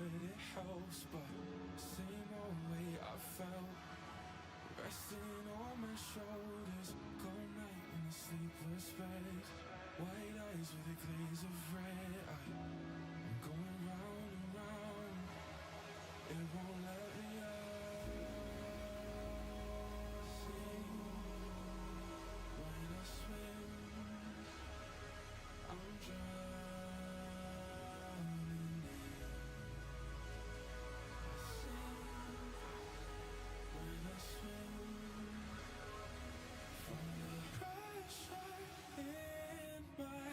it helps, but same old way I felt, resting on my shoulders, cold night in a sleepless bed, white eyes with a glaze of red. I'm going round and round, it won't let me out. Sing when I swim, I'm drowning in. Sing when I swim from the pressure in my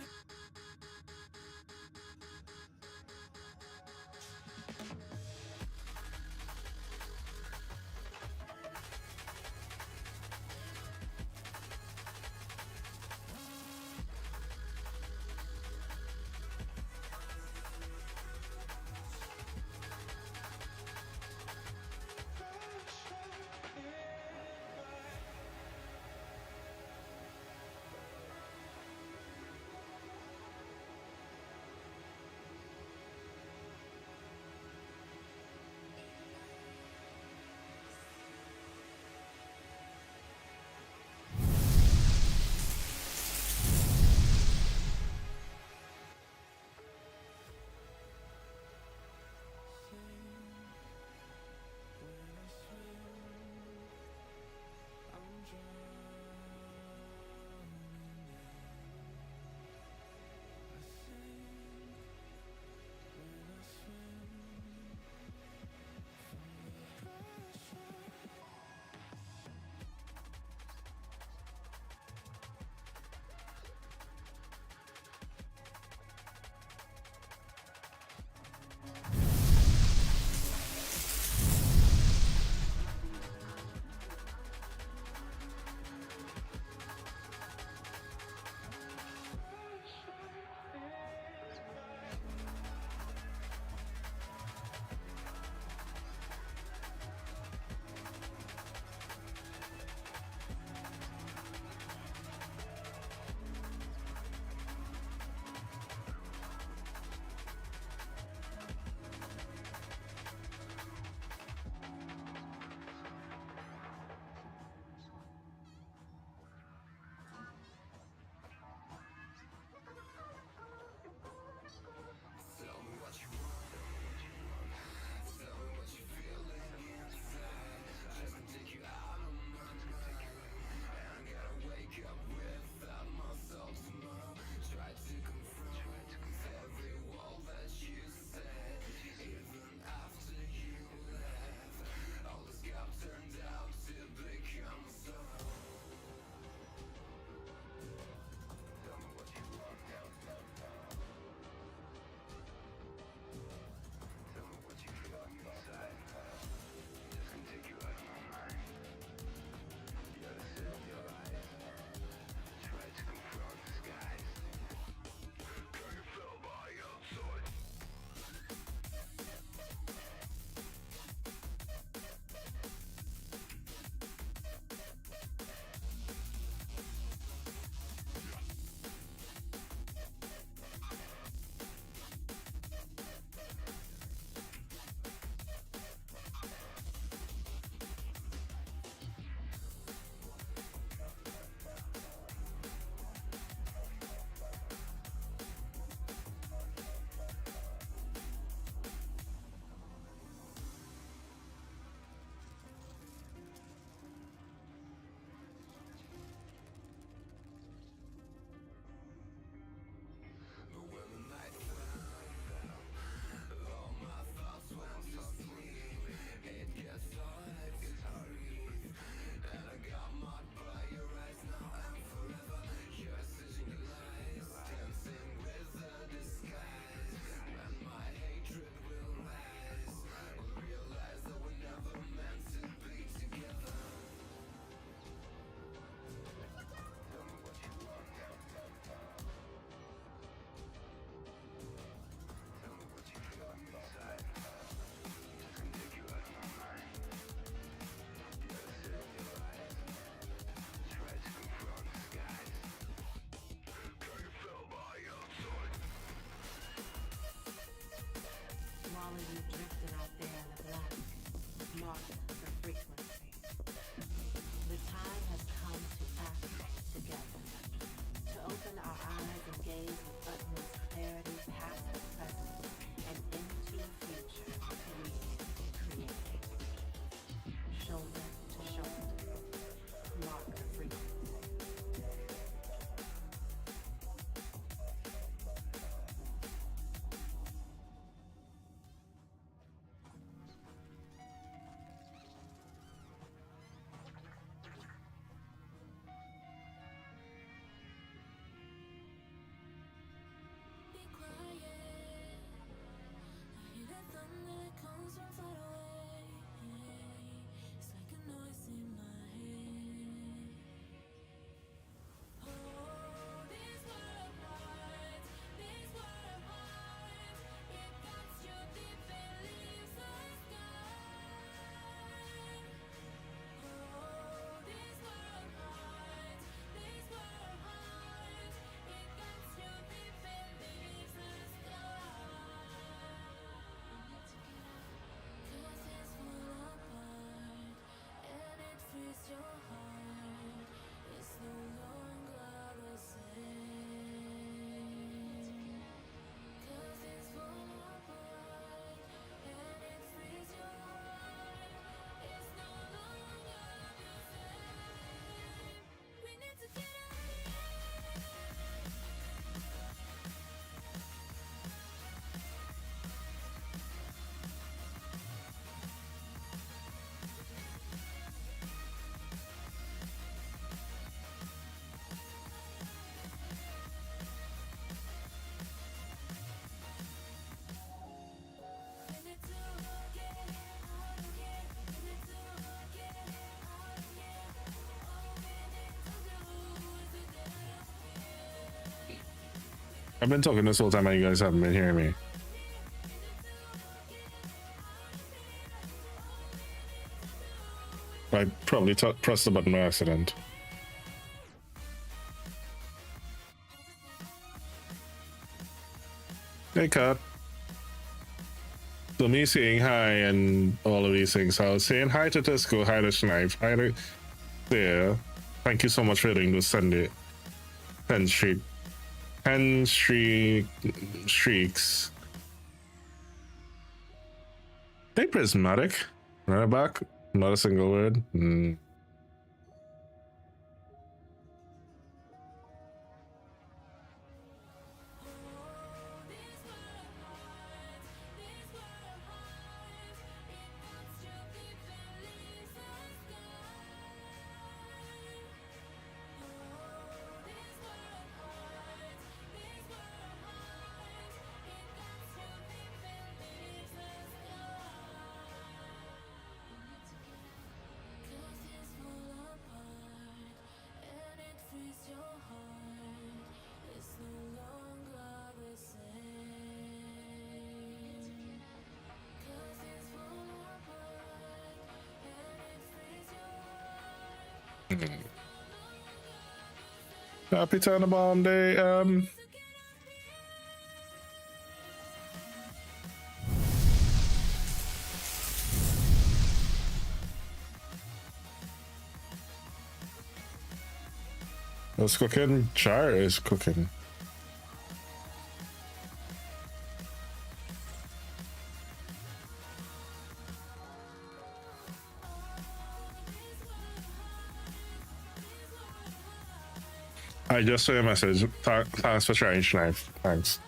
I've been talking this whole time and you guys haven't been hearing me. I probably pressed the button by accident. Hey, Kat. So me saying hi and all of these things. I was saying hi to Tesco, hi to Schneif, hi to there. Thank you so much for doing this Sunday. 10 streaks. They prismatic. Right back. Not a single word. Happy Tannenbaum Day. What's cooking? Gyre is cooking. I just saw your message. Thanks for trying, Schneif. Thanks.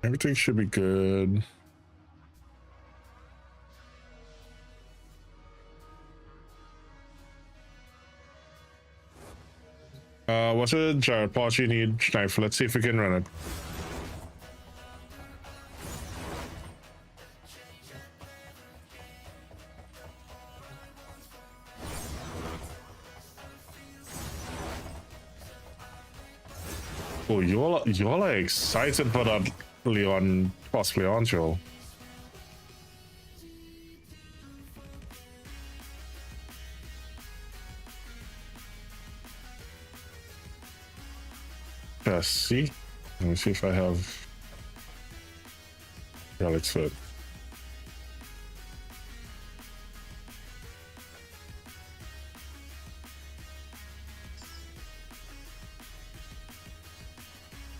Everything should be good. What's a gyre part you need, Schneif? Let's see if we can run it. Oh, you're like excited for that Leon cosplay, aren't you? Let's see. Let me see if I have relics for it.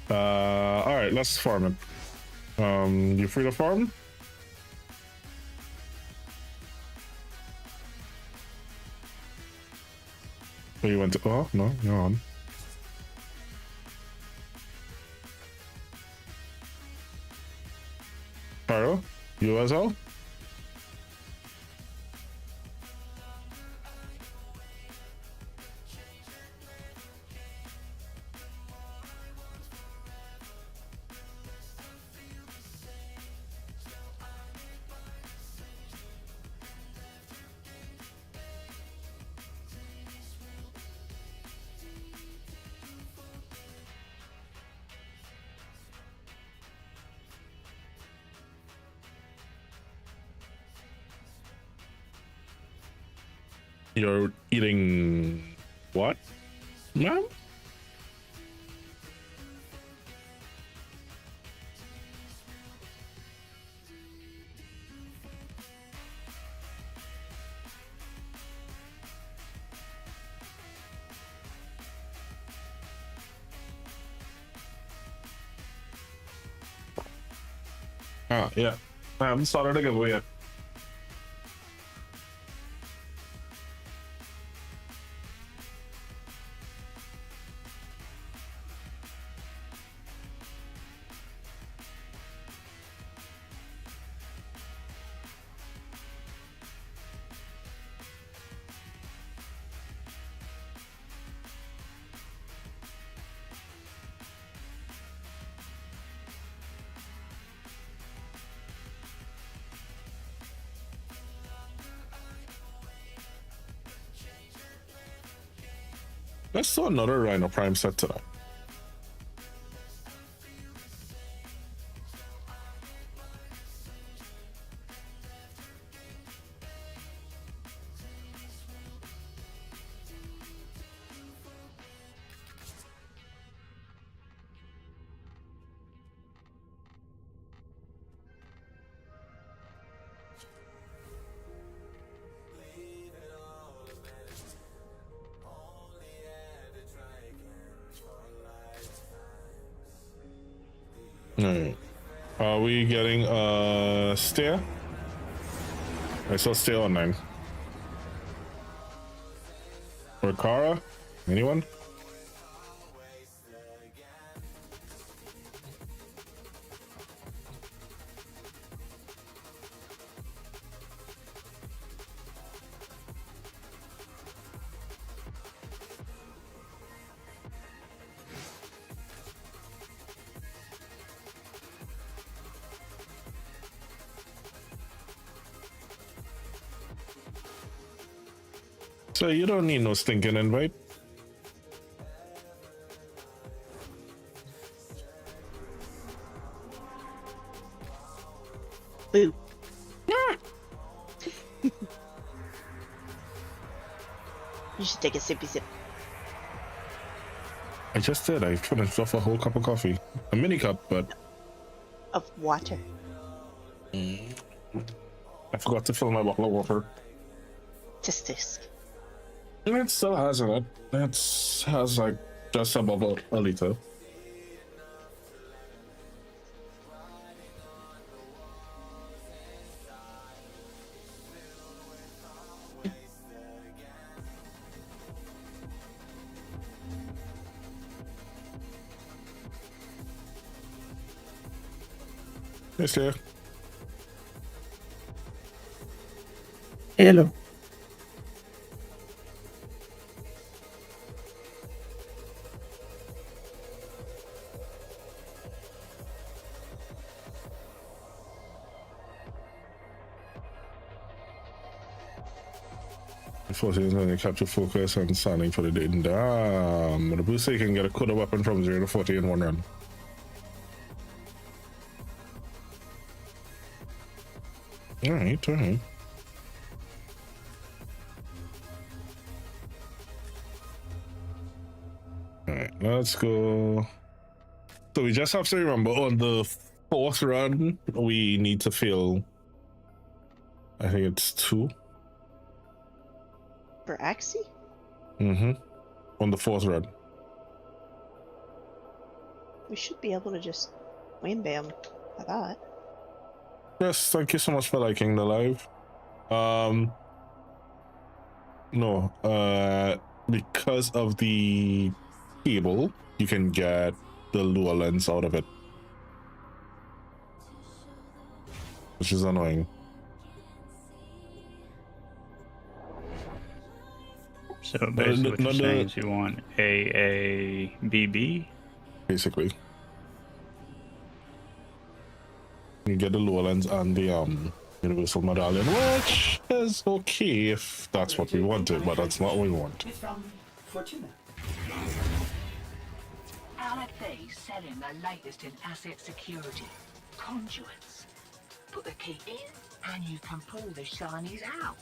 All right, let's farm it. You free to farm? Oh, you went to, oh, no, you're on. Pyro, you as well? You're eating what, ma'am? Ah, yeah. I haven't started a giveaway yet. Let's do another Rhino Prime set today. Alright. Are we getting a stair? I saw stair online. Or Kara? Anyone? So you don't need no stinking invite. Boo. You should take a sippy sip. I just did. I finished off a whole cup of coffee. A mini cup, but Of water. I forgot to fill my bottle of water. Tisk. It still has in it. It has like just above a liter. Yes, dear. Hello. Forces going to capture focus and standing for the day. Damn. The booster can get a quarter weapon from 0 to 40 in one run. Alright. Alright, let's go. So we just have to remember on the fourth run, we need to fail. I think it's 2. For Axie? On the fourth run. We should be able to just wham bam. I thought. Yes, thank you so much for liking the live. No, because of the cable, you can get the lure lens out of it, which is annoying. So basically what you're saying is you want AABB? Basically. You get the lure lens and the universal medallion, which is okay if that's what we wanted, but that's not what we want. It's from Fortuna. LFA selling the latest in asset security. Conduits. Put the key in and you can pull the shinies out.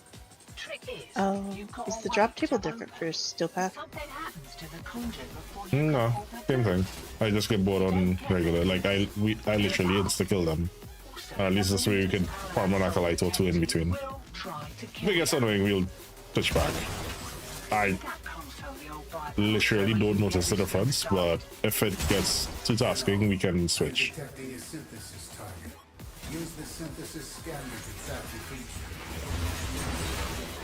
Trick is, Oh, you've got is to the wait drop table to different open. for Steel Path? Something happens to the conduit before you No, can open same the thing. I just get bored on regular. Like I literally insta kill them. At least this way we can farm an acolyte or 2 in between. We'll try to If kill it gets annoying, we'll switch back. I that console, the old Bible. literally don't notice the difference, but if it gets too tasking, we can switch. Detecting a synthesis target. Use the synthesis scanner to track the creature.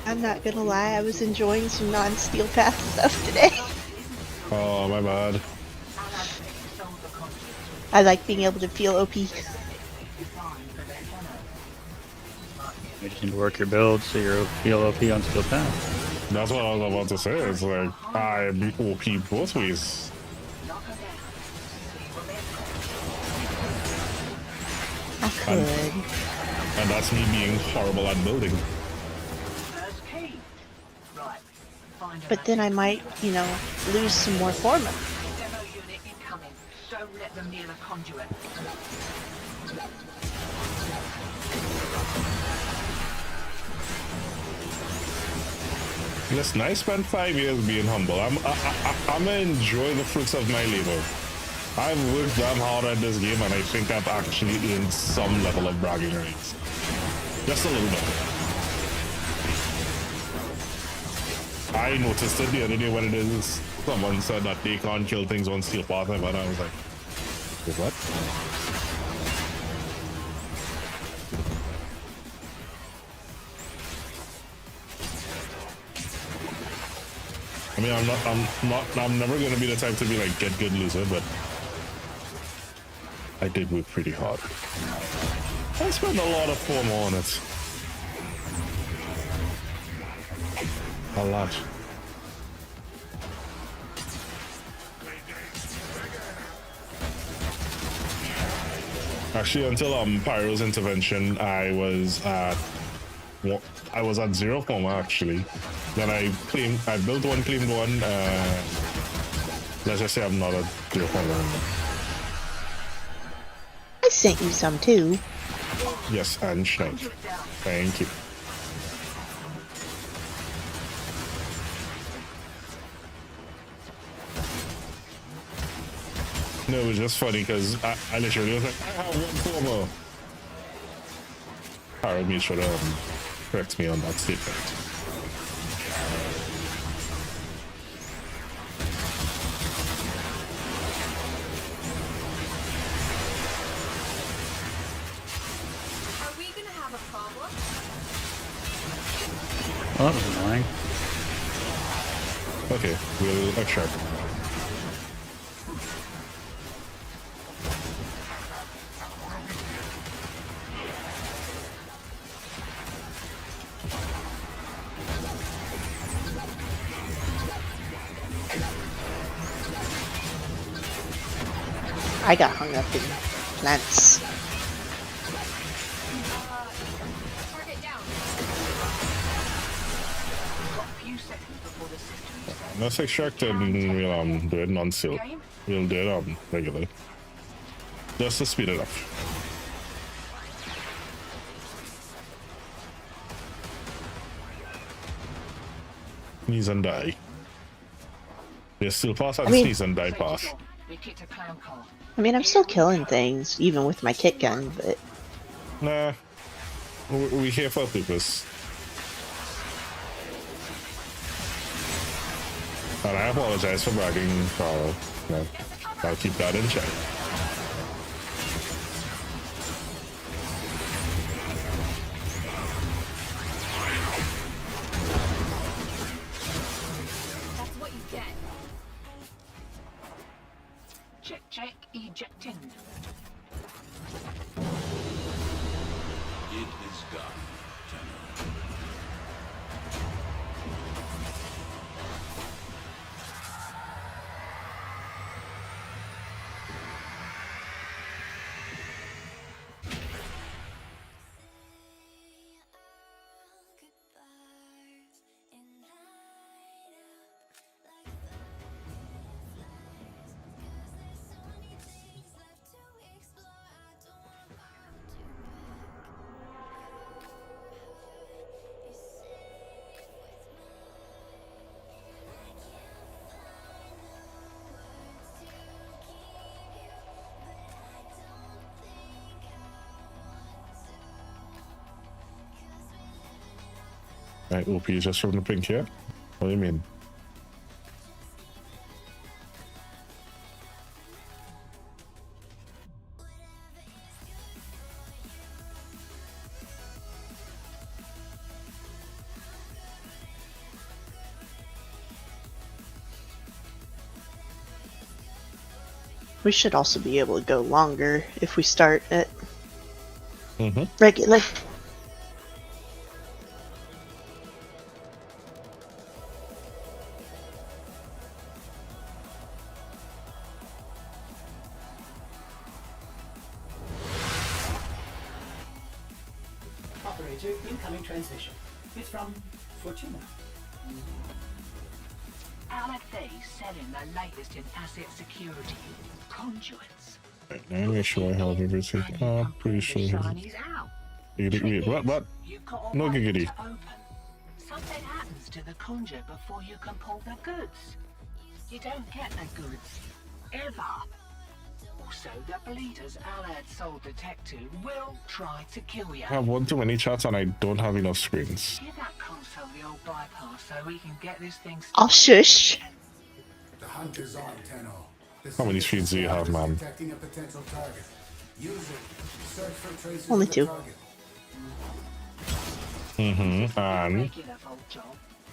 I'm not gonna lie, I was enjoying some non-Steel Path stuff today. Oh, my bad. I like being able to feel OP. You just need to work your build so you're feel OP on Steel Path. That's what I was about to say. It's like, I'm OP both ways. I could. And that's me being horrible at building. First key. Right. find 'em, But then I might, you know, lose some more foremen. Demo unit incoming. Don't let them near the conduit. Listen, I spent 5 years being humble. I'm gonna enjoy the fruits of my labor. I've worked damn hard at this game, and I think I've actually earned some level of bragging rights. Just a little bit. I noticed it the other day when it is someone said that they can't kill things on steel path, and I was like, wait, what? I mean, I'm never gonna be the type to be like get good loser, but I did work pretty hard. I spent a lot of form on it. A lot. Actually, until Pyro's intervention, I was at 0 form actually. Then I built one, claimed one. Let's just say I'm not a 0 form anymore. I sent you some too. Yes, and Schneid. Thank you. No, it was just funny because I literally was like, I have one former. Pyro made sure to correct me on that statement. Are we gonna have a problem? Well, that was annoying. Okay, we'll extract. I got hung up in plants. Target down. Got a few seconds before the system resets. Let's extract and we'll do it non-seal. We'll do it regularly. Just to speed it up. Sneeze and die. There's still pass and sneeze and die pass. We kicked a clown car. I mean, I'm still killing things, even with my kit gun, but Nah, we here for a purpose. And I apologize for bragging, Carl. No, I'll keep that in check. That's what you get. Check, ejecting. It is done, General. Right, OP is just from the pink here. What do you mean? we should also be able to go longer if we start at Mm-hmm. regular. Operator, incoming transmission. It's from Fortuna. Allied Faye selling the latest in asset security. Conduits. Right, let me make sure I have everything. Pretty sure. Shinies out. Wait, what? You've got a No way giggity. to open. Something happens to the conjure before you can pull the goods. You don't get the goods. Ever. Also, the bleeders Allied sold the tech to will try to kill you. I have one too many chats and I don't have enough screens. Give that console the old bypass so we can get this thing I'll shush. The hunt is on, Tenno. The How many synthesis screens do you have, scanner is man? detecting a potential target. Use it. Search for traces Only of the two. target. And regular vault job.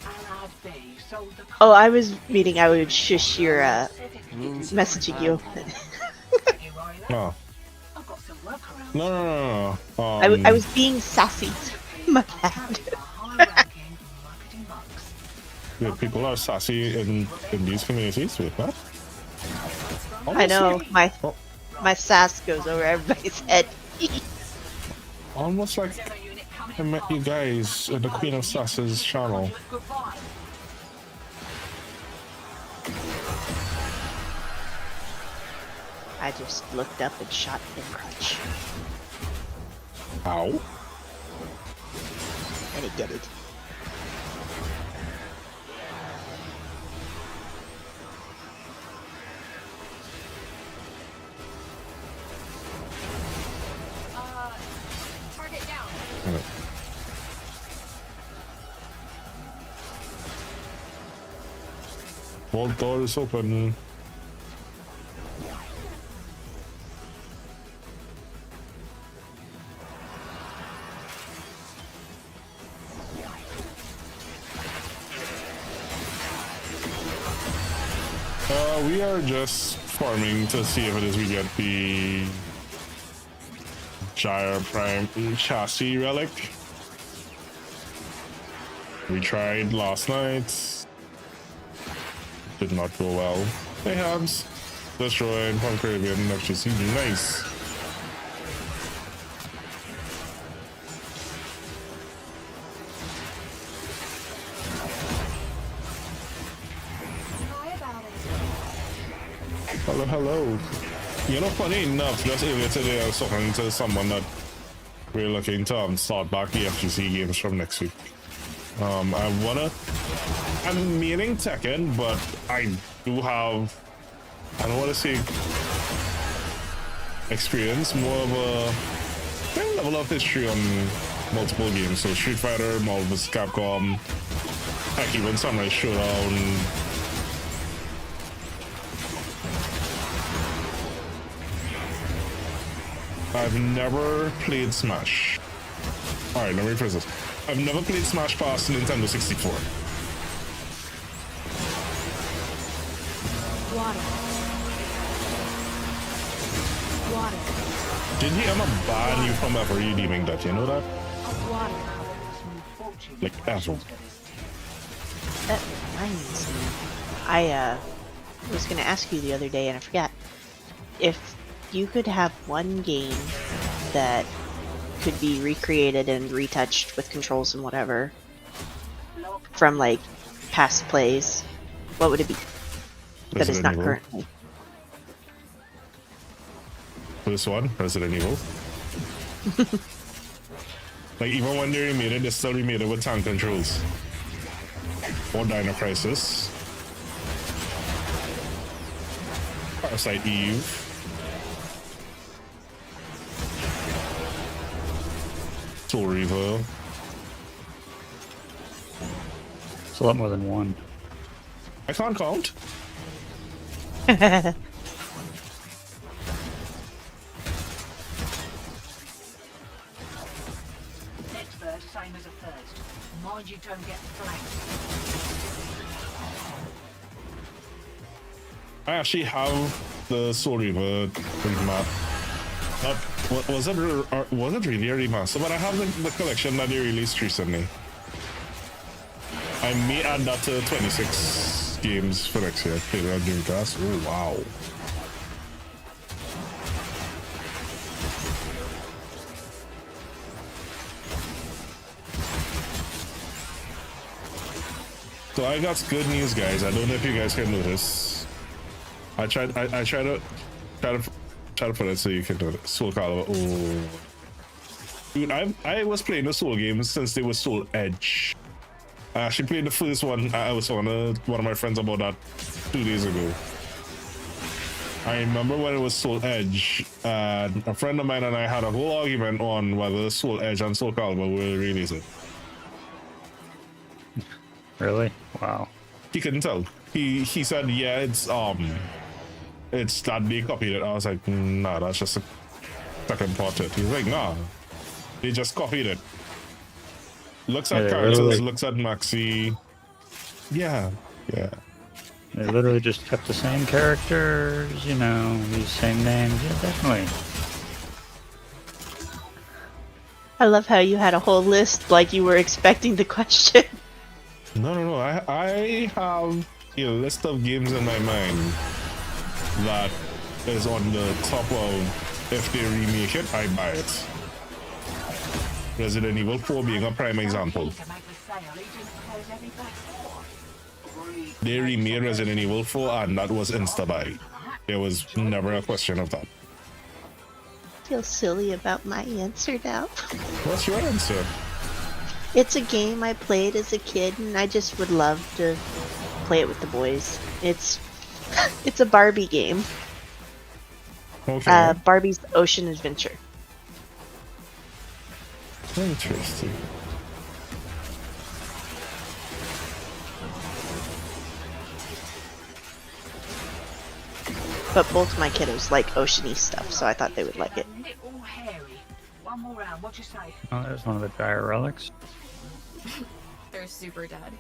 Allied Faye sold the Oh, I was meaning I would shush your messaging you. no, I've got some workarounds. no. I was being sassy. My bad. Yeah, people are sassy in these communities. Wait, what? I know Oh. my sass goes over everybody's head. Almost like I met you guys at the Queen of Sass's channel. I just looked up and shot him crunch. Ow. And he did it. Target down. Vault door is open. We are just farming to see if it is we get the Gyre Prime chassis relic. We tried last night. Did not go well. Hey Habs. Destroyed from Caribbean FGC. Nice. Cry about it. Hello. You know, funny enough, just earlier today I was talking to someone that we're looking to start back the FGC games from next week. I'm meaning Tekken, but I do have, I don't want to say experience, more of a level of history on multiple games. So Street Fighter, Marvel vs. Capcom, heck, even Sunrise Showdown. I've never played Smash. Alright, let me rephrase this. I've never played Smash past Nintendo 64. Water. Water. Did he ever ban you from ever redeeming that? You know that? Water. Like, ever. That reminds me. I was gonna ask you the other day and I forgot. If you could have one game that could be recreated and retouched with controls and whatever from like past plays, what would it be? That is Resident not Evil. currently. This one, Resident Evil. Like, even when they remade it, they still remade it with tank controls. Or Dino Crisis. Parasite Eve. Soul Reaver. It's a lot more than one. I can't count. Next third, same as a first. Mind you don't get flanked. I actually have the Soul Reaver map. What was it really a remaster? But I have the collection that they released recently. I may add that to 26 games for next year. Play it on Dreamcast. Oh wow. So I got good news, guys. I don't know if you guys can notice. I try to put it so you can do it. Soul Calibur. Oh, dude, I was playing the Soul games since they were Soul Edge. I actually played the first one. I was on one of my friends about that 2 days ago. I remember when it was Soul Edge, and a friend of mine and I had a whole argument on whether Soul Edge and Soul Calibur were released. Really? Wow. He couldn't tell. He said, yeah, it's that they copied it. I was like, nah, that's just a second part it. He's like, nah, they just copied it. Looks at characters, literally, looks at Maxi. Yeah. they literally just kept the same characters, you know, these same names. Yeah, definitely. I love how you had a whole list like you were expecting the question. No. I have a list of games in my mind that is on the top of, if they remake it, I buy it. Resident Evil 4 being a prime example. They remade Resident Evil 4 and that was insta-buy. There was never a question of that. I feel silly about my answer now. What's your answer? It's a game I played as a kid, and I just would love to play it with the boys. It's a Barbie game. Okay. Barbie's Ocean Adventure. Interesting. But both my kiddos like oceany stuff, so I thought they would like it. Little hairy. One more round, what'd you say? Oh, there's one of the Gyre relics. They're super dead.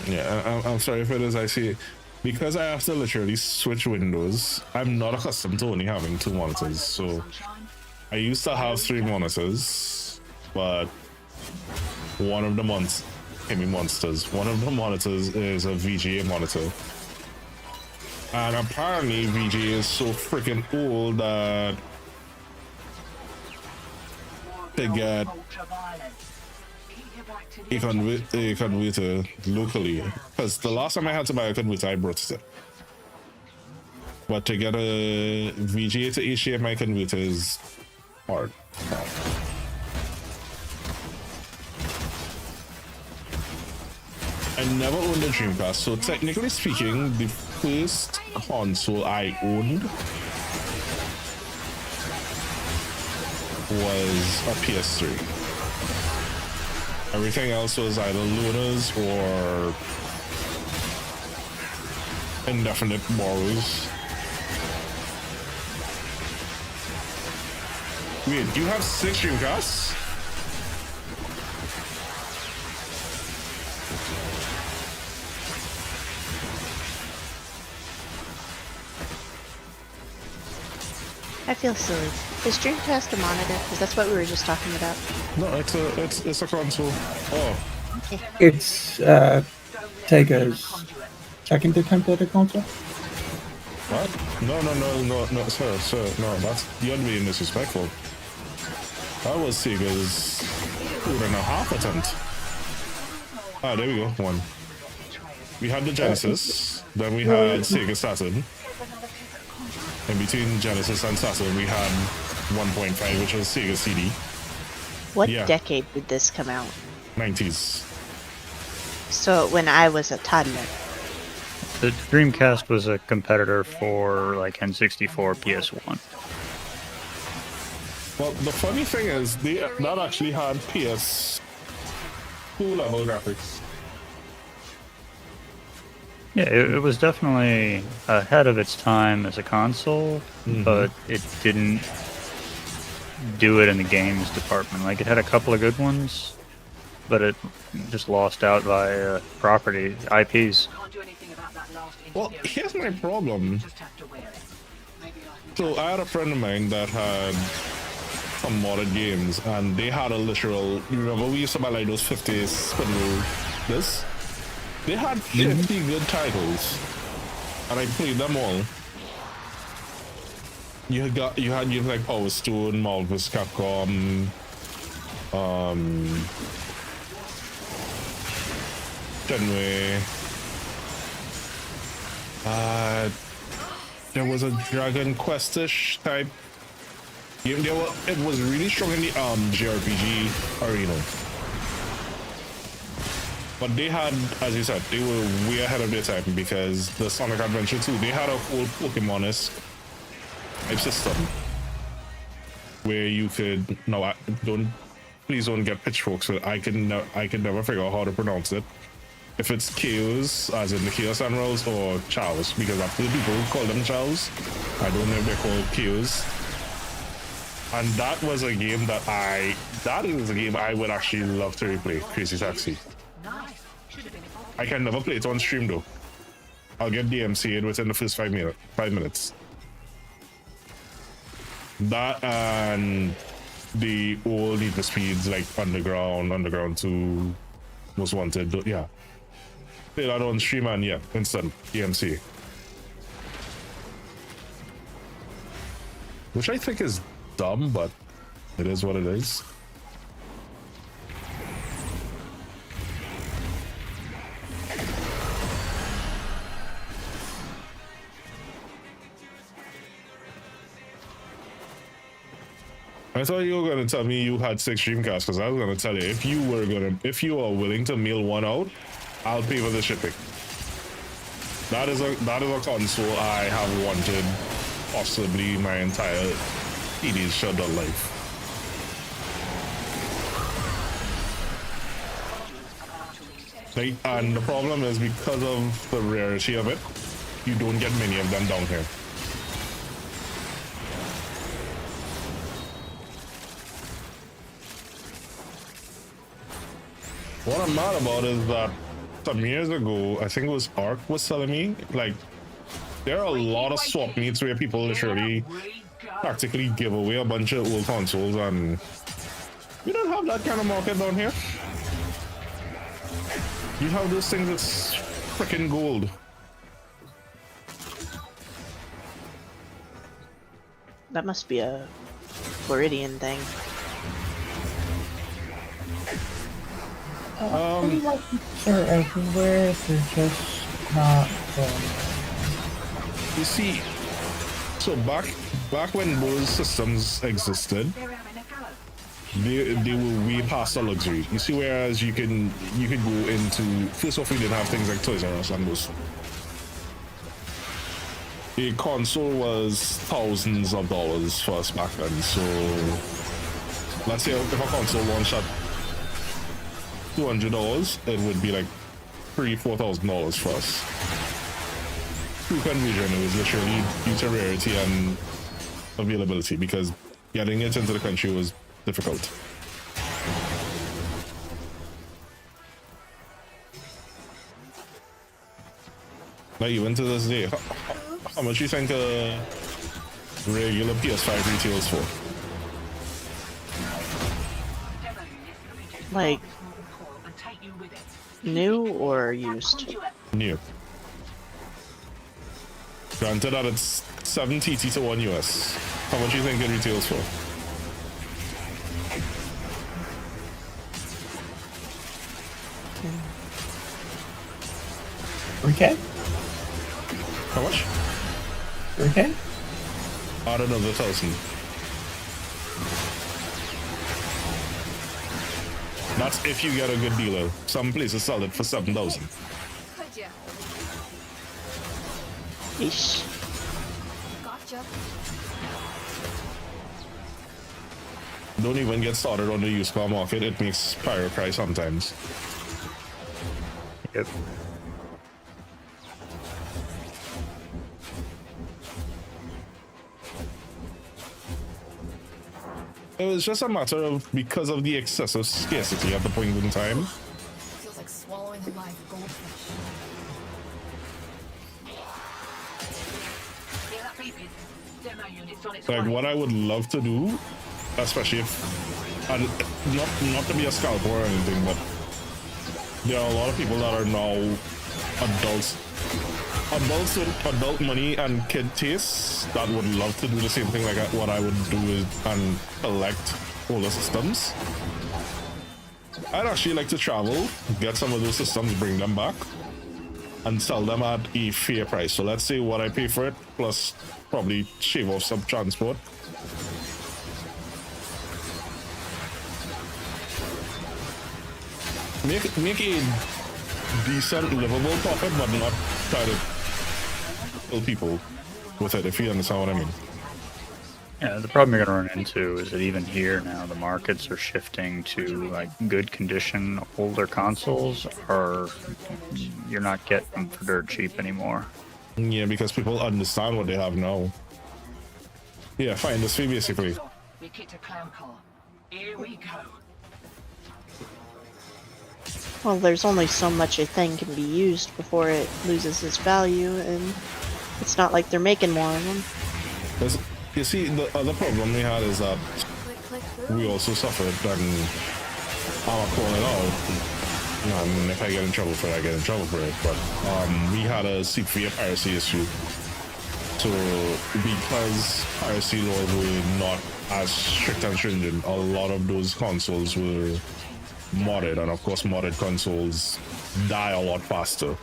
Yeah, I'm sorry if it is. I see. Because I have to literally switch windows, I'm not accustomed to only having 2 monitors. So I used to have 3 monitors, but one of the monitors is a VGA monitor. And apparently VGA is so freaking old that to get a converter locally, because the last time I had to buy a converter I brought it, but to get a VGA to HDMI converter is hard. I never owned a Dreamcast, so technically speaking the first console I owned was a PS3. Everything else was either loaners or indefinite borrows. Wait, do you have 6 Dreamcasts? I feel silly. Is Dreamcast a monitor? Because that's what we were just talking about. No, it's a console. Oh, It's Sega's second attempt at a console. what? No, sir, no, that's, you're being disrespectful. That was Sega's 2.5 attempt. Ah, there we go, 1. We had the Genesis, then we had Sega Saturn. In between Genesis and Saturn, we had 1.5, which was Sega CD. What Yeah. decade did this come out? 90s. So when I was a toddler. The Dreamcast was a competitor for like N64, PS1. Well, the funny thing is, that actually had PS2 level graphics. Yeah, it was definitely ahead of its time as a console, but it didn't do it in the games department. Like, it had a couple of good ones, but it just lost out by property, IPs. Can't do anything about that last Well, here's my problem. Just have to wear it. Maybe I can So I had a friend of mine that had some modded games, and they had a literal, you remember we used to buy like those 50 spindle this? They had 50 good titles, and I played them all. You had games like Power Stone, Marvel's Capcom, Shenmue. There was a Dragon Quest-ish type game. It was really strong in the JRPG arena. But they had, as you said, they were way ahead of their time because the Sonic Adventure 2, they had a whole Pokemon-esque type system where you could, no, please don't get pitchforks. I can never figure out how to pronounce it. If it's Chaos, as in the Chaos Emeralds, or Chows, because after the people who call them Chows, I don't know if they're called Chaos. And that was a game that I would actually love to replay, Crazy Taxi. I can never play it on stream though. I'll get DMCA'd within the first 5 minutes. That and the old Need for Speeds like Underground 2, Most Wanted, yeah. Play that on stream and yeah, instant DMC. Which I think is dumb, but it is what it is. I thought you were gonna tell me you had 6 Dreamcasts, because I was gonna tell you if you are willing to mail one out, I'll pay for the shipping. That is a console I have wanted possibly my entire teenage adult life. Like, and the problem is because of the rarity of it, you don't get many of them down here. What I'm mad about is that some years ago, I think it was Ark was telling me, like, there are a lot of swap meets where people literally practically give away a bunch of old consoles, and we don't have that kind of market down here. You have those things that's freaking gold. That must be a Floridian thing. Pretty much they're everywhere, they're just not You see, so back when those systems existed, they were way past the luxury. You see, whereas you could go into, first off, we didn't have things like Toys R Us and those. A console was thousands of dollars for us back then. So let's say if a console launched at $200, it would be like $3,000-4,000 for us. True conversion, it was literally due to rarity and availability, because getting it into the country was difficult. Like, even to this day, how much do you think a regular PS5 retails for? Like, new or used? New. Granted that it's 7 TT to 1 US. How much do you think it retails for? Okay. How much? Okay. Out another 1,000. That's if you get a good dealer. Some places sell it for 7,000. Could ya? Eesh. Gotcha. Don't even get started on the used car market. It makes pyro cry sometimes. Yep. It was just a matter of, because of the excessive scarcity at the point in time. Feels like swallowing a live goldfish. Hear that beeping? Demo units on its Like, way. what I would love to do, especially if, and not to be a scalper or anything, but there are a lot of people that are now adults with adult money and kid tastes that would love to do the same thing like what I would do and collect older systems. I'd actually like to travel, get some of those systems, bring them back, and sell them at a fair price. So let's say what I pay for it, plus probably shave off some transport. Make a decent, livable profit, but not try to kill people with it, if you understand what I mean. Yeah, the problem you're going to run into is that even here now, the markets are shifting to like good condition older consoles, or you're not getting them for dirt cheap anymore. Yeah, because people understand what they have now. Yeah, fine, this fee basically. We kicked a clown car. Here we go. Well, there's only so much a thing can be used before it loses its value, and it's not like they're making more of them. You see, the other problem we had is that we also suffered, and I'll call it out. And if I get in trouble for it, I get in trouble for it. But we had a CPA piracy issue. So because piracy laws were not as strict and stringent, a lot of those consoles were modded, and of course modded consoles die a lot faster.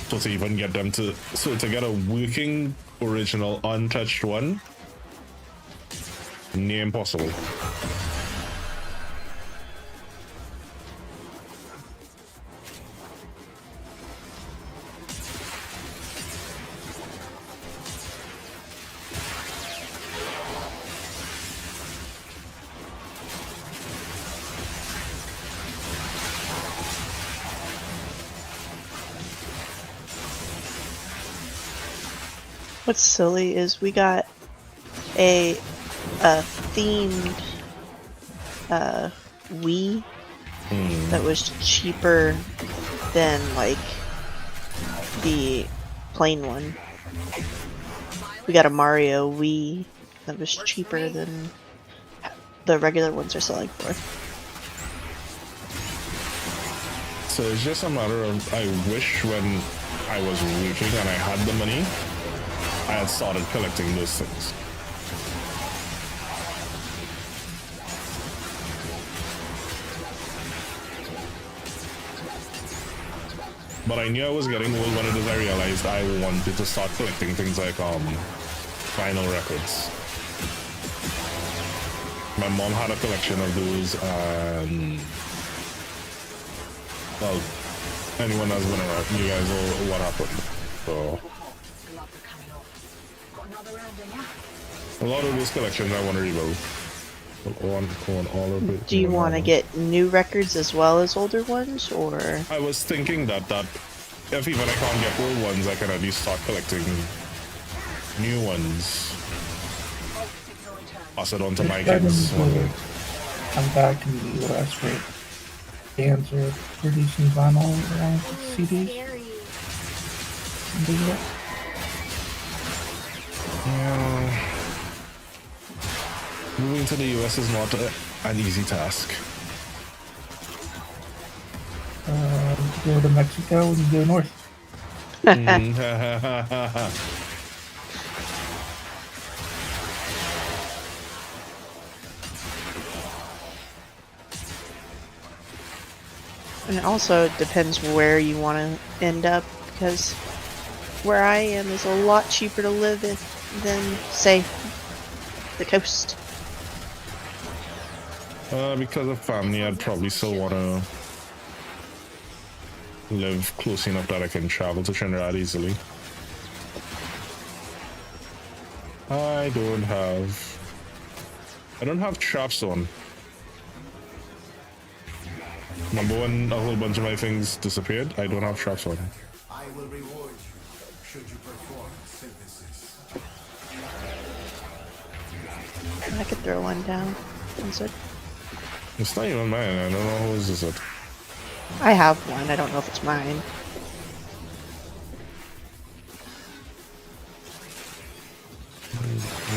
So to even get them to get a working original untouched one, near impossible. What's silly is we got a themed Wii that was cheaper than like the plain one. We got a Mario Wii that was cheaper than the regular ones are selling for. So it's just a matter of, I wish when I was working and I had the money, I had started collecting those things. But I knew I was getting old when it is I realized I wanted to start collecting things like vinyl records. My mom had a collection of those, and well, anyone that's been around, you guys know what happened. So a lot of those collections I want to rebuild. On all of it. Do you want to get new records as well as older ones, or? I was thinking that if even I can't get old ones, I can at least start collecting new ones. Pass it on to my kids. I'm back in the US where bands are producing vinyl CDs. Yeah. Moving to the US is not an easy task. Go to Mexico and you go north. And it also depends where you want to end up, because where I am is a lot cheaper to live in than, say, the coast. Because of family, I'd probably still want to live close enough that I can travel to Trinidad easily. I don't have Trapstone. Number one, a whole bunch of my things disappeared. I don't have Trapstone. I will reward you should you perform synthesis. I could throw one down. Is it? It's not even mine. I don't know whose is it. I have one. I don't know if it's mine.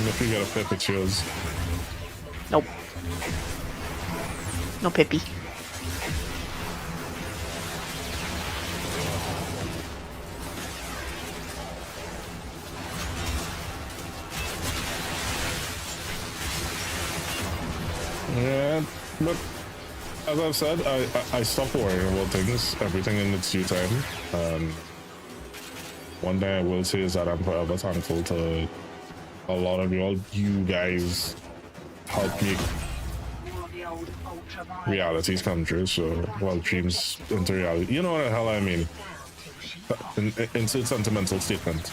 If you get a pip, it's yours. Nope. No Pippi. Yeah, but As I've said, I stopped worrying about things, everything in its due time. One thing I will say is that I'm forever thankful to a lot of you guys help me realities come true. So, well, dreams into reality. You know what the hell I mean? Into a sentimental statement.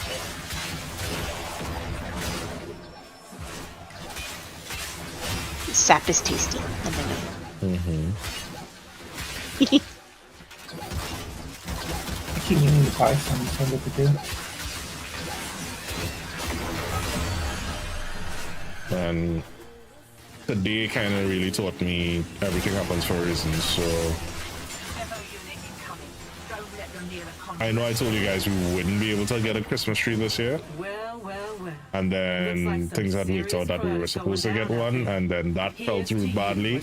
Sap is tasty. Mm-hmm. I keep meaning to buy some, so what to do. And today kind of really taught me everything happens for a reason. So I know I told you guys we wouldn't be able to get a Christmas tree this year. And then things had worked out that we were supposed to get one, and then that fell through badly.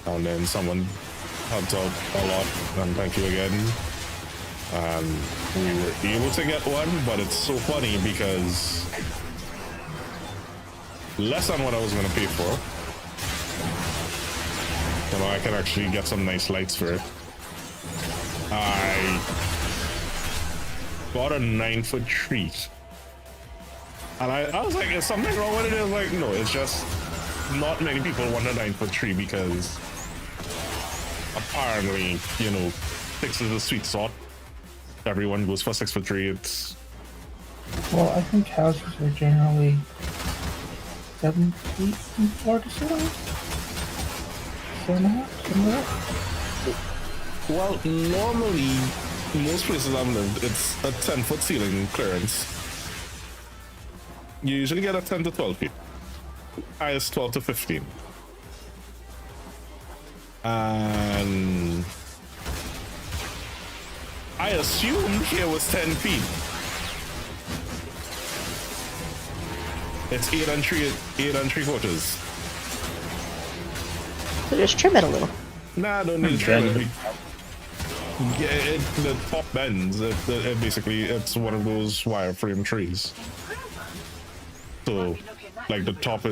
And then someone helped out a lot, and thank you again. And we were able to get one, but it's so funny because less than what I was going to pay for. You know, I can actually get some nice lights for it. I got a 9-foot tree. And I was like, is something wrong with it? I was like, no, it's just not many people want a 9-foot tree because apparently, you know, 6 is the sweet spot. Everyone goes for 6-foot tree. It's Well, I think houses are generally 7 feet from floor to ceiling. 7.5, something like that. well, normally most places I've lived, it's a 10-foot ceiling clearance. You usually get a 10 to 12 feet. Highest 12 to 15. And I assumed here was 10 feet. It's 8 and 3/4. So just trim it a little. Nah, don't need to trim it. Yeah, the top bends. It basically, it's one of those wireframe trees. So, like the top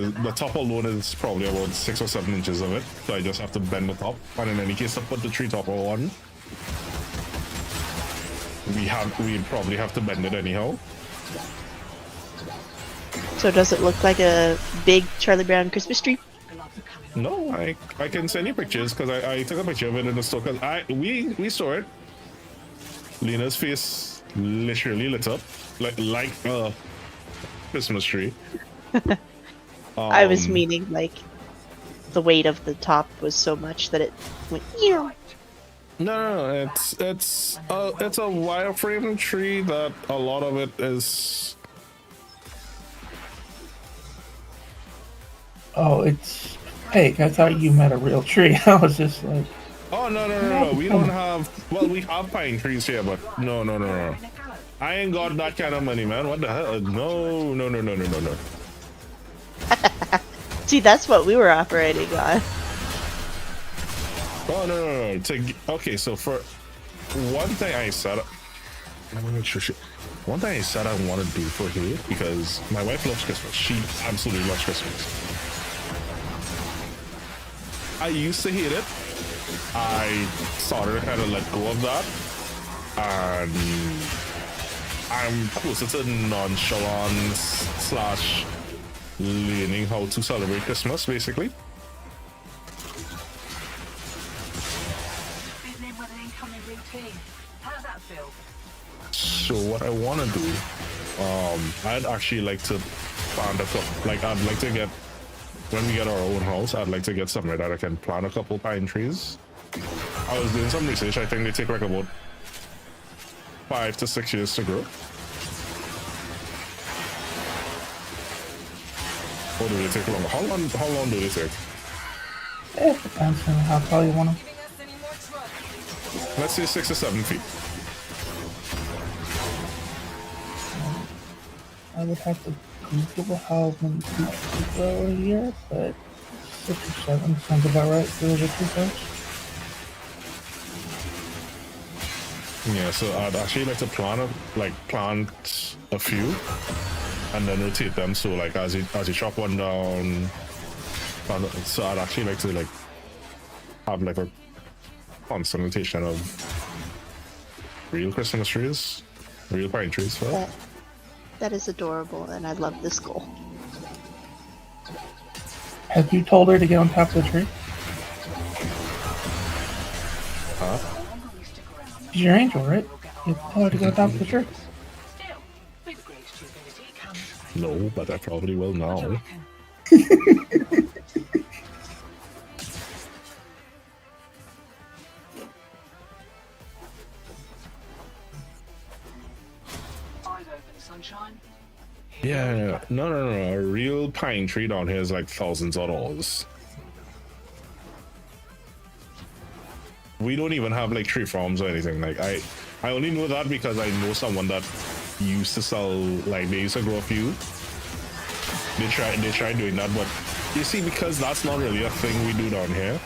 alone is probably about 6 or 7 inches of it. So I just have to bend the top. And in any case, to put the tree top on, we probably have to bend it anyhow. So does it look like a big Charlie Brown Christmas tree? No, I can send you pictures because I took a picture of it in the store because we saw it. Lena's face literally lit up like a Christmas tree. I was meaning like the weight of the top was so much that it went. No, it's a wireframe tree that a lot of it is. Oh, it's fake. I thought you meant a real tree. I was just like, Oh no! We don't have. Well, we have pine trees here, but no. I ain't got that kind of money, man. What the hell? No. See, that's what we were operating on. Oh no. Okay, so for one thing I said, one thing I said I want to do for here because my wife loves Christmas. She absolutely loves Christmas. I used to hate it. I started to kind of let go of that, and I'm closer to nonchalance / learning how to celebrate Christmas, basically. So what I want to do, I'd actually like to plant a couple. Like I'd like to get, when we get our own house, I'd like to get somewhere that I can plant a couple pine trees. I was doing some research. I think they take like about 5 to 6 years to grow. Or do they take longer? How long do they take? it depends on how tall you want them. Let's say 6 to 7 feet. I would have to Google how many feet they grow in a year, but 6 or 7 sounds about right for the tree house. Yeah, so I'd actually like to plant a few, and then rotate them. So like as you chop one down, so I'd actually like to have like a concentration of real Christmas trees, real pine trees. Well, That is adorable, and I love this goal. Have you told her to get on top of the tree? huh? She's your angel, right? You told her to go on top of the tree. Still, with great stupidity comes No, but I probably will now. eyes open, sunshine. Yeah, no. A real pine tree down here is like thousands of dollars. We don't even have like tree farms or anything. Like I only know that because I know someone that used to sell, like they used to grow a few. They tried doing that, but you see, because that's not really a thing we do down here.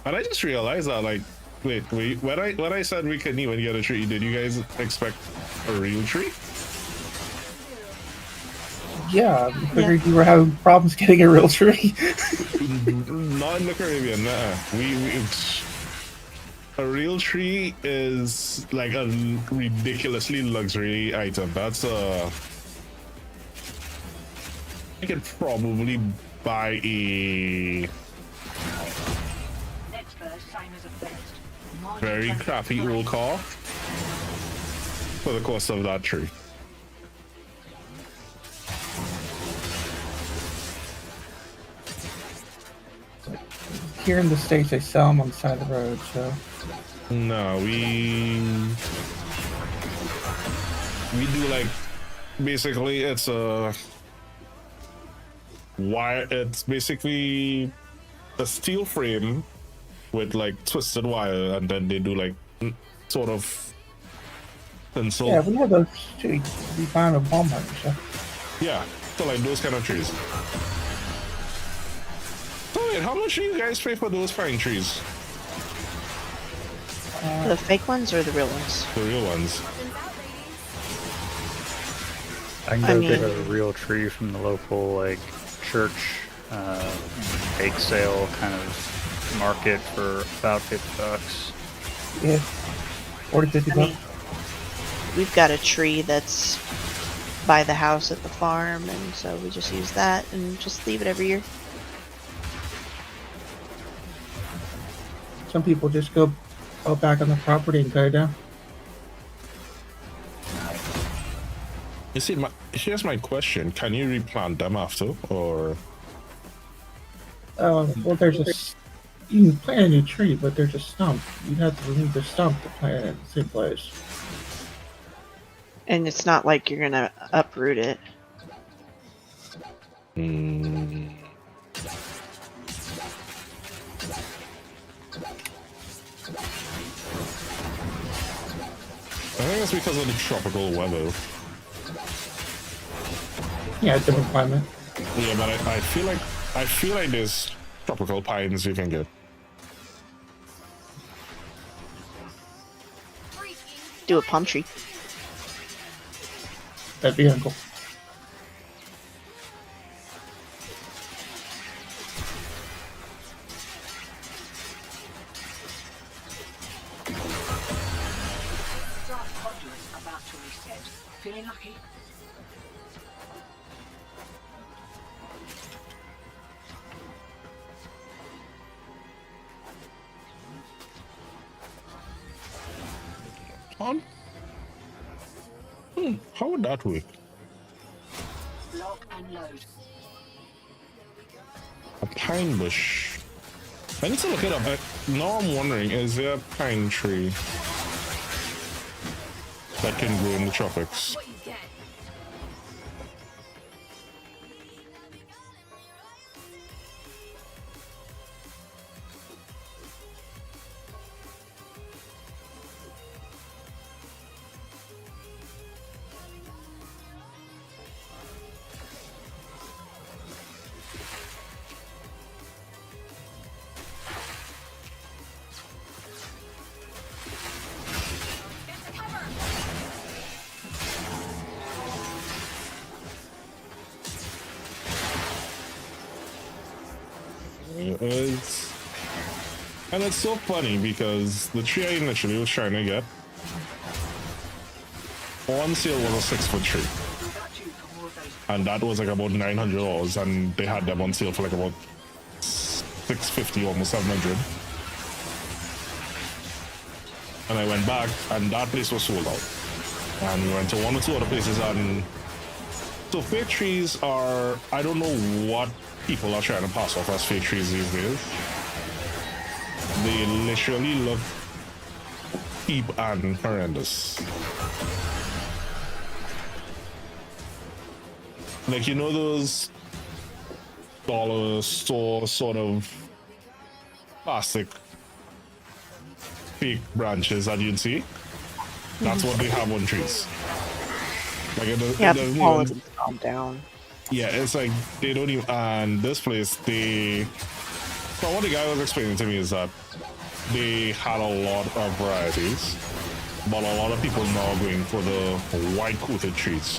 And I just realized that, like, wait, when I said we couldn't even get a tree, did you guys expect a real tree? Yeah, I figured you were having problems getting a real tree. Not in the Caribbean. Nah. A real tree is like a ridiculously luxury item. That's I could probably buy a Next verse, same as a first. very crappy old car for the cost of that tree. Here in the States, they sell them on the side of the road, so. No, we do like, basically it's a wire. It's basically a steel frame with like twisted wire, and then they do like sort of pencil. Yeah, we have those too. We find them at Walmart and stuff. Yeah, so like those kind of trees. So wait, how much do you guys pay for those pine trees? The fake ones or the real ones? The real ones. I can I go mean- get a real tree from the local like church bake sale kind of market for about $50. Yeah. 40, 50 I bucks. mean, we've got a tree that's by the house at the farm, and so we just use that and just leave it every year. Some people just go back on the property and cut it down. You see, here's my question: can you replant them after, or? Well, there's you can plant a new tree, but there's a stump. You'd have to remove the stump to plant it in the same place. And it's not like you're gonna uproot it. Hmm. I think it's because of the tropical weather. Yeah, different climate. Yeah, but I feel like there's tropical pines you can get. Do a palm tree. That'd be uncle. Dark conduits about to reset. Feeling lucky? On? How would that work? Lock and load. A pine bush. I need to look it up. Now I'm wondering, is there a pine tree that can grow in the tropics? What you get? Get to cover! And it's so funny because the tree I initially was trying to get on sale was a 6-foot tree. And that was like about $900, and they had them on sale for like about $650, almost $700. And I went back, and that place was sold out. And we went to one or two other places, and so fake trees are, I don't know what people are trying to pass off as fake trees these days. They literally look cheap and horrendous. Like, you know those dollar store sort of plastic fake branches that you'd see? That's what they have on trees. Like it doesn't the quality's calm down. Yeah, it's like they don't even. And this place, so what the guy was explaining to me is that they had a lot of varieties, but a lot of people now are going for the white coated trees,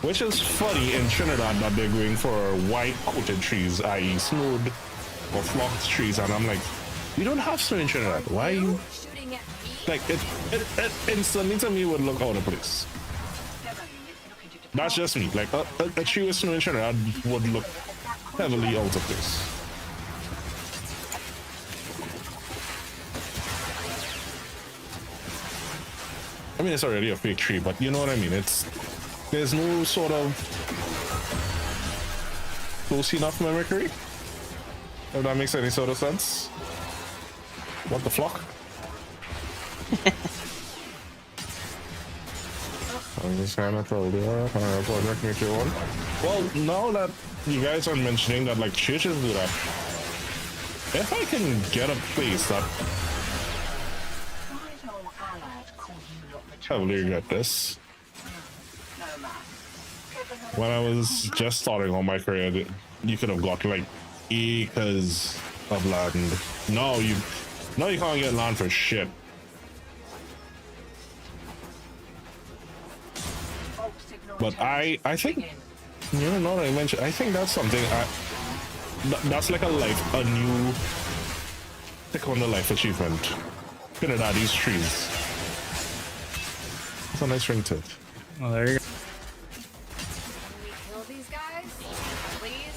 which is funny in Trinidad that they're going for white coated trees, i.e. snowed or flocked trees, and I'm like, we don't have snow in Trinidad. Why are you? Shooting at me? Like it instantly to me would look out of place. That's just me. Like a tree with snow in Trinidad would look heavily out of place. I mean, it's already a fake tree, but you know what I mean. There's no sort of close enough mimicry. If that makes any sort of sense. What the flock? I'm just kind of told you. Project me to one. Well, now that you guys are mentioning that like churches do that, if I can get a place that heavily regret this. When I was just starting on my career, you could have got like acres of land. No, you can't get land for shit. But I think, you know what I mentioned, I think that's something that's like a new take on the life achievement. Trinidad, these trees. It's a nice ring to it. Well, there you go. Can we kill these guys? Please?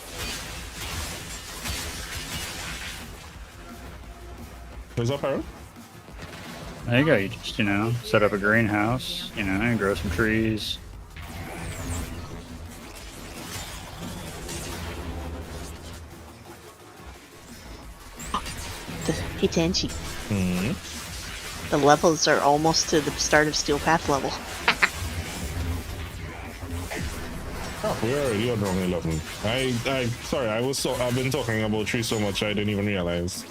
What's up, Aaron? There you go. You just, set up a greenhouse, and grow some trees. Hey Tenchi. The levels are almost to the start of Steel Path level. Oh, we're already on wrong 11. Sorry, I've been talking about trees so much I didn't even realize.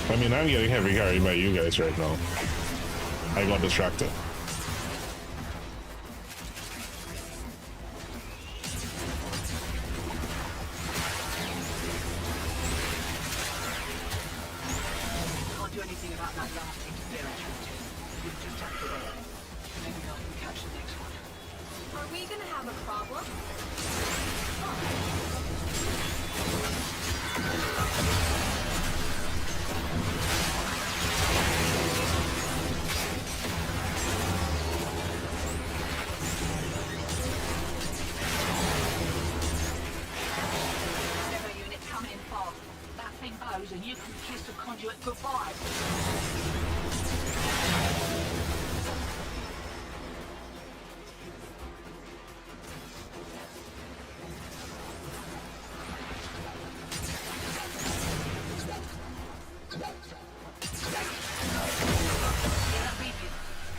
I mean, I'm getting heavy carried by you guys right now. I got distracted. Can't do anything about that last interference. You've just activated. Maybe I can catch the next one. Are we gonna have a problem? Demo unit coming in fast. That thing blows and you can kiss the conduit goodbye.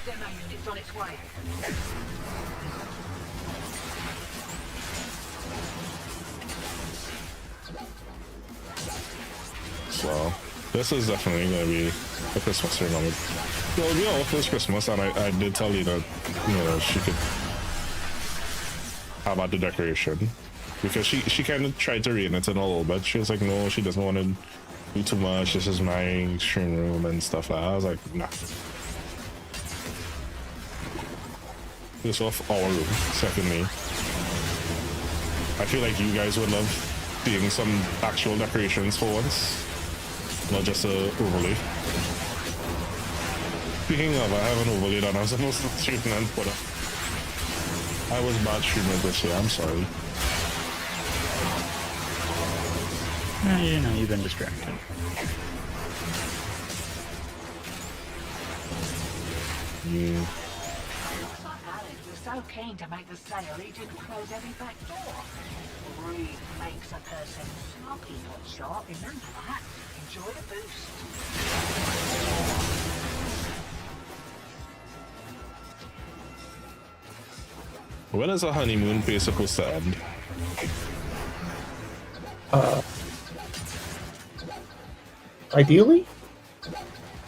Demo unit's on its way. So, this is definitely going to be a Christmas tree moment. So, off this Christmas, and I did tell you that, she could have at the decoration. Because she kind of tried to rein it in a little bit. She was like, no, she doesn't want to do too much. This is my extreme room and stuff like that. I was like, nah. This off our room, secondly. I feel like you guys would love seeing some actual decorations for once, not just a overlay. Speaking of, I have an overlay that I was supposed to stream and put up. I was bad streamer this year, I'm sorry. You know, you've been distracted. Yeah. Looks like Alex was so keen to make the sale he didn't close every back door. Greed makes a person sloppy, hotshot. Remember that. Enjoy the boost. When is a honeymoon phase supposed to end? Ideally,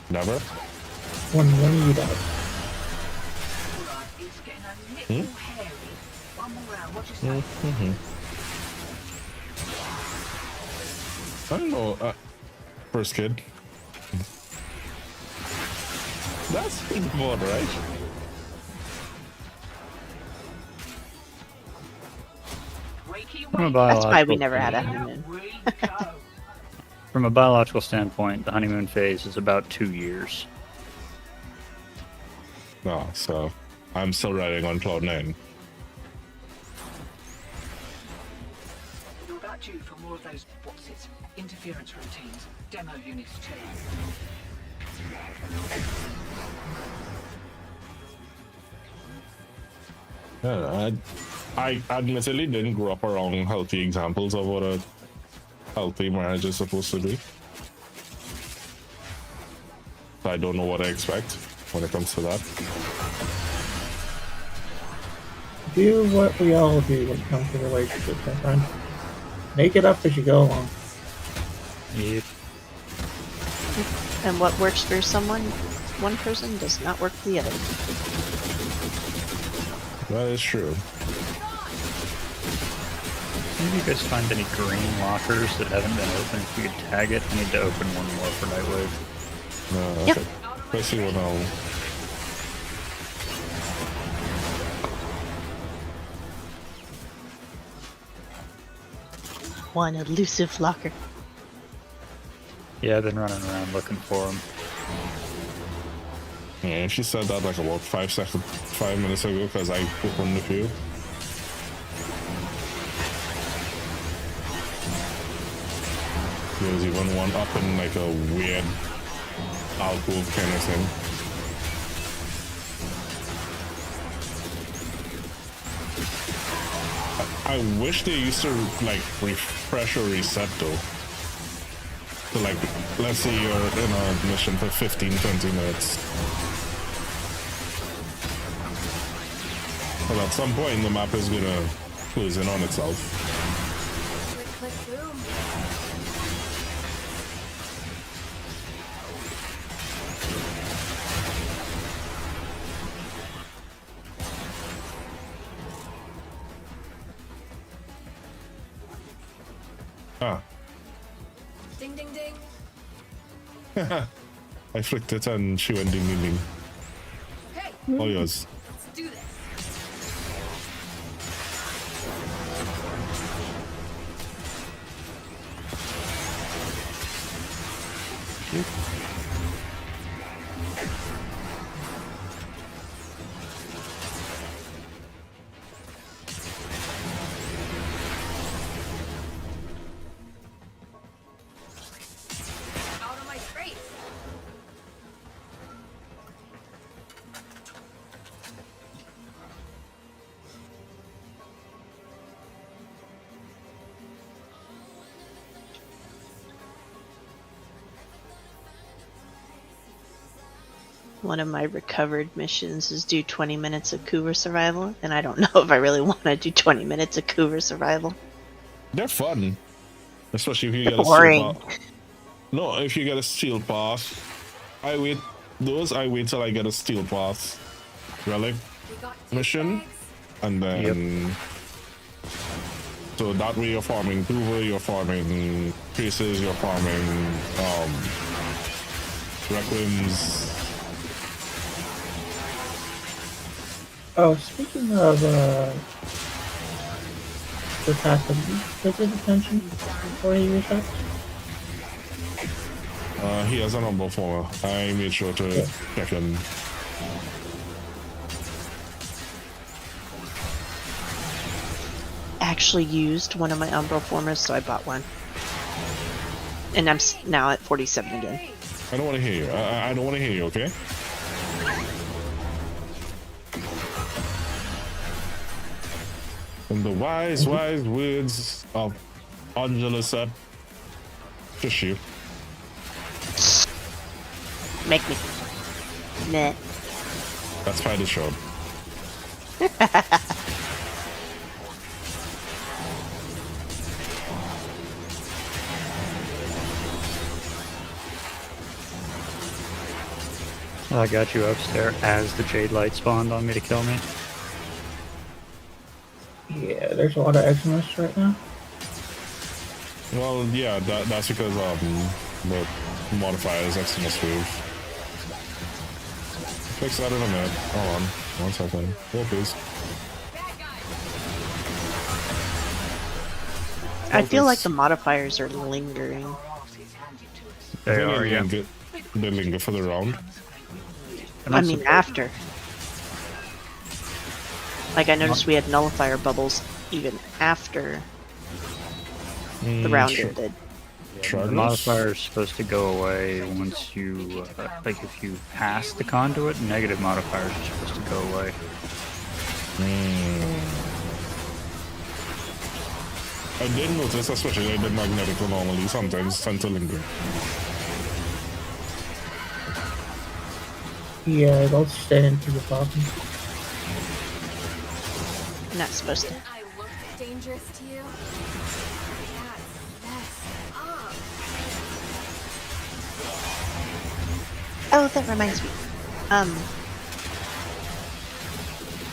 Never? when you die. Alright, it's getting a little hairy. One more round, what you say? I don't know. First kid. That's good, right? Wakey, From a wakey. That's why we biological never had a Here honeymoon. we go. From a biological standpoint, the honeymoon phase is about 2 years. No, so I'm still riding on cloud 9. You're about due for more of those, what's it, interference routines, demo units too. Yeah, I admittedly didn't grow up around healthy examples of what a healthy marriage is supposed to be. So I don't know what I expect when it comes to that. Do what we all do when it comes to relationships, my friend. Make it up as you go along. Yep. And what works for one person does not work for the other. That is true. Maybe you guys find any green lockers that haven't been opened. If you could tag it, I need to open one more for Nightwave. No, Yep. especially when I'll... One elusive locker. Yeah, I've been running around looking for them. Yeah, she said that like about 5 minutes ago because I opened the few. There was even one up in like a weird alcove kind of thing. I wish they used to like refresh or reset though. So like, let's say you're in a mission for 15-20 minutes. But at some point the map is gonna close in on itself. Click, click, boom. Ah, Ding, ding, ding. I flicked it and she went ding ding ding. Hey, All yours. let's do this. Out of my face. One of my recovered missions is do 20 minutes of Cougar survival, and I don't know if I really want to do 20 minutes of Cougar survival. They're fun. Especially if you get a Boring. steel pass. No, if you get a steel pass. I wait till I get a steel pass relic We got two mission. bags. And then so that way you're farming Hoover, you're farming Traces, you're farming Requiems. Oh, speaking of the passive gets his attention before he resets? He has a number for I made sure to check him. Actually used one of my Umbral formers, so I bought one. And I'm now at 47 again. I don't want to hear you. I don't want to hear you, okay? And the wise words of Angela said, just you. Make me. Nah. That's by the show. I got you upstairs as the Jade Light spawned on me to kill me. Yeah, there's a lot of Eximus right now. Well, yeah, that's because the modifier is Eximus move. Fix that in a minute. Hold on, 1 second. Hold please. I feel like the modifiers are lingering. They are, yeah. They linger for the round. I mean, after. Like, I noticed we had nullifier bubbles even after the round ended. The modifier is supposed to go away once you, like, if you pass the conduit, negative modifiers are supposed to go away. I did notice, especially the magnetic anomaly sometimes tend to linger. Yeah, they'll stay into the bottom. Not supposed to. I look dangerous to you? That's messed up. Oh, that reminds me.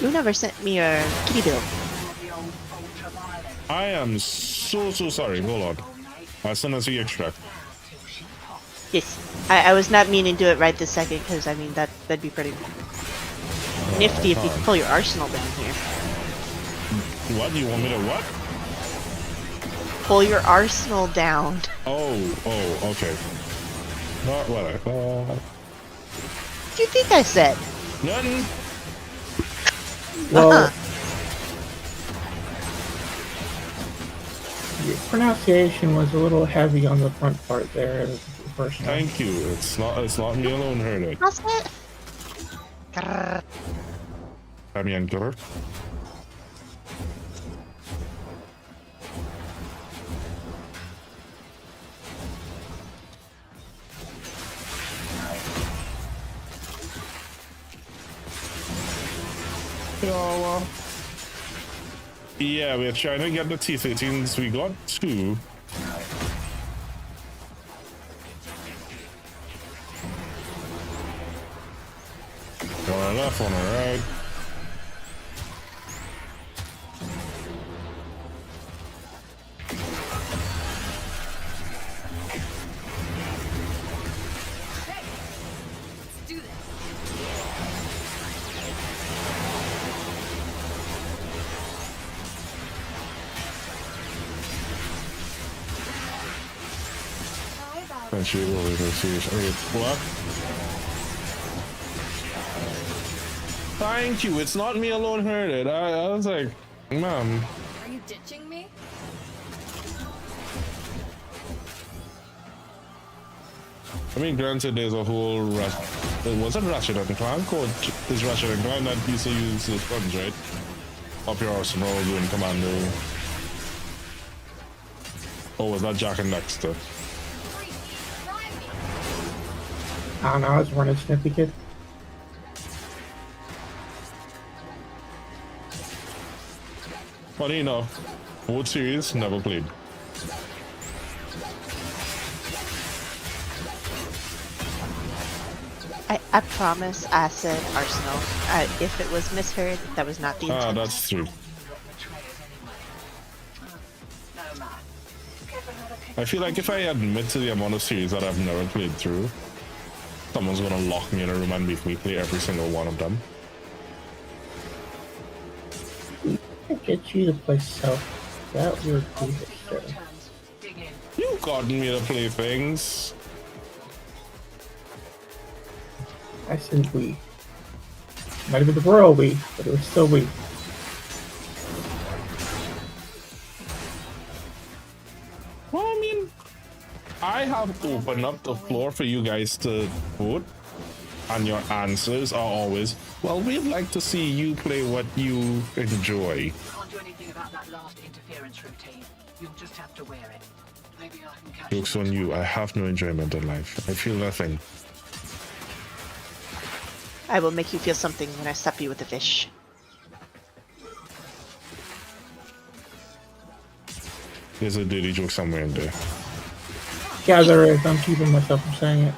You never sent me your kitty bill. I am so sorry. Hold on. As soon as we extract. Yes. I was not meaning to do it right this second, because, I mean, that'd be pretty nifty if you could pull your arsenal down here. What? You want me to what? Pull your arsenal down. Oh, okay. Not what I thought. What do you think I said? Nothing. Well, your pronunciation was a little heavy on the front part there the first time. Thank you. It's not me alone heard it. How's that? I mean, grr. Yeah, we're trying to get the T-13s. We got 2. One on the left, one on the right. Let's do this. How about And she will receive a block. Thank you. It's not me alone heard it. I was like, Mom. Are you ditching me? I mean, granted, there's a whole it wasn't Ratchet and Clank, or is Ratchet and Clank that piece of uses guns, right? Up your arsenal, doing commando. Oh, was that Jack and Dexter? I don't know, I was running Snippy Kid. Funny enough, both series never played. I promise I said arsenal. If it was misheard, that was not the intent. Ah, that's true. I feel like if I admit to the amount of series that I've never played through, someone's gonna lock me in a room and make me play every single one of them. I get you to play self. That would be Take your disturbing. turns. Dig in. You got me to play things. I said we. Might have been the royal we, but it was still we. Well, I mean, I have opened up the floor for you guys to vote, and your answers are always, well, we'd like to see you play what you enjoy. Can't do anything about that last interference routine. You'll just have to wear it. Maybe I can catch Joke's on you, I have no enjoyment in life. I feel nothing. I will make you feel something when I slap you with a fish. There's a dirty joke somewhere in there. Yeah, there is. I'm keeping myself from saying it.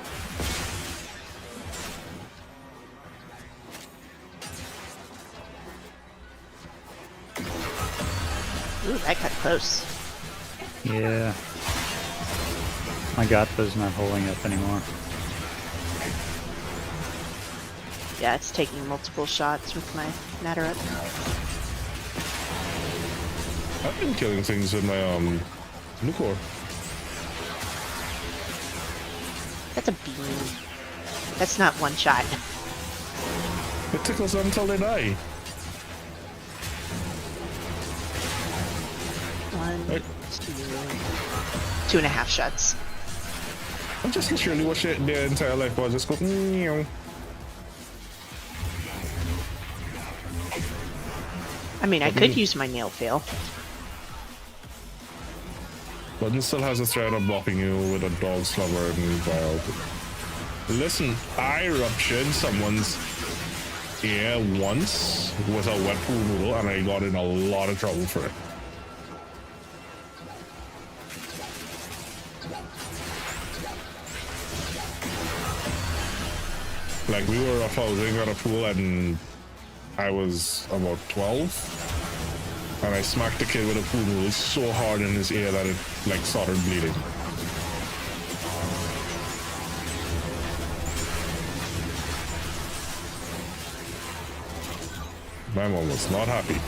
Ooh, that got close. Yeah. My Gatpa's not holding up anymore. Yeah, it's taking multiple shots with my natter up. I've been killing things with my nucor. That's a beam. That's not one shot. It tickles them until they die. One, Right. 2.5 shots. I'm just literally watch it their entire life while I just go meow. I mean, I could use my nail fail. But it still has a threat of blocking you with a dog slobber and wild. Listen, I ruptured someone's ear once with a wet pool noodle and I got in a lot of trouble for it. Like, we were roughhousing at a pool and I was about 12 and I smacked the kid with a pool noodle so hard in his ear that it like started bleeding. My mom was not happy.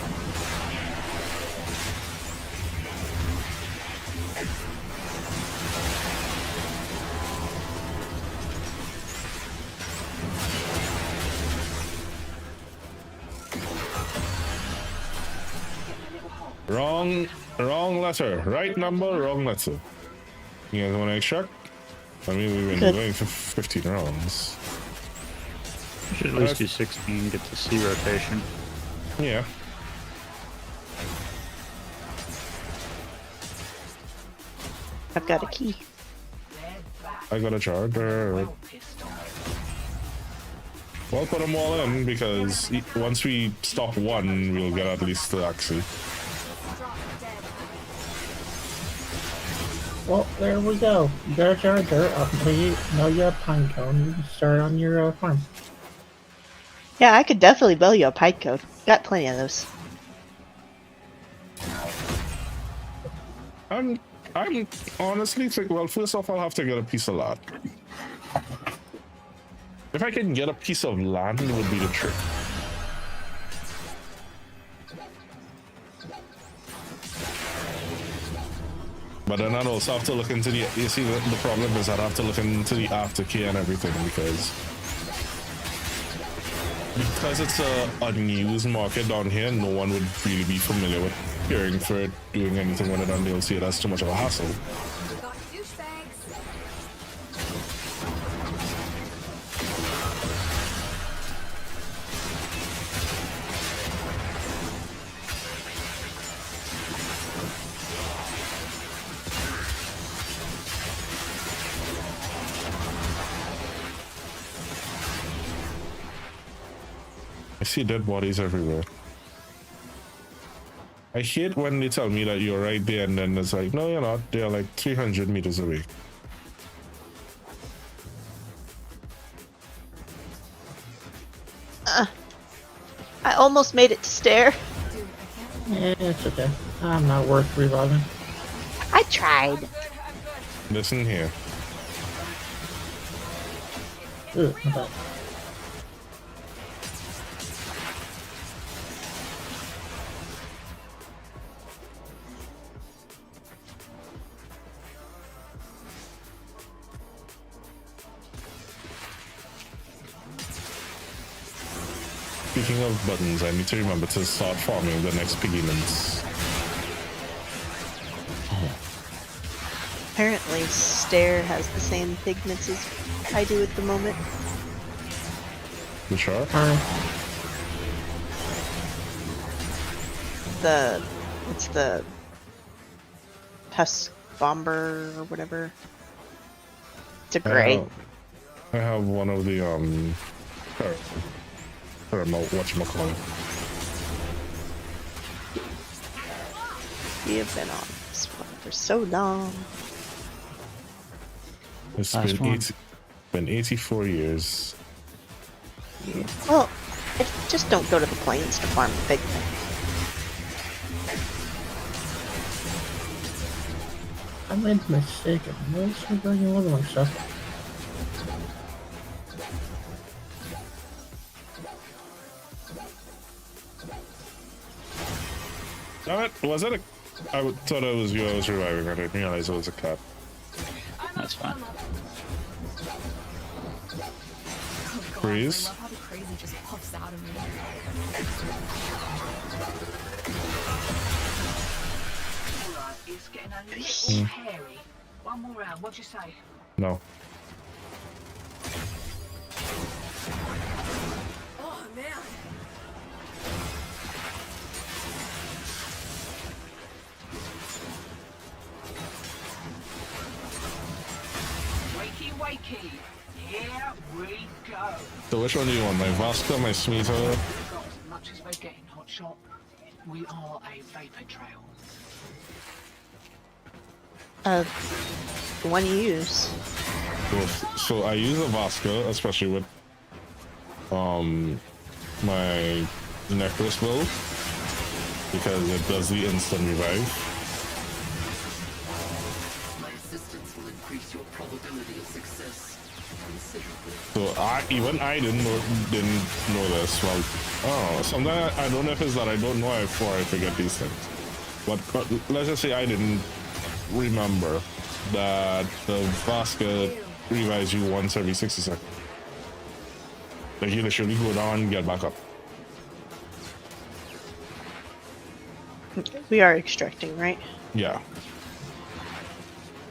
Wrong letter. Right number, wrong letter. You guys want to check? I mean, we've been Good. going for 15 rounds. You should at least do 16, get the C rotation. Yeah. I've got a key. I got a charger. Well, put them all in because once we stop one, we'll get at least the axis. Well, there we go. You got a charger. Now you have pine cone. You can start on your farm. Yeah, I could definitely build you a pipe code. Got plenty of those. I'm honestly think. Well, first off, I'll have to get a piece of land. If I can get a piece of land, it would be the trick. But then I'd also have to look into the. You see, the problem is I'd have to look into the aftercare and everything because it's a unused market down here. No one would really be familiar with caring for it, doing anything with it, and they'll see it as too much of a hassle. Got douchebags. I see dead bodies everywhere. I hate when they tell me that you're right there and then it's like, no, you're not. They're like 300 meters away. I almost made it to stair. Yeah, it's okay. I'm not worth reviving. I tried. Listen here. Ooh, not bad. speaking of buttons, I need to remember to start farming the next pigments. Apparently, Stare has the same pigments as I do at the moment. You sure? It's the Tusk Bomber or whatever. It's a gray. I have one of the whatchamacallit. We have been on this one for so long. It's Last one. been 84 years. Well, just don't go to the plains to farm pigment. I made a mistake. I'm really sure bringing one of my stuff. Was it a... thought it was you I was reviving. I didn't realize it was a cat. That's fine. Freeze. I love how the crazy just puffs out of me. Alright, it's getting a little hairy. One more round, what'd you say? No. Oh man. Wakey, wakey. Here we go. So which one do you want? My Vasca, my Smita? We've got as much as we're getting, Hotshot. We are a vapor trail. The one you use. So I use a Vasca, especially with my necklace build, because it does the instant revive. My assistance will increase your probability of success considerably. So I didn't know this. Well, sometimes I don't know if it's that I don't know before I forget these things. But let's just say I didn't remember that the Vasca revives you once every 60 seconds. Like you literally go down and get back up. We are extracting, right? Yeah.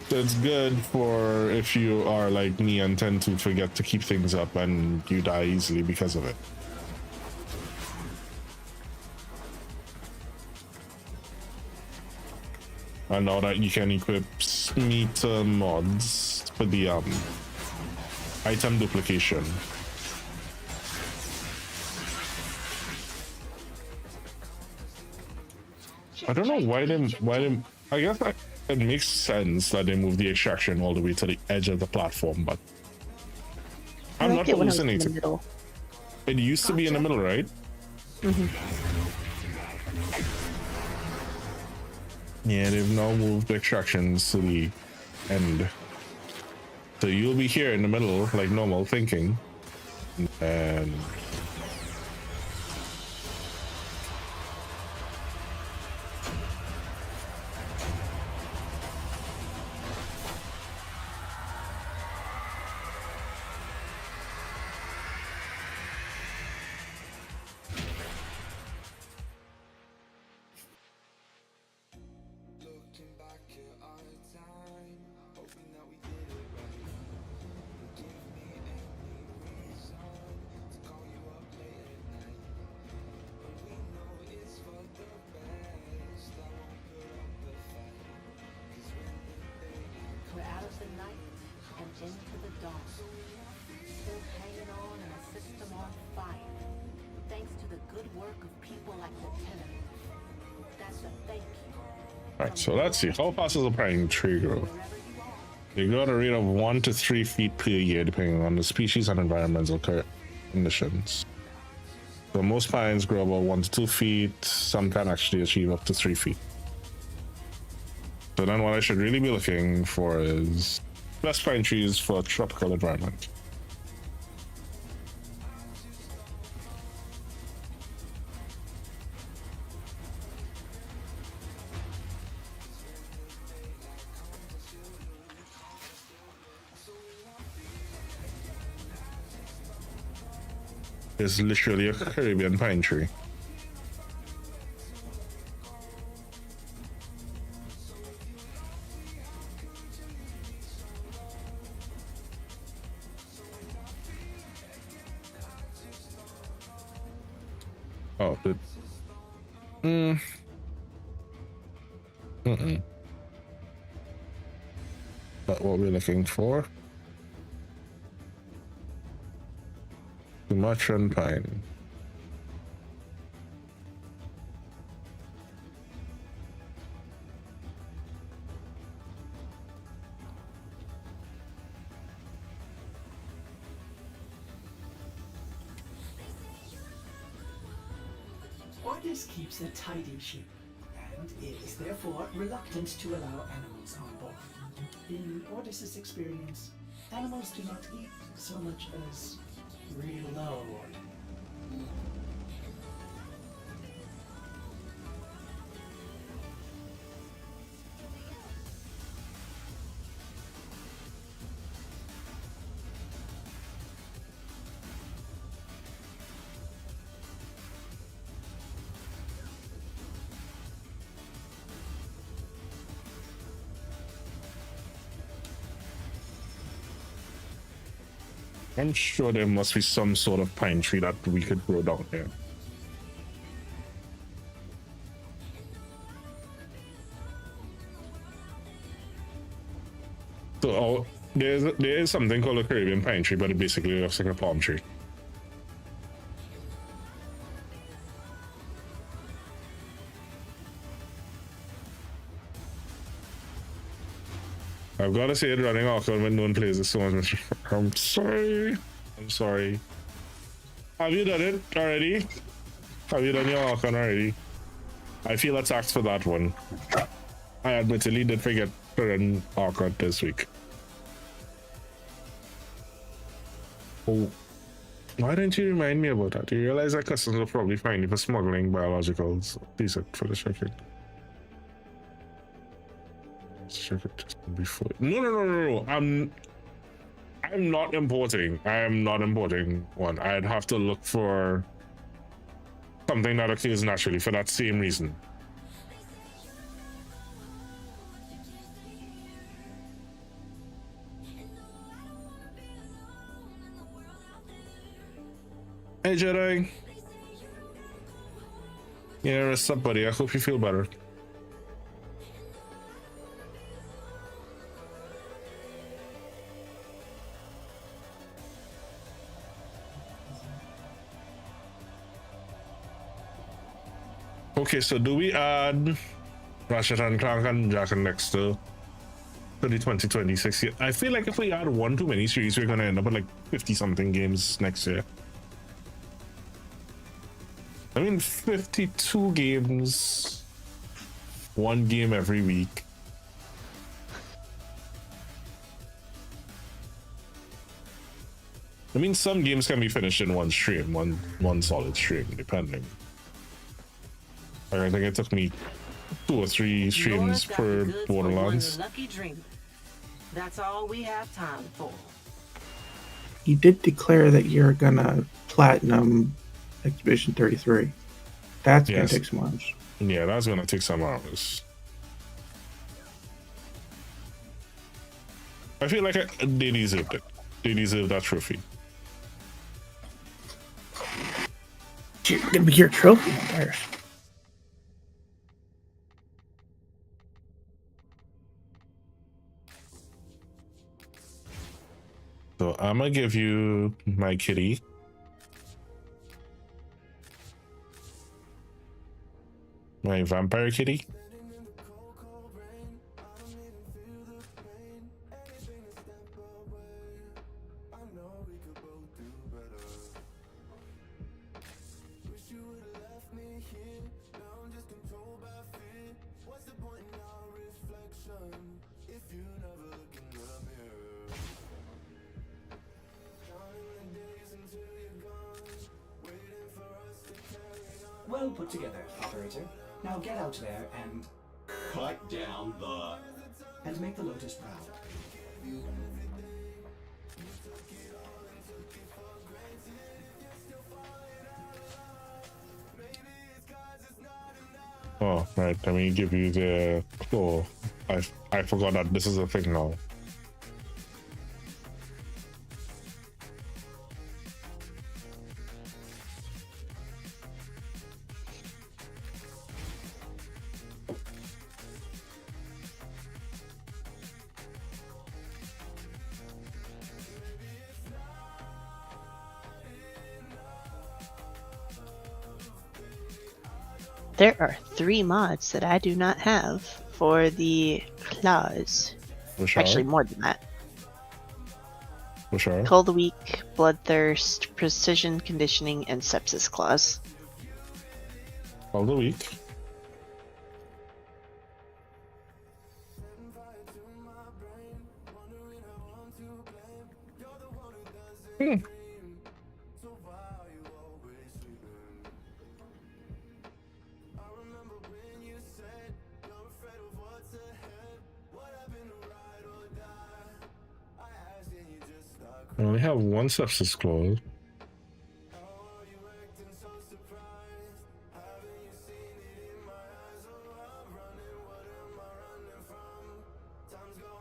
So it's good for if you are like me and tend to forget to keep things up and you die easily because of it. And now that you can equip meter mods for the item duplication. I don't know why they I guess it makes sense that they move the extraction all the way to the edge of the platform, but I'm not like it when it was in the hallucinating. middle. It used to be in the middle, right? Yeah, they've now moved the extractions to the end. So you'll be here in the middle, like normal, thinking. And Looking back at our time, hoping that we did it right. Give me any reason to call you up late at night. But we know it's for the best. I won't put up a fight. 'Cause when the daylight We're out of the night and into the dawn. Still hanging on in a system on fire. Thanks to the good work of people like Lieutenant. That's a thank you. alright, so let's see. How fast is the pine tree grow? Wherever you are. They grow at a rate of 1 to 3 feet per year, depending on the species and environmental conditions. So most pines grow about 1 to 2 feet. Some can actually achieve up to 3 feet. So then what I should really be looking for is best pine trees for a tropical environment. is literally a Caribbean pine tree. Oh, but Not what we're looking for. Sumatran pine. Ordis keeps a tidy ship, and is therefore reluctant to allow animals on board. In Ordis's experience, animals do not eat so much as reload. I'm sure there must be some sort of pine tree that we could grow down here. So there is something called a Caribbean pine tree, but it basically looks like a palm tree. I've got to say it running awkward when no one plays this so much. I'm sorry. I'm sorry. Have you done it already? Have you done your Archon already? I feel attacked for that one. I admittedly did forget to run Archon this week. Oh. Why didn't you remind me about that? You realize that customs will probably find you for smuggling biologicals. Please for the check it. Check it before. No. I'm not importing. I am not importing one. I'd have to look for something that occurs naturally for that same reason. Hey Jedi. Yeah, what's up, buddy? I hope you feel better. Okay, so do we add Ratchet and Clank and Jack and Dexter to the 2026 year? I feel like if we add one too many series, we're gonna end up with like 50 something games next year. I mean, 52 games, one game every week. I mean, some games can be finished in one stream, one solid stream, depending. I think it took me 2 or 3 streams per Borderlands. Lucky dream. That's all we have time for. You did declare that you're gonna platinum Expedition 33. That's gonna take some hours. Yeah, that's gonna take some hours. I feel like they deserved it. They deserve that trophy. You're gonna be your trophy empires. So I'm gonna give you my kitty. My vampire kitty. Well put together, operator. Now get out there and cut down the... and make the Lotus proud. Oh, right. Let me give you the. Oh, I forgot that this is a thing now. There are 3 mods that I do not have for the claws. For Actually, more than that. For sure. Cull the Weak, Bloodthirst, Precision Conditioning, and Sepsis Claws. All the week. I only have 1 sepsis clause.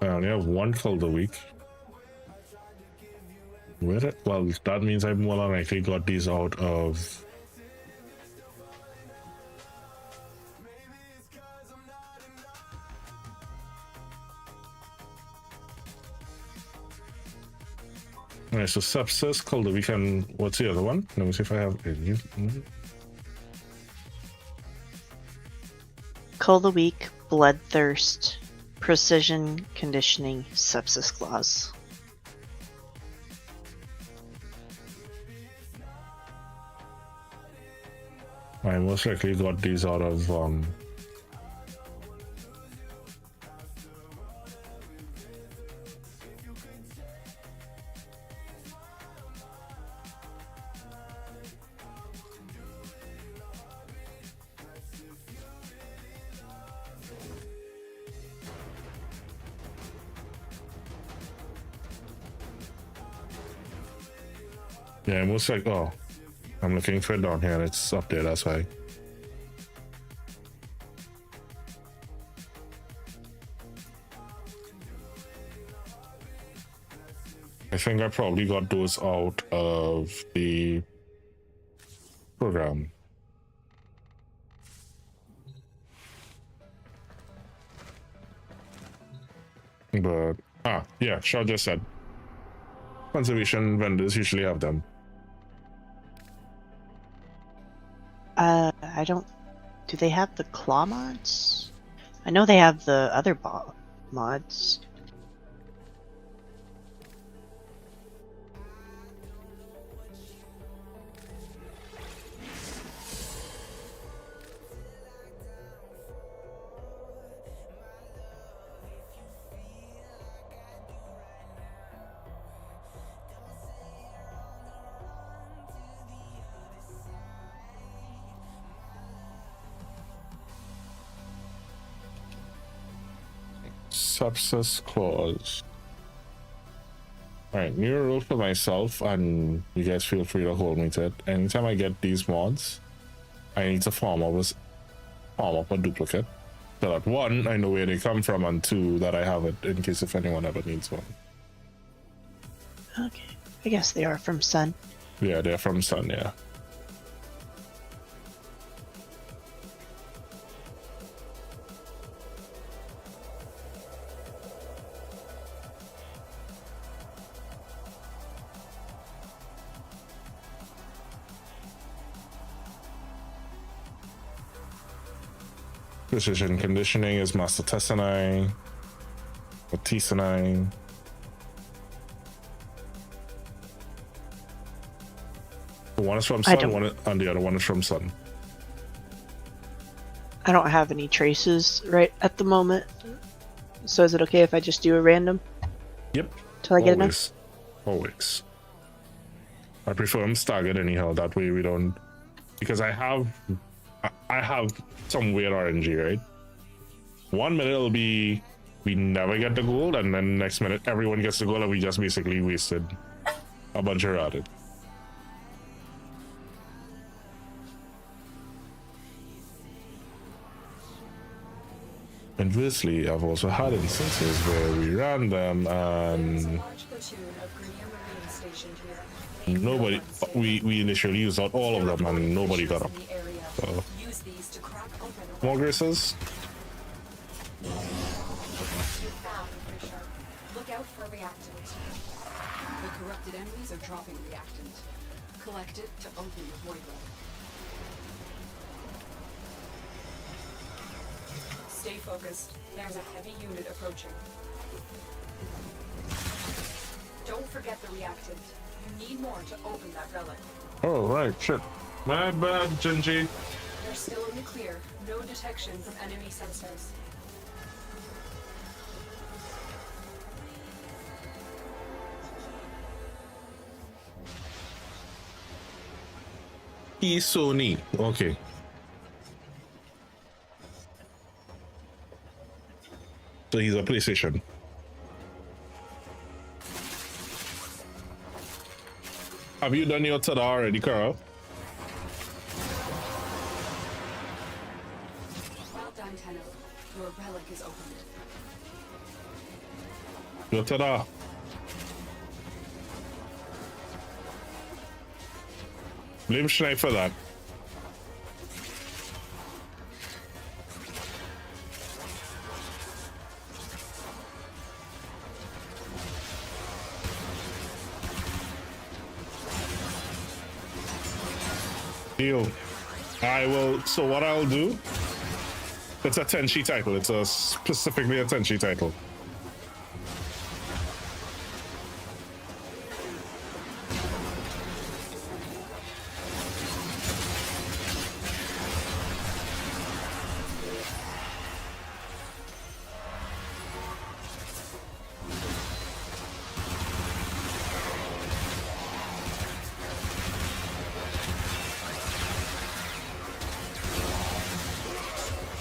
I only have 1 cull the week. Well, that means I more than likely got these out of. Alright, so sepsis, cull the week, and what's the other one? Let me see if I have any. Cull the Weak, Bloodthirst, Precision Conditioning, Sepsis Claws. I most likely got these out of yeah, most like I'm looking for it down here. It's up there. That's why. I think I probably got those out of the program. But yeah, Shaw just said conservation vendors usually have them. I don't. Do they have the claw mods? I know they have the other mods. Sepsis clause. Alright, new rule for myself, and you guys feel free to hold me to it. Anytime I get these mods, I need to farm up a duplicate. So that 1, I know where they come from, and 2, that I have it in case if anyone ever needs one. Okay. I guess they are from Sun. Yeah, they're from Sun, yeah. Precision conditioning is Master Tessenine, or Tessenine. One is from Sun, and the other one is from Sun. I don't have any traces right at the moment. So is it okay if I just do a random? Yep. Till I get enough? Always. I prefer them staggered anyhow. That way we don't. Because I have some weird RNG, right? 1 minute it'll be we never get the gold, and then next minute everyone gets the gold, and we just basically wasted a bunch of routed. Conversely, I've also had instances where we ran them and nobody, we initially used out all of them and nobody got up. So, more graces. Look out for reactant. The corrupted enemies are dropping reactant. Collect it to open the void realm. Stay focused. There's a heavy unit approaching. Don't forget the reactant. You need more to open that relic. Oh, right, shit. My bad, Gingy. They're still in the clear. No detection from enemy sensors. He's so neat. Okay. So he's a PlayStation. Have you done your tada already, Carl? Well done, Tenno. Your relic is opened. Your tada. Blame Schneid for that. Deal. I will. So what I'll do? It's a Tenchi title. It's a specifically a Tenchi title.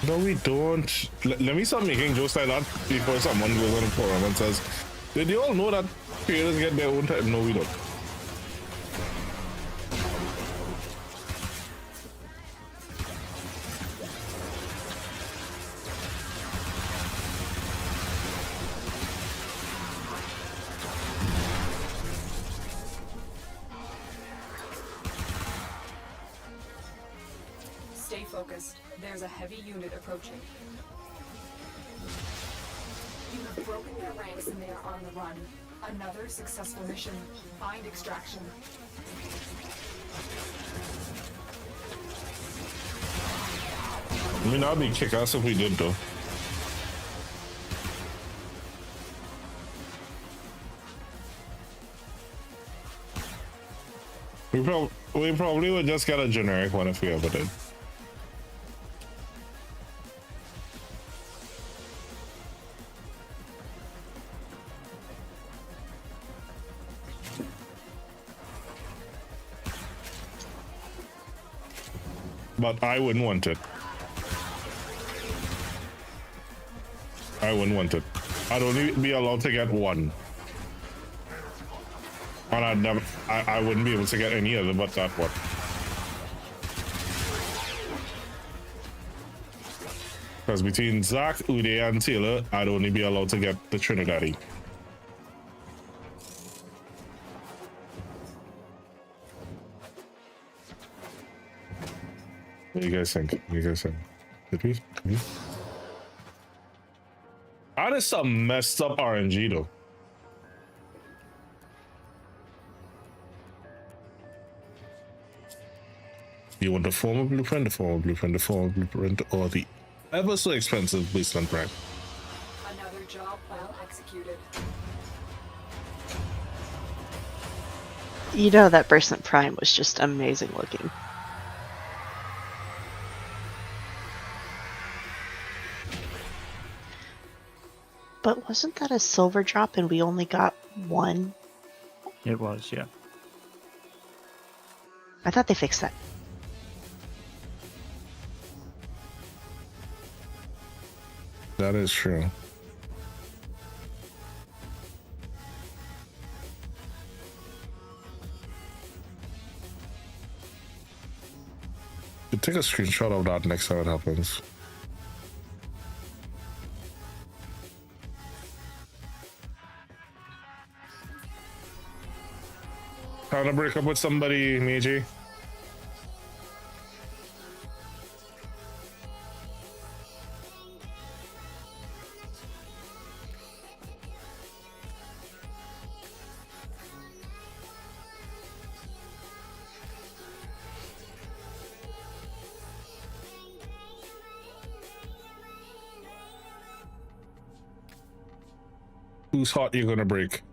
No, we don't. Let me start making jokes like that before someone goes on a forum and says, did you all know that creators get their own time? No, we don't. Stay focused. There's a heavy unit approaching. You have broken their ranks and they are on the run. Another successful mission. Find extraction. I mean, that'd be kick-ass if we did, though. We probably would just get a generic one if we ever did. But I wouldn't want it. I wouldn't want it. I'd only be allowed to get one. And I'd never, I wouldn't be able to get any other but that one. Because between Zach, Uday, and Taylor, I'd only be allowed to get the Trinidadi. What do you guys think? What do you guys think? Did we? That is some messed up RNG though. You want the former blueprint, the former blueprint, the former blueprint, or the ever so expensive Wasteland Prime? Another job well executed. You know that Wasteland Prime was just amazing looking. But wasn't that a silver drop and we only got one? It was, yeah. I thought they fixed that. That is true. You take a screenshot of that next time it happens. trying to break up with somebody, Meiji? Whose heart you gonna break?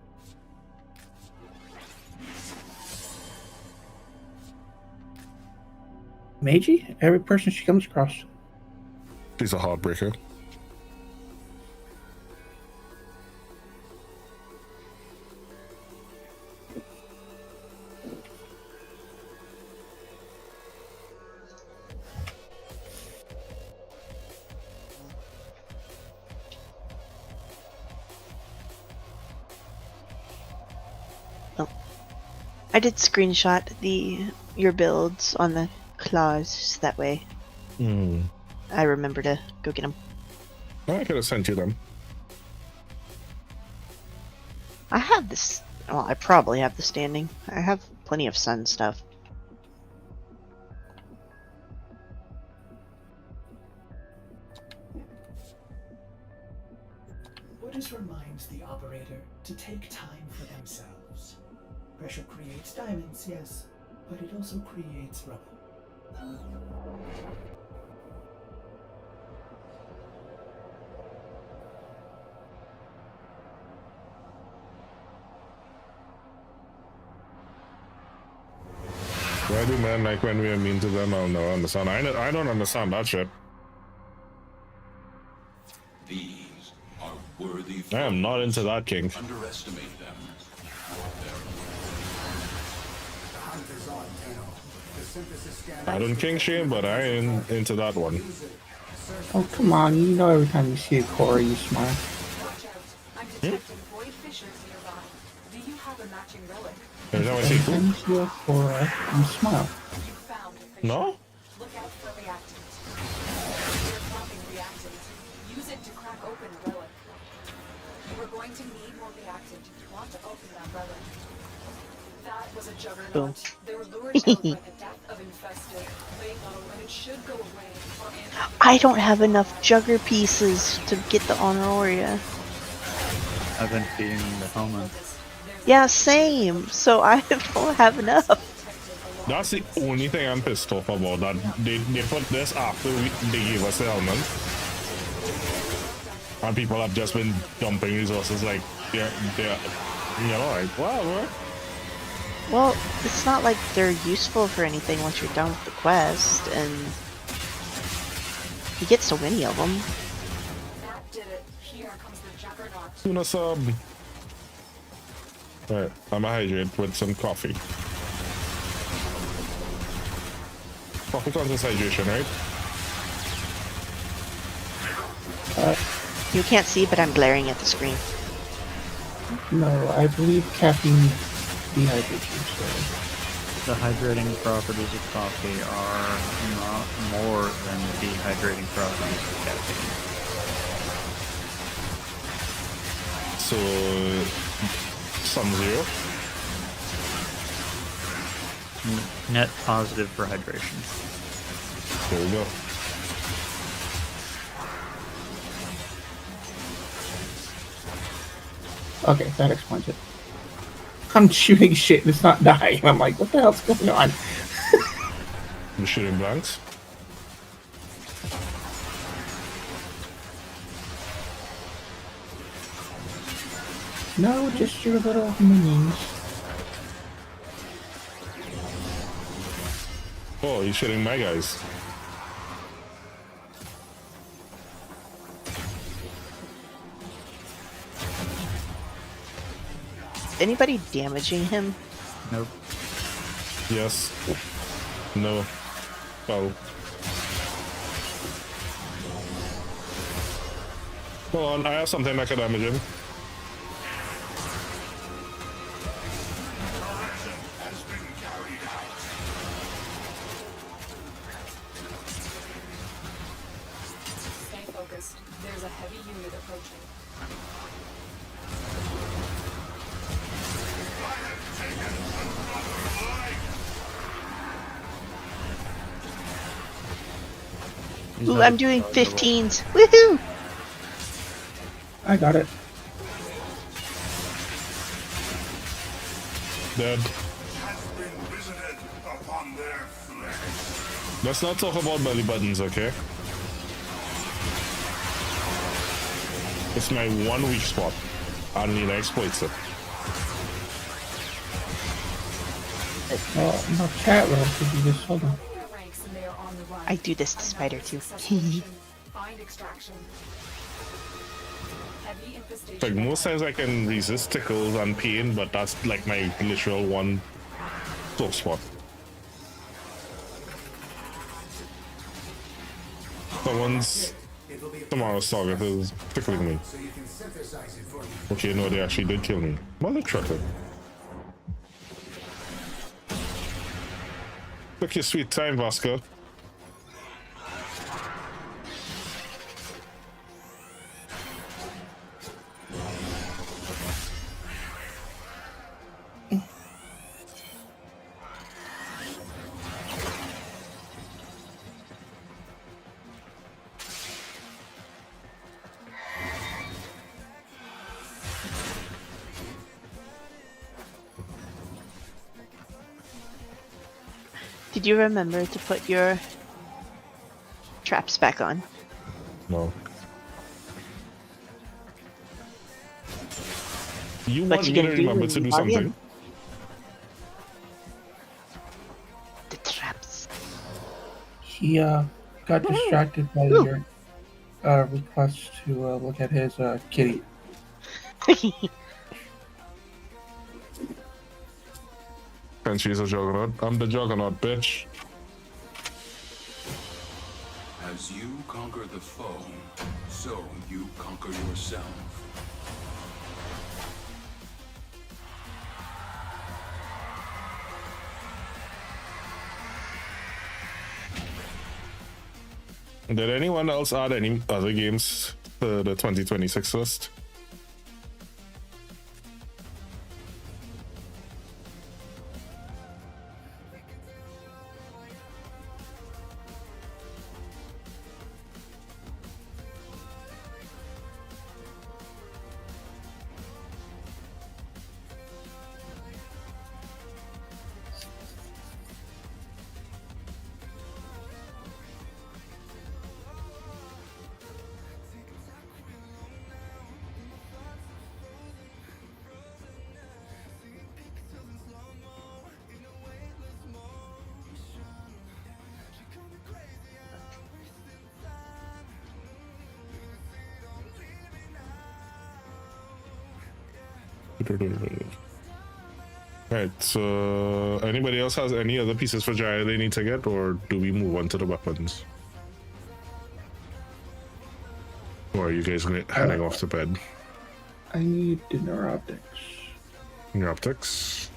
Meiji? Every person she comes across. She's a heartbreaker. I did screenshot your builds on the claws so that way. I remember to go get them. I could have sent you them. I have this. Well, I probably have the standing. I have plenty of sun stuff. Orders reminds the operator to take time for themselves. Pressure creates diamonds, yes, but it also creates rubble. Why do men like when we are mean to them? I don't understand. I don't understand that shit. These are worthy. I am not into that, King. Underestimate them. The hunt is on, Tenno. The synthesis scanner. I don't King Shane, but I ain't into that one. Oh, come on. You know every time you see a Cora, you smile. Watch out. I'm detecting void fissures nearby. Do you have a matching relic? Every time I see Every time you see a Cora, you smile. You found a fissure. No? Look out for reactant. We're dropping reactant. Use it to crack open the relic. We're going to need more reactant. You want to open that relic. That was a juggernaut. They were lured out by the death of infested. Lay low, and it should go away. I don't have enough jugger pieces to get the Honoria. I've been feeding the Homa. Yeah, same. So I don't have enough. That's the only thing I'm pissed off about. That they put this after they gave us the element, and people have just been dumping resources like they're you know, like whatever. Well, it's not like they're useful for anything once you're done with the quest, and you get so many of them. That did it. Here comes the juggernaut. Tuna sub. Alright, I'm gonna hydrate with some coffee. Coffee contains hydration, right? You can't see, but I'm glaring at the screen. No, I believe caffeine dehydration. So. The hydrating properties of coffee are not more than the dehydrating properties of caffeine. So some zero. Net positive for hydration. There we go. Okay, that explains it. I'm shooting shit and it's not dying. I'm like, what the hell's going on? I'm shooting blanks. No, just your little minions. Oh, he's shooting my guys. Anybody damaging him? Nope. Yes. No. Oh. Hold on, I have something that can damage him. Stay focused. There's a heavy unit approaching. He's Ooh, not I'm a doing dodgeable. 15s. Woohoo! I got it. Dead. Let's not talk about belly buttons, okay? It's my one weak spot. And Nina exploits it. Well, no chat room could you just hold on. Their ranks and they are on the run. I do this to Spider Another too. successful mission. Find extraction. Heavy infestation. Like most times I can resist tickles and pain, but that's like my literal one soft spot. Someone's tomorrow's target is tickling me. So you can synthesize it for me. Okay, no, they actually did kill me. Mother trucker. Took your sweet time, Vasco. Did you remember to put your traps back on? No. You What want you me to gonna do remember when to you do log in? something? The traps. He got distracted by Ooh. your request to look at his kitty. And she's a juggernaut. I'm the juggernaut, bitch. As you conquer the foe, so you conquer yourself. Did anyone else add any other games to the 2026 list? Right, so anybody else has any other pieces for Gyre they need to get, or do we move on to the weapons? Or are you guys heading off to bed? I need dinner optics. Your optics?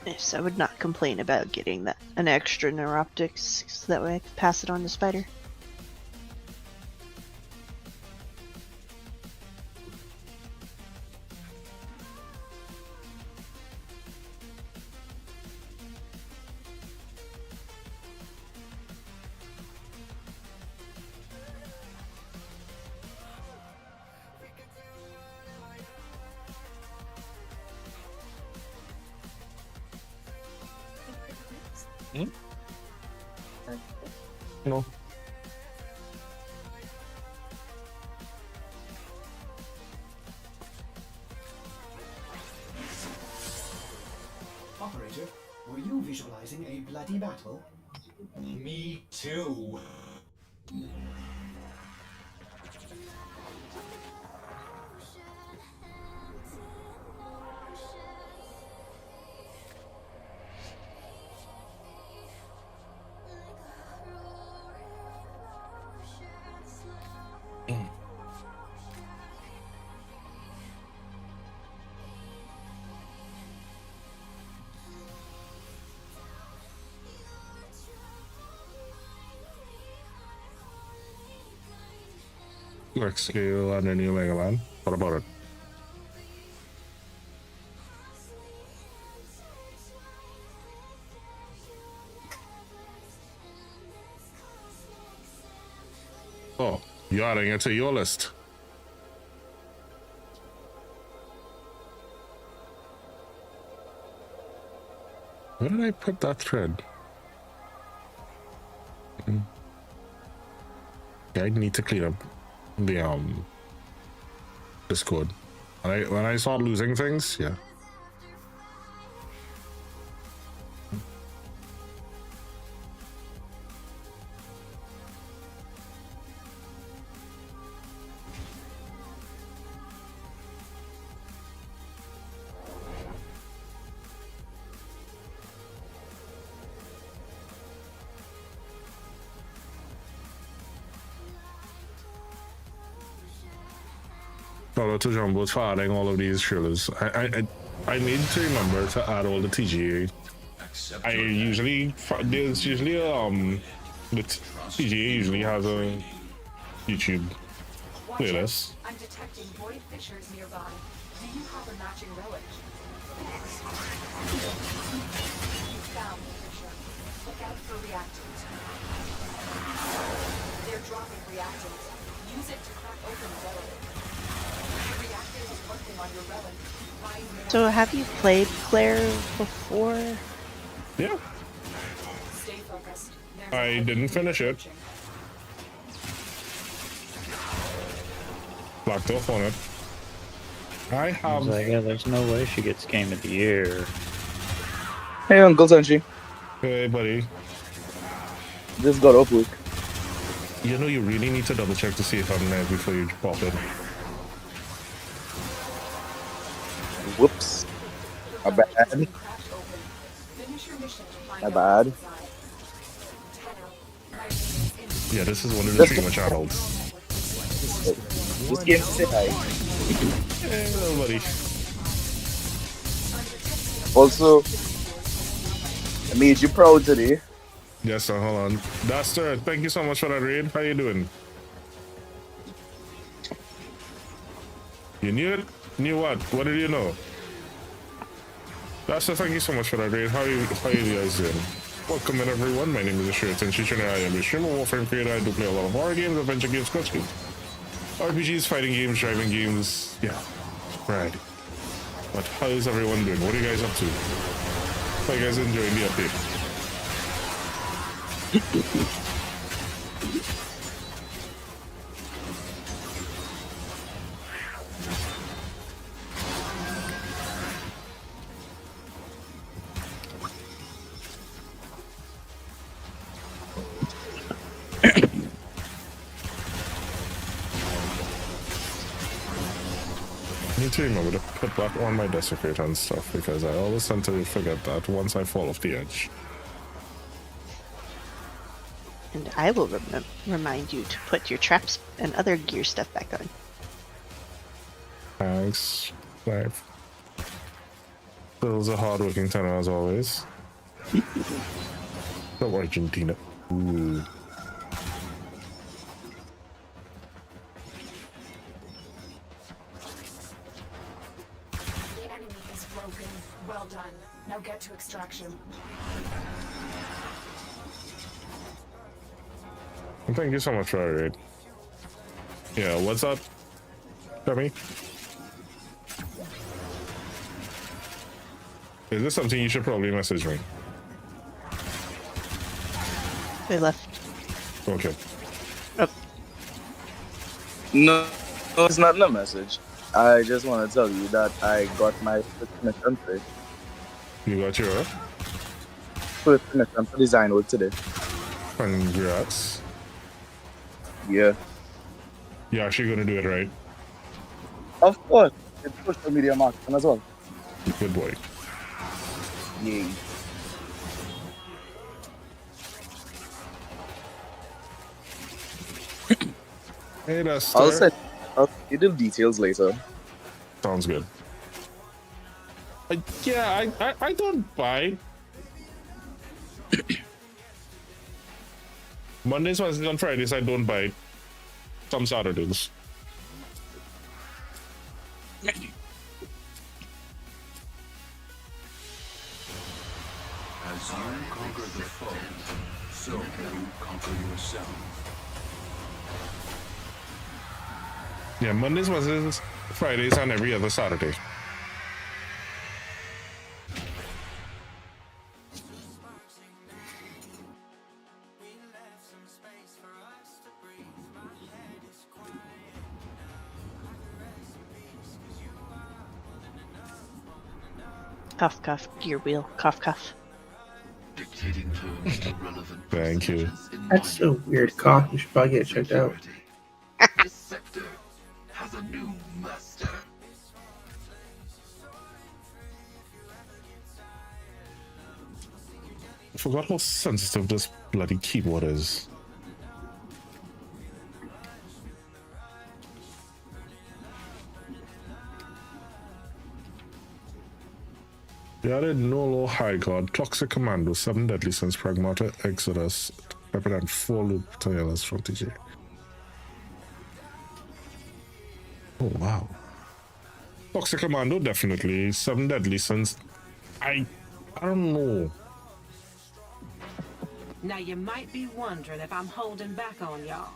Yes, I would not complain about getting that an extra neuroptics, so that way I can pass it on to Spider. No. Operator, were you visualizing a bloody battle? Me too. Like scale and then you Legoland. What about it? You're adding it to your list. Where did I put that thread? Yeah, I need to clean up the Discord. When I start losing things, yeah. Shout out to Jumbo for adding all of these trailers. I need to remember to add all the TGA. I usually there's usually the TGA usually has a YouTube playlist. I'm detecting void fissures nearby. Do you have a matching relic? You found the fissure. Look out for reactants. They're dropping reactants. Use it to crack open the relic. The reactor is working on your relic. Find more. So have you played Claire before? Yeah. Stay focused. I didn't finish it. Locked off on it. I have. Like, yeah, there's no way she gets Game of the Year. Hey, Uncle Sanchi. Hey, buddy. Just got off work. You know, you really need to double check to see if I'm there before you pop in. Whoops. My bad. My bad. Yeah, this is one of the streamer channels. Just came to say hi. Hey, hello, buddy. Also, I made you proud today. Yes, sir, hold on. Duster, thank you so much for that raid. How you doing? You knew it? Knew what? What did you know? Duster, thank you so much for that raid. How you guys doing? Welcome in, everyone. My name is Ashir Tenchi, and I am a streamer, Warframe creator. I do play a lot of horror games, adventure games, quest games, RPGs, fighting games, driving games. Yeah, right. But how is everyone doing? What are you guys up to? How you guys enjoying the update? I need to remember to put back on my desecrator and stuff because I always tend to forget that once I fall off the edge. And I will remind you to put your traps and other gear stuff back on. Thanks, life. Bill's a hard-working tenor as always. No Argentina. Ooh. The enemy is broken. Well done. Now get to extraction. Thank you so much for that raid. Yeah, what's up, Demi? Is this something you should probably message me? They left. Okay. Oh. No, it's not a message. I just want to tell you that I got my first mission today. You got your First mission for design work today. congrats. Yeah. You're actually gonna do it, right? Of course. It's social media marketing as well. Good boy. Yay. Hey, that's I'll send you the details later. Sounds good. Yeah, I don't buy. Mondays, Wednesdays, and Fridays I don't buy. Some Saturdays. As you conquer the foe, so you conquer yourself. Yeah, Mondays, Wednesdays, Fridays, and every other Saturday. Cuff, cuff, gear wheel, cuff, cuff. Dictating terms to relevant Thank you. percentages in That's a weird cough. You should probably get it checked out. security. This sector has a new master. I forgot how sensitive this bloody keyboard is. We added Nolo High God, Toxic Commando, 7 Deadly Sins, Pragmata, Exodus, Pepper and 4 Loop Taylors from TJ. Oh wow. Toxic Commando, definitely. 7 Deadly Sins. I don't know. Now you might be wondering if I'm holding back on y'all.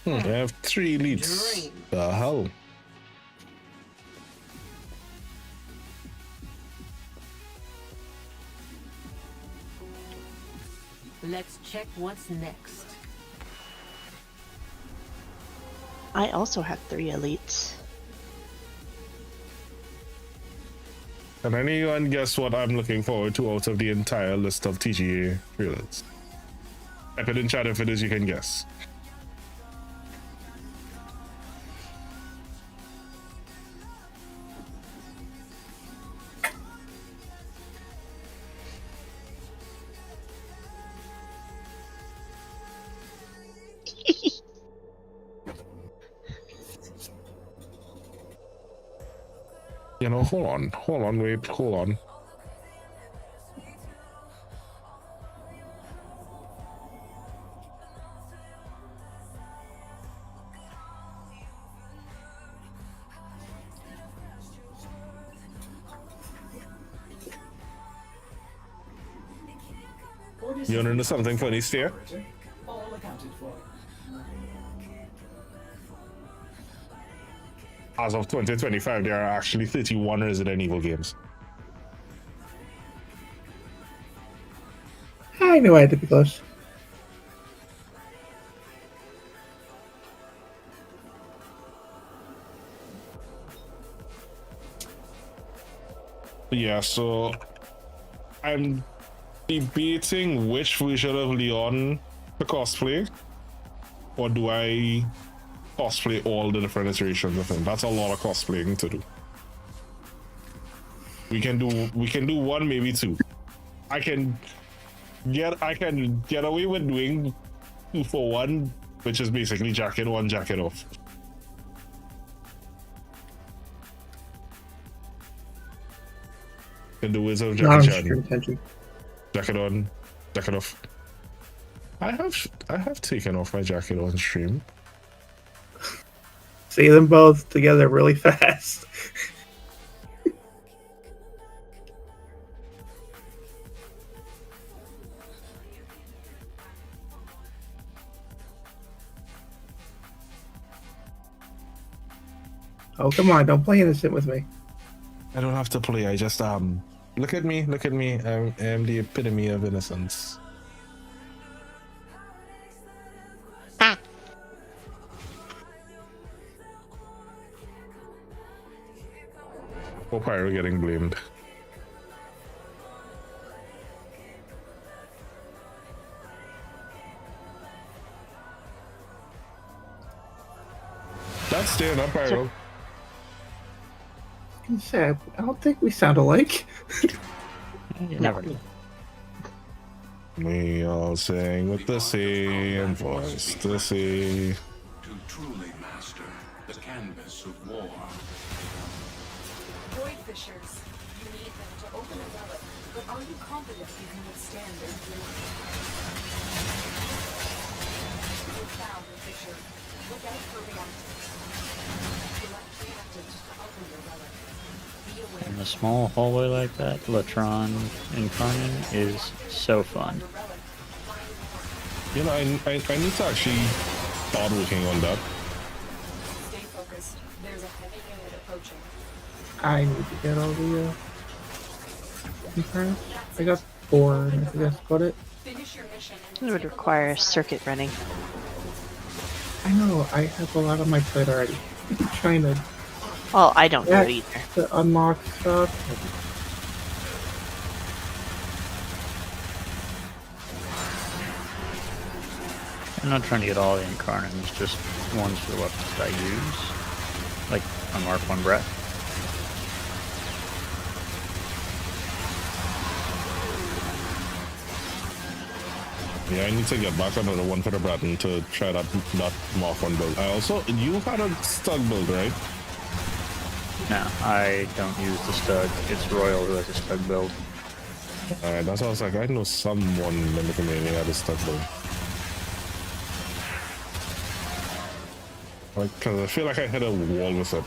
I have 3 elites. Dream. The hell? Let's check what's next. I also have 3 elites. Can anyone guess what I'm looking forward to out of the entire list of TGA trailers? Type it in chat if it is you can guess. You know, hold on, wait, hold on. You wanna know something funny, Steer? All accounted for. As of 2025, there are actually 31 Resident Evil games. I knew I had to be close. Yeah, so I'm debating which version of Leon to cosplay, or do I cosplay all the different iterations of him? That's a lot of cosplaying to do. We can do one, maybe 2. I can get away with doing 2 for 1, which is basically jacket on, jacket off. In the words of Jackie Chan, jacket on, jacket off. I have taken off my jacket on stream. See them both together really fast. Oh, come on, don't play innocent with me. I don't have to play, I just look at me, I am the epitome of innocence. Oh, Pyro getting blamed. That's still not Pyro. I don't think we sound alike. You never know. We all sing with the same voice, the sea. To truly master the canvas of war. Void fissures. You need them to open a relic, but are you confident you can withstand their fury? You found the fissure. Look out for reactants. Select reactant to open your relic. Be aware. In a small hallway like that, Latron Incarnate is so fun. You know, I need to actually start working on that. Stay focused. I need to get all the components. I got 4, and I think that's about it. Finish your mission. It would require a circuit running. I know, I have a lot on my plate already. Trying to Well, I don't do it either. to unlock stuff. I'm not trying to get all the incarnates, just ones for the weapons that I use. Like a Mark 1 Brett. Yeah, I need to get back another one for the Bratton to try that Mark 1 build. I also, you had a Stug build, right? No, I don't use the Stug. It's Royal who has a Stug build. Alright, that's why I was like, I know someone in the community had a Stug build. Like, cause I feel like I hit a wall with it.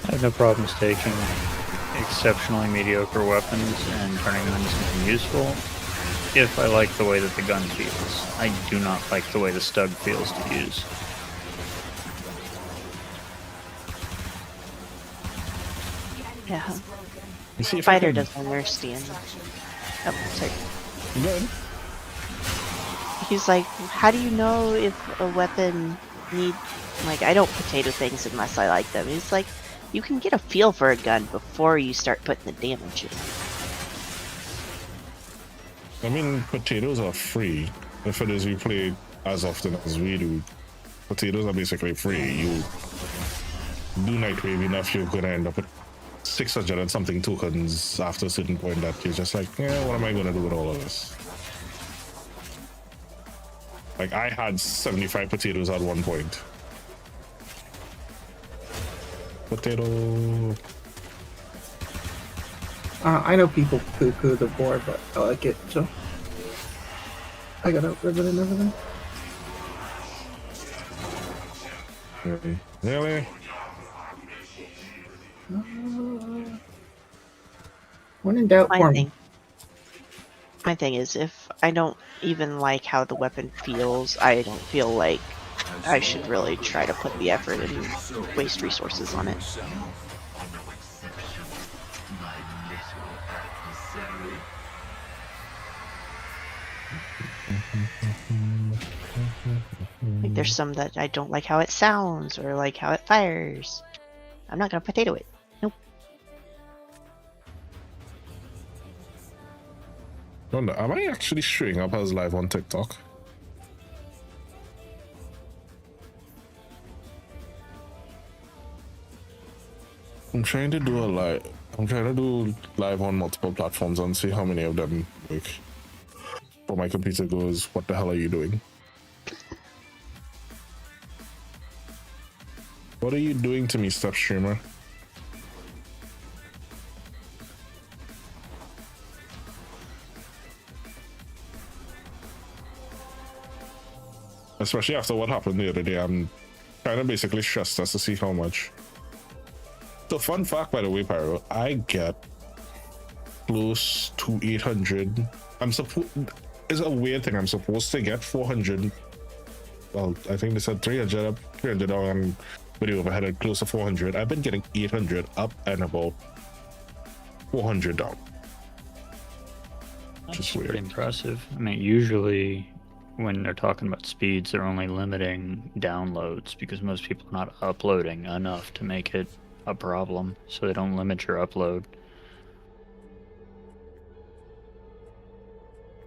I have no problems taking exceptionally mediocre weapons and turning them into something useful if I like the way that the gun feels. I do not like the way the Stug feels to use. Yeah. You see, if Fighter I can... doesn't understand. Oh, sorry. Good. He's like, how do you know if a weapon need... Like, I don't potato things unless I like them. He's like, you can get a feel for a gun before you start putting the damage in. I mean, potatoes are free. If it is you play as often as we do, potatoes are basically free. You do Nightwave enough, you're gonna end up with 600 and something tokens after a certain point that you're just like, yeah, what am I gonna do with all of this? Like, I had 75 potatoes at one point. Potato. I know people poo-poo the board, but I like it, so I got out ribbon and everything. Really? When in doubt, for me. My thing is, if I don't even like how the weapon feels, I don't feel like I should really try to put the effort and waste resources on it. Like, there's some that I don't like how it sounds or like how it fires. I'm not gonna potato it. Nope. Wonder, am I actually showing up as live on TikTok? I'm trying to do live on multiple platforms and see how many of them work. But my computer goes, what the hell are you doing? What are you doing to me, step streamer? Especially after what happened the other day, I'm kind of basically stressed as to see how much. So fun fact, by the way, Pyro, I get close to 800. It's a weird thing. I'm supposed to get 400. Well, I think they said 300 down on video overhead at close to 400. I've been getting 800 up and about 400 down. That's pretty impressive. I mean, usually when they're talking about speeds, they're only limiting downloads because most people are not uploading enough to make it a problem, so they don't limit your upload.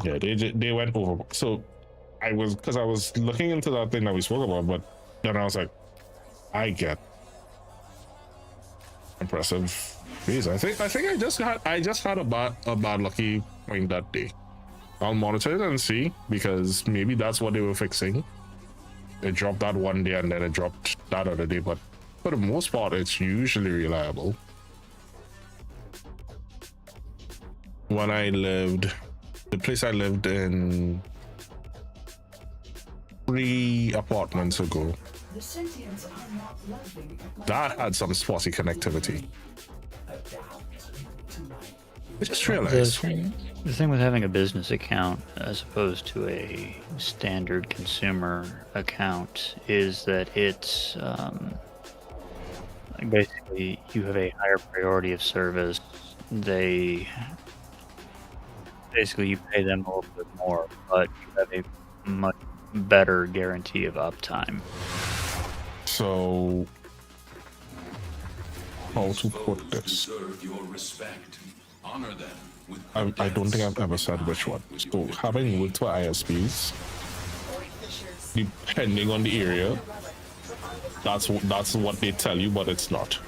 Yeah, they went over. So I was looking into that thing that we spoke about, but then I was like, I get impressive fees. I think I just had a bad lucky point that day. I'll monitor it and see, because maybe that's what they were fixing. It dropped that one day and then it dropped that other day, but for the most part, it's usually reliable. When the place I lived in 3 apartments ago, that had some spotty connectivity. I just realized. The thing with having a business account as opposed to a standard consumer account is that it's basically you have a higher priority of service. They basically you pay them a little bit more, but you have a much better guarantee of uptime. So, how to put this? Deserve your respect. Honor them with I don't think I've ever said which one. So, having worked for ISPs, depending on the area, that's what they tell you, but it's not.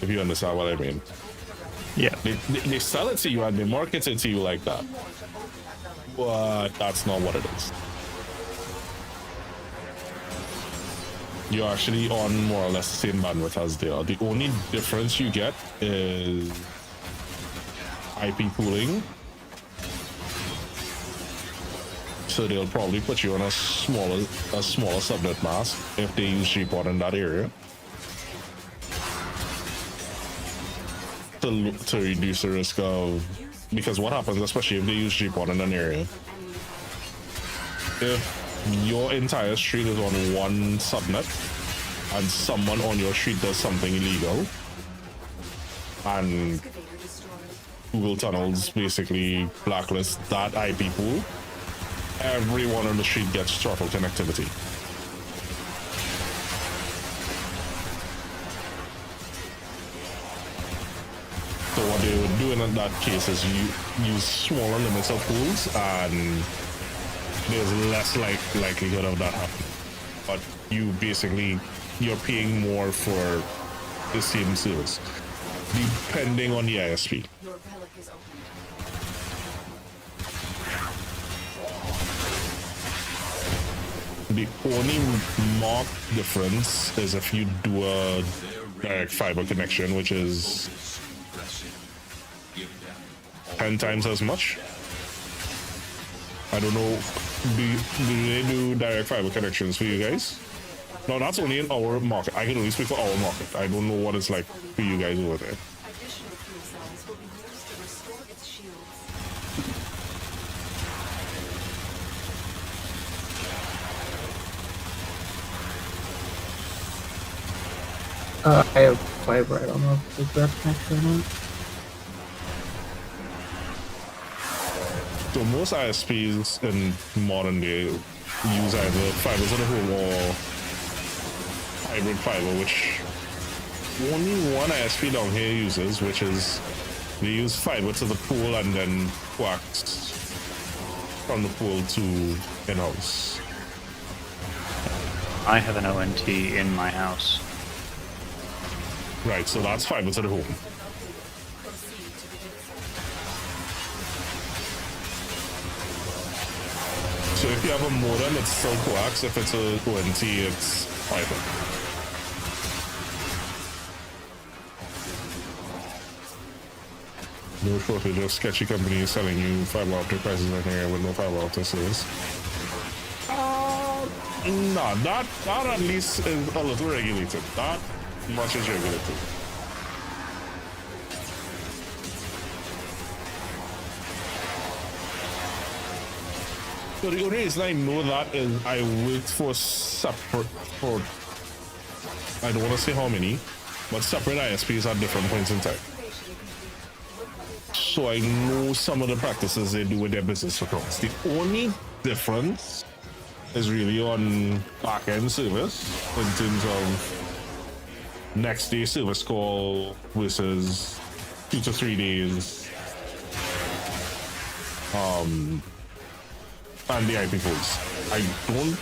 If you understand what I mean. Yeah. They sell it to you and they market it to you like that. But that's not what it is. You're actually on more or less the same bandwidth as they are. The only difference you get is IP pooling. So they'll probably put you on a smaller subnet mask if they use GPON in that area. To reduce the risk of, because what happens, especially if they use GPON in an area, if your entire street is on one subnet and someone on your street does something illegal and Google tunnels basically blacklist that IP pool, everyone on the street gets throttle connectivity. So what they would do in that case is you use smaller limits of pools and there's less likelihood of that happening. But you're paying more for the same service, depending on the ISP. Your relic is opened. The only marked difference is if you do a direct fiber connection, which is 10 times as much. I don't know, do they do direct fiber connections for you guys? No, that's only in our market. I can only speak for our market. I don't know what it's like for you guys over there. Additional fuel cells will be used to restore its shields. I have fiber. I don't know if it's that connection or not. So most ISPs in modern day use either fiber to the home or hybrid fiber, which only one ISP down here uses, which is they use fiber to the pool and then coax from the pool to in-house. I have an ONT in my house. Right, so that's fiber to the home. So if you have a modem, it's still coax. If it's a ONT, it's fiber. No shortage of sketchy companies selling you fiber optic prices in here with no fiber optic service. No, that at least is a little regulated. That much is regulated. So the only reason I know that is I worked for I don't want to say how many, but separate ISPs at different points in time. So I know some of the practices they do with their business accounts. The only difference is really on back-end service in terms of next day service call versus 2 to 3 days. And the IP pools. I don't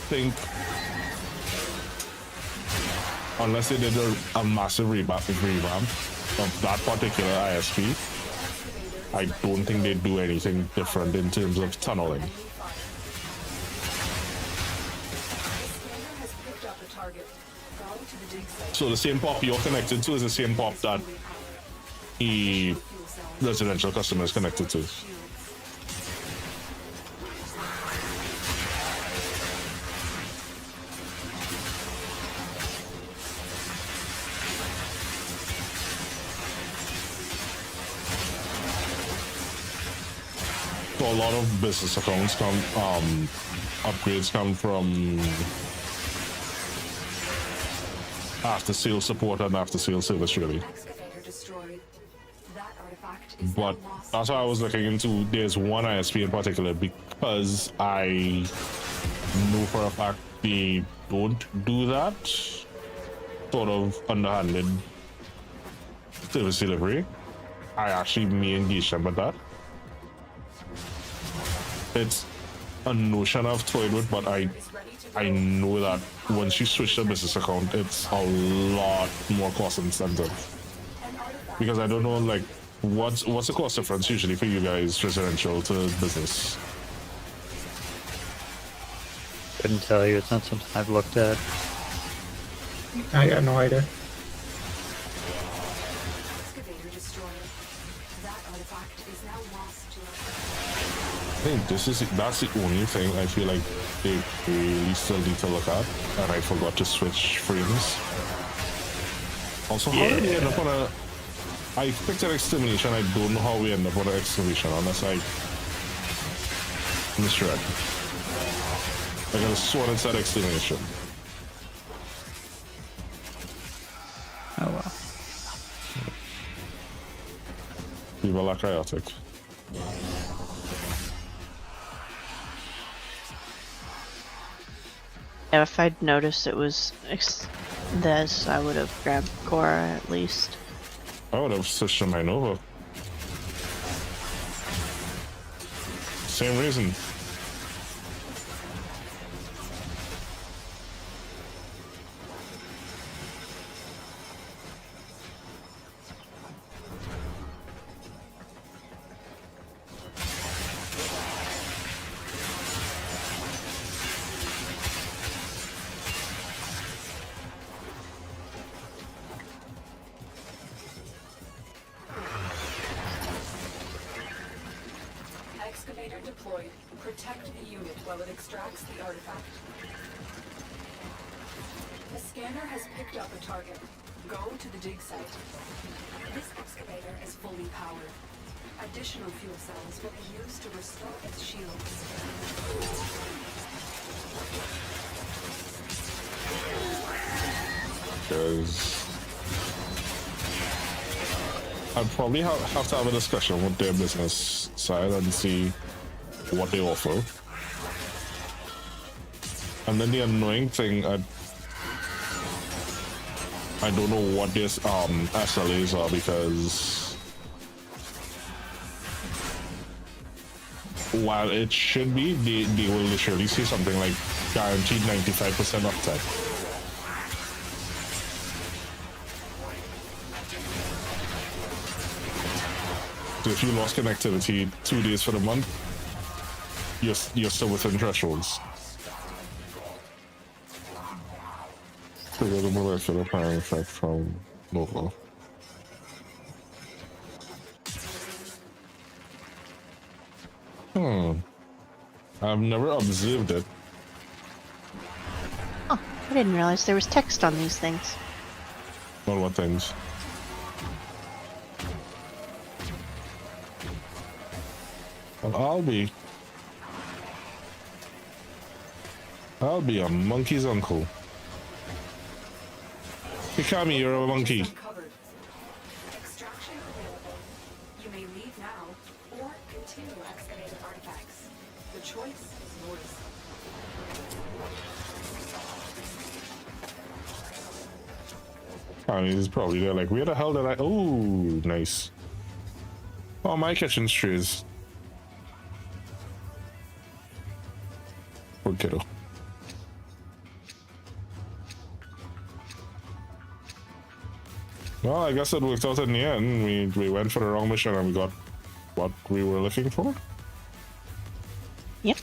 think, unless they did a massive revamp of that particular ISP, I don't think they do anything different in terms of tunneling. So the same pop you're connected to is the same pop that the residential customer is connected to. So a lot of business accounts come, upgrades come from after sale support and after sale service, really. Excavator destroyed. That artifact is But now lost. that's why I was looking into. There's one ISP in particular because I know for a fact they don't do that sort of underhanded service delivery. I actually may engage them with that. It's a notion I've toyed with, but I know that once you switch the business account, it's a lot more cost incentive. Because I don't know, like, what's the cost difference usually for you guys, residential to business? Couldn't tell you. It's not something I've looked at. I got no idea. Excavator destroyed. That artifact is now lost to us. I think that's the only thing I feel like they really still need to look at, and I forgot to switch frames. Also, how did we end up on a... I picked an extermination, I don't know how we end up on an excavation, unless I misread. I got a sword inside extermination. Oh well. People are chaotic. If I'd noticed it was this, I would have grabbed Cora at least. I would have switched to my Nova. Same reason. Excavator deployed. Protect the unit while it extracts the artifact. The scanner has picked up a target. Go to the dig site. This excavator is fully powered. Additional fuel cells will be used to restore its shields. Because I'd probably have to have a discussion with their business side and see what they offer. And then the annoying thing, I don't know what their SLAs are, because while it should be, they will literally see something like guaranteed 95% uptime. So if you lost connectivity 2 days for the month, you're still within thresholds. Trigger the molecular power effect from Nova. I've never observed it. Oh, I didn't realize there was text on these things. On what things? Well, I'll be a monkey's uncle. Mikami, you're a monkey. Extraction available. You may leave now or continue excavating artifacts. The choice is yours. I mean, he's probably there like, where the hell did I... Oh, nice. Oh, my kitchen trays. Poor kiddo. Well, I guess it worked out in the end. We went for the wrong mission and we got what we were looking for. Yep.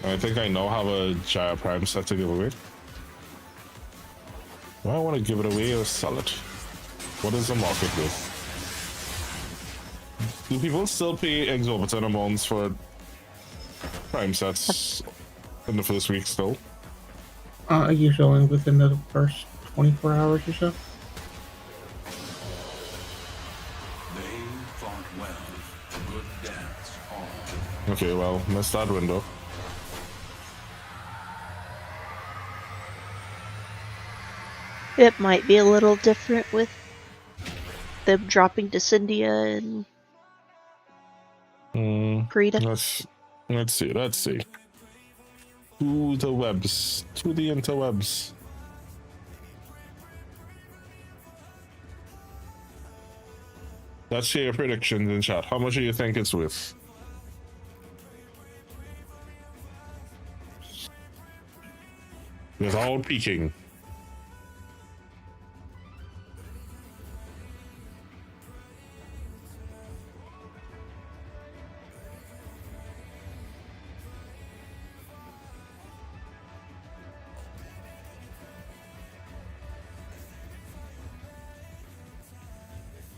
I think I now have a Gyre Prime set to give away. Do I want to give it away or sell it? What is the market with? Do people still pay exorbitant amounts for Prime sets in the first week still? Usually within the first 24 hours or so. They fought Okay, well, missed that window. It might be a little different with them dropping Descendia and Perita. Let's see. To the webs. To the interwebs. Let's share your predictions in chat. How much do you think it's worth? Without peeking.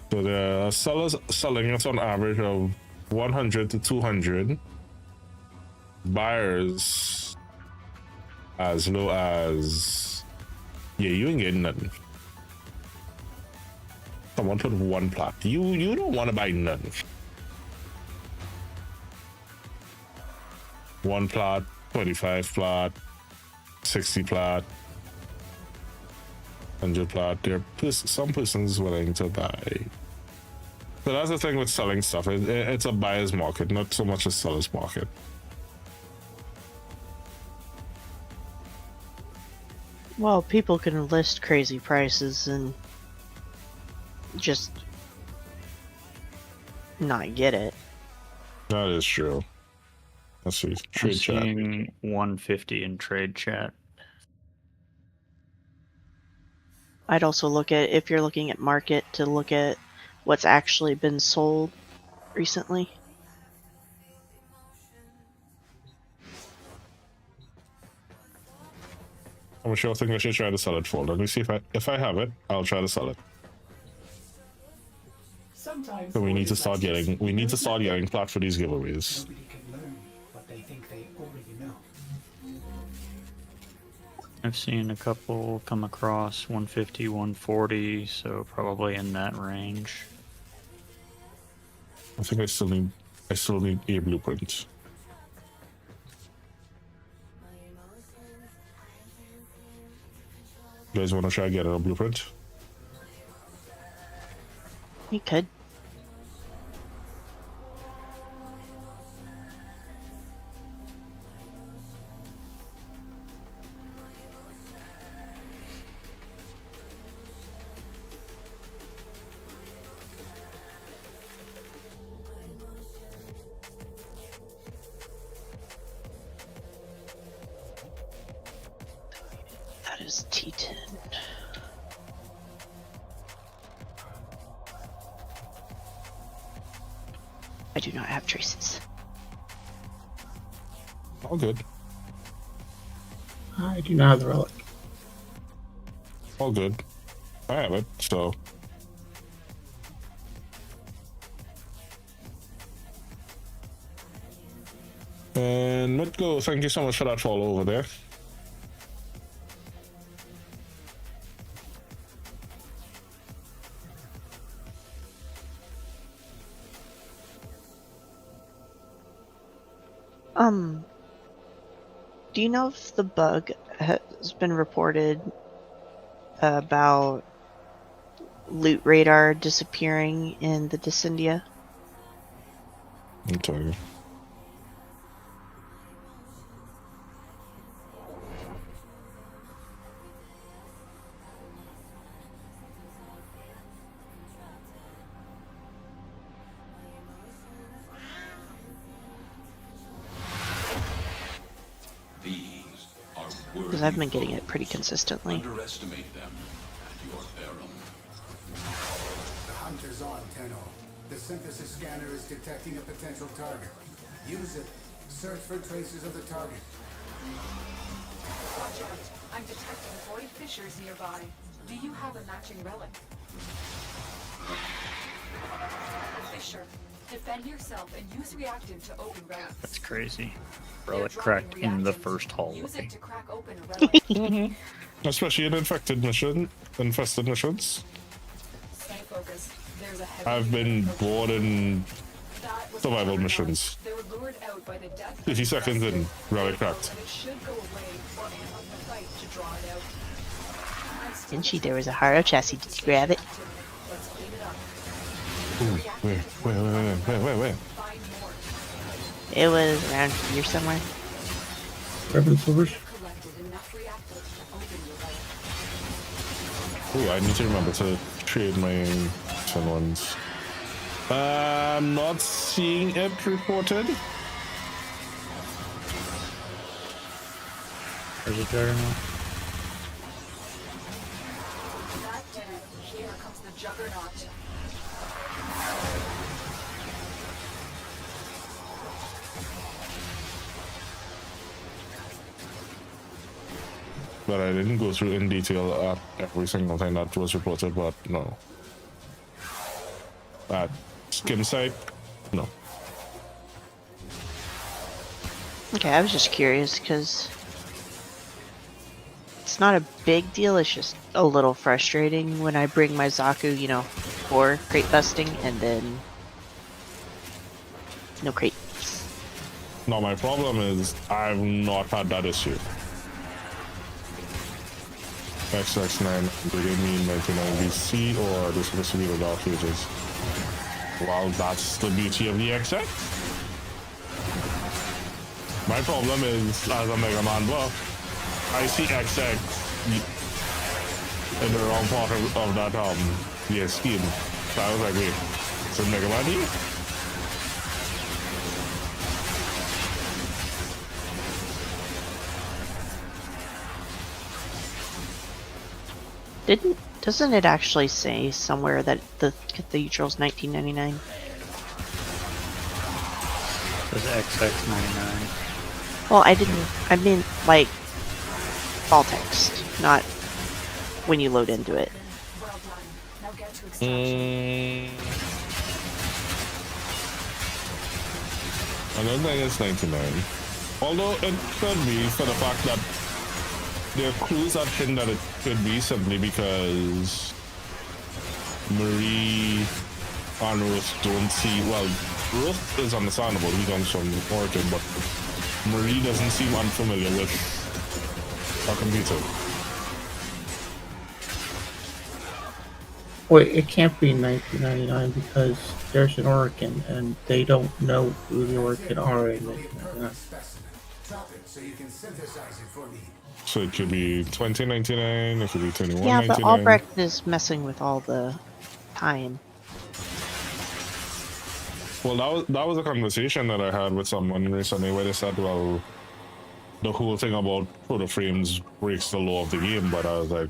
So the sellers selling it on average of 100 to 200. Buyers as low as, yeah, you ain't getting nothing. Someone put 1 plat. You don't want to buy nothing. 1 plat, 25 plat, 60 plat, 100 plat. There are some persons willing to buy. So that's the thing with selling stuff. It's a buyer's market, not so much a seller's market. Well, people can list crazy prices and just not get it. That is true. Let's see. I'm Trade chat. seeing 150 in trade chat. I'd also look at, if you're looking at market, to look at what's actually been sold recently. How much you think I should try to sell it for? Let me see if I have it, I'll try to sell it. Sometimes So we need to orders start like getting this, plat for these giveaways. nobody can learn what they think they already know. I've seen a couple come across 150, 140, so probably in that range. I think I still need a blueprint. You guys want to try getting a blueprint? You could. That is T10. I do not have traces. All good. I do not have the relic. All good. I have it, so. And Mitgo, thank you so much for that follow over there. Do you know if the bug has been reported about loot radar disappearing in the Descendia? I'll tell you. Because I've been getting it pretty consistently. Underestimate them at your peril. The hunter's on, Tenno. The synthesis scanner is detecting a potential target. Use it. Search for traces of the target. Watch out. I'm detecting void fissures nearby. Do you have a matching relic? Fissure. Defend yourself and use reactive to open relics. That's crazy. Relic cracked in the first hallway. Use it to crack open a relic. Especially in infested missions. Stay focused. There's a heavy I've been bored in That was survival another missions. They were lured out by the death 50 seconds in, relic cracked. that it should go away or amp up the fight to draw it out. Didn't she? There was a Haro chassis. Did you grab it? Let's clean it up. Ooh, where? Find more. It was around here somewhere. Urban Silvers. Collected enough reactors to open your relic. Ooh, I need to remember to trade my fun ones. I'm not seeing it reported. There's a Juggernaut. That did it. Here comes the Juggernaut. But I didn't go through in detail at every single thing that was reported, but no. At skim site, no. Okay, I was just curious because it's not a big deal. It's just a little frustrating when I bring my Zaku, you know, for crate busting and then no crate. No, my problem is I've not had that issue. XX9, do they mean 99 BC or this supposed to be the Dark Ages? Well, that's the beauty of the XX. My problem is, as a Mega Man buff, I see XX in the wrong part of that scheme. So I was like, wait, is it Mega Man here? Doesn't it actually say somewhere that the cathedral's 1999? There's XX99. Well, I mean like fall text, not when you load into it. Well done. Now get to extraction. I don't think it's 99. Although it could be for the fact that there are clues that hint that it could be simply because Marie and Ruth don't see, well, Ruth is understandable, he comes from Orchid, but Marie doesn't seem unfamiliar with a computer. Wait, it can't be 1999 because there's an Oregon and they don't know who the Oregon are in 1999. Drop it so you can synthesize it for me. So it could be 2099, it could be 2199. Yeah, but Albrecht is messing with all the time. Well, that was a conversation that I had with someone recently where they said, well, the whole thing about proto frames breaks the law of the game, but I was like,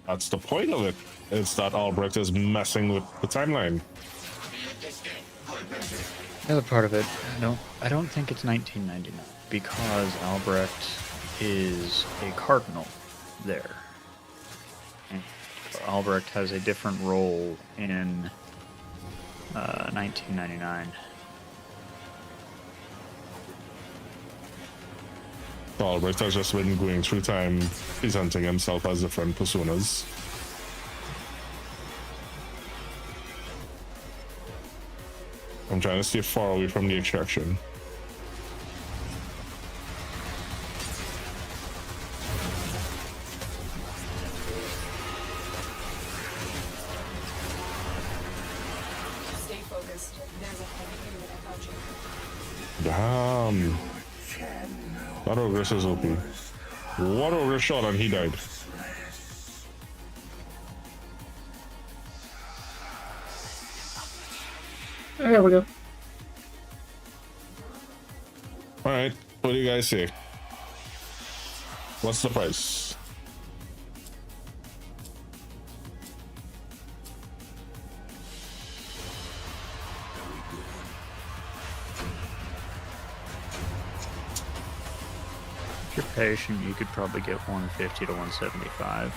that's the point of it. It's that Albrecht is messing with the timeline. The other part of it, no, I don't think it's 1999 because Albrecht is a cardinal there. And Albrecht has a different role in 1999. Albrecht has just been going through time, presenting himself as different personas. I'm trying to stay far away from the extraction. Stay focused. There's a heavy unit approaching. Damn. That Ogress is OP. One Ogress shot and he died. There we go. Alright, what do you guys say? What's the price? If you're patient, you could probably get 150 to 175.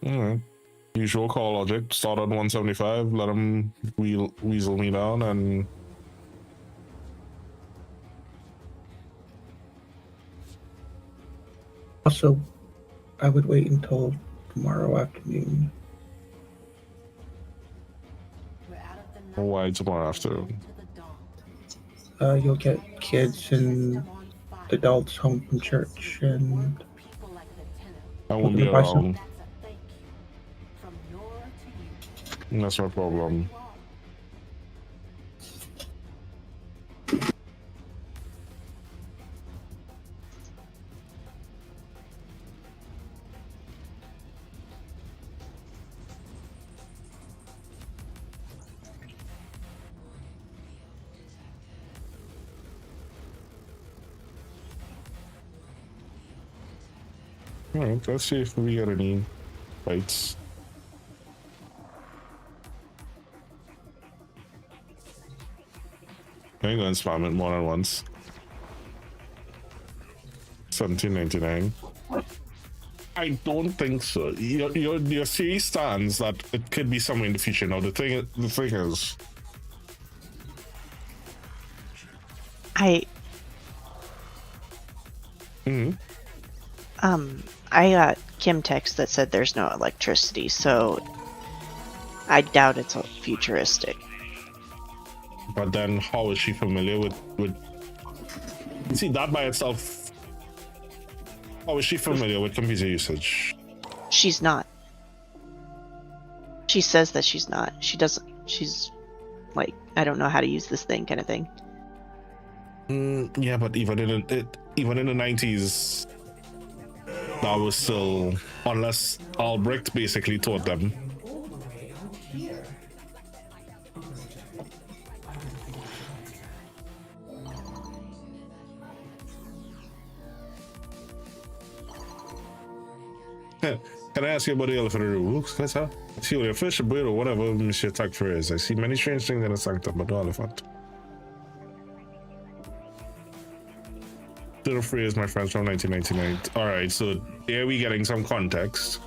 Alright. Usual call logic. Start at 175, let him weasel me down, and Also, I would wait until tomorrow afternoon. Why tomorrow afternoon? You'll get kids and adults home from church, and I won't be around. That's no problem. Alright, let's see if we get any fights. I ain't gonna spam it more than once. 1799. I don't think so. Your theory stands that it could be somewhere in the future. Now the thing is, I got Kim text that said there's no electricity, so I doubt it's futuristic. but then how is she familiar with you see that by itself? How is she familiar with computer usage? She's not. She says that she's not. She doesn't. She's like, I don't know how to use this thing, kind of thing. Yeah, but even in the 90s, that was still, unless Albrecht basically taught them. Can I ask you about the elephant in the room? Let's have. See what a fish, a bird, or whatever Monsieur Tagfer is. I see many strange things in the sanctum, but no elephant. Little phrase, my friends, from 1999. Alright, so there we getting some context.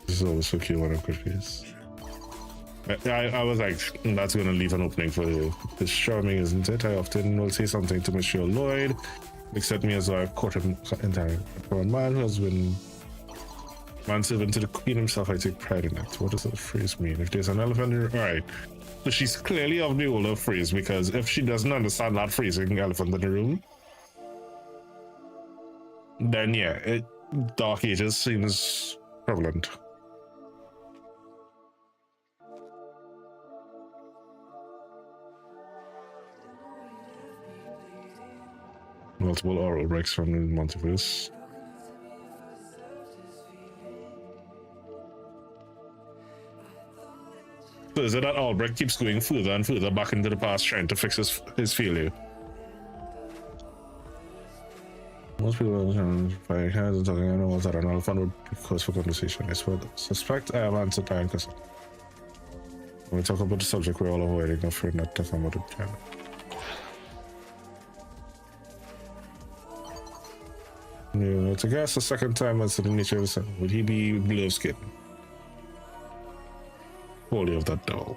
This is always so cute when I'm confused. I was like, that's gonna leave an opening for you. It's charming, isn't it? I often will say something to Monsieur Lloyd, accept me as a court entire man who has been manservant to the queen himself. I take pride in it. What does that phrase mean? If there's an elephant in all right, so she's clearly of the older phrase, because if she doesn't understand that phrasing, elephant in the room, then yeah, Dark Ages seems prevalent. Multiple oral breaks from the multiverse. So is it that Albrecht keeps going further and further back into the past trying to fix his failure? Most people if I had talking animals that an elephant would be cause for conversation. I suspect I have answered my question. When we talk about the subject, we're all avoiding, afraid not talking about it. Yeah, to guess the second time as to the nature of the sun. Would he be blue of skin? Holy of that doll.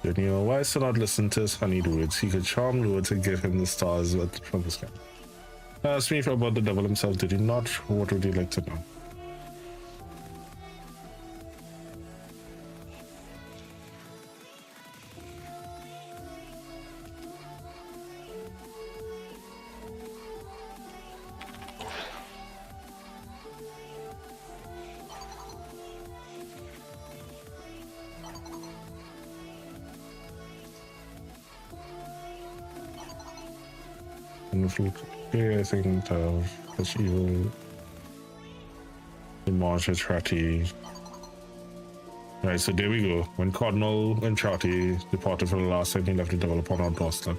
Daniel, why is he not listen to his honeyed words? He could charm Lord to give him the stars from the sky. Ask me about the devil himself, did he not? What would you like to know? I think this evil March Trati. Right, so there we go. When Cardinal and Trati departed for the last time, he left the devil upon our doorstep.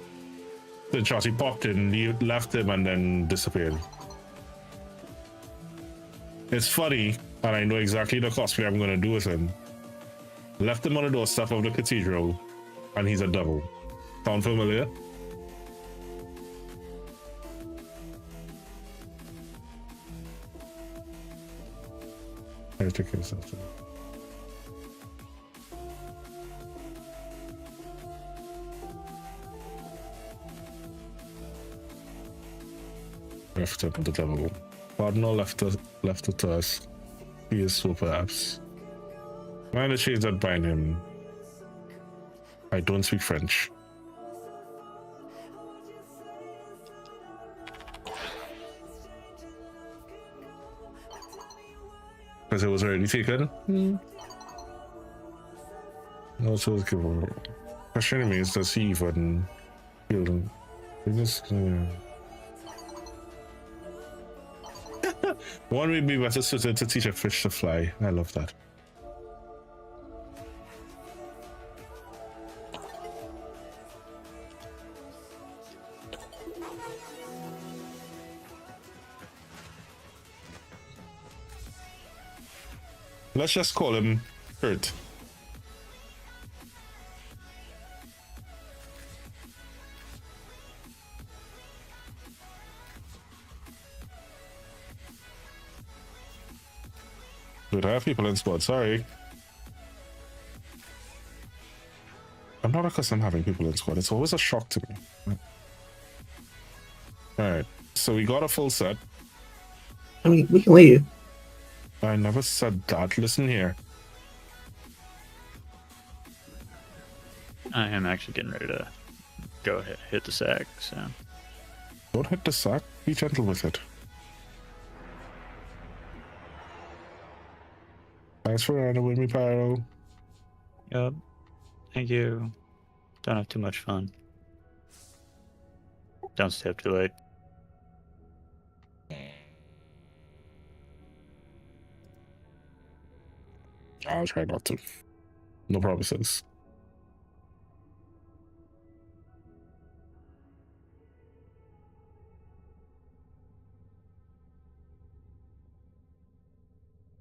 Then Trati popped in, left him, and then disappeared. It's funny And I know exactly the cosplay I'm gonna do with him. Left him on the doorstep of the cathedral, and he's a devil. Sound familiar? I have to kill something. Left up the devil. Cardinal left it to us. He is so perhaps. Mind the chains that bind him. I don't speak French. Because it was already taken? No, so it's good. Questioning me is, does he even feel them? One would be better suited to teach a fish to fly. I love that. Let's just call him Kurt. Dude, I have people in squad, sorry. I'm not accustomed to having people in squad. It's always a shock to me. Alright, so we got a full set. I mean, we can leave. I never said that. Listen here. I am actually getting ready to go ahead, hit the sack, so. Don't hit the sack. Be gentle with it. Thanks for running with me, Pyro. Yup. Thank you. Don't have too much fun. Don't stay up too late. I'll try not to. No promises.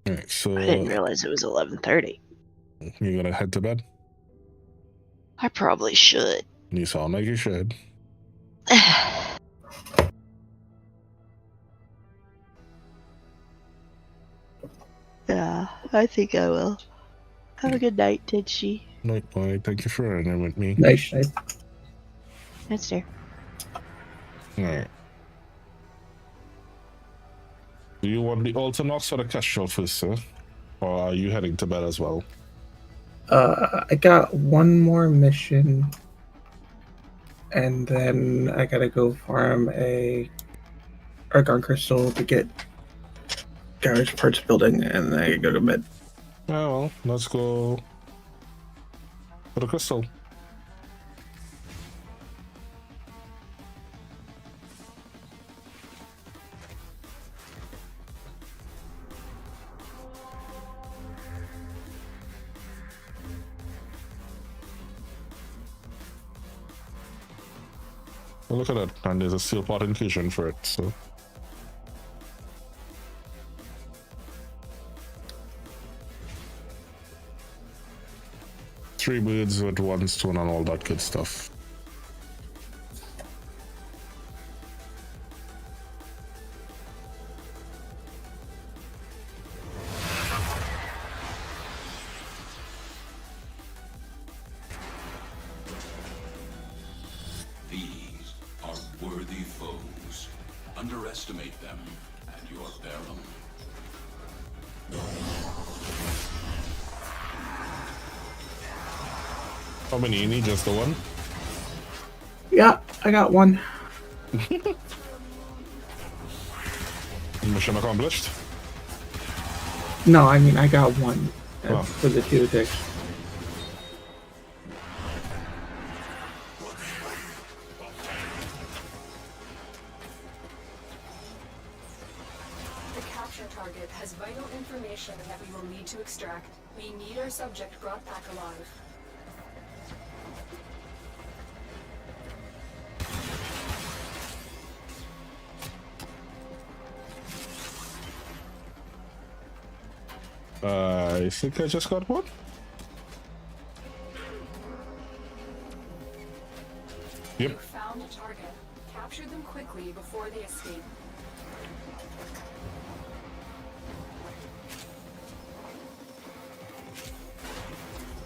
Alright, so I didn't realize it was 11:30. You gonna head to bed? I probably should. You sound like you should. Yeah, I think I will. Have a good night, did she? Night, boy. Thank you for running with me. Nice night. That's there. Alright. Do you want the Ultinox or the Kestrel first, sir? Or are you heading to bed as well? I got one more mission, and then I gotta go farm a Argon Crystal to get garage parts building, and then I go to bed. Oh, well, let's go for the crystal. Well, look at that, and there's a steel pot inclusion for it, so. Three birds with one stone and all that good stuff. These are worthy foes. Underestimate them, and your peril. How many you need? Just the one? Yeah, I got one. Mission accomplished? No, I mean I got one Oh. for the two ticks. The capture target has vital information that we will need to extract. We need our subject brought back alive. I think I just got one. Yep. You found a target. Capture them quickly before they escape.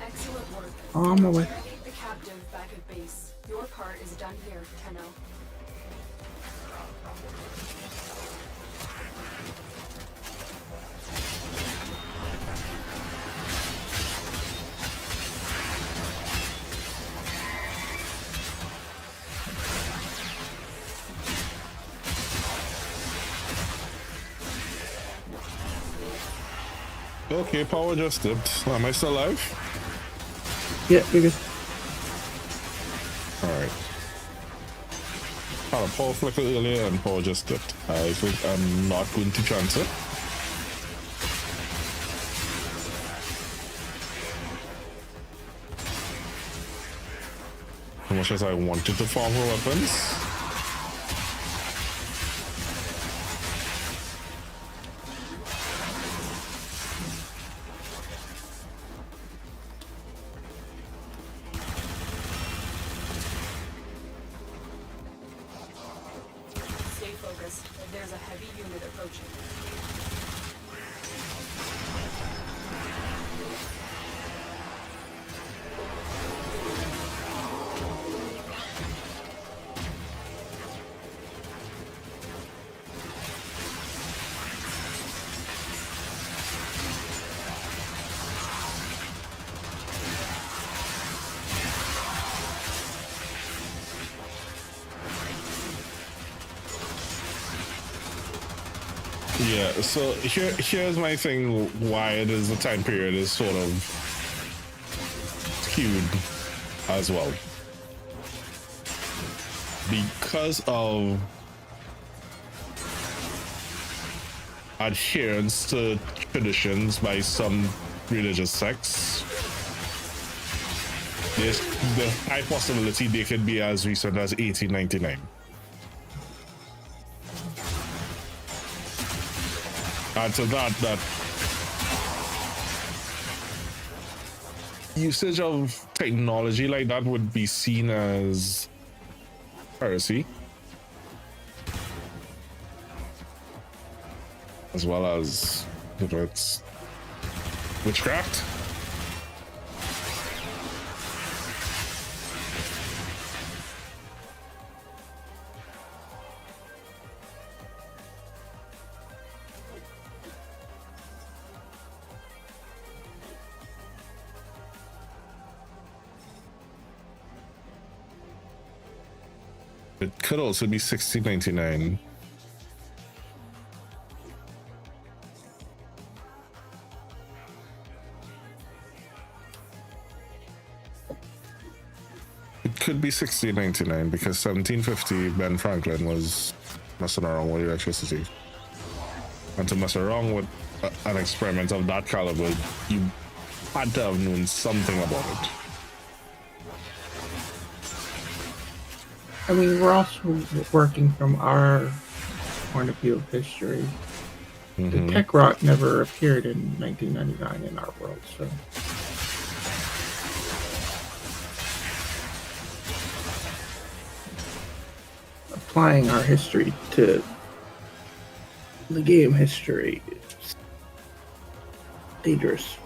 Excellent work. On my way. Interrogate the captive back at base. Your part is done here, Tenno. Okay, power just dipped. Am I still alive? Yeah, you're good. Alright. Had a power flicker earlier and power just dipped. I think I'm not going to chance it. As much as I wanted to farm her weapons. Stay focused. There's a heavy unit approaching. Yeah, so here's my thing why it is the time period is sort of skewed as well. Because of adherence to traditions by some religious sects, there's the high possibility they could be as recent as 1899. And to that usage of technology like that would be seen as heresy, as well as, you know, it's witchcraft. It could also be 1699. It could be 1699 because 1750 Ben Franklin was messing around with electricity. And to mess around with an experiment of that caliber, you had to have known something about it. I mean, we're also working from our point of view of history. The tech rot never appeared in 1999 in our world, so. Applying our history to the game history is dangerous.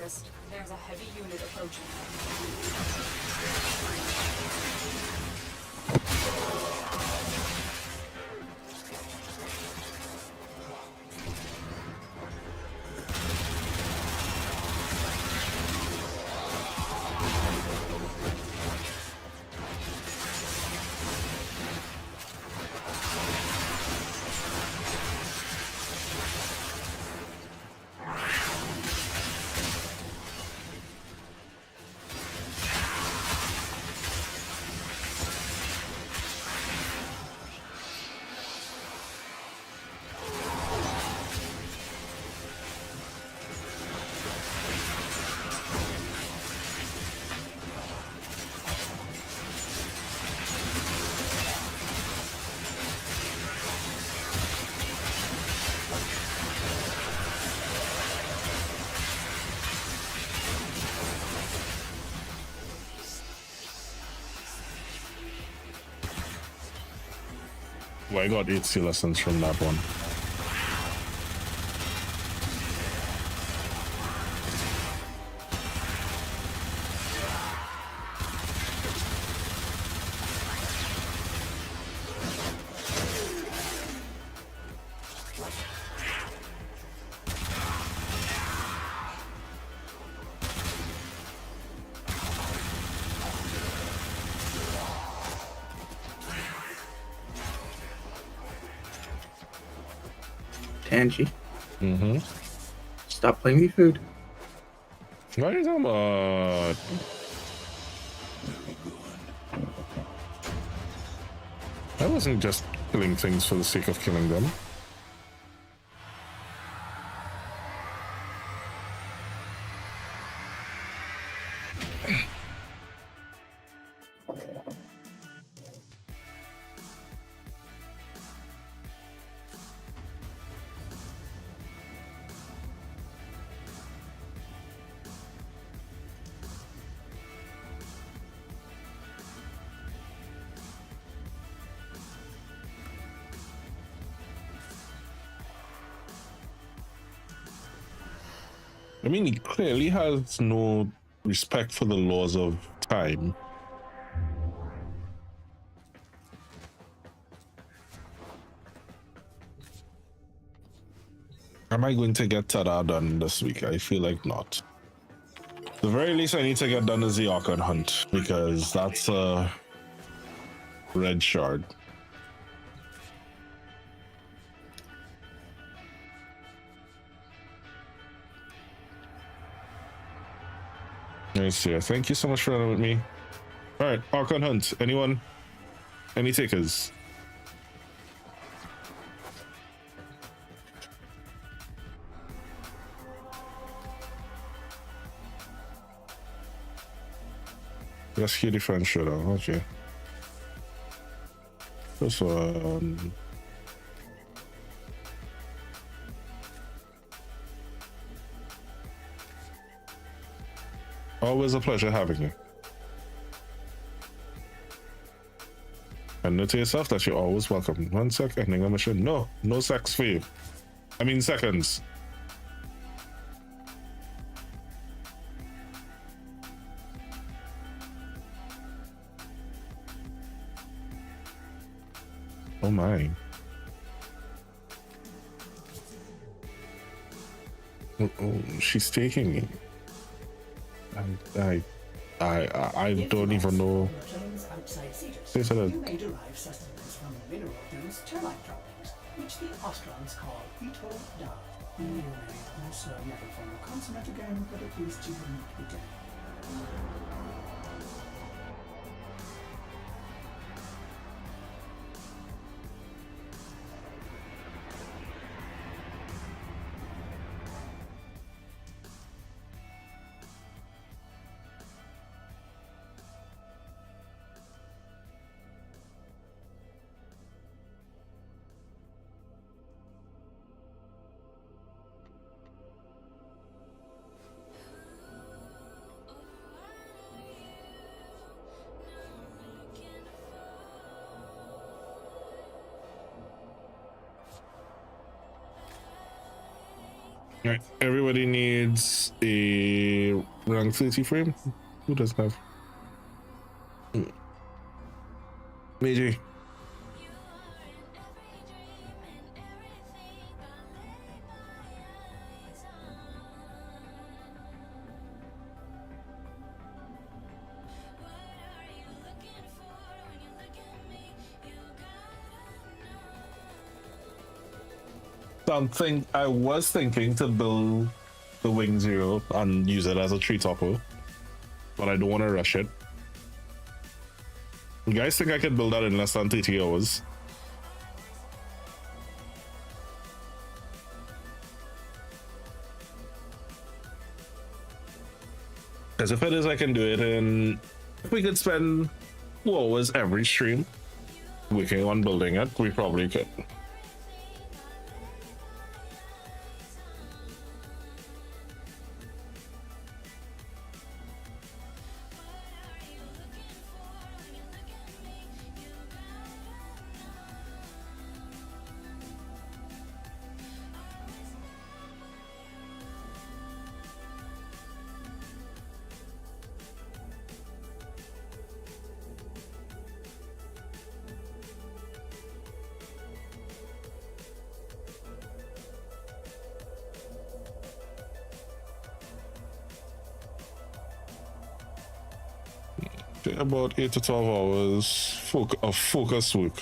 this. There's a heavy unit approaching. Well, I got 80 lessons from that one. Tangy, Mm-hmm. stop playing me food. What are you talking about? I wasn't just killing things for the sake of killing them. I mean, he clearly has no respect for the laws of time. Am I going to get Tada done this week? I feel like not. The very least I need to get done is the Archon Hunt, because that's a red shard. Nice see. Thank you so much for running with me. Alright, Archon Hunt. Anyone? Any takers? Rescue defense showdown. Okay. This one. Always a pleasure having you. And note to yourself that you're always welcome. 1 sec, ending a mission. No sex for you. I mean seconds. Oh my. Oh, she's taking me. I don't even know. Say so You may derive sustenance from mineral-dense termite droppings, which the Ostrons call Ito Da. You may also never form a consonant again, but at least you will not be dead. Alright, everybody needs a rank 30 frame. Who doesn't have? Meiji. Something I was thinking to build the Wing Zero and use it as a tree topper, but I don't want to rush it. You guys think I could build that in less than 30 hours? Because if it is, I can do it in... If we could spend 2 hours every stream working on building it, we probably could. About 8 to 12 hours of focus work.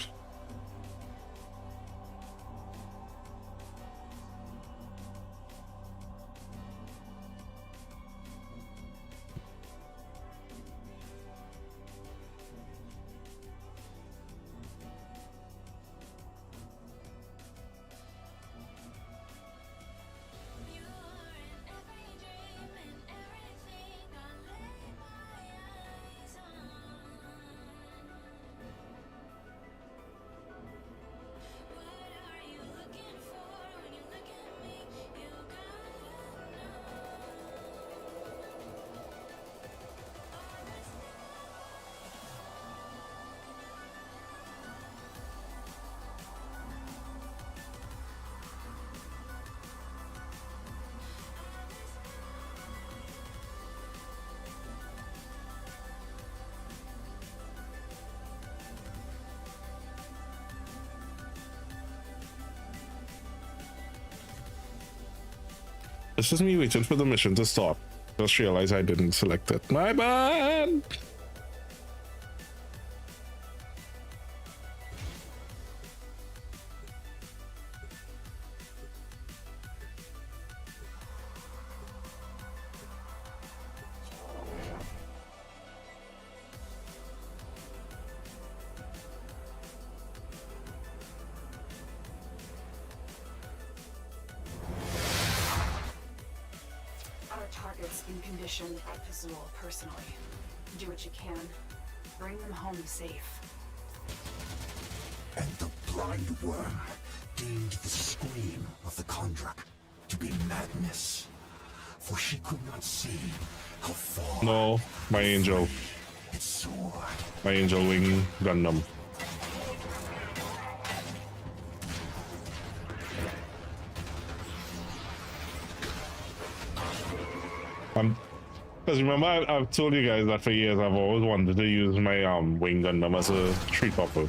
This is me waiting for the mission to start. Just realized I didn't select it. My bad! In condition, Fizzle personally. Do what you can. Bring them home safe. And the blind worm deemed the scream of the Kondrak to be madness, for she could not see how far. No, my angel. Its sword. My angel wing Gundam. Because remember, I've told you guys that for years I've always wanted to use my wing Gundam as a tree topper.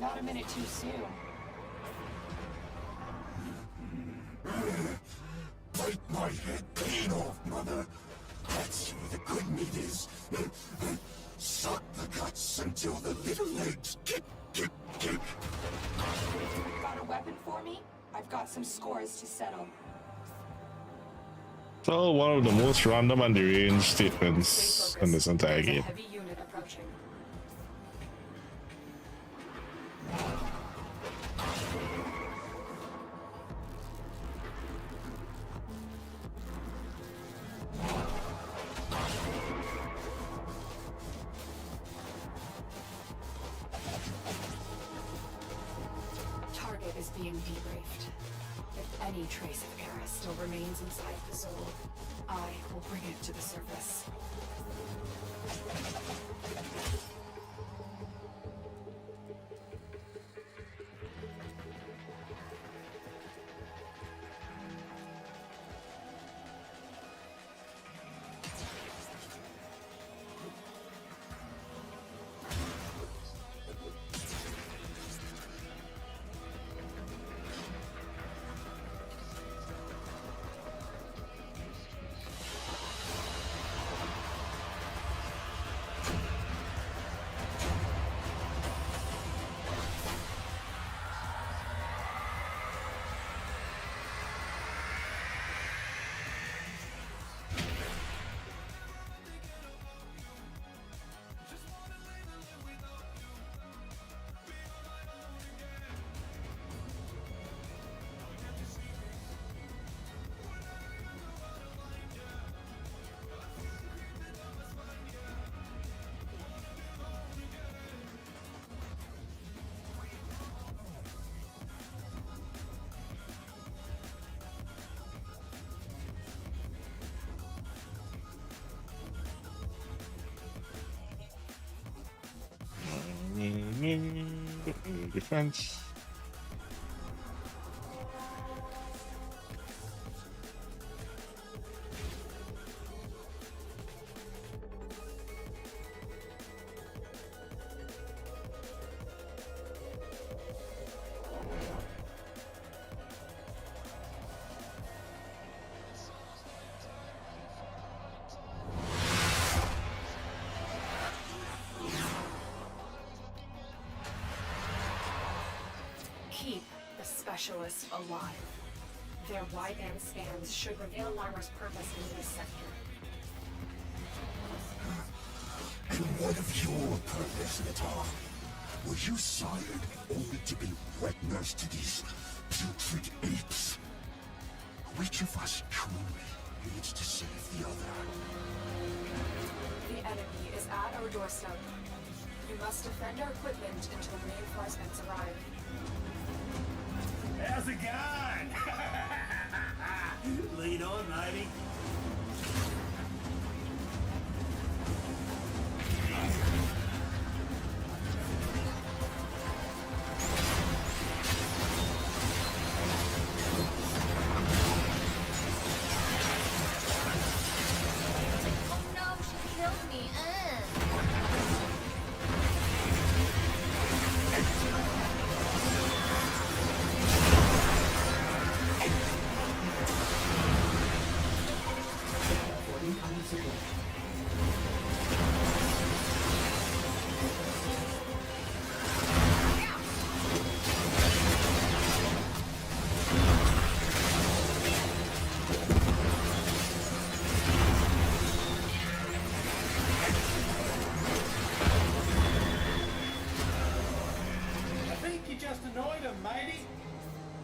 Not a minute too soon. some scores to settle. So one of the most random and deranged statements in this entire There's a game. heavy unit approaching. Target is being debriefed. If any trace of Era still remains inside the soul, I will bring it to the surface. Defense. Keep the specialists alive. Their wide-band scans should reveal Lyra's purpose in this sector. And what of your purpose, Natal? Were you sired only to be wet nurse to these putrid apes? Which of us truly needs to save the other? The enemy is at our doorstep. You must defend our equipment until reinforcements arrive. How's it going? Lead on, matey.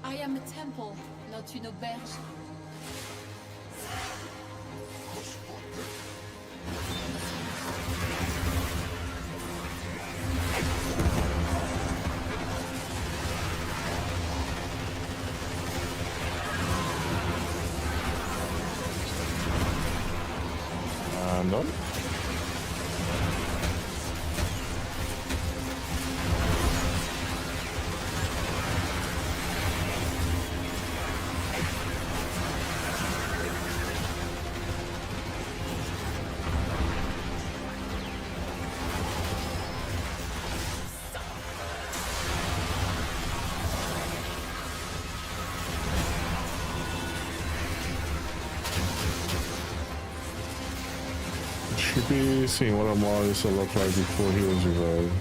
I am a temple, not une auberge. No. Should be seeing what Amar used to look like before he was revived.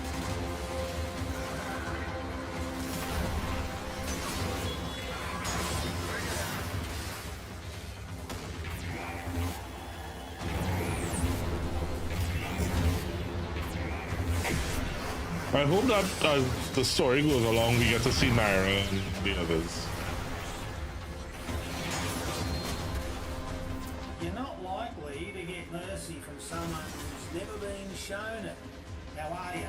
I hope that as the story goes along, we get to see Naira and the others. You're not likely to get mercy from someone who's never been shown it. Now are you?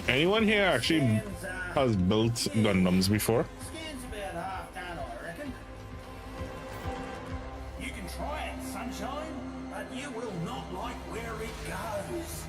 Anyone here actually has built Gundams before? Scan's about half done, I reckon. You can try it, sunshine, but you will not like where it goes.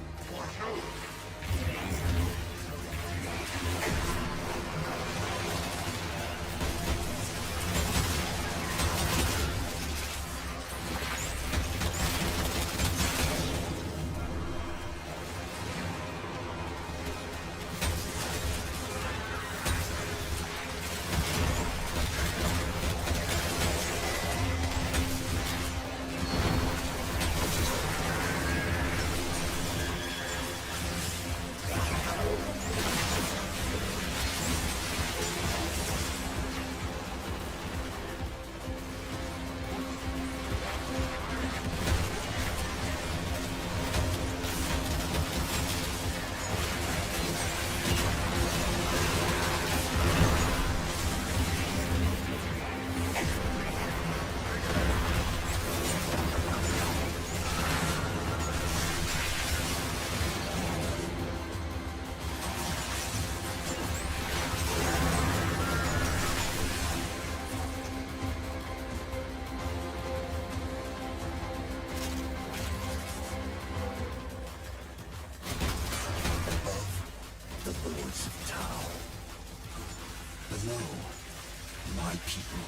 My people.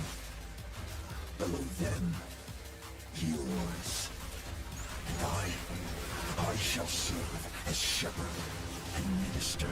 Below them, yours. And I shall serve as shepherd and minister.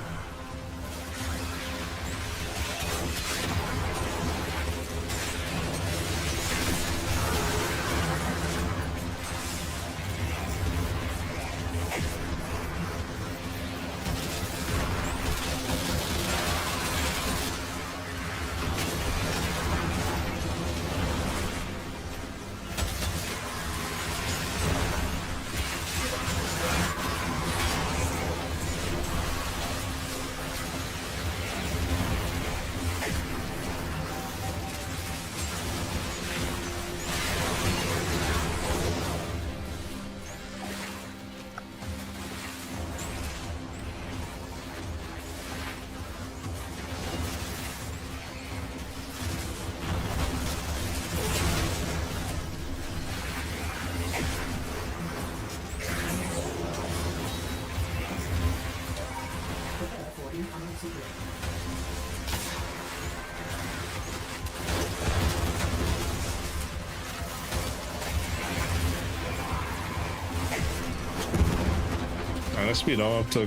Let's speed up to.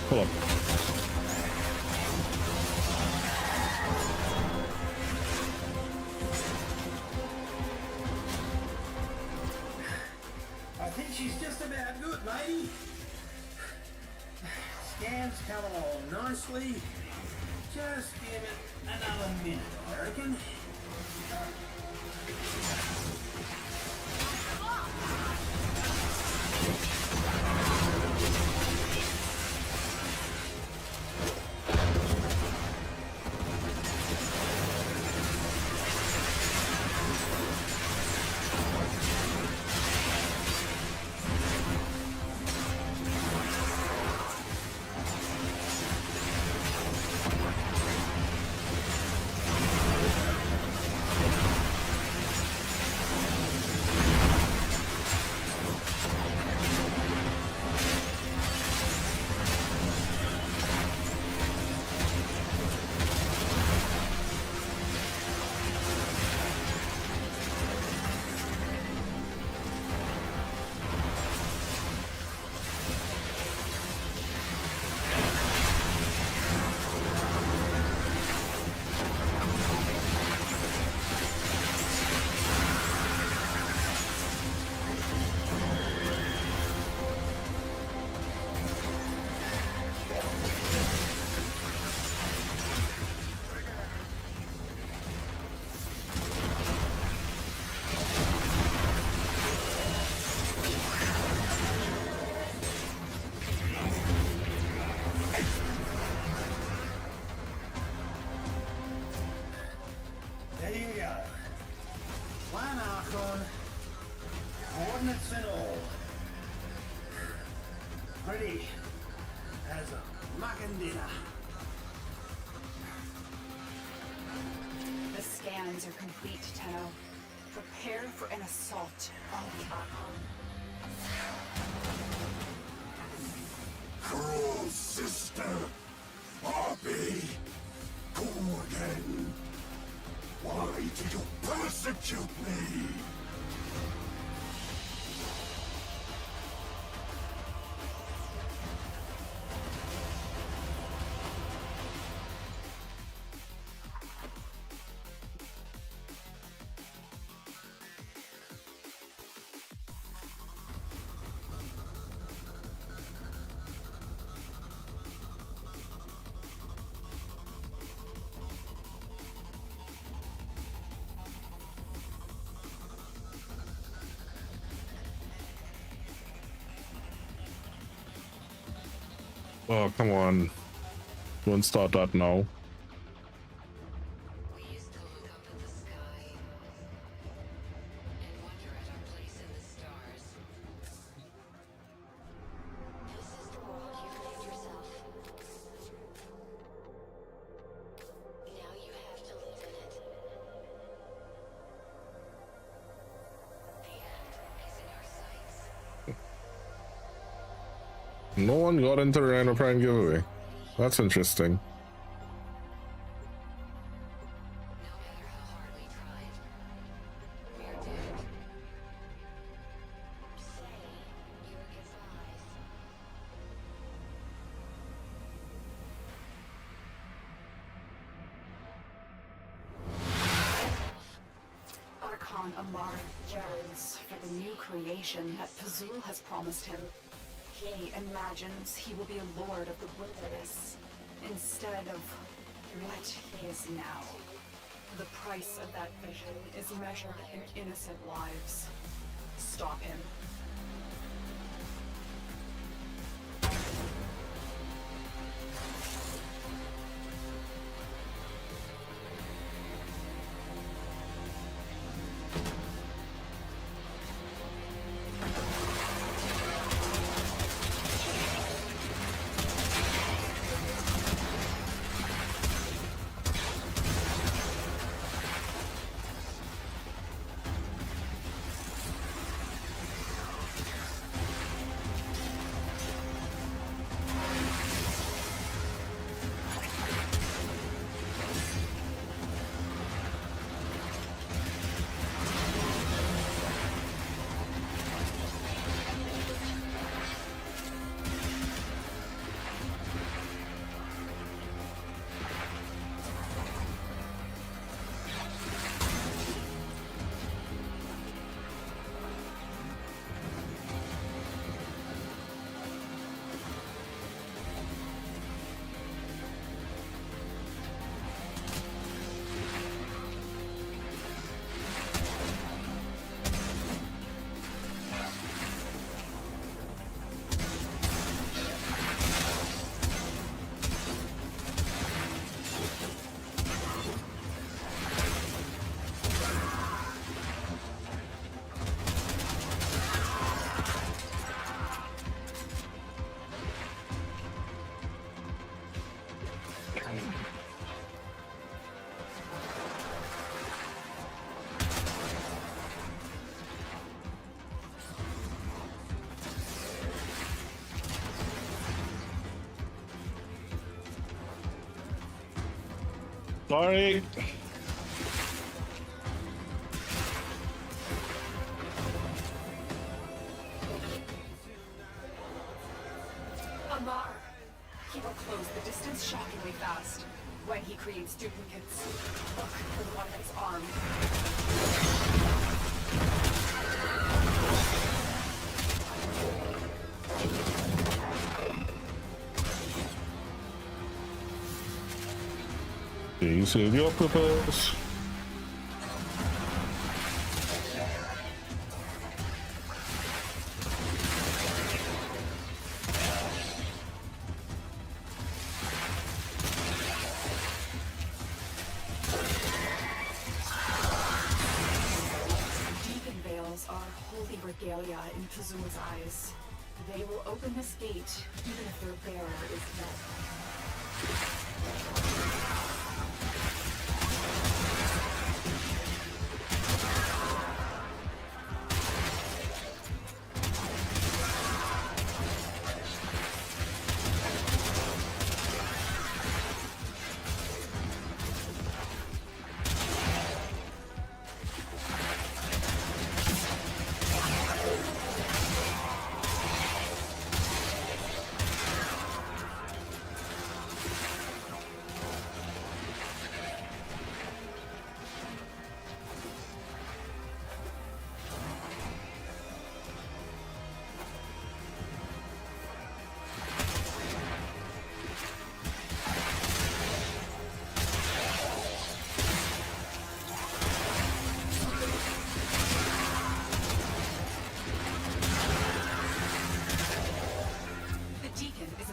Hold up. I think she's just about good, lady. Scan's coming along nicely. Just give it another minute, I reckon. Pretty as a mucking dinner. The scans are complete, Tenno. Prepare for an assault on the Archon. Cruel sister, Harpy, Gorgon, why do you persecute me? Oh, come on. Don't start that now. No one got into the Gyre Prime giveaway. That's interesting. Archon Amar yearns for the new creation that Pazul has promised him. He imagines he will be a lord of the wilderness, instead of what he is now. The price of that vision is measured in innocent lives. Stop him. Sorry. Amar! He will close the distance shockingly fast when he creates duplicates. Look for the one that's armed. These are your purpose. Deacon veils are holy regalia in Pazul's eyes. They will open this gate even if their bearer is dead.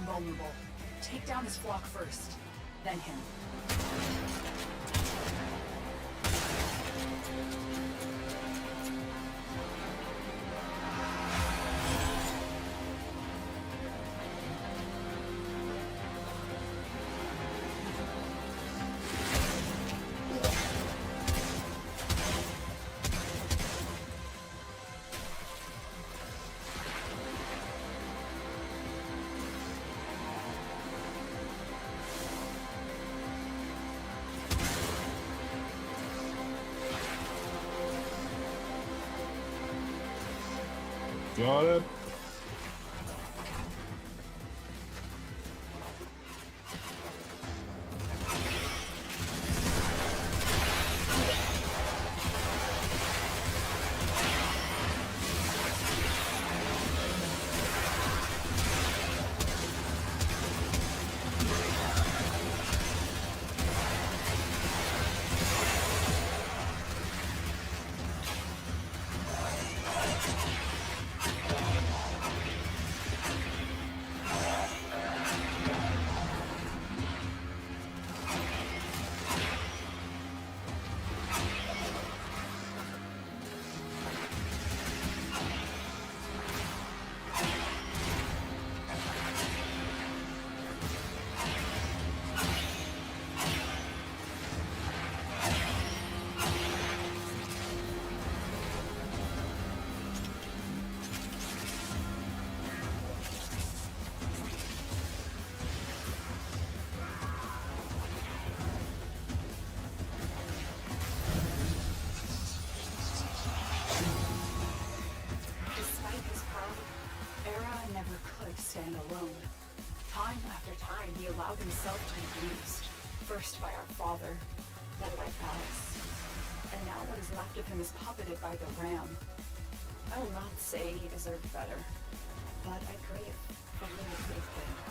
Vulnerable. Take down his flock first, then him. Got it. stand alone. Time after time, he allowed himself to be used, first by our father, then by Palace. And now what is left of him is puppeted by the Ram. I will not say he deserved better, but I grieve for really faithfully.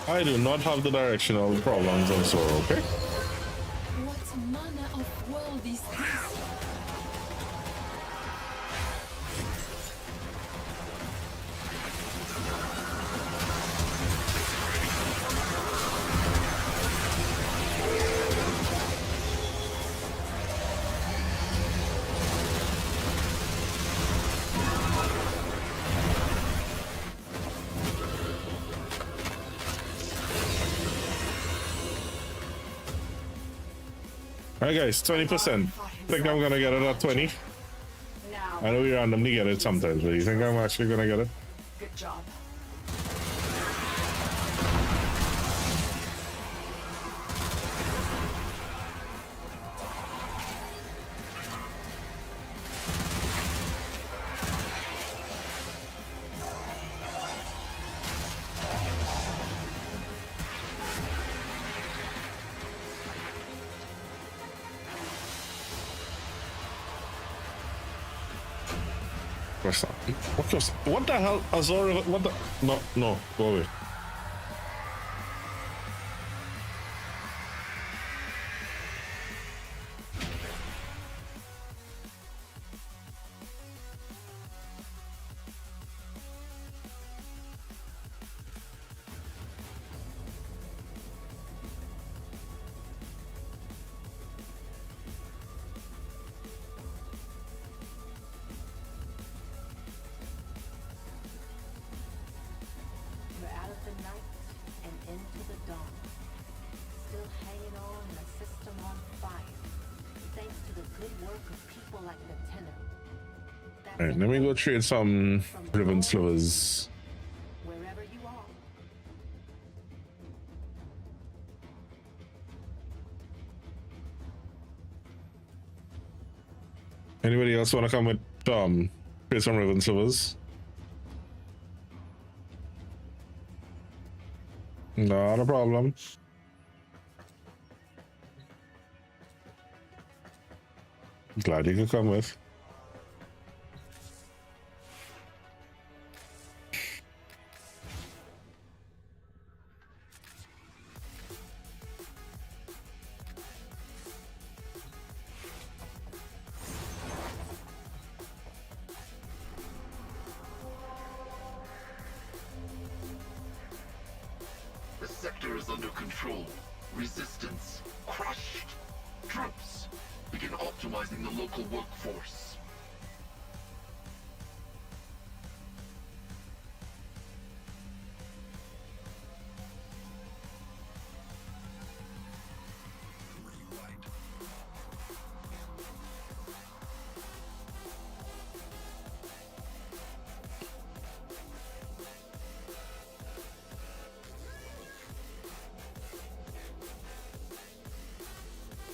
I do not have the directional problems on Sora, okay? What manner of world is this? Alright guys, 20%. Think I'm gonna get it at 20? I know we randomly get it sometimes, but you think I'm actually gonna get it? Good job. What's that? What the hell? Azor, what the? No, go away. We're out of the night and into the dawn. Still hanging on in a system on fire. Thanks to the good work of people like Lieutenant. Alright, let me go trade some ribbon slivers. Wherever you are. Anybody else want to come with trade some ribbon slivers? Not a problem. Glad you could come with. The sector is under control. Resistance crushed. Troops, begin optimizing the local workforce.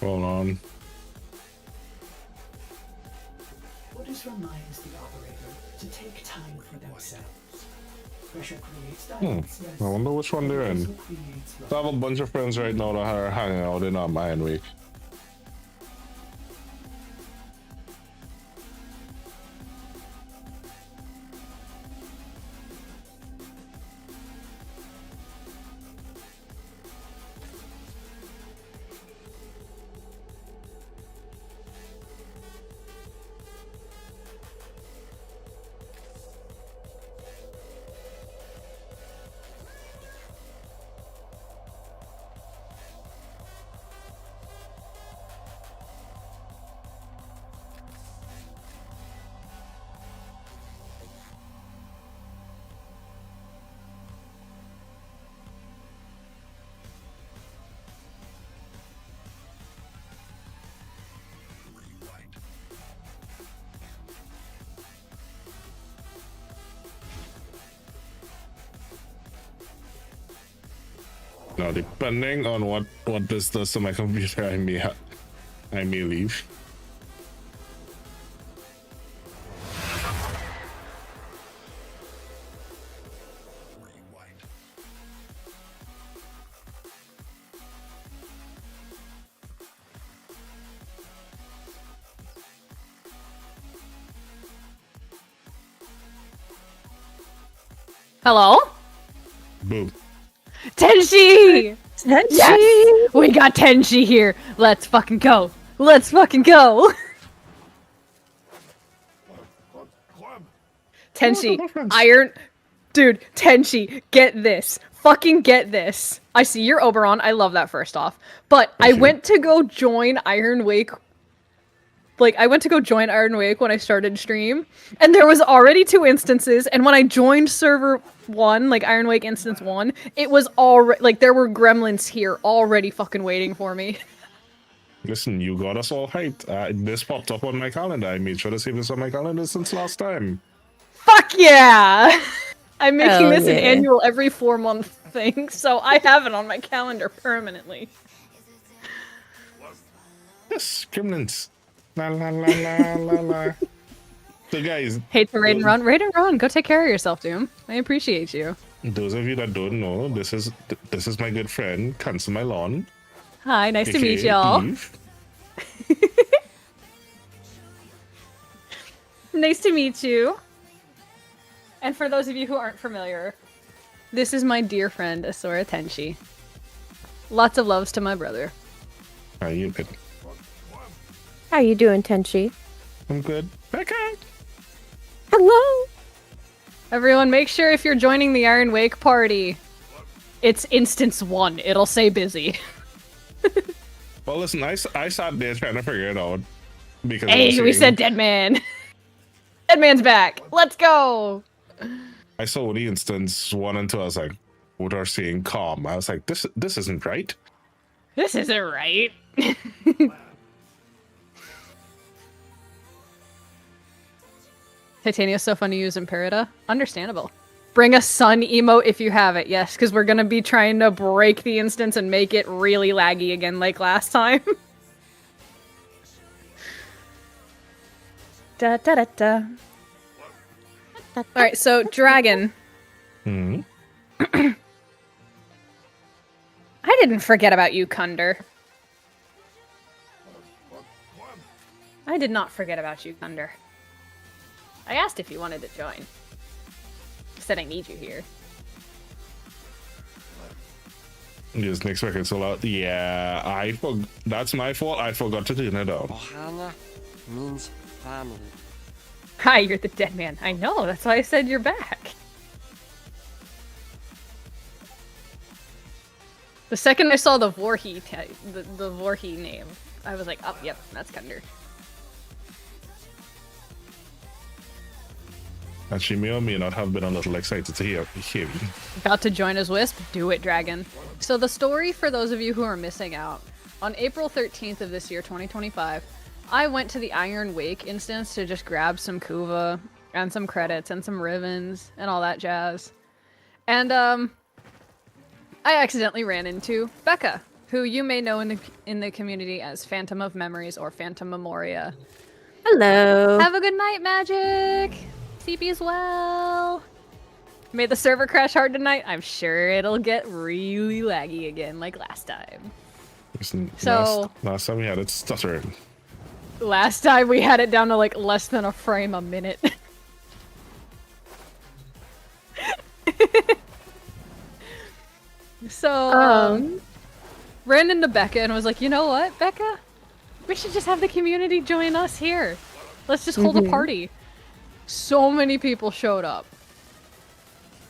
Hold on. Orders reminds the operator to take time for themselves. Pressure creates I diamonds. wonder which one they're in. I have a bunch of friends right now that are hanging out in Iron Week. Now, depending on what this does to my computer, I may leave. Hello? Boom. Tenshi! Yes! We got Tenshi here. Let's fucking go. Let's fucking go. Tenshi, Iron... Dude, Tenshi, get this. Fucking get this. I see your Oberon. I love that first off. But I went to go join Iron Wake. Like, I went to go join Iron Wake when I started stream. And there was already 2 instances. And when I joined server 1, like Iron Wake instance 1, it was already... Like, there were gremlins here already fucking waiting for me. Listen, you got us all hyped. This popped up on my calendar. I made sure to save this on my calendar since last time. Fuck yeah! I'm making this an yeah. annual every 4-month thing, so I have it on my calendar permanently. Yes, gremlins. La la la la la la. So guys, Hate to raid and run. Raid and run. Go take care of yourself, Doom. I appreciate you. those of you that don't know, this is my good friend, Cancel My Lawn. Hi, nice to meet aka y'all. Eve. Nice to meet you. And for those of you who aren't familiar, this is my dear friend Asura Tenshi. Lots of loves to my brother. How you been? How you doing, Tenchi? I'm good. Okay. Hello. Everyone, make sure if you're joining the Iron Wake party, it's instance 1. It'll say busy. Well, listen, I sat there trying to figure it out. Because Hey, we said dead man. Dead man's back. Let's go. I saw the instance 1 and 2. I was like, what are seeing calm? I was like, this isn't right. This isn't right. Titania's so fun to use in Perita. Understandable. Bring a sun emote if you have it, yes, because we're gonna be trying to break the instance and make it really laggy again like last time. Da da da da. Alright, so Dragon. Hmm. I didn't forget about you, Kunder. I did not forget about you, Kunder. I asked if you wanted to join. I said I need you here. Just next record so loud. Yeah, that's my fault. I forgot to turn it down. Ohana means family. Hi, you're the dead man. I know, that's why I said you're back. The second I saw the Vorhi the Vorhi name, I was like, oh, yep, that's Kunder. And she may or may not have been a little excited to hear me. About to join as Wisp? Do it, Dragon. So the story, for those of you who are missing out, on April 13th of this year, 2025, I went to the Iron Wake instance to just grab some Kuva and some credits and some ribbons and all that jazz. And I accidentally ran into Becca, who you may know in the community as Phantom of Memories or Phantom Memoria. Hello. Have a good night, Magic. CP as well. Made the server crash hard tonight. I'm sure it'll get really laggy again like last time. Listen, So last time we had it stuttering. last time we had it down to like less than a frame a minute. So ran into Becca and was like, you know what, Becca? We should just have the community join us here. Let's just hold a party. So many people showed up.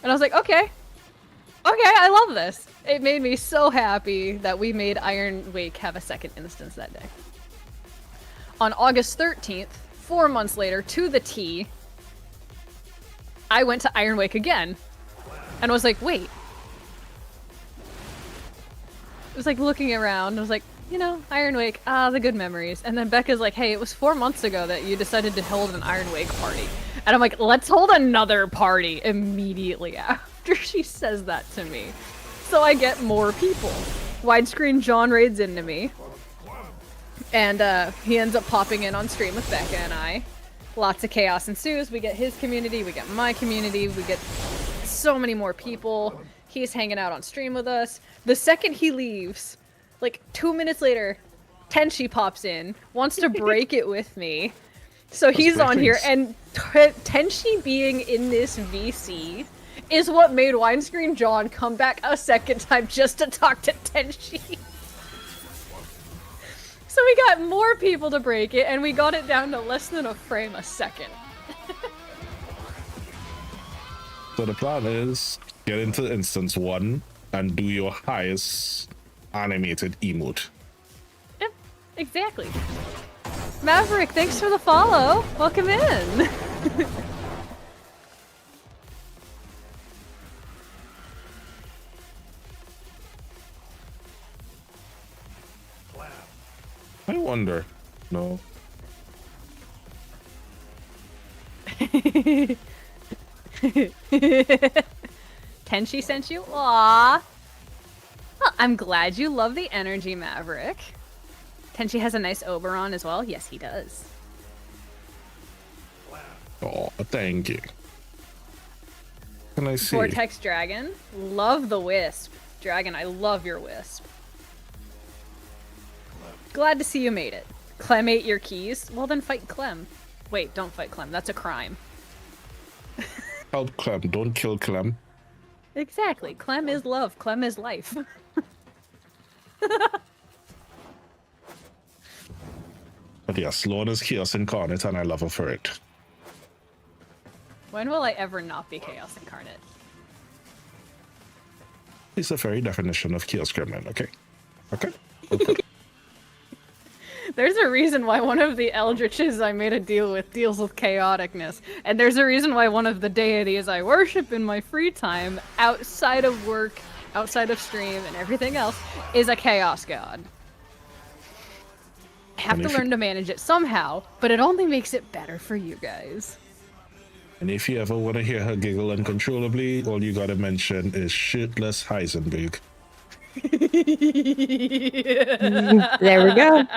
And I was like, okay, I love this. It made me so happy that we made Iron Wake have a second instance that day. On August 13th, 4 months later, to the T, I went to Iron Wake again. And was like, wait. I was like looking around. I was like, you know, Iron Wake, the good memories. And then Becca's like, hey, it was 4 months ago that you decided to hold an Iron Wake party. And I'm like, let's hold another party immediately after she says that to me. So I get more people. Widescreen John raids into me. And he ends up popping in on stream with Becca and I. Lots of chaos ensues. We get his community, we get my community, we get so many more people. He's hanging out on stream with us. The second he leaves, like 2 minutes later, Tenchi pops in, wants to break it with me. So he's on here, and Tenchi being in this VC is what made Widescreen John come back a second time just to talk to Tenchi. So we got more people to break it, and we got it down to less than a frame a second. So the plan is get into instance 1 and do your highest animated emote. Yep, exactly. Maverick, thanks for the follow. Welcome in. I wonder. No. Tenchi sent you? Aww. Well, I'm glad you love the energy, Maverick. Tenchi has a nice Oberon as well. Yes, he does. Oh, thank you. Can I see? Vortex Dragon. Love the Wisp. Dragon, I love your Wisp. Glad to see you made it. Clem ate your keys? Well then fight Clem. Wait, don't fight Clem. That's a crime. Help Clem, don't kill Clem. Exactly. Clem is love. Clem is life. But yes, Lord is chaos incarnate, and I love her for it. When will I ever not be Chaos Incarnate? It's the very definition of chaos gremlin, okay? Okay? There's a reason why one of the eldritches I made a deal with deals with chaoticness. And there's a reason why one of the deities I worship in my free time, outside of work, outside of stream, and everything else, is a chaos god. I have to learn to manage it somehow, but it only makes it better for you guys. And if you ever want to hear her giggle uncontrollably, all you gotta mention is shitless Heisenberg. There we go.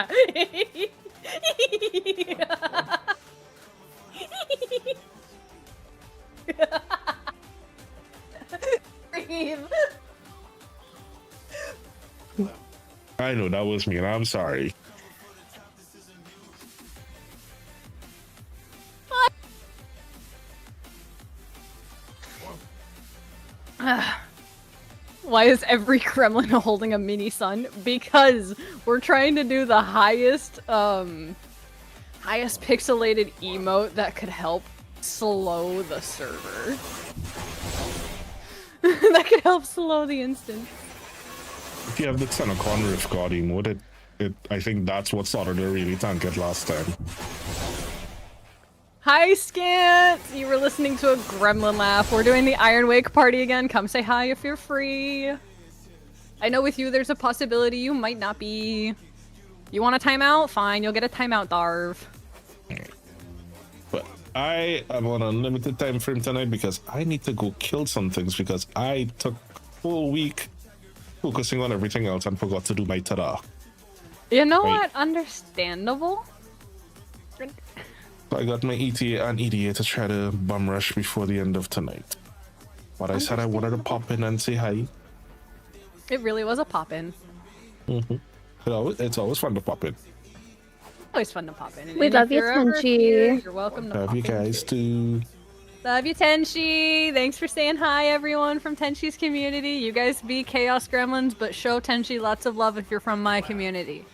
I know that was me, and I'm sorry. Why is every Kremlin holding a mini sun? Because we're trying to do the highest pixelated emote that could help slow the server. That could help slow the instance. If you have the Tenacon Rift God emote, I think that's what started to really tank it last time. Hi, Scant! You were listening to a gremlin laugh. We're doing the Iron Wake party again. Come say hi if you're free. I know with you there's a possibility you might not be. You want a timeout? Fine, you'll get a timeout, Darv. But I am on a limited time frame tonight because I need to go kill some things because I took a full week focusing on everything else and forgot to do my tada. You know what? Understandable. So I got my ETA and EDA to try to bum rush before the end of tonight. But I said I wanted to pop in and say hi. It really was a pop-in. It's always fun to pop in. Always fun to pop in. We love you, Tenchi. You're welcome to Love pop you guys too. Love you, Tenchi. Thanks for saying hi, everyone from Tenchi's community. You guys be Chaos Gremlins, but show Tenchi lots of love if you're from my community.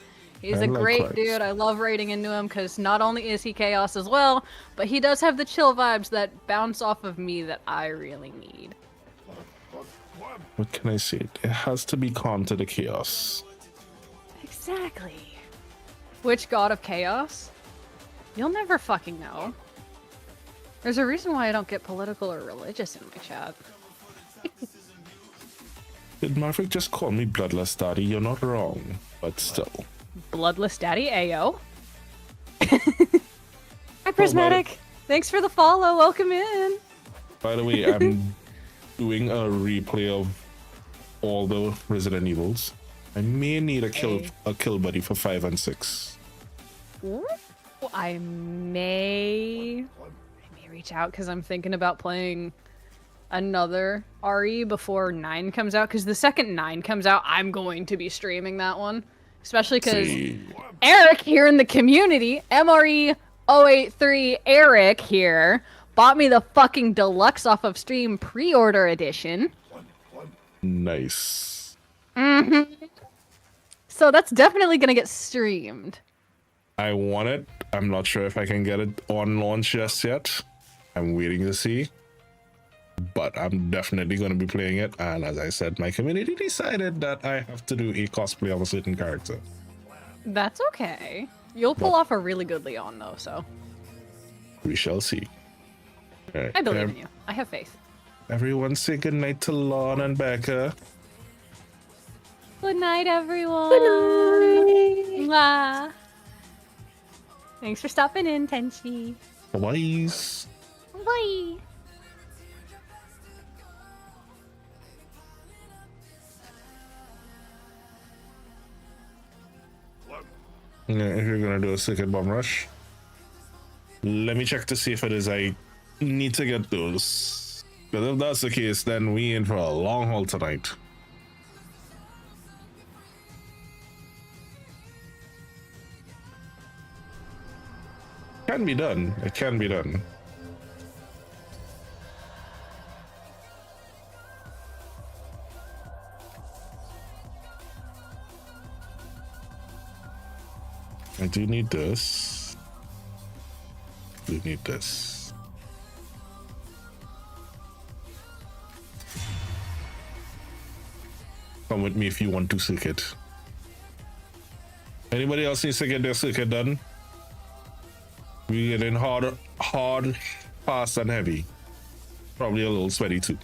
He's a great dude. I love raiding into him because not only is he Chaos as well, but he does have the chill vibes that bounce off of me that I really need. What can I say? It has to be calm to the chaos. Exactly. Which god of chaos? You'll never fucking know. There's a reason why I don't get political or religious in my chat. Did Maverick just call me Bloodless Daddy? You're not wrong, but still. Bloodless Daddy Ayo. Hi, Prismatic. Thanks for the follow. Welcome in. By the way, I'm doing a replay of all the Resident Evils. I may need a kill buddy for 5 and 6. Ooh, I may reach out because I'm thinking about playing another RE before 9 comes out. Because the second 9 comes out, I'm going to be streaming that one. Especially because Eric here in the community, MRE083 Eric here, bought me the fucking deluxe off of stream pre-order edition. Nice. So that's definitely gonna get streamed. I want it. I'm not sure if I can get it on launch just yet. I'm waiting to see. But I'm definitely going to be playing it. And as I said, my community decided that I have to do a cosplay of a certain character. That's okay. You'll pull off a really good Leon, though, so. We shall see. Right. I believe in you. I have faith. Everyone say goodnight to Lon and Becca. Good night, everyone. Good night. Mwah. Thanks for stopping in, Tenchi. Bye. Bye. Yeah, if you're gonna do a second bomb rush, let me check to see if it is I need to get those. Because if that's the case, then we in for a long haul tonight. Can be done. It can be done. I do need this. We need this. Come with me if you want to circuit. Anybody else needs to get their circuit done? We getting hard, fast, and heavy. Probably a little sweaty too.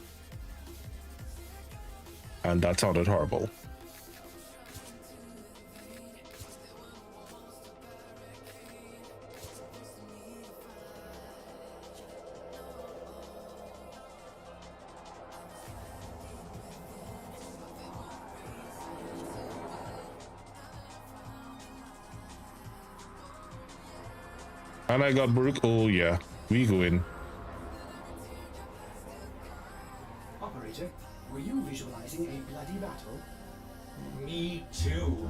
And that sounded horrible. And I got Brook. Oh yeah, we go in. Operator, were you visualizing a bloody battle? Me too.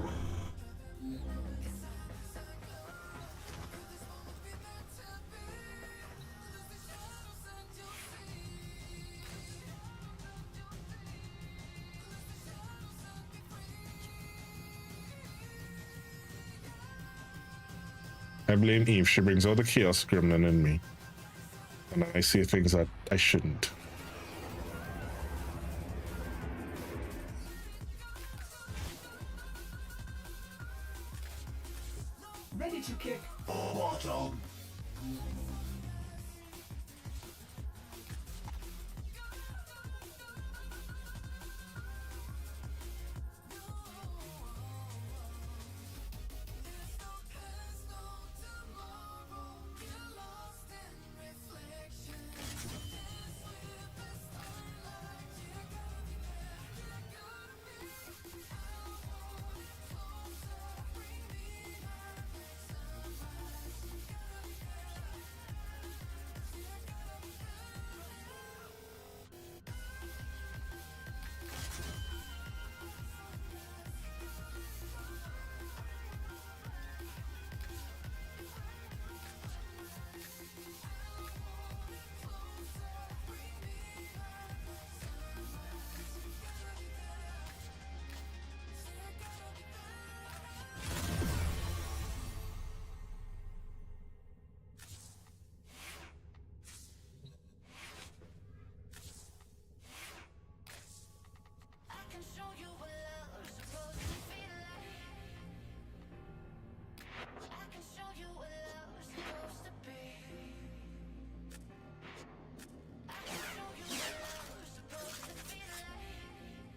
I blame Eve. She brings out the chaos gremlin in me. And I say things that I shouldn't. Ready to kick. Bottom.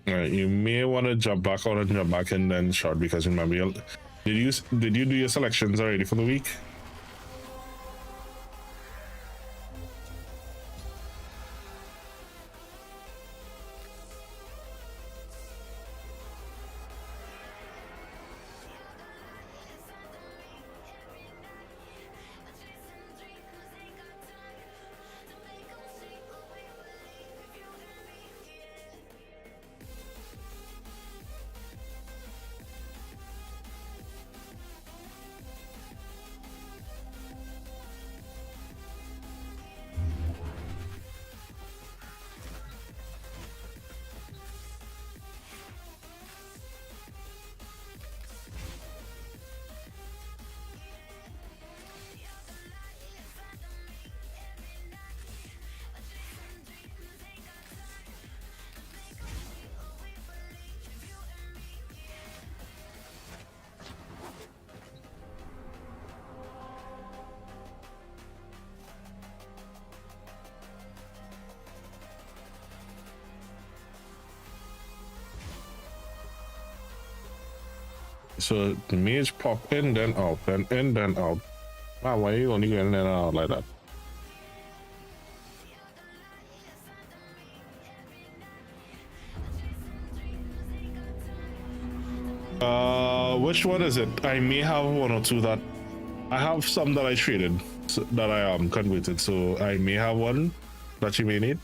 Alright, you may want to jump back out and jump back in then short, because remember, did you do your selections already for the week? So the mage pop in, then out, then in, then out. Wow, why are you only going in and out like that? Which one is it? I may have one or two that I have some that I traded, that I converted, so I may have one that you may need.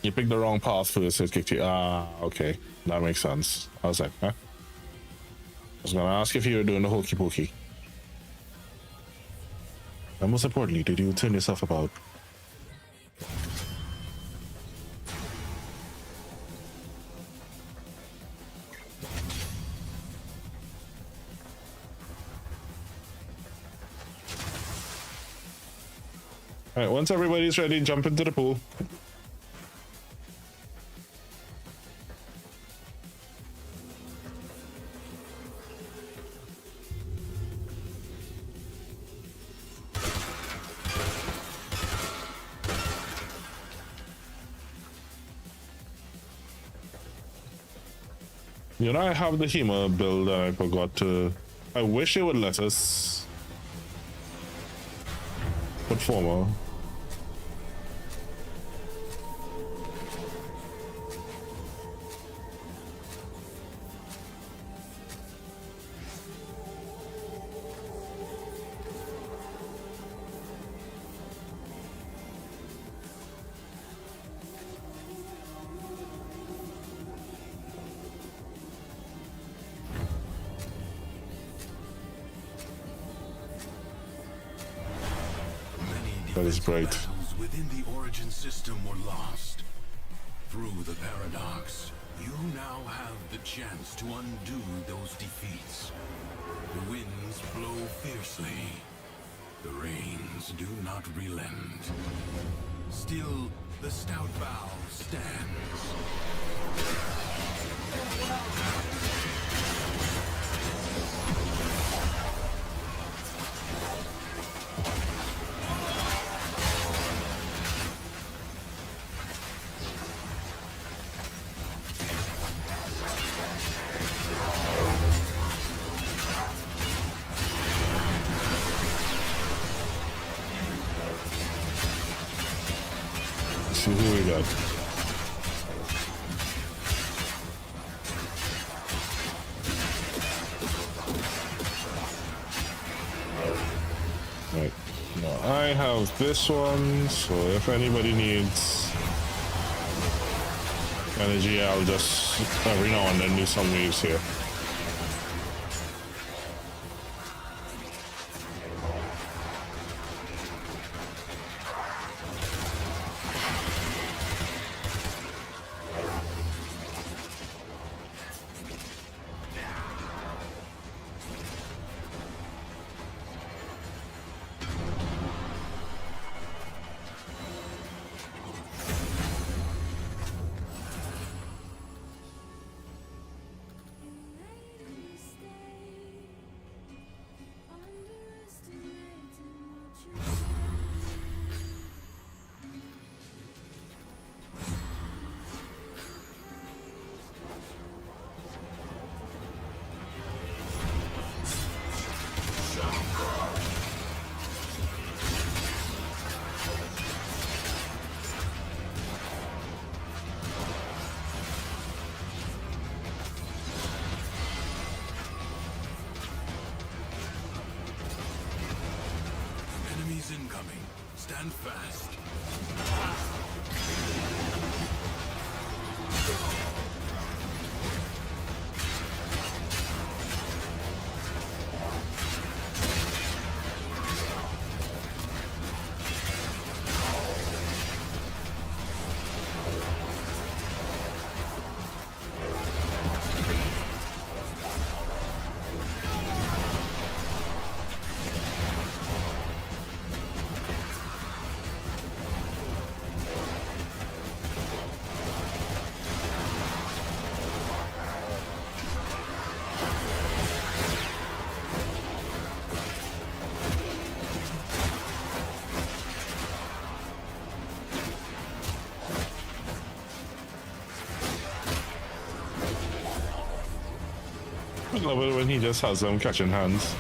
You picked the wrong path first, it kicked you. Ah, okay. That makes sense. I was like, huh? I was gonna ask if you were doing the hokey pokey. And most importantly, did you turn yourself about? Alright, once everybody's ready, jump into the pool. You know, I have the HEMA build that I forgot to... I wish it would let us put former. That is bright. Battles within the origin system were lost. Through the paradox, you now have the chance to undo those defeats. The winds blow fiercely. The rains do not relent. Still, the stout bow stands. See who we got. Right. Now I have this one, so if anybody needs energy, I'll just every now and then do some waves here. Enemies incoming. Stand fast. I love it when he just has them catching hands.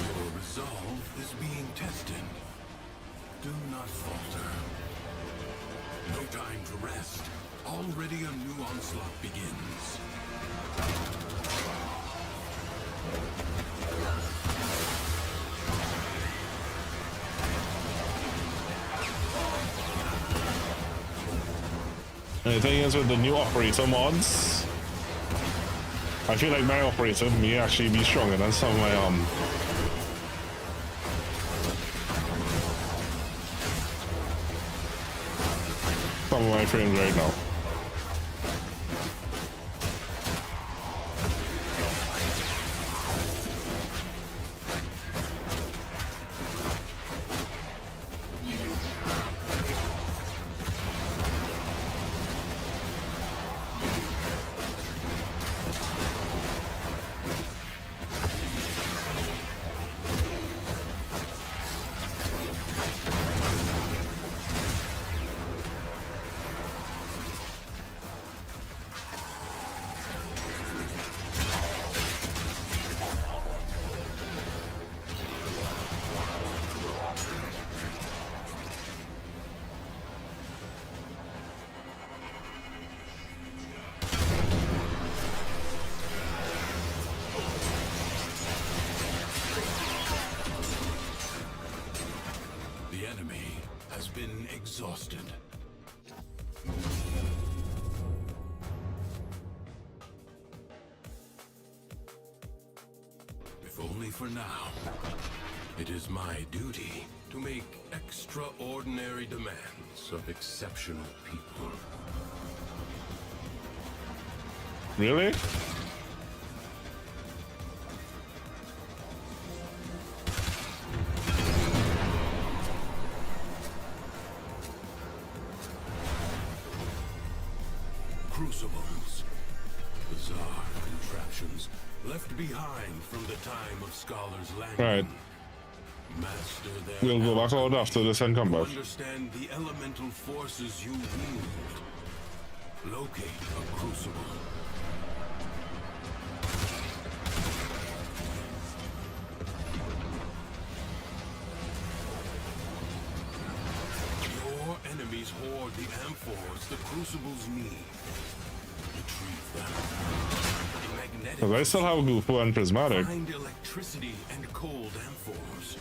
Your resolve is being tested. Do not falter. No time to rest. Already a new onslaught begins. And the thing is, with the new operator mods, I feel like my operator may actually be stronger than some of my frames right now. Exhausted. If only for now. It is my duty to make extraordinary demands of exceptional people. Really? Crucibles. Bizarre contraptions left behind from the time of Scholar's Landing. Right. Master their We'll go back out after this and come to back. understand the elemental forces you wield. Locate a crucible. Your enemies hoard the amphors the crucibles need. Retrieve them. Magnetic. Because I still have Goofo and Prismatic. Find electricity and cold amphors.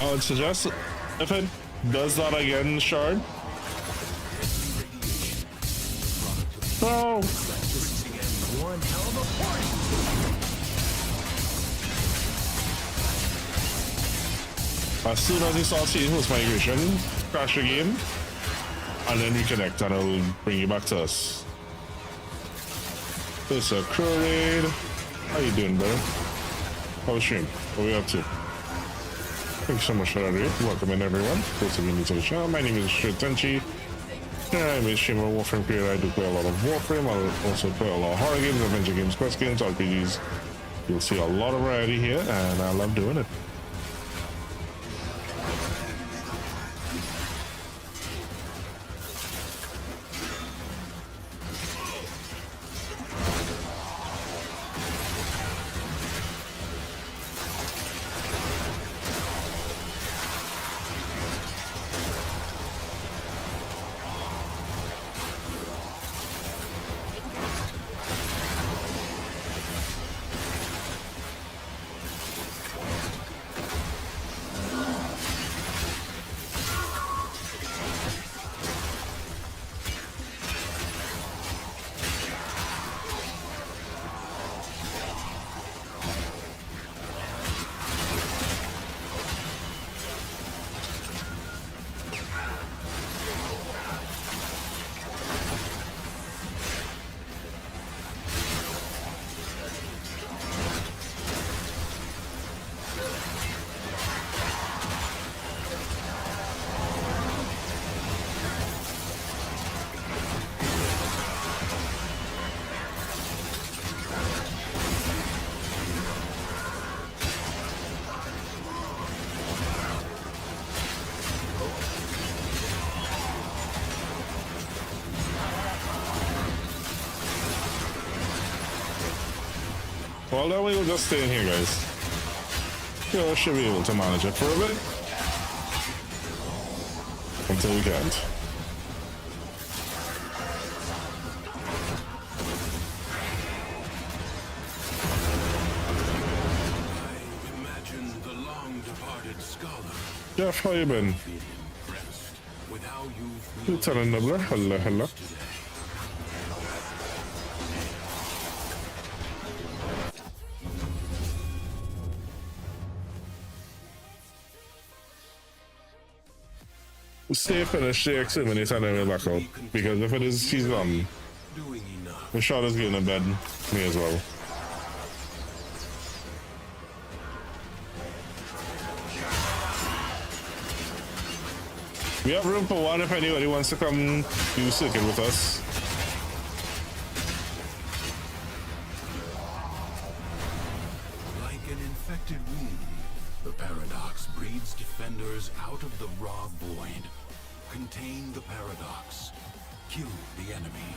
I would suggest if it does that again, Shard. No. As soon as you start seeing host migration, crash the game, and then reconnect, and it'll bring you back to us. It's a crew raid. How you doing, brother? How was stream? What are we up to? Thank you so much for that, dude. Welcome in, everyone. Those of you new to the channel, my name is Tenchi. I'm a streamer of Warframe creator. I do play a lot of Warframe. I also play a lot of horror games, adventure games, quest games, RPGs. You'll see a lot of variety here, and I love doing it. Well, then we will just stay in here, guys. You should be able to manage it for a bit. Until we can't. I imagine the long-departed scholar. Jeff, how you been? With how you've Lieutenant Nibbler, hello, hello. Stay finished the exterminate and then we'll back out. Because if it is she's the shot is getting a bed, me as well. We have room for one if anybody wants to come do circuit with us. Like an infected wound, the paradox breeds defenders out of the raw void. Contain the paradox. Kill the enemy.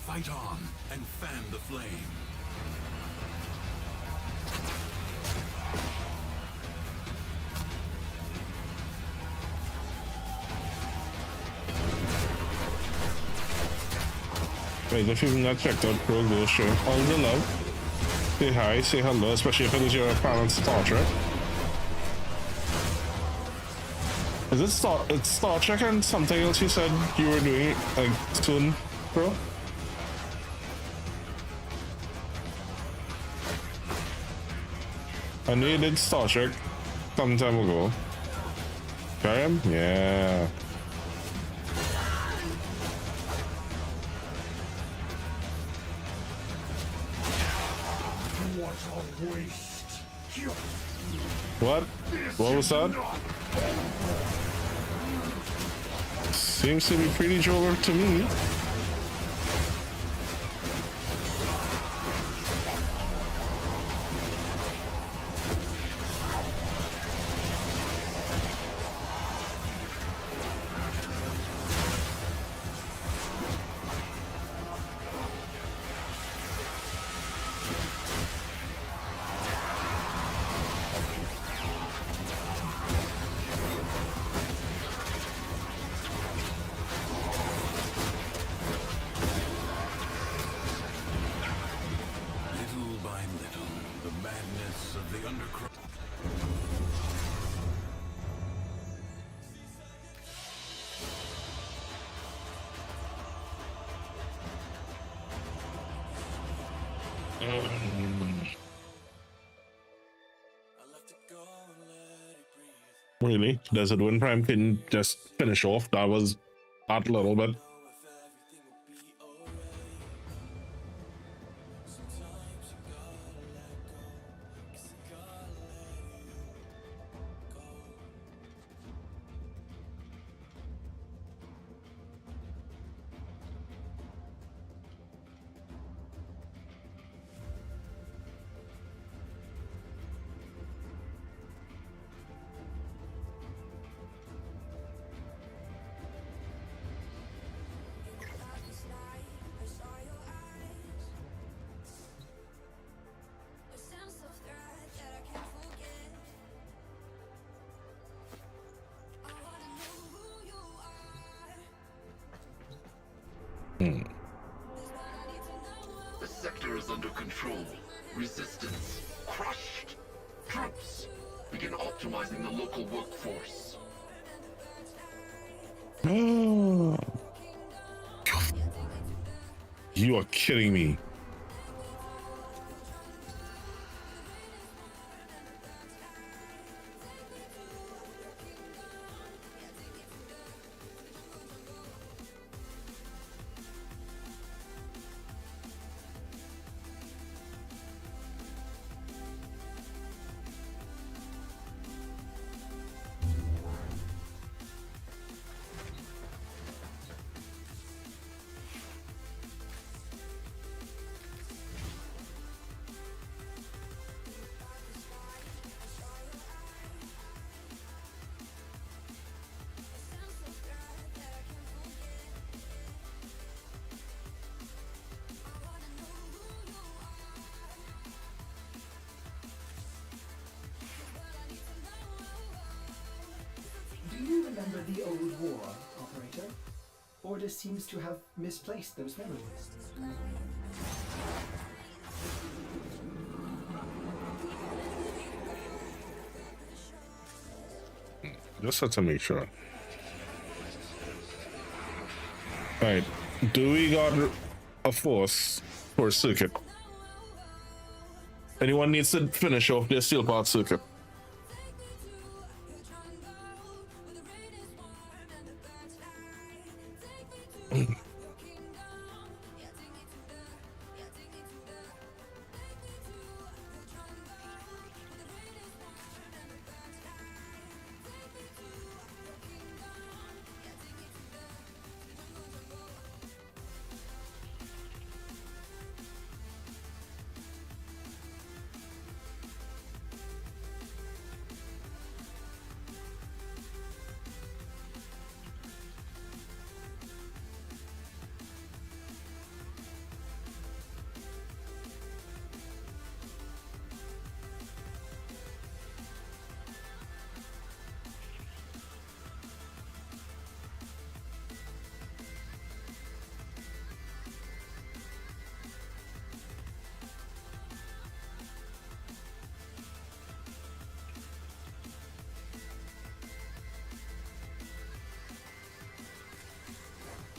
Fight on and fan the flame. Wait, if you've not checked out Pro, go show all the love. Say hi, say hello, especially if it is your parents' Star Trek. Is it Star Trek and something else you said you were doing like soon, Pro? I needed Star Trek some time ago. Try him? Yeah. What a waste! What? What was that? Seems to be pretty joker to me. Little by little, the madness of the undercroft. Really? Desert Wind Prime can just finish off. That was that little bit. The sector is under control. Resistance crushed. Troops, begin optimizing the local workforce. You are kidding me. Do you remember the old war, Operator? Orders seems to have misplaced those memories. Just had to make sure. Right. Do we got a force for circuit? Anyone needs to finish off their steel part circuit?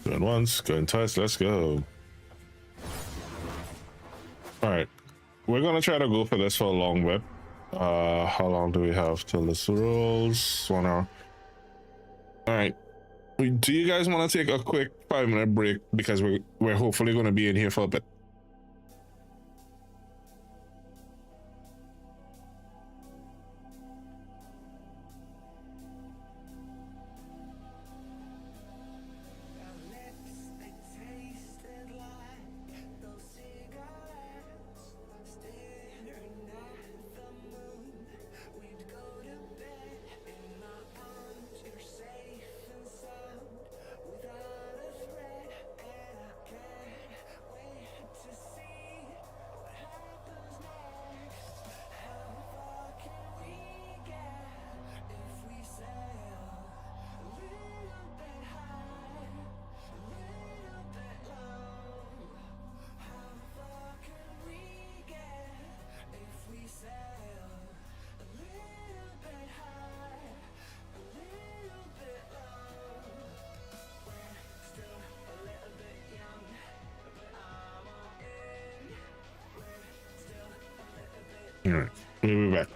Going once, going twice, let's go. Alright. We're gonna try to go for this for a long bit. How long do we have till this rolls? 1 hour. All right. Do you guys want to take a quick 5-minute break because we're hopefully going to be in here for a bit? All right, we'll be back.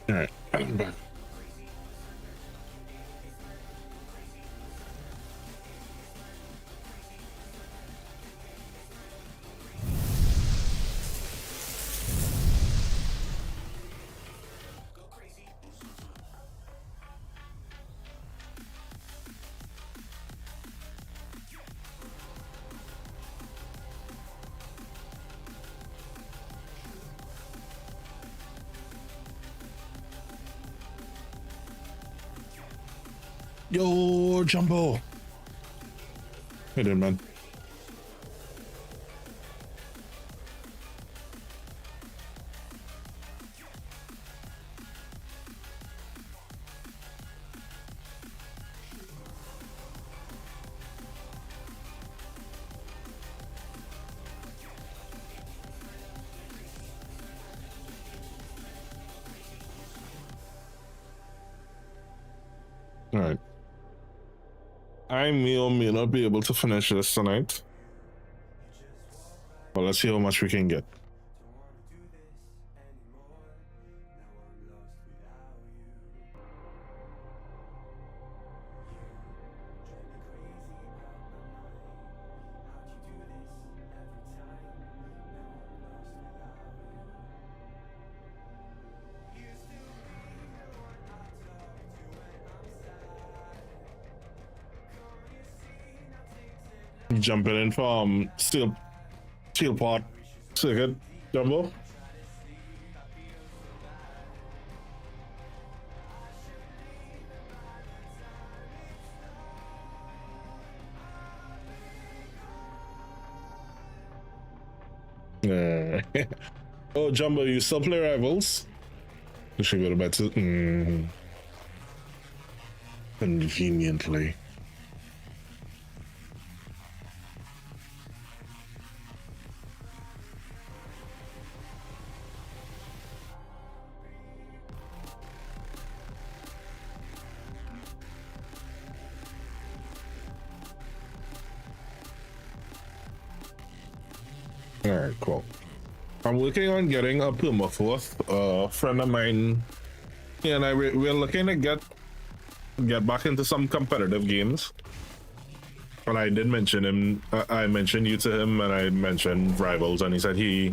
Alright, I'm back. Yo, Jumbo. Hey there, man. All right. I may or may not be able to finish this tonight. But let's see how much we can get. Jumping in from steel pot circuit, Jumbo. Oh, Jumbo, you still play Rivals? You should go to bed to conveniently. Alright, cool. I'm working on getting a permafrost. A friend of mine, he and I, we're looking to get back into some competitive games. And I did mention him, I mentioned you to him, and I mentioned Rivals, and he said he...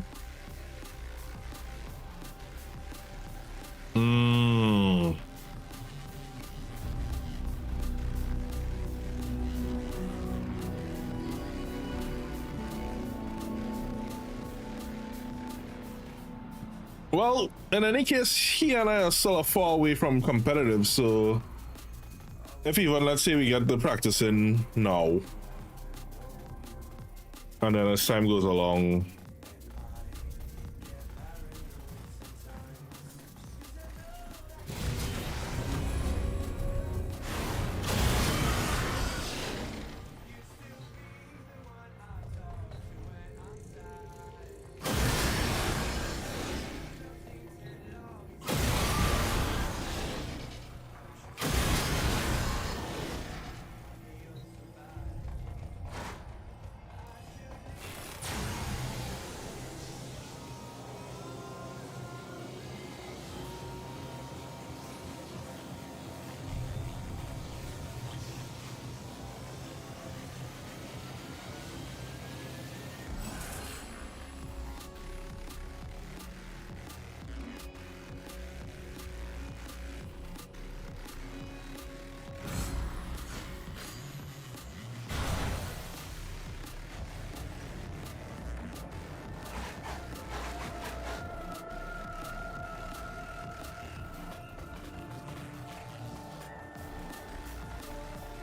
Well, in any case, he and I are still far away from competitive, so if even, let's say we get the practice in now, and then as time goes along,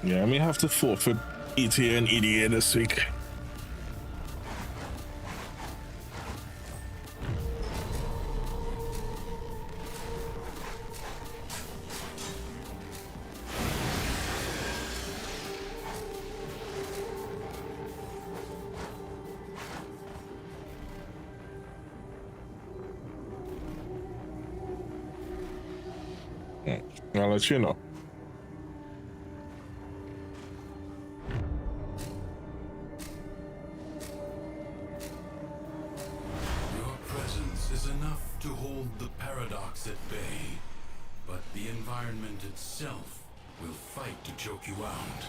yeah, I may have to forfeit ETA and EDA this week. I'll let you know. Your presence is enough to hold the paradox at bay. but the environment itself will fight to choke you out.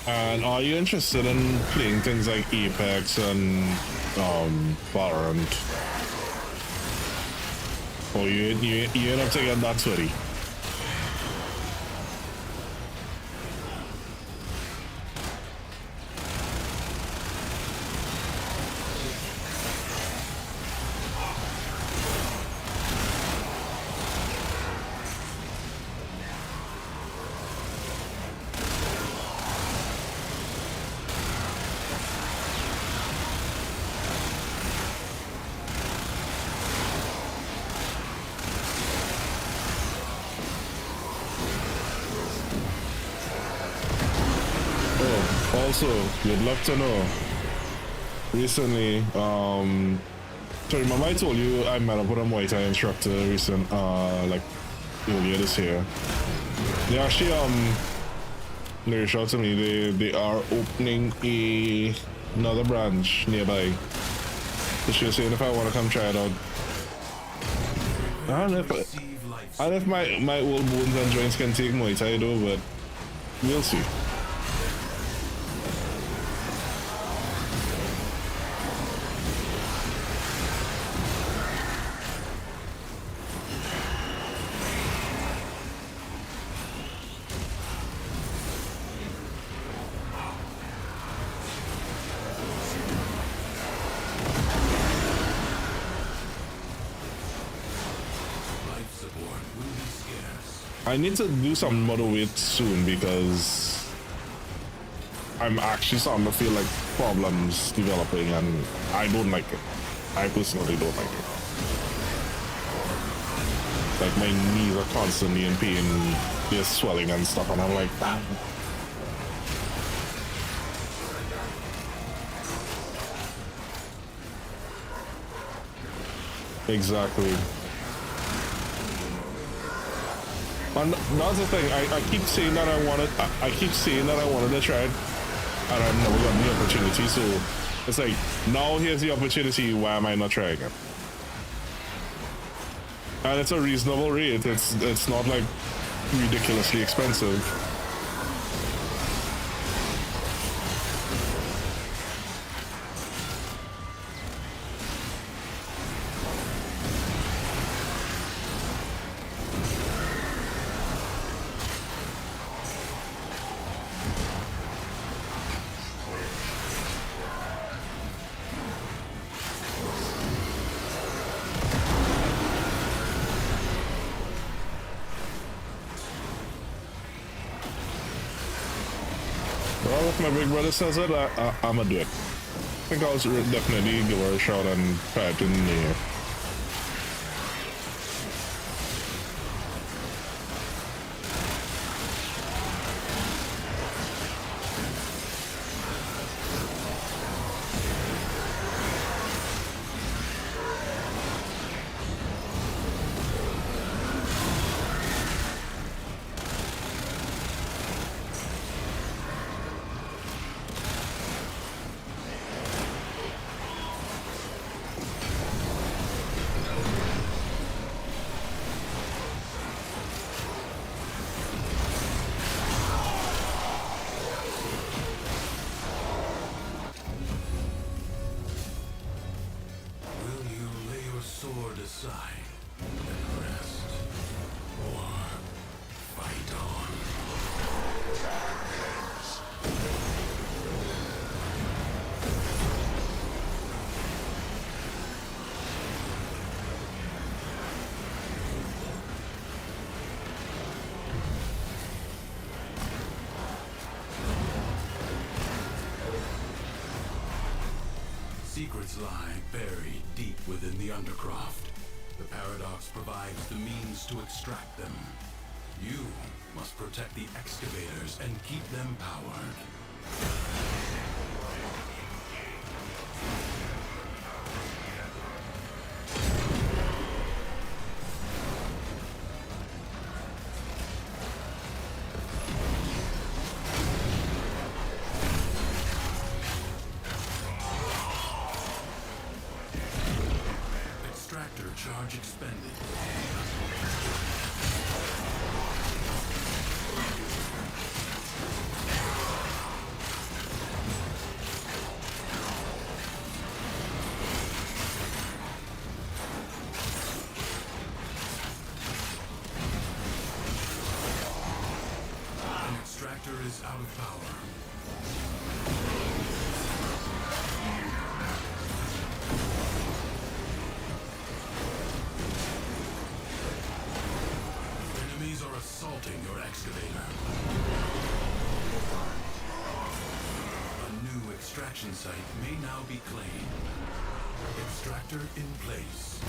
And are you interested in playing things like Apex and Valorant? Or you end up taking that sweaty? Also, you'd love to know. Recently, so remember I told you I met up with a Muay Thai instructor like earlier this year. They actually they reached out to me. They are opening another branch nearby. So she was saying if I want to come try it out. I don't know if my old bones and joints can take Muay Thai though, but we'll see. I need to do some model weight soon because I'm actually starting to feel like problems developing and I don't like it. I personally don't like it. Like my knees are constantly in pain, they're swelling and stuff and I'm like, damn. Exactly. And that's the thing. I keep saying that I keep saying that I wanted to try it, and I've never gotten the opportunity. So it's like now here's the opportunity. Why am I not trying it? And it's a reasonable rate. It's not like ridiculously expensive. Well, if my big brother says it, I'm gonna do it. I think I'll definitely give her a shot and try it in the air. secrets lie buried deep within the Undercroft. The Paradox provides the means to extract them. You must protect the excavators and keep them powered. Extractor charge expended. An extractor is out of power. Enemies are assaulting your excavator. A new extraction site may now be claimed. Extractor in place.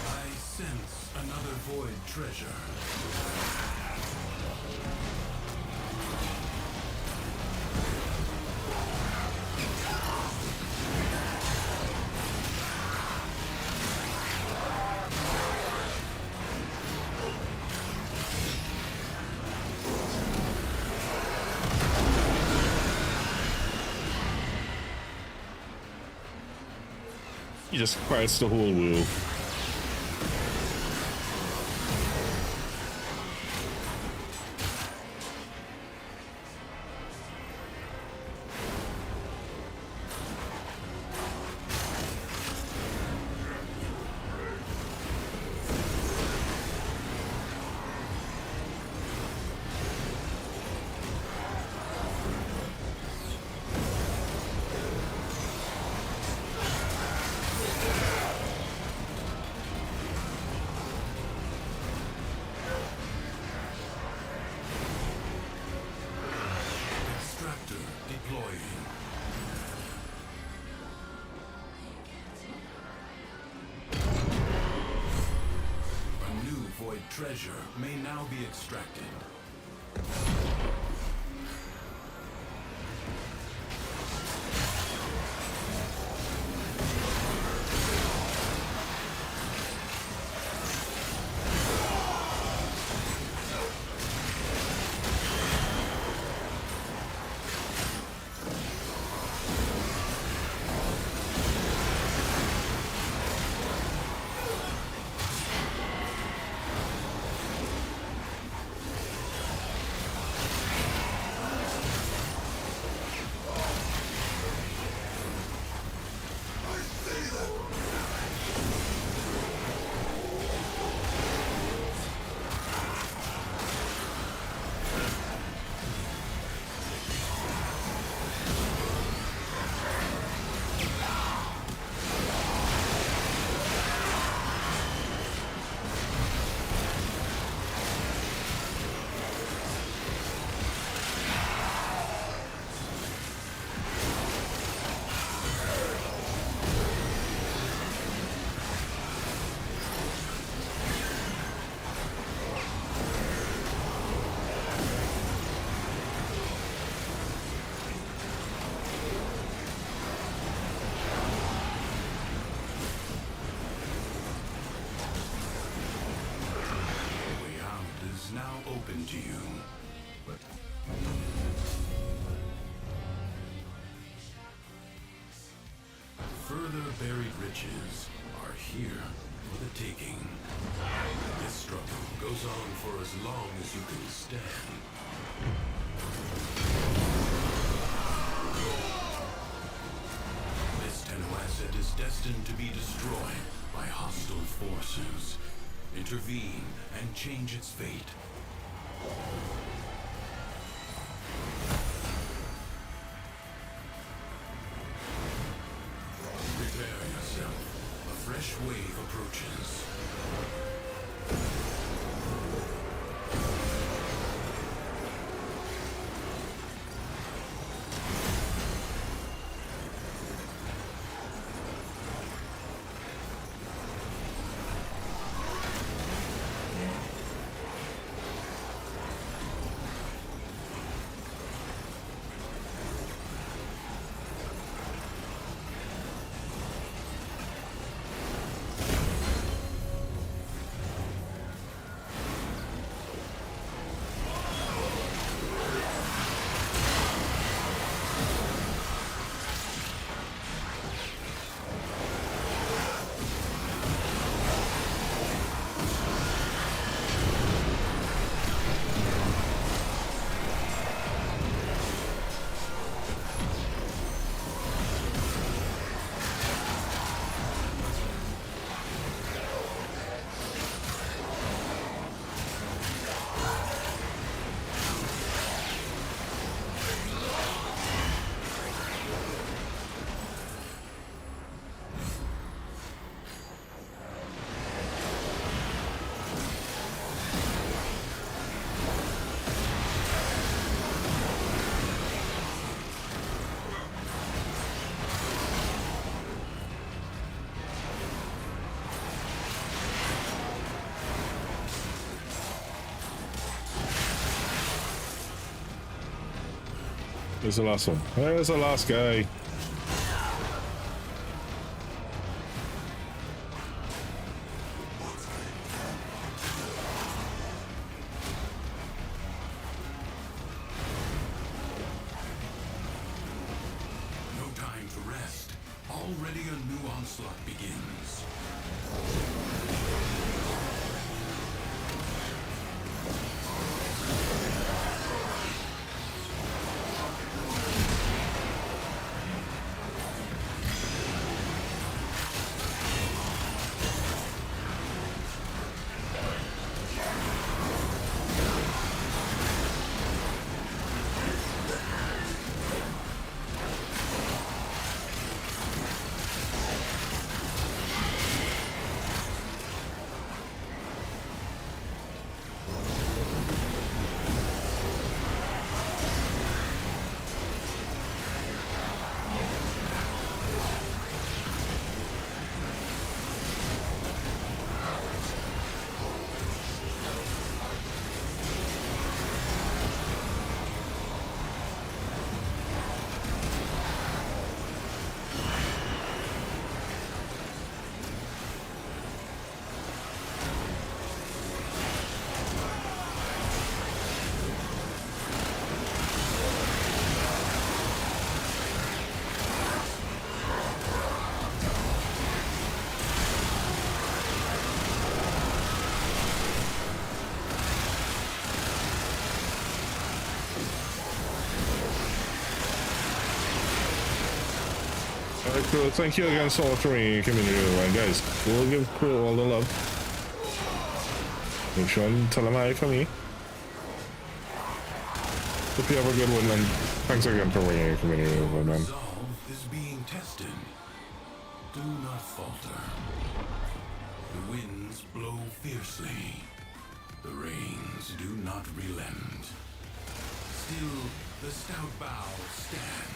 I sense another void treasure. He just quiets the whole world. Extractor deploying. A new void treasure may now be extracted. given to you. But further buried riches are here for the taking. This struggle goes on for as long as you can stand. This asset is destined to be destroyed by hostile forces. Intervene and change its fate. Prepare yourself. A fresh wave approaches. Where's the last one? Where's the last guy? No time to rest. Already a new onslaught begins. Alright, cool. Thank you again so much for being in community. Right, guys, we'll give Crew all the love. Make sure and tell them hi for me. Hope you have a good one, and thanks again for being in community, man. Resolve is being tested. Do not falter. The winds blow fiercely. The rains do not relent. Still, the stout bow stands.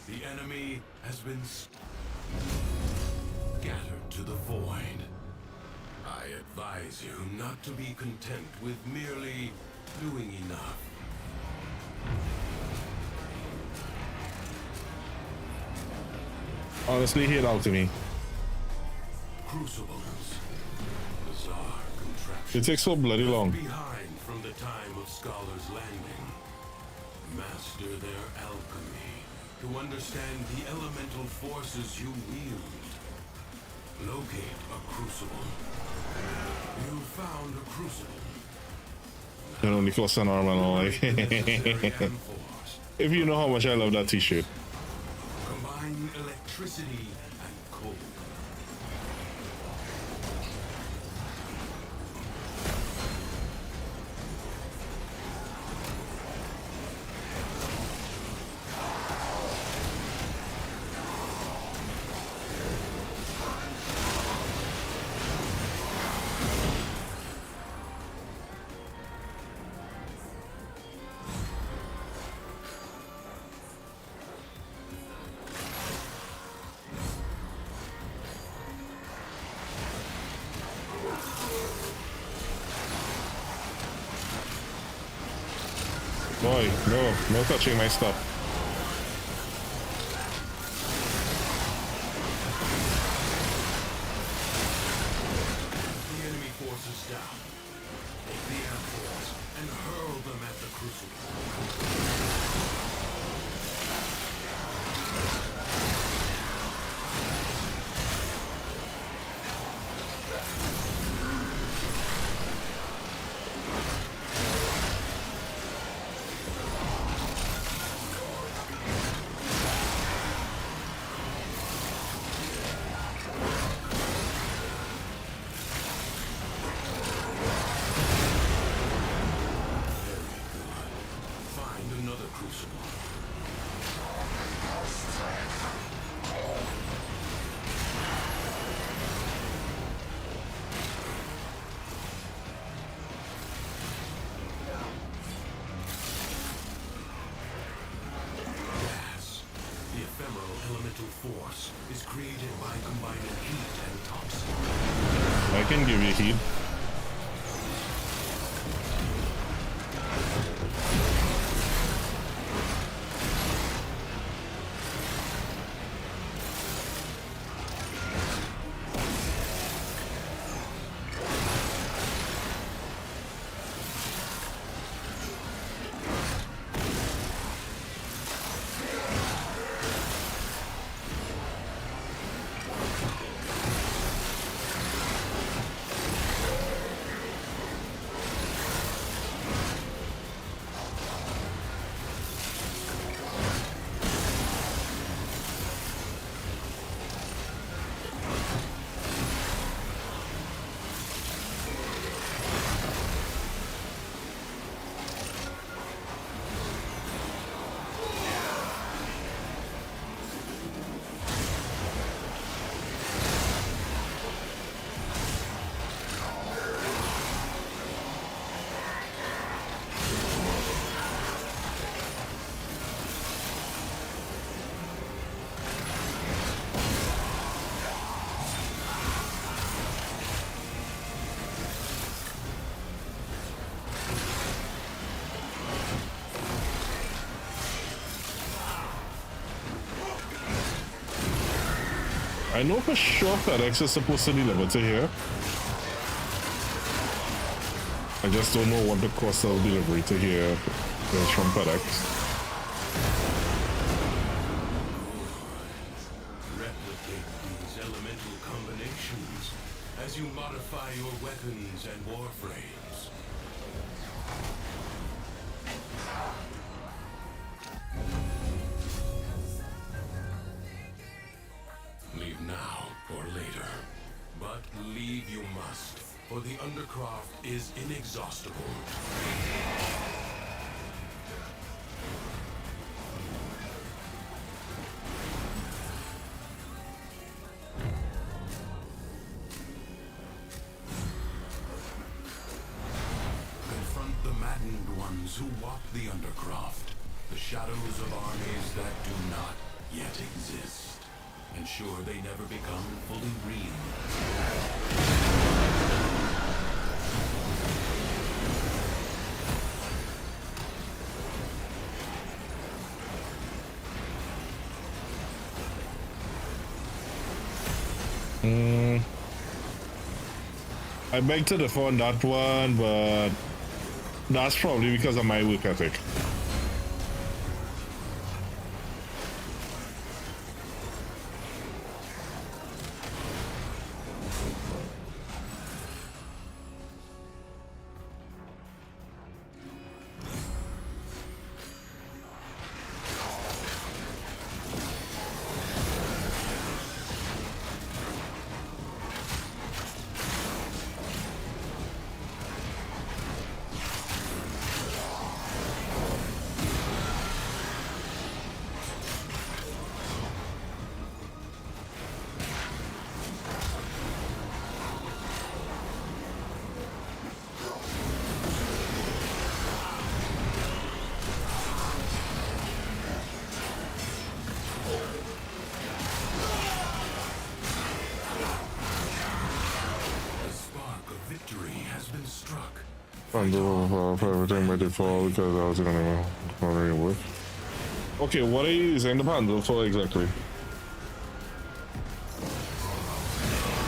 The enemy has been scattered to the void. I advise you not to be content with merely doing enough. Honestly, hit out to me. Crucibles. Bizarre contraptions. It takes so bloody long. Behind from the time of Scholar's Landing. Master their alchemy to understand the elemental forces you wield. Locate a crucible. You found a crucible. It only costs an arm and all. Like, if you know how much I love that t-shirt. Combine electricity and cold. Boy, no touching my stuff. The enemy forces down. Take the airforce and hurl them at the crucible. Find another crucible. Gas. The ephemeral elemental force is created by combining heat and toxin. I can give you heat. I know for sure FedEx is supposed to deliver to here. I just don't know what the cost of delivery to here is from FedEx. Replicate these elemental combinations as you modify your weapons and warframes. Leave now or later. But leave you must, for the Undercroft is inexhaustible. Confront the maddened ones who walk the Undercroft, the shadows of armies that do not yet exist. Ensure they never become fully real. I beg to differ on that one, but that's probably because of my work ethic. Everything by default because I was gonna work. Okay, what are you using the bundle for exactly?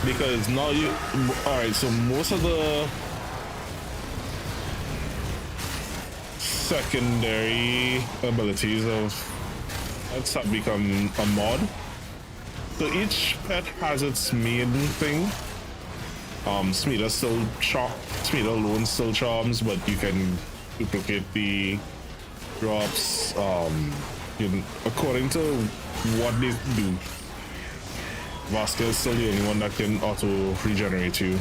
Because now you alright, so most of the secondary abilities of pets have become a mod. So each pet has its main thing. Smeeta alone still charms, but you can duplicate the drops according to what they do. Vasca is still the only one that can auto regenerate you.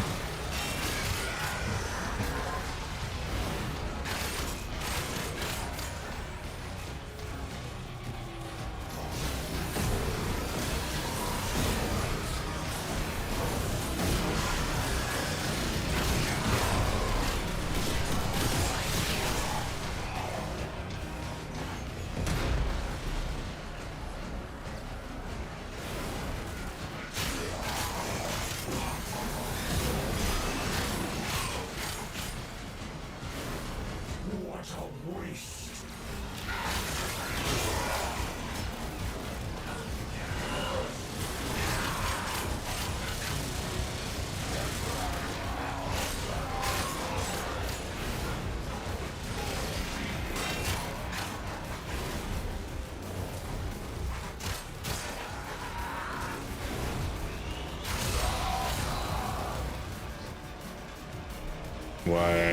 Why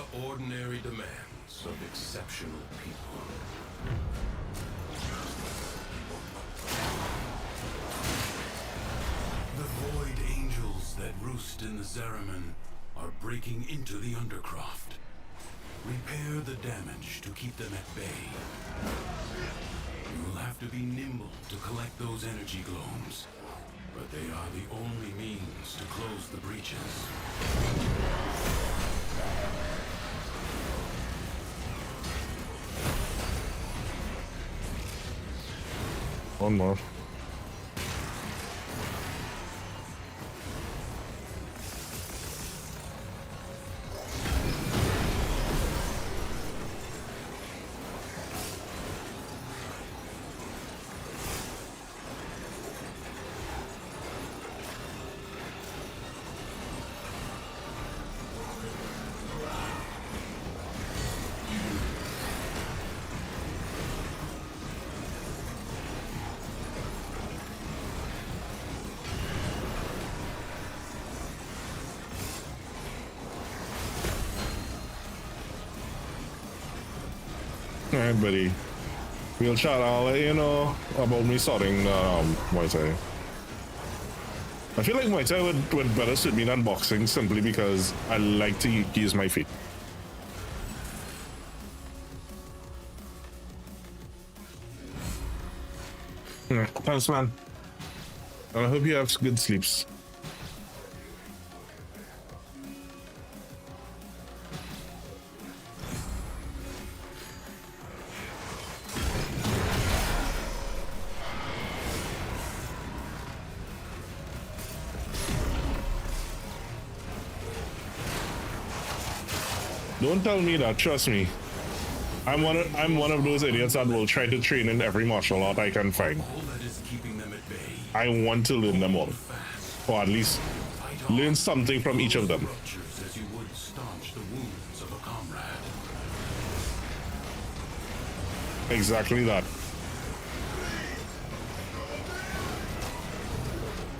Extraordinary demands of exceptional people. The void angels that roost in the Zeraman are breaking into the Undercroft. Repair the damage to keep them at bay. You'll have to be nimble to collect those energy glomes, but they are the only means to close the breaches. one more. Alright, buddy. We'll chat. I'll let you know about me starting Muay Thai. I feel like Muay Thai would better suit me than boxing simply because I like to use my feet. Yeah, thanks, man. I hope you have good sleeps. Don't tell me that, trust me. I'm one of those idiots that will try to train in every martial art I can find. I want to learn them all. Or at least learn something from each of them. As you would staunch the wounds of a comrade. Exactly that.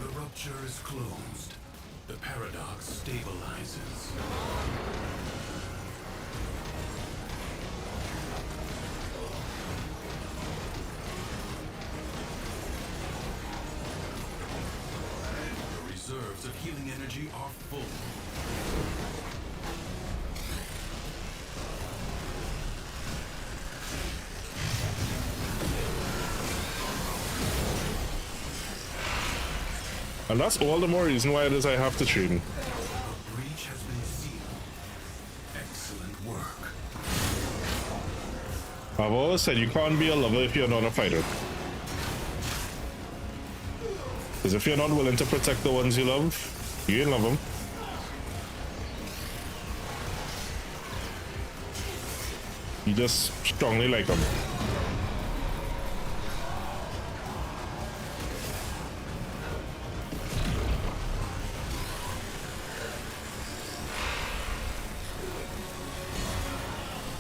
The rupture is closed. The paradox stabilizes. The reserves of healing energy are full. And that's all the more reason why it is I have to train. The breach has been sealed. Excellent work. I've always said you can't be a lover if you're not a fighter. Because if you're not willing to protect the ones you love, you ain't love them. You just strongly like them.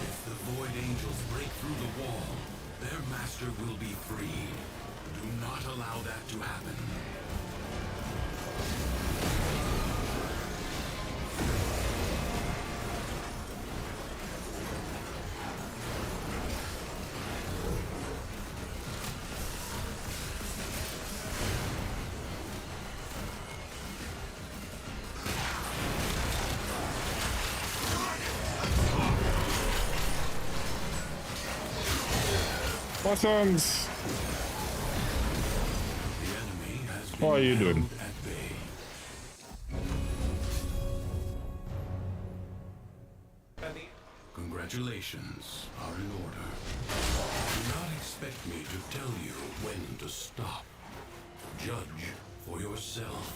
If the Void Angels break through the wall, their master will be freed. Do not allow that to happen. Buttons! How are you doing? Congratulations are in order. Do not expect me to tell you when to stop. Judge for yourself.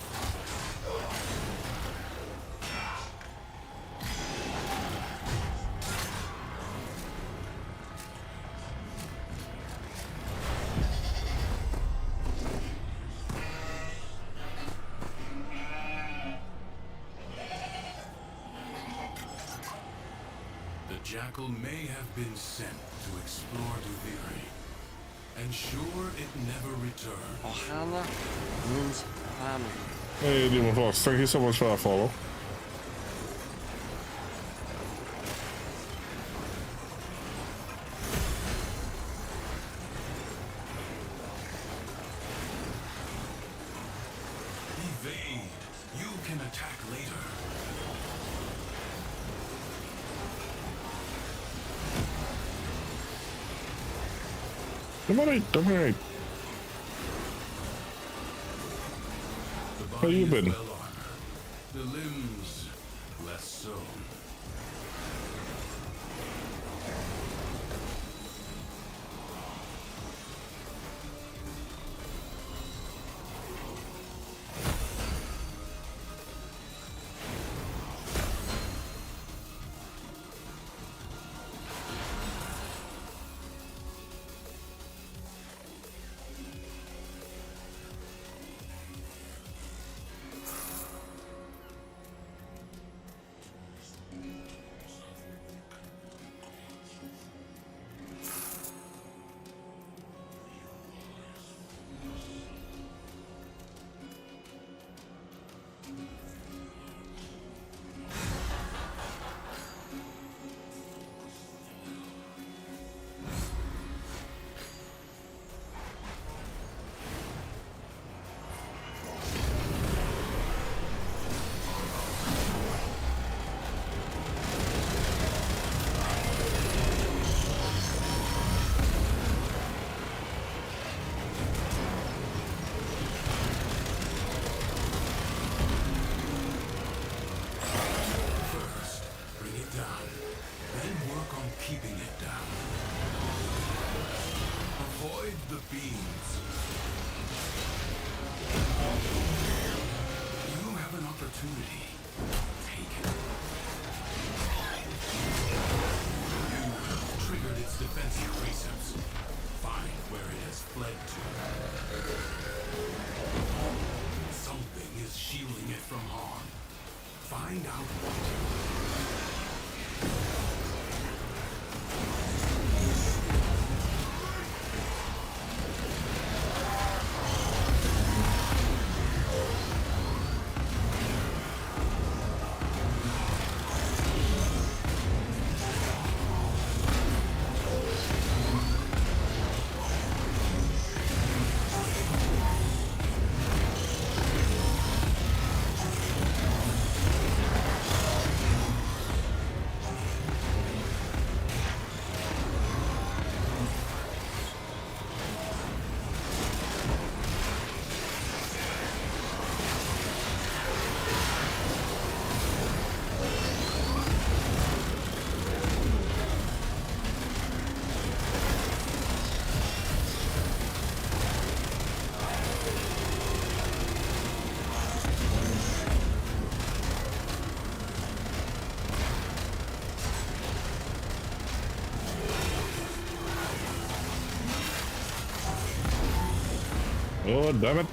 The Jackal may have been sent to explore Duviri. And sure, it never returned. Ohana means family. Hey, Demon Fox, thank you so much for that follow. Evade. You can attack later. Dominate. How you been? The limbs, less so. Find out what Oh, damn it.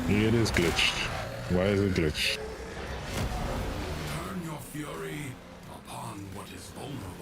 It is glitched. Why is it glitched? turn your fury upon what is vulnerable.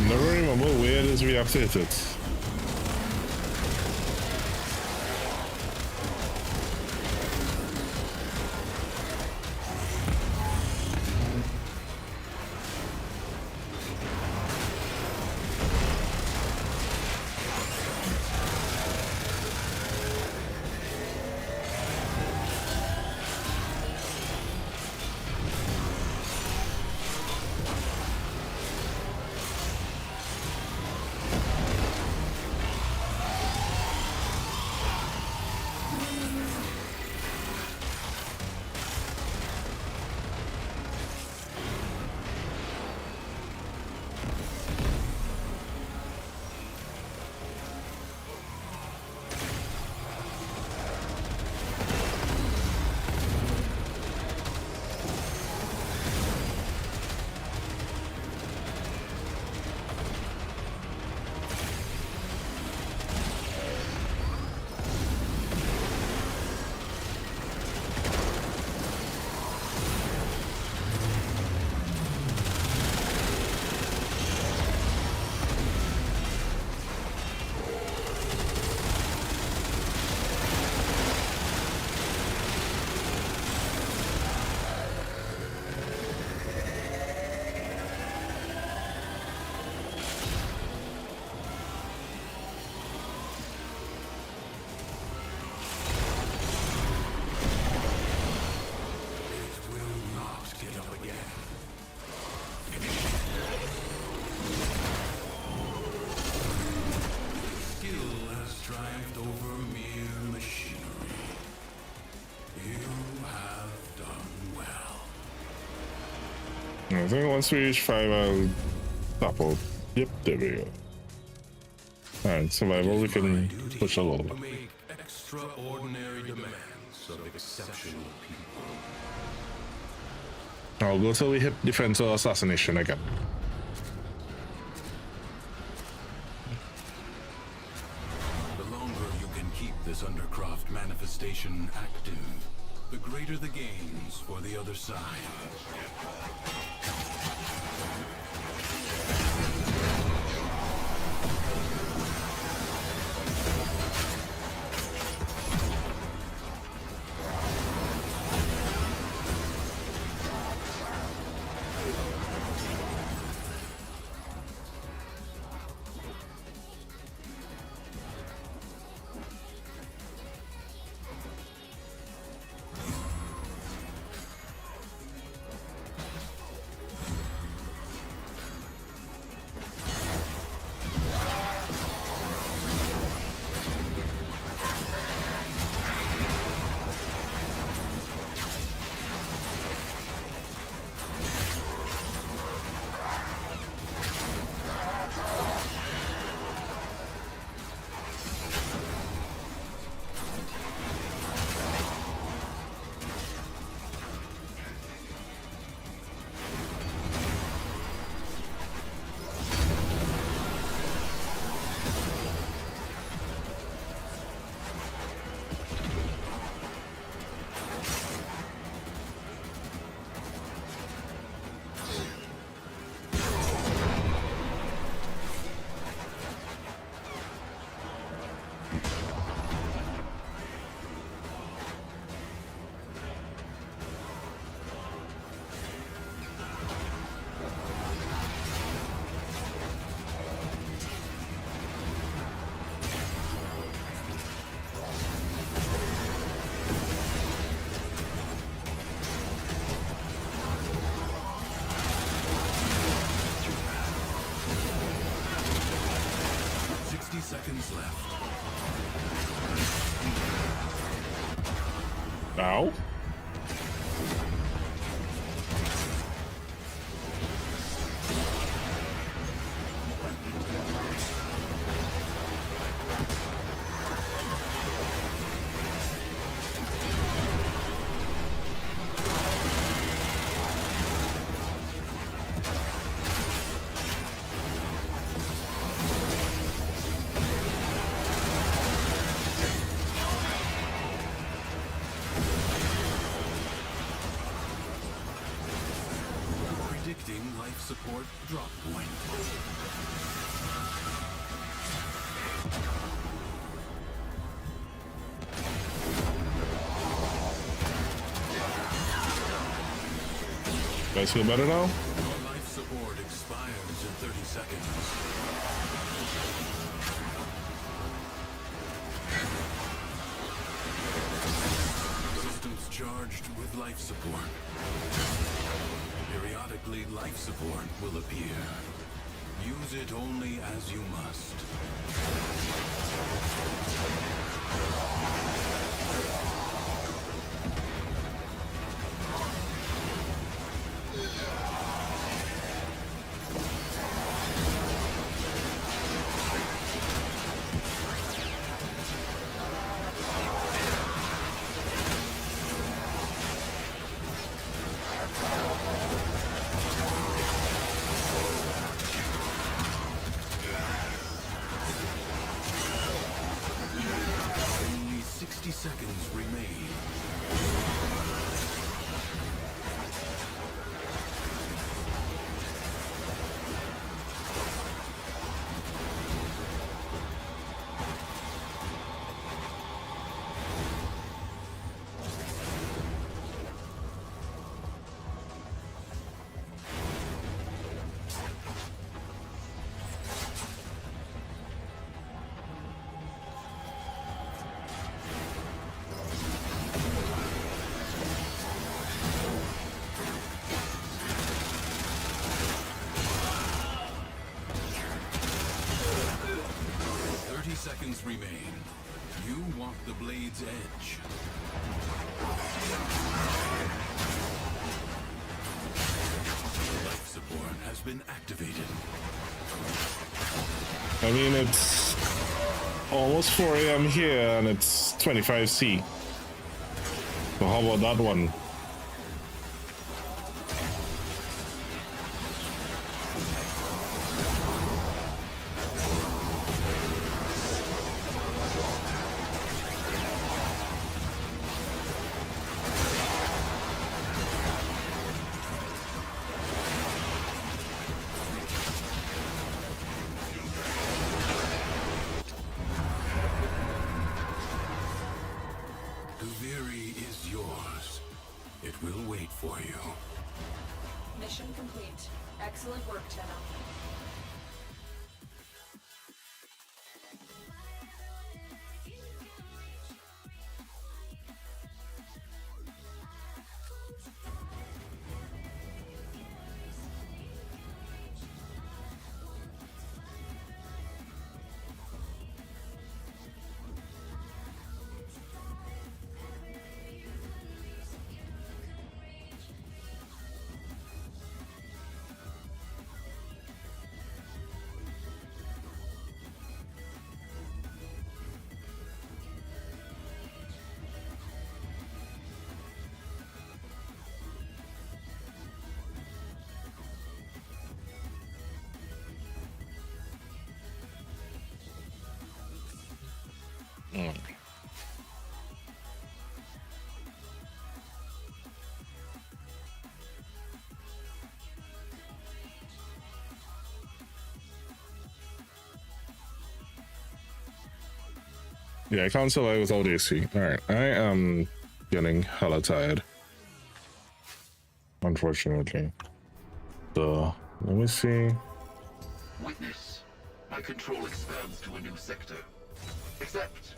Never remember where it is we updated. I think once we reach 5, I'll stop out. Yep, there we go. Alright, survival, we can push a little bit. Make extraordinary demands of exceptional people. I'll go till we hit defense or assassination again. The longer you can keep this Undercroft manifestation active, the greater the gains for the other side. Seconds left. Now? Life support drop point. Guys feel better now? Life support expires in 30 seconds. Systems charged with life support. Periodically, life support will appear. Use it only as you must. Seconds remain. Seconds remain. You walk the blade's edge. Life support has been activated. I mean, it's almost 4 a.m. here and it's 25C. So how about that one? Duviri is yours. It will wait for you. Mission complete. Excellent work, Tenno. Yeah, I can't survive without AC. Alright, I am getting hella tired. Unfortunately. So, let me see. Witness, my control expands to a new sector. Except,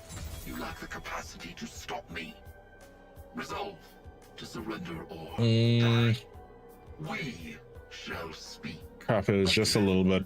you lack the capacity to stop me. Resolve to surrender or die. We shall speak. Half is just a little bit.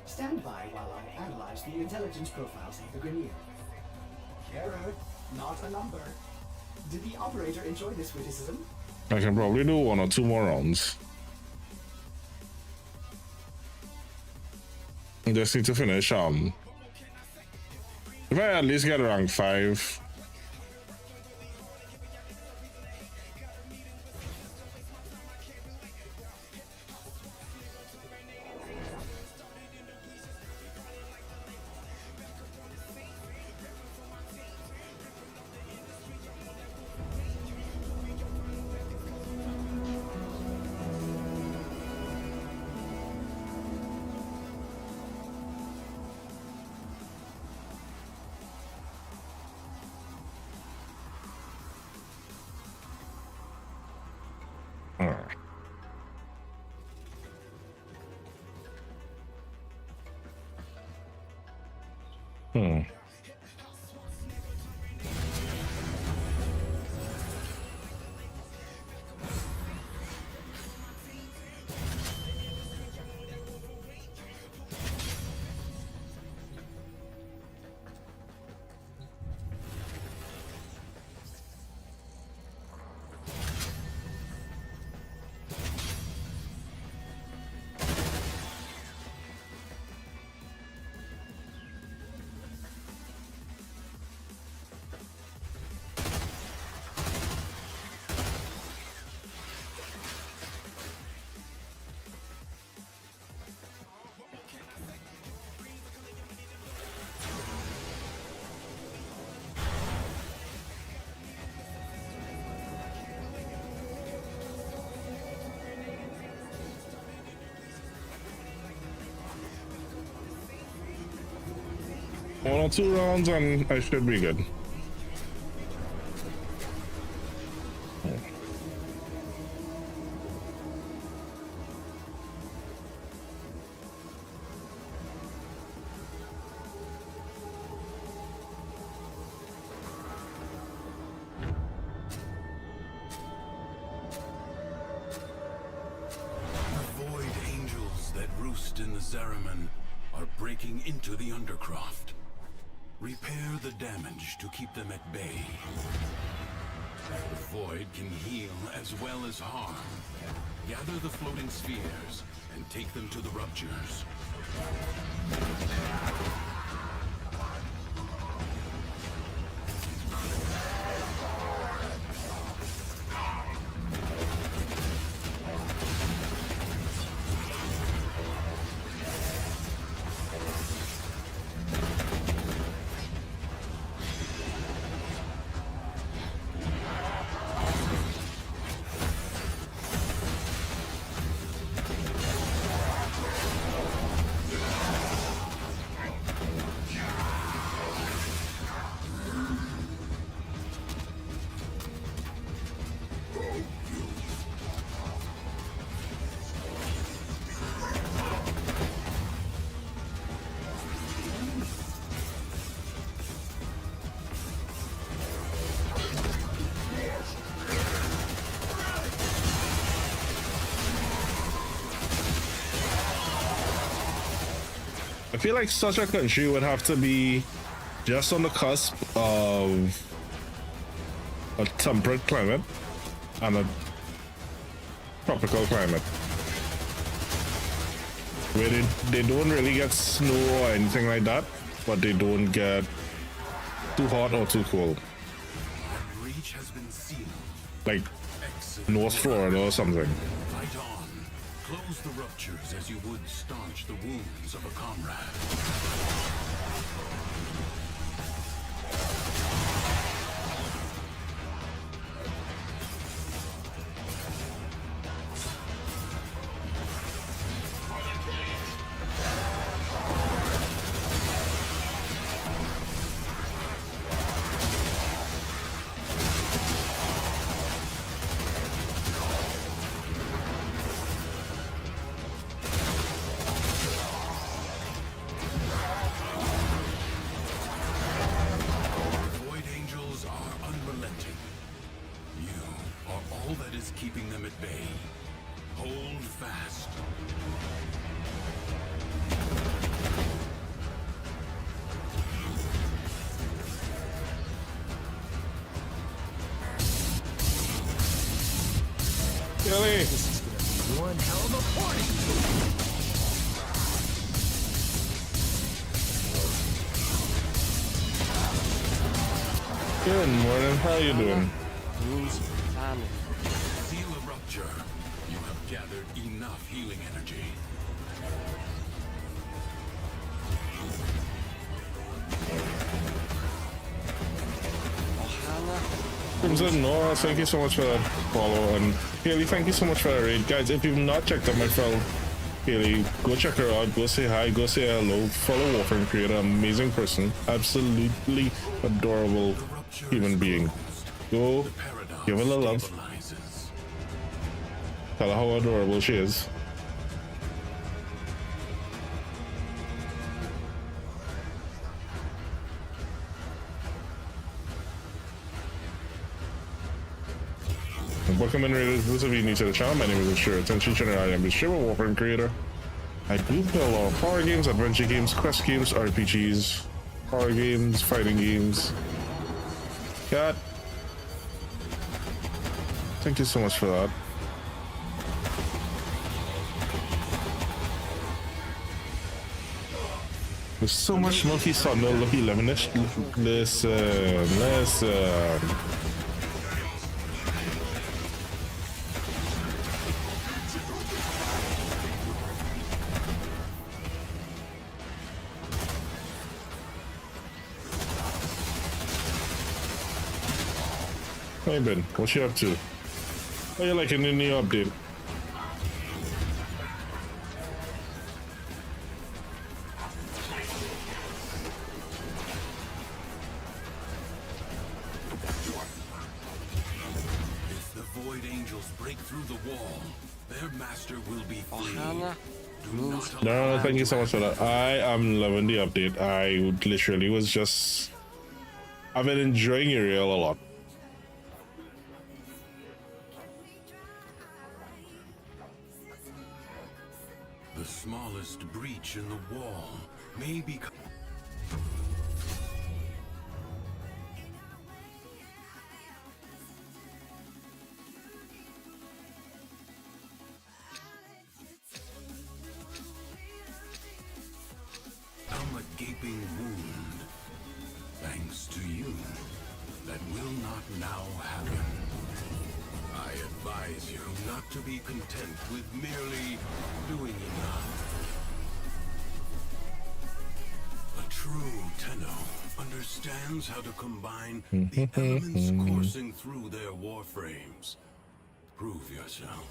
Stand by while I analyze the intelligence profiles of the Grineer. Error, not a number. Did the operator enjoy this witticism? I can probably do 1 or 2 more rounds. I just need to finish, if I at least get rank 5. One or 2 rounds and I should be good. host in the Zariman are breaking into the Undercroft. Repair the damage to keep them at bay. The void can heal as well as harm. Gather the floating spheres and take them to the ruptures. I feel like such a country would have to be just on the cusp of a temperate climate and a tropical climate, where they don't really get snow or anything like that, but they don't get too hot or too cold. Breach has been sealed. Like North Florida or something. Fight on. Close the ruptures as you would staunch the wounds of a comrade. Keeping them at bay. Hold fast. Billy. This is gonna be one hell of a party. Good morning. How you doing? Means family. Seal a rupture. You have gathered enough healing energy. Crimson Nora, thank you so much for that follow, and Haley, thank you so much for that raid. Guys, if you've not checked out my friend Haley, go check her out, go say hi, go say hello, follow Warframe Creator, amazing person, absolutely adorable human being. Go give her a love, tell her how adorable she is. Welcome in, raiders. Those of you new to the channel, my name is Sure Attention Channel. I am the Shiva Warframe Creator. I do play a lot of horror games, adventure games, quest games, RPGs, horror games, fighting games. Cat, thank you so much for that. There's so much Milky Thunder, Lucky 11ish. Listen. Hey Ben, what you up to? How you liking the new update? If the Void Angels break through the wall, their master will be free. No, thank you so much for that. I am loving the update. I literally was just... I've been enjoying Uriel a lot. The the smallest breach in the wall may become... I'm a gaping wound, thanks to you, that will not now happen. I advise you not to be content with merely doing enough. A true Tenno understands how to combine the elements coursing through their warframes. Prove yourself.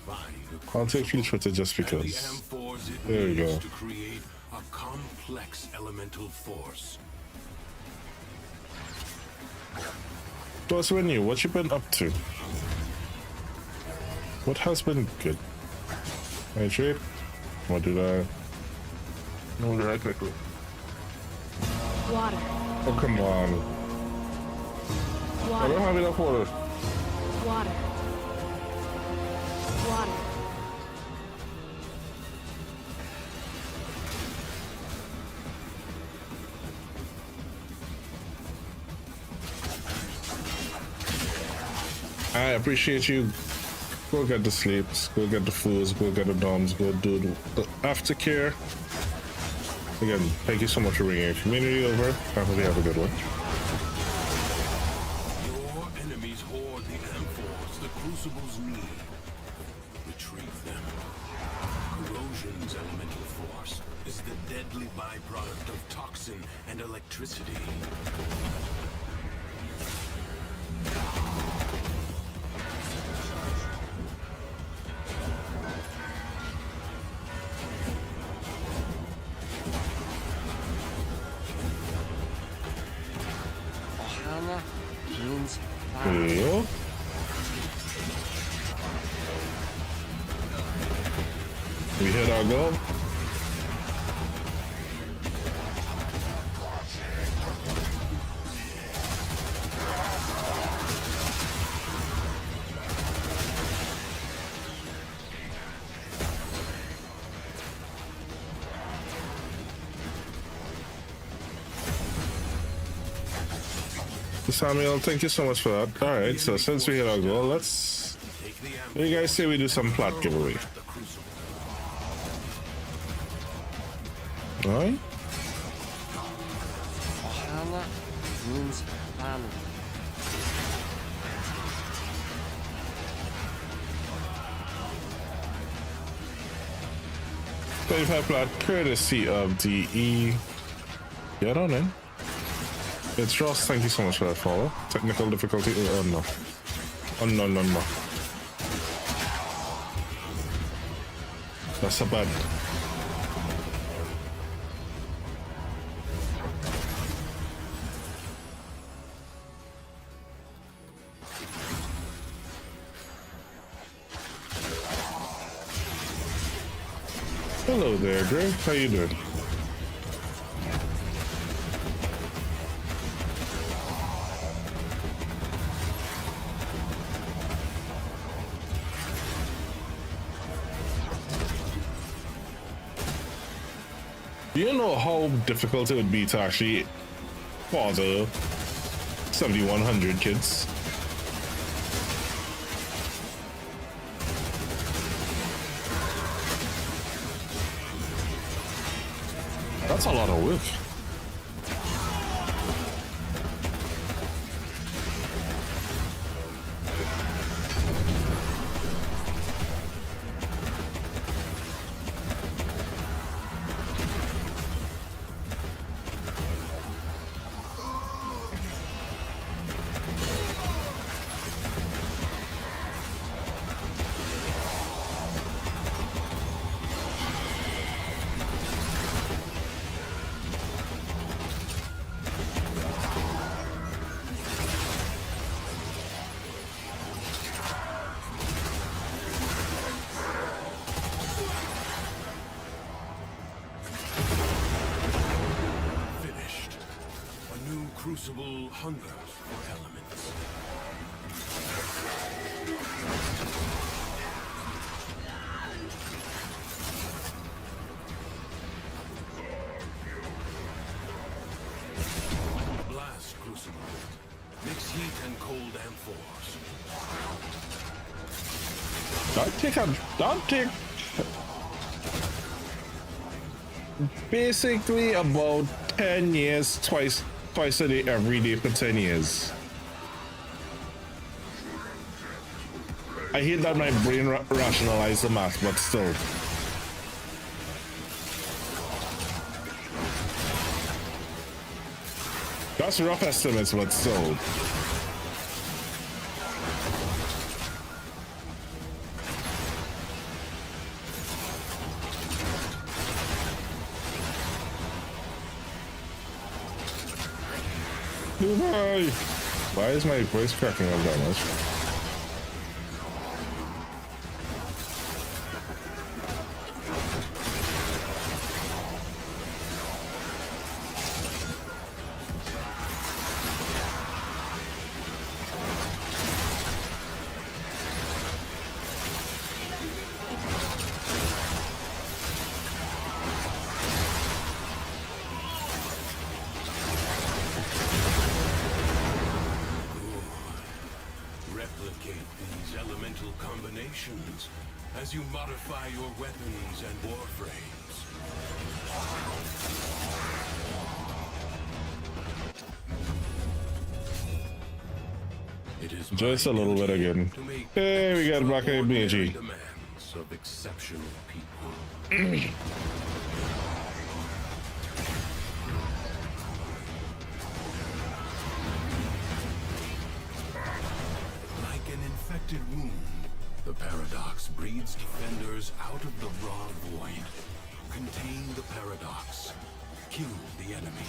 Find a I'll take field footage just and the because. M-Force it There we needs go. to create a complex elemental force. Plus, when you, what you been up to? What has been good? Hydrate? What did I? No, did I quickly? Water. Oh, come on. I Water. don't have enough water. Water. Water. I appreciate you. Go get the sleeps, go get the foods, go get the doms, go do the aftercare. Again, thank you so much for bringing your community over. I hope you have a good one. Your enemies hoard the M-Force the Crucibles need. Retrieve them. Corrosion's elemental force is the deadly byproduct of toxin and electricity. Ohana means There you go. We hit our goal. Samuel, thank you so much for that. Alright, so since we hit our goal, let's... What do you guys say we do some plot giveaway? Alright? Ohana means family. 25 plot courtesy of DE. Get on in. It's Ross, thank you so much for that follow. Technical difficulty, oh no. Oh no, no, no. That's so bad. Hello there, Greg. How you doing? Do you know how difficult it would be to actually father 7,100 kids? That's a lot of work. Crucible hungers for elements. heat and cold amphors. Don't take basically about 10 years, twice a day, every day for 10 years. I hate that my brain rationalizes the math, but still. That's rough estimates, but still. Why is my voice cracking up that much? As you modify your weapons and warframes. It is just a little bit again. Hey, we got back a BG. Demands of exceptional people. Like an infected wound, the paradox breeds defenders out of the raw void. Contain the paradox. Kill the enemy.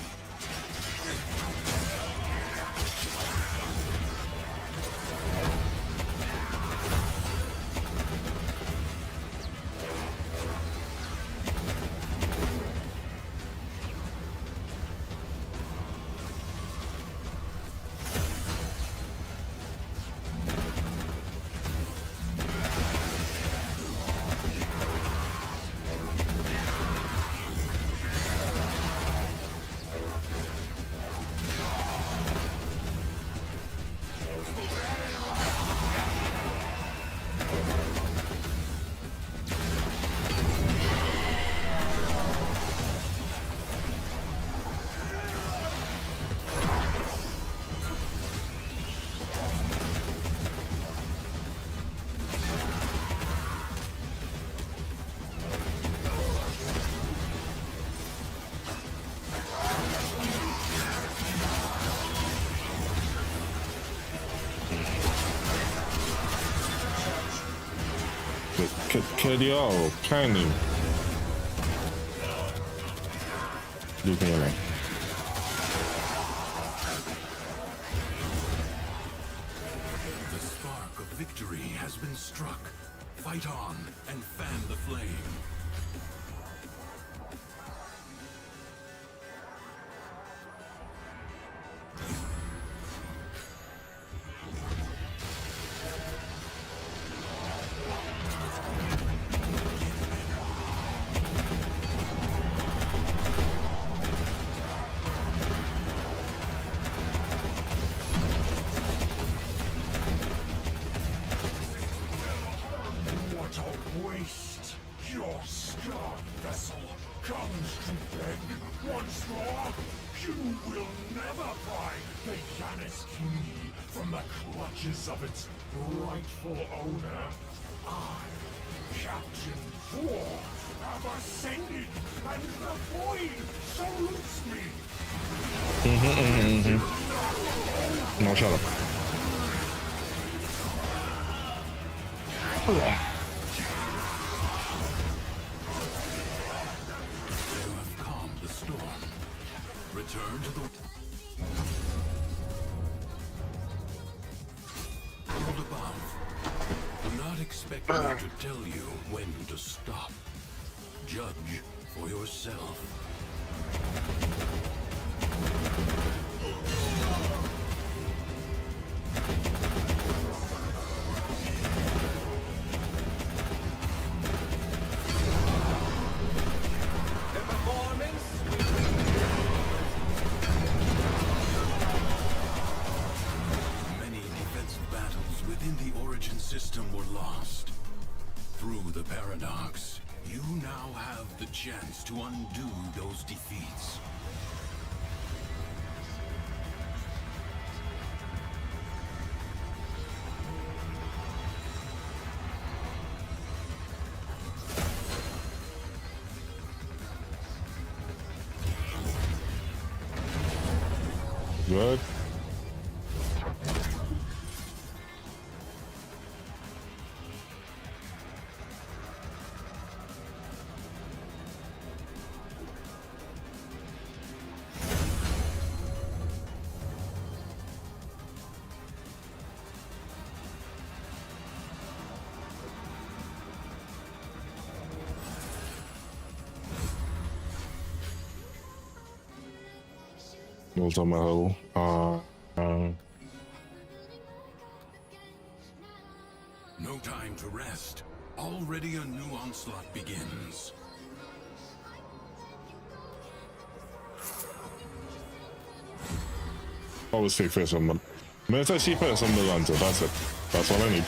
Could y'all kindly leave me alone? The spark of victory has been struck. Fight on and fan the flame. Of its rightful owner, I, Captain Thor, have ascended, and the void salutes me. No, shut up. You have calmed the storm. Return to the above. Do not expect me to tell you when to stop. Judge for yourself. have the chance to undo those defeats. Good. Ultimo. No time to rest. Already a new onslaught begins. Always take first on the. Let's actually first on the Lancer. That's it. That's all I need.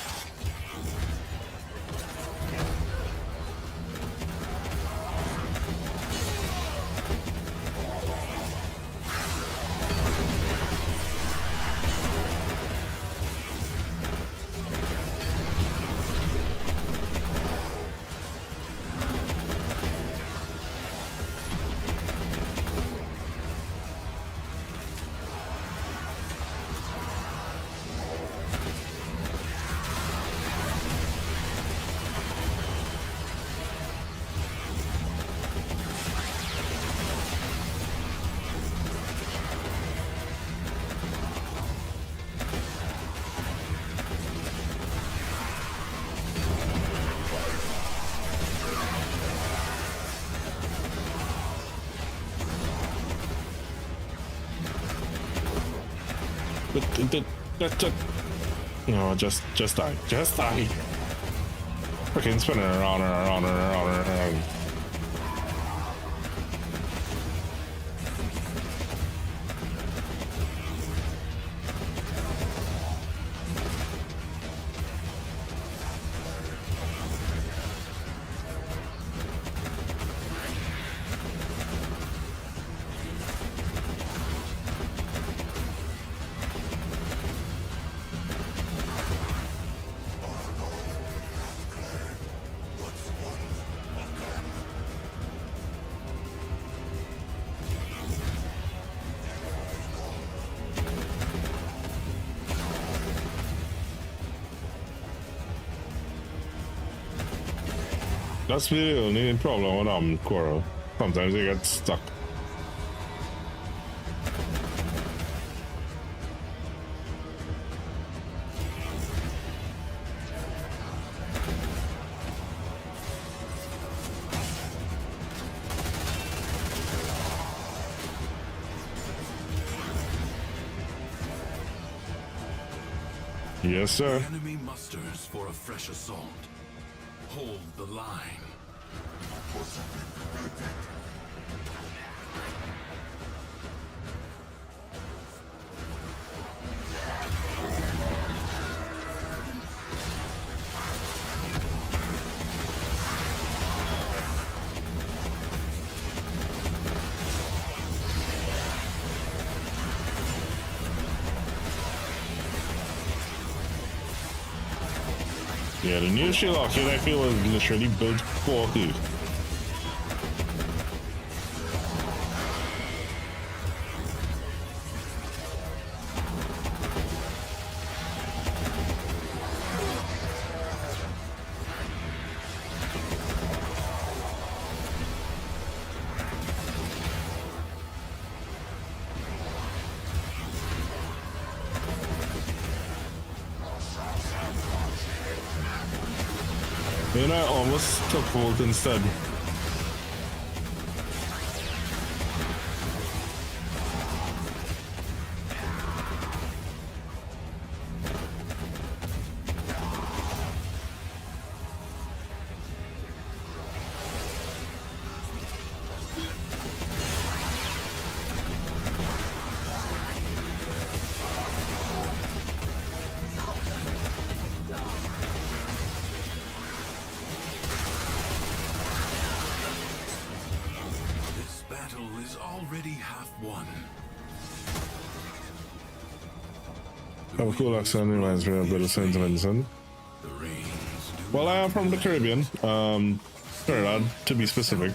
No, just die. Just die. Freaking spinning around and around and around and around. That's the only problem with Coral. Sometimes they get stuck. Yes, sir. The enemy musters for a fresh assault. Hold the line. Yeah, the new Sherlock here I feel is literally built for you. And I almost took Volt instead. battle is already half won. Have a cool accent, reminds me of the St. Vincent. Well, I am from the Caribbean, Trinidad, to be specific.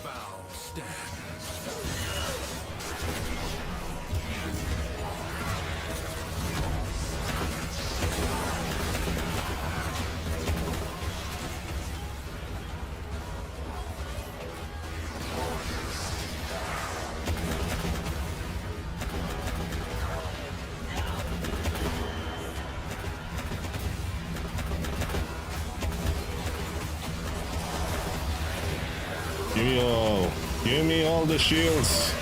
Give me all the shields.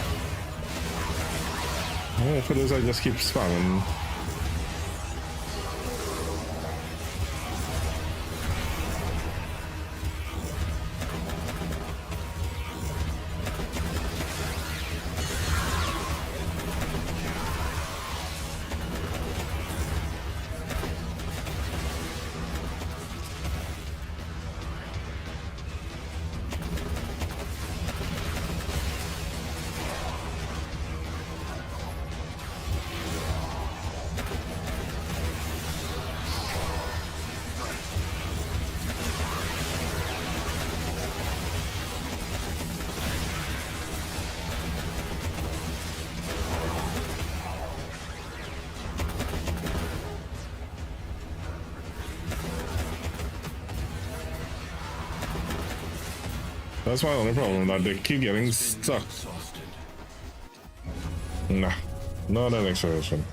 Yeah, for this I just keep spamming. That's my only problem, that they keep getting stuck. Nah, not an acceleration.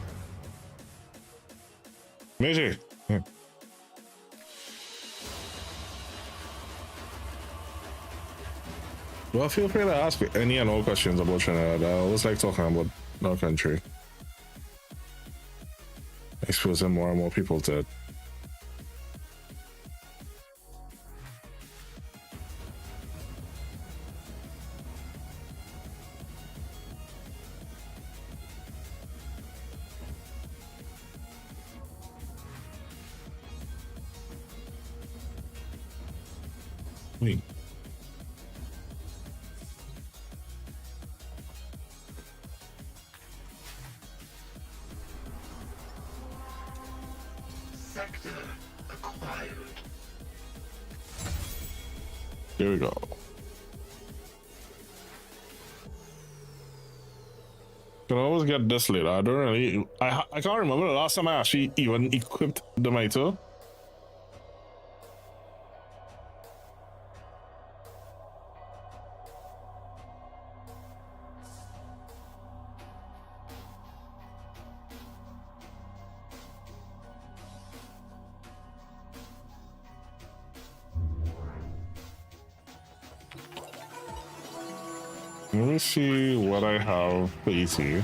Meiji! Yeah. Well, feel free to ask me any and all questions about Trinidad. I always like talking about our country. Exposing more and more people to it. Wait. Sector acquired. Here we go. Can always get this later. I don't really. I can't remember the last time I actually even equipped the Mito. Let me see what I have for EC.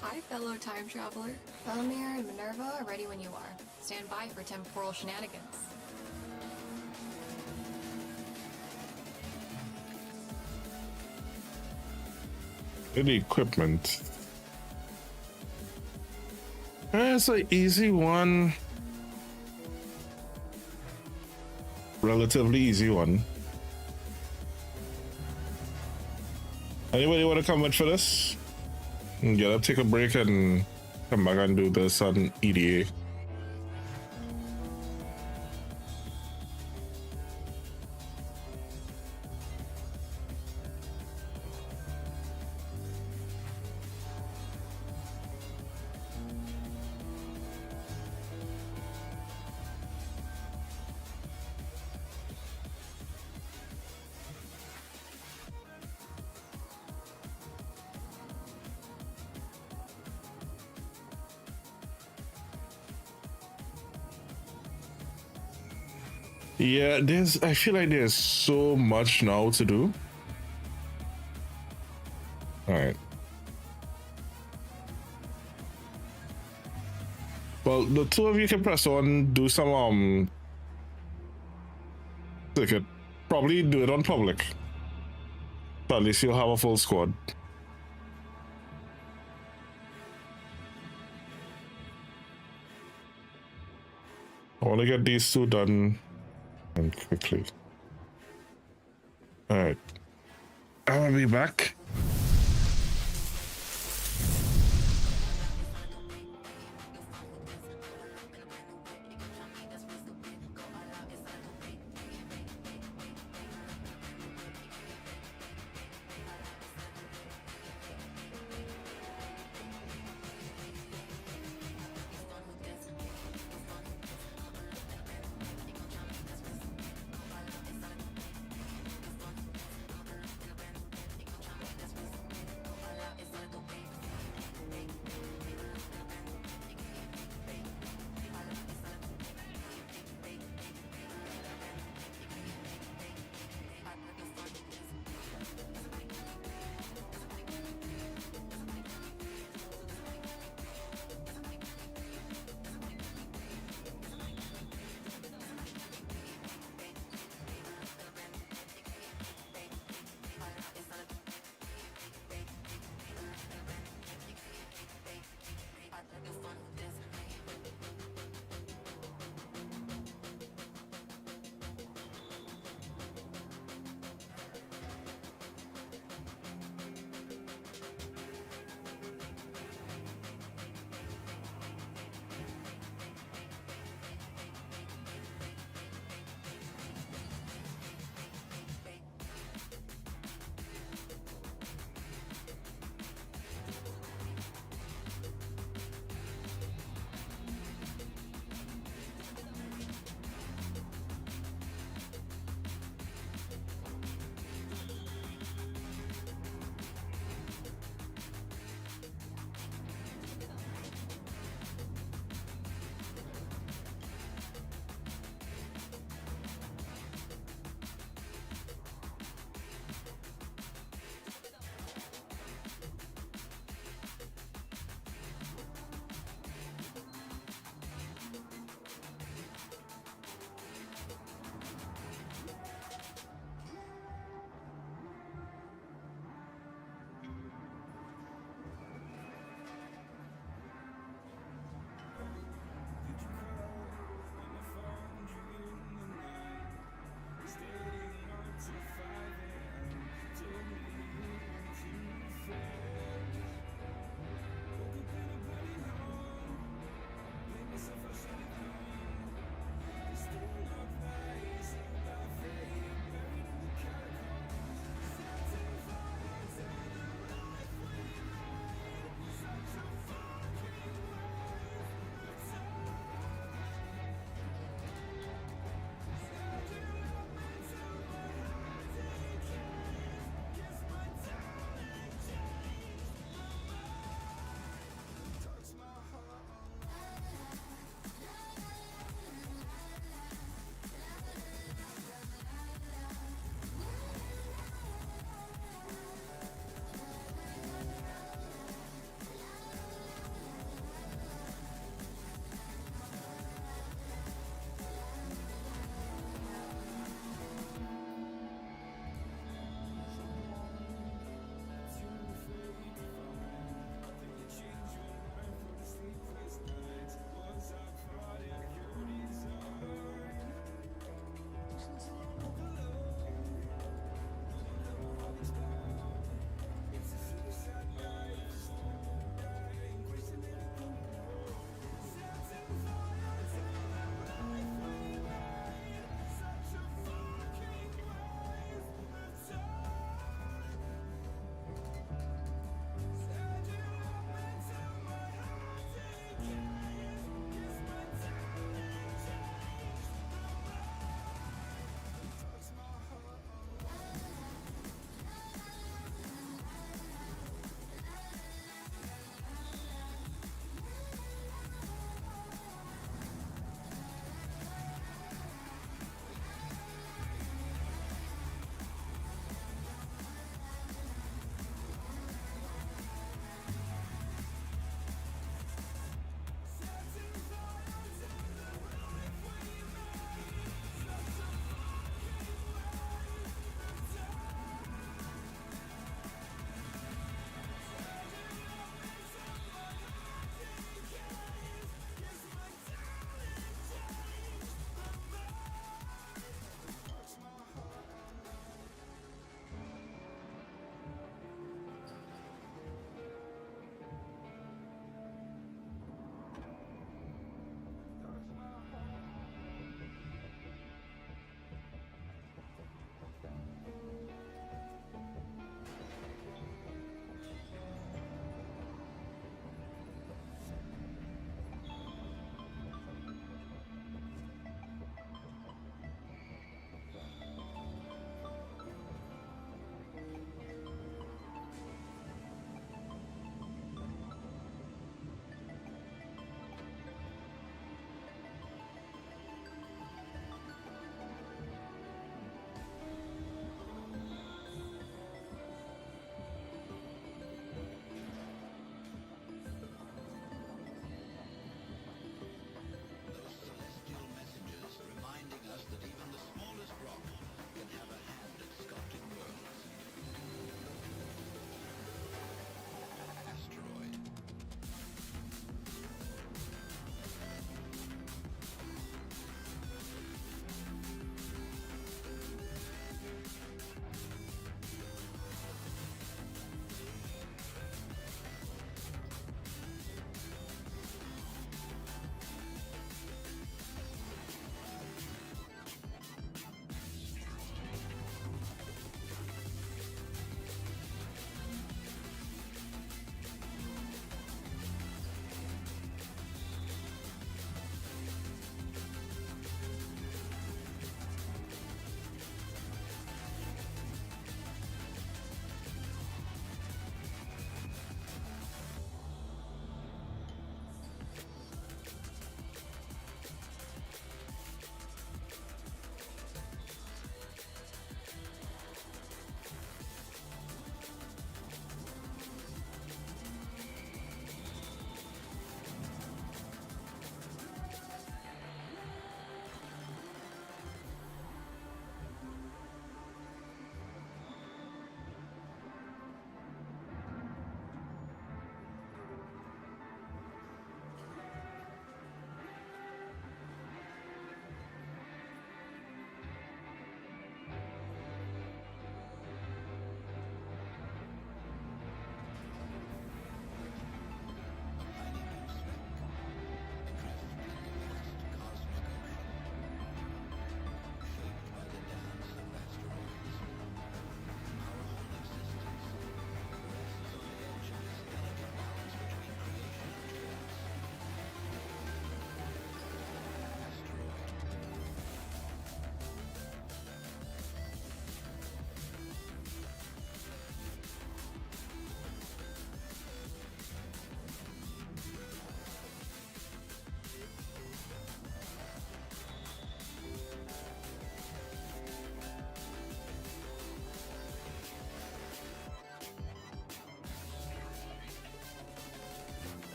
Hi, fellow time traveler. Belmir and Minerva are ready when you are. Stand by for temporal shenanigans. The equipment. It's an easy one. Relatively easy one. Anybody want to come with for this? Get up, take a break, and come back and do this on EDA. Yeah, I feel like there's so much now to do. All right. Well, the two of you can press on, do some circuit probably do it on public. But at least you'll have a full squad. I want to get these two done and quickly. Alright. I'll be back.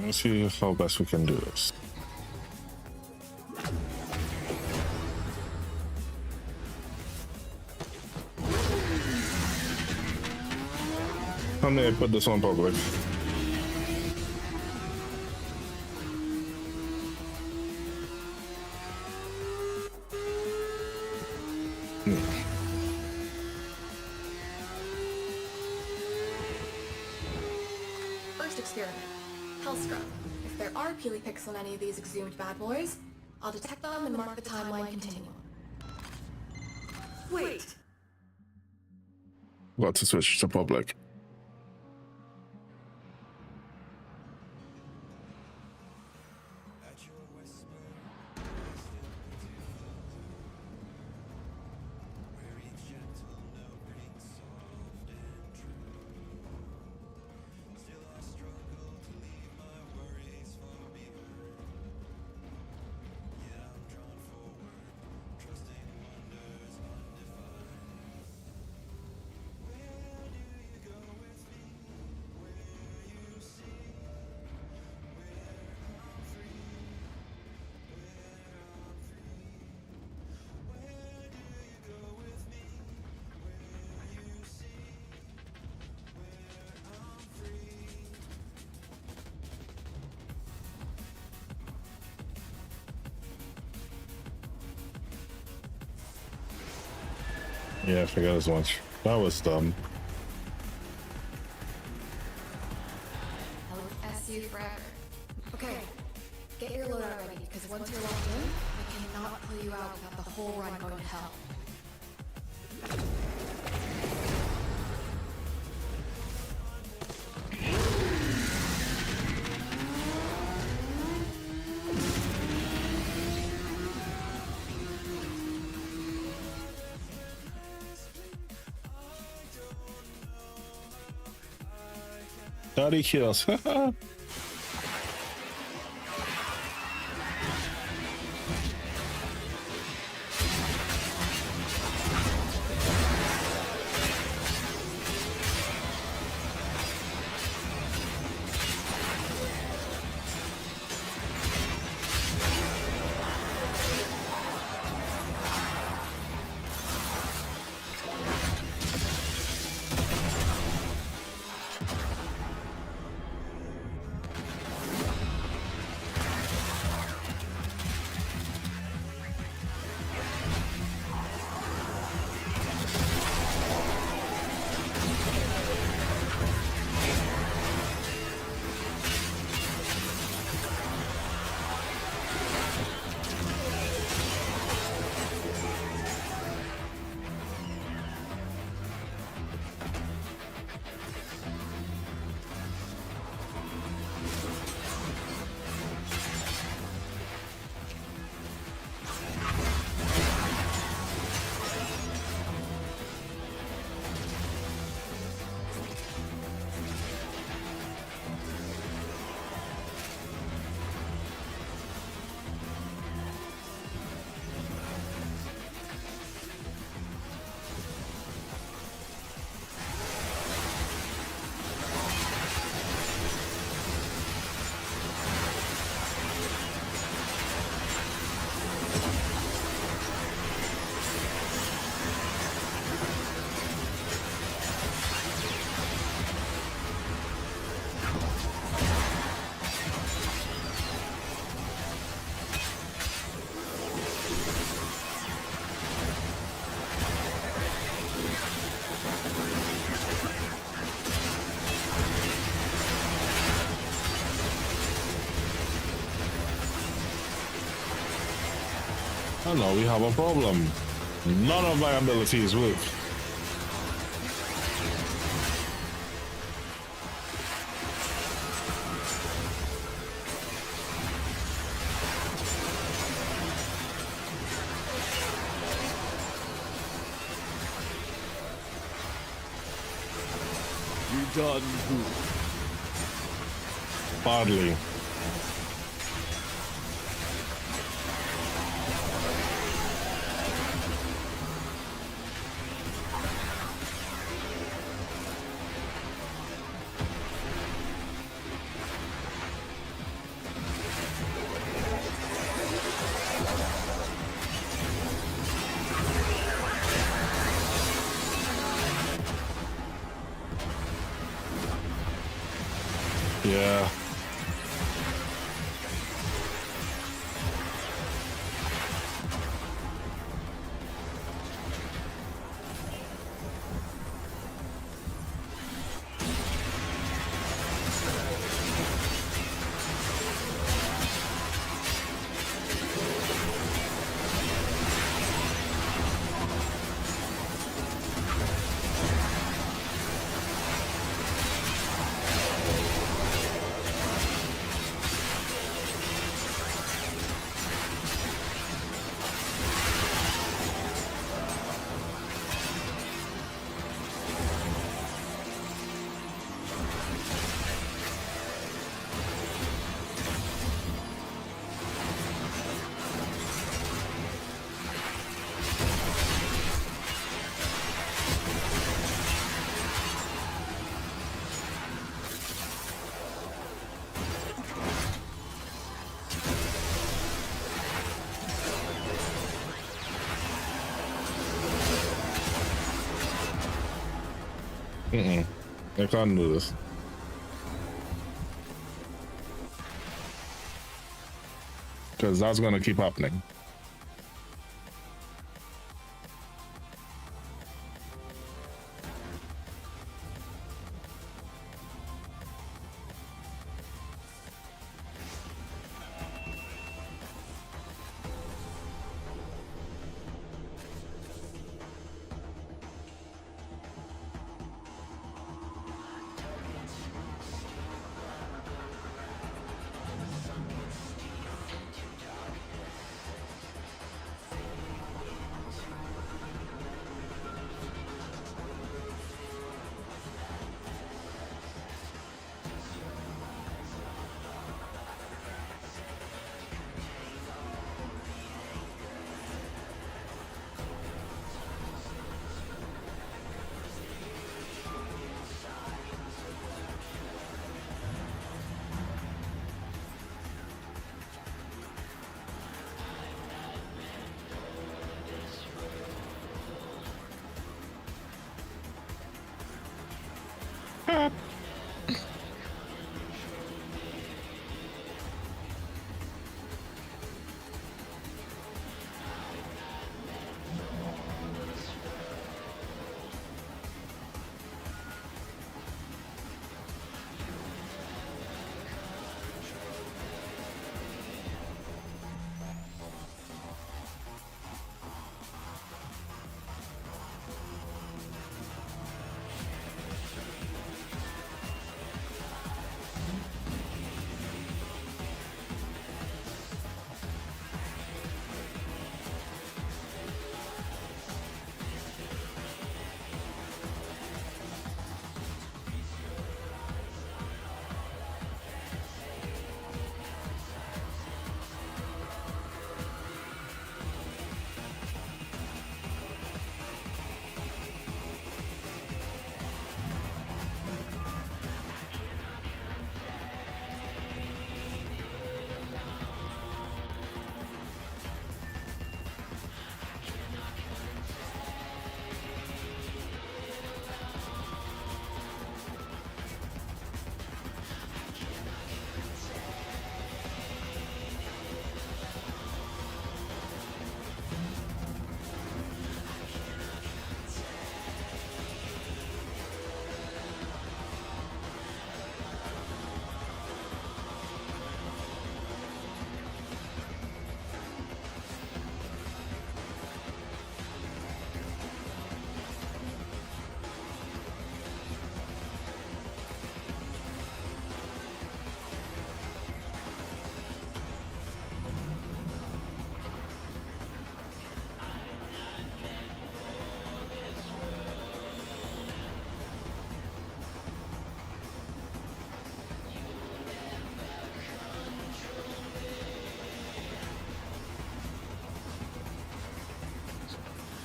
Let's see how best we can do this. I'm gonna put this on public. First experiment. Health scrub. If there are peely picks on any of these exhumed bad boys, I'll detect them and mark the timeline continuum. Wait! Got to switch to public. Yeah, I forgot as much. That was dumb. SU forever. Okay, get your loadout ready, because once you're locked in, I cannot pull you out without the whole run going to hell. Daddy kills. Oh no, we have a problem. None of my abilities work. You done good. Badly. Yeah. I can't do this. Because that's gonna keep happening.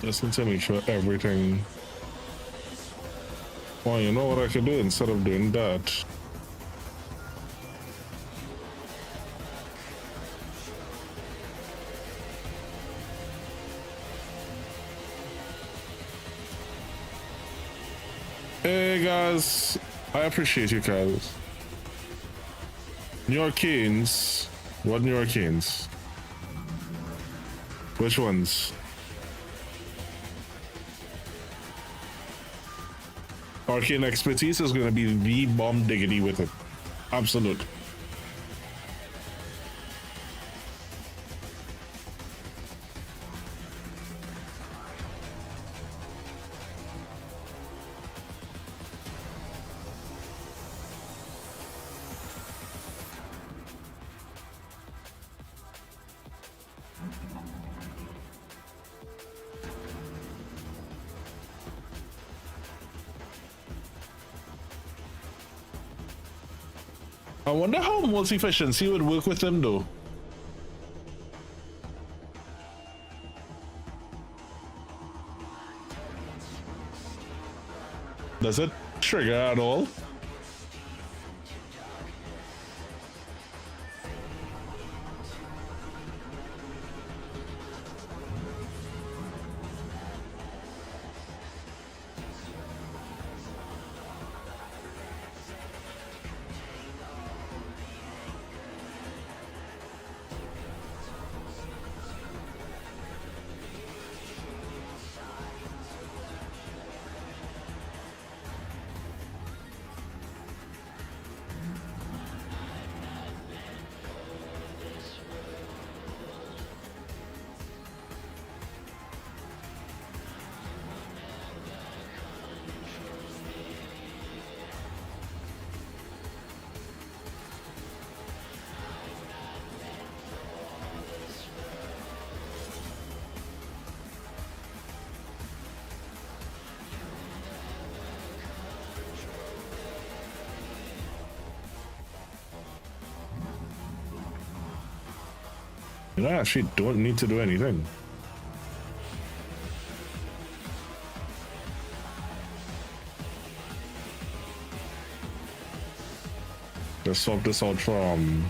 Just need to make sure everything. Well, you know what I could do instead of doing that? Hey guys, I appreciate you guys. New Arcanes. What New Arcanes? Which ones? Arcane Expertise is going to be the bomb diggity with it. Absolute. I wonder how multi-efficiency would work with them though. Does it trigger at all? You actually don't need to do anything. Let's swap this out from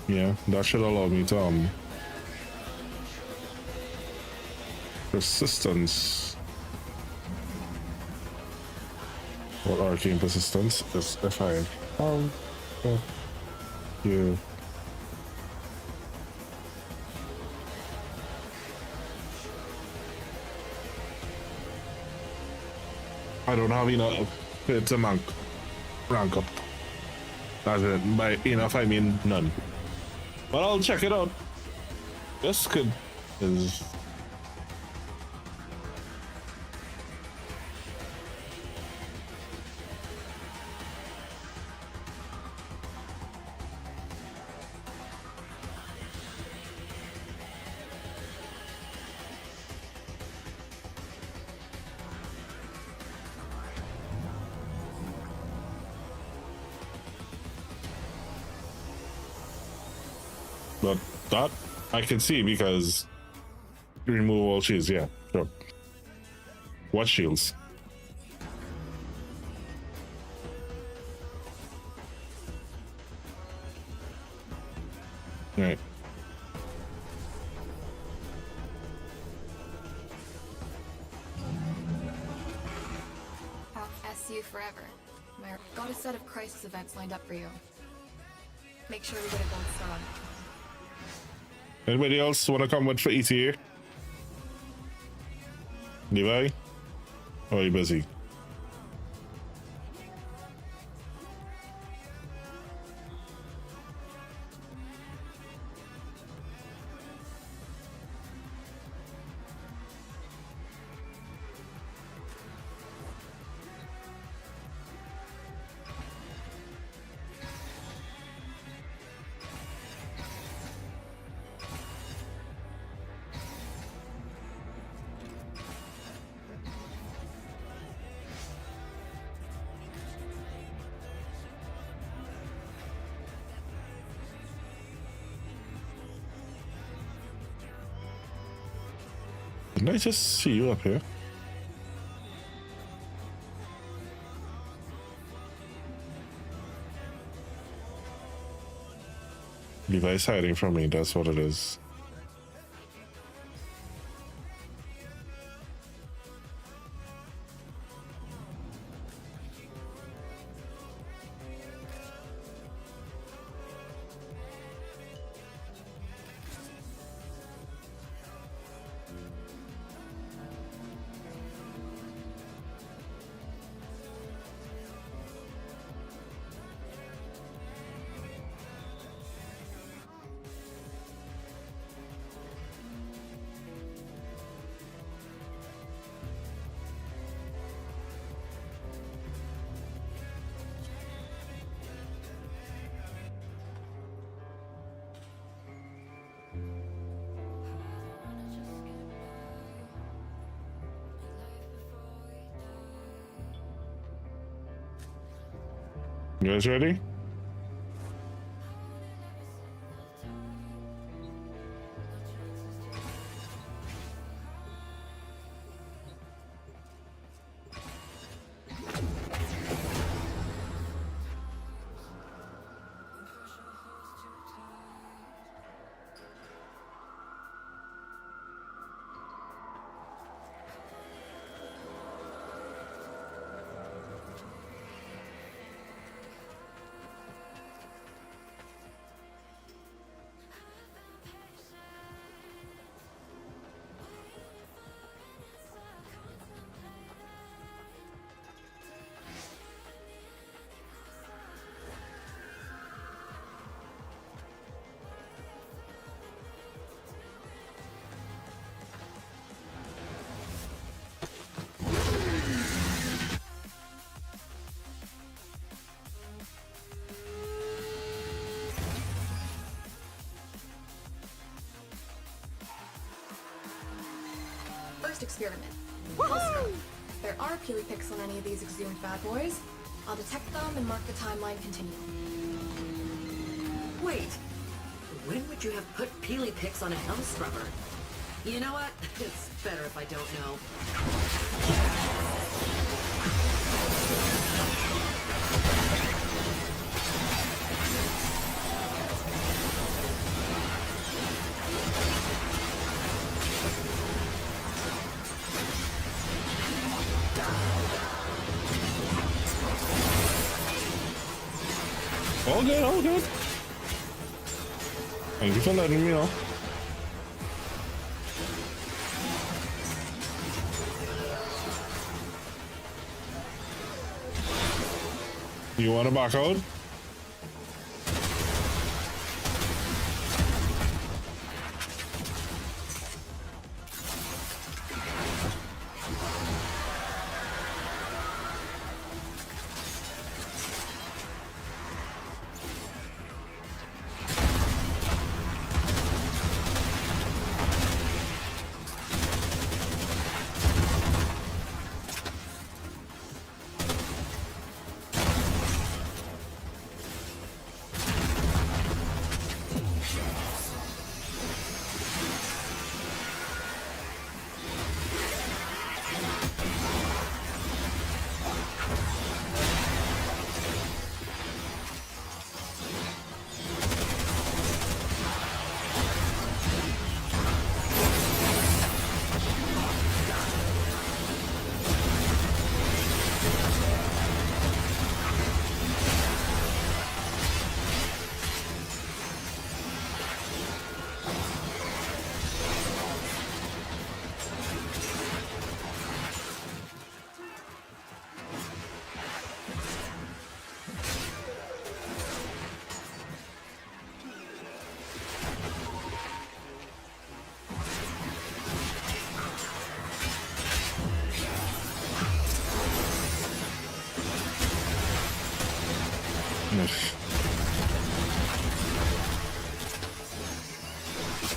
yeah, that should allow me to persistence. What arcane persistance is F5. Yeah. I don't have enough to rank up. That's it. By enough, I mean none. But I'll check it out. This could is. But that I can see because remove all shields, yeah, sure. What shields? Right. Bless you forever. Got a set of crisis events lined up for you. Make sure we get a gold star on it. Anybody else want to come with for ETA? Levi? Or are you busy? Didn't I just see you up here? Levi's hiding from me, that's what it is. You guys ready? First experiment. Hellscrow. If there are Peely Picks on any of these exhumed bad boys, I'll detect them and mark the timeline continuum. Wait, when would you have put Peely Picks on a hell scrubber? You know what? It's better if I don't know. All good, all good. Thank you for letting me know. You want to back out?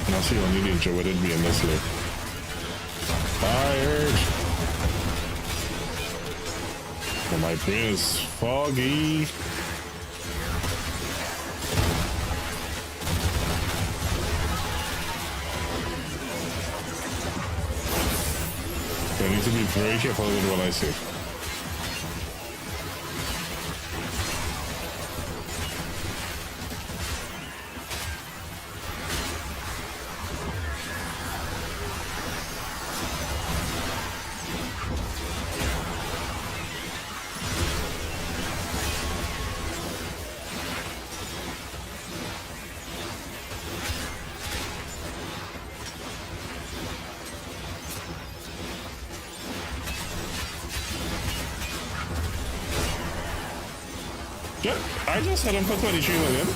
That's the only danger with it being this late. Fired! Oh, my brain is foggy. I need to be very careful with what I say. I just had him for 23 million.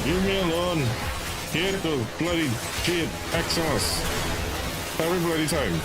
Leave me alone. Hate those bloody shit Xmas. Every bloody time.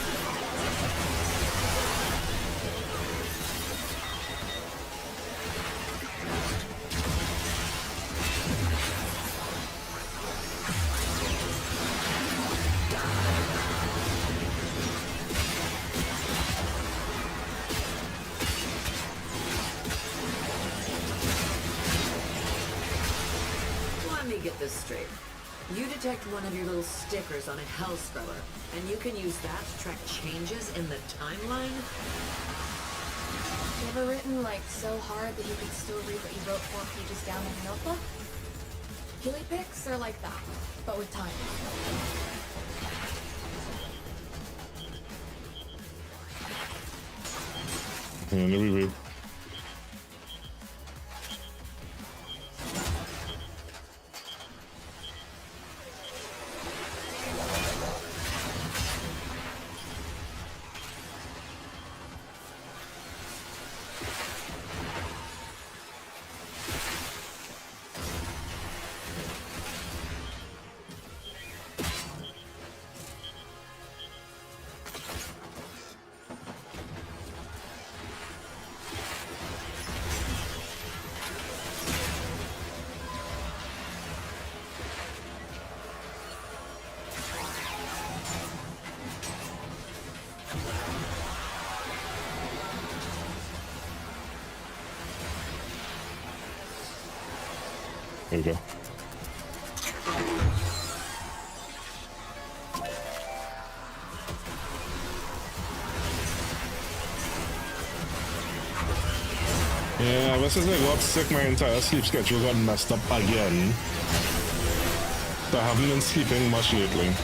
Get this straight. You detect one of your little stickers on a hell scrubber, and you can use that to track changes in the timeline? You ever written, like, so hard that you could still read what you wrote 4 pages down in your notebook? Peely pics are like that, but with time. And there we go. There we go. Yeah, ever since I got sick, my entire sleep schedule got messed up again. So I haven't been sleeping much lately.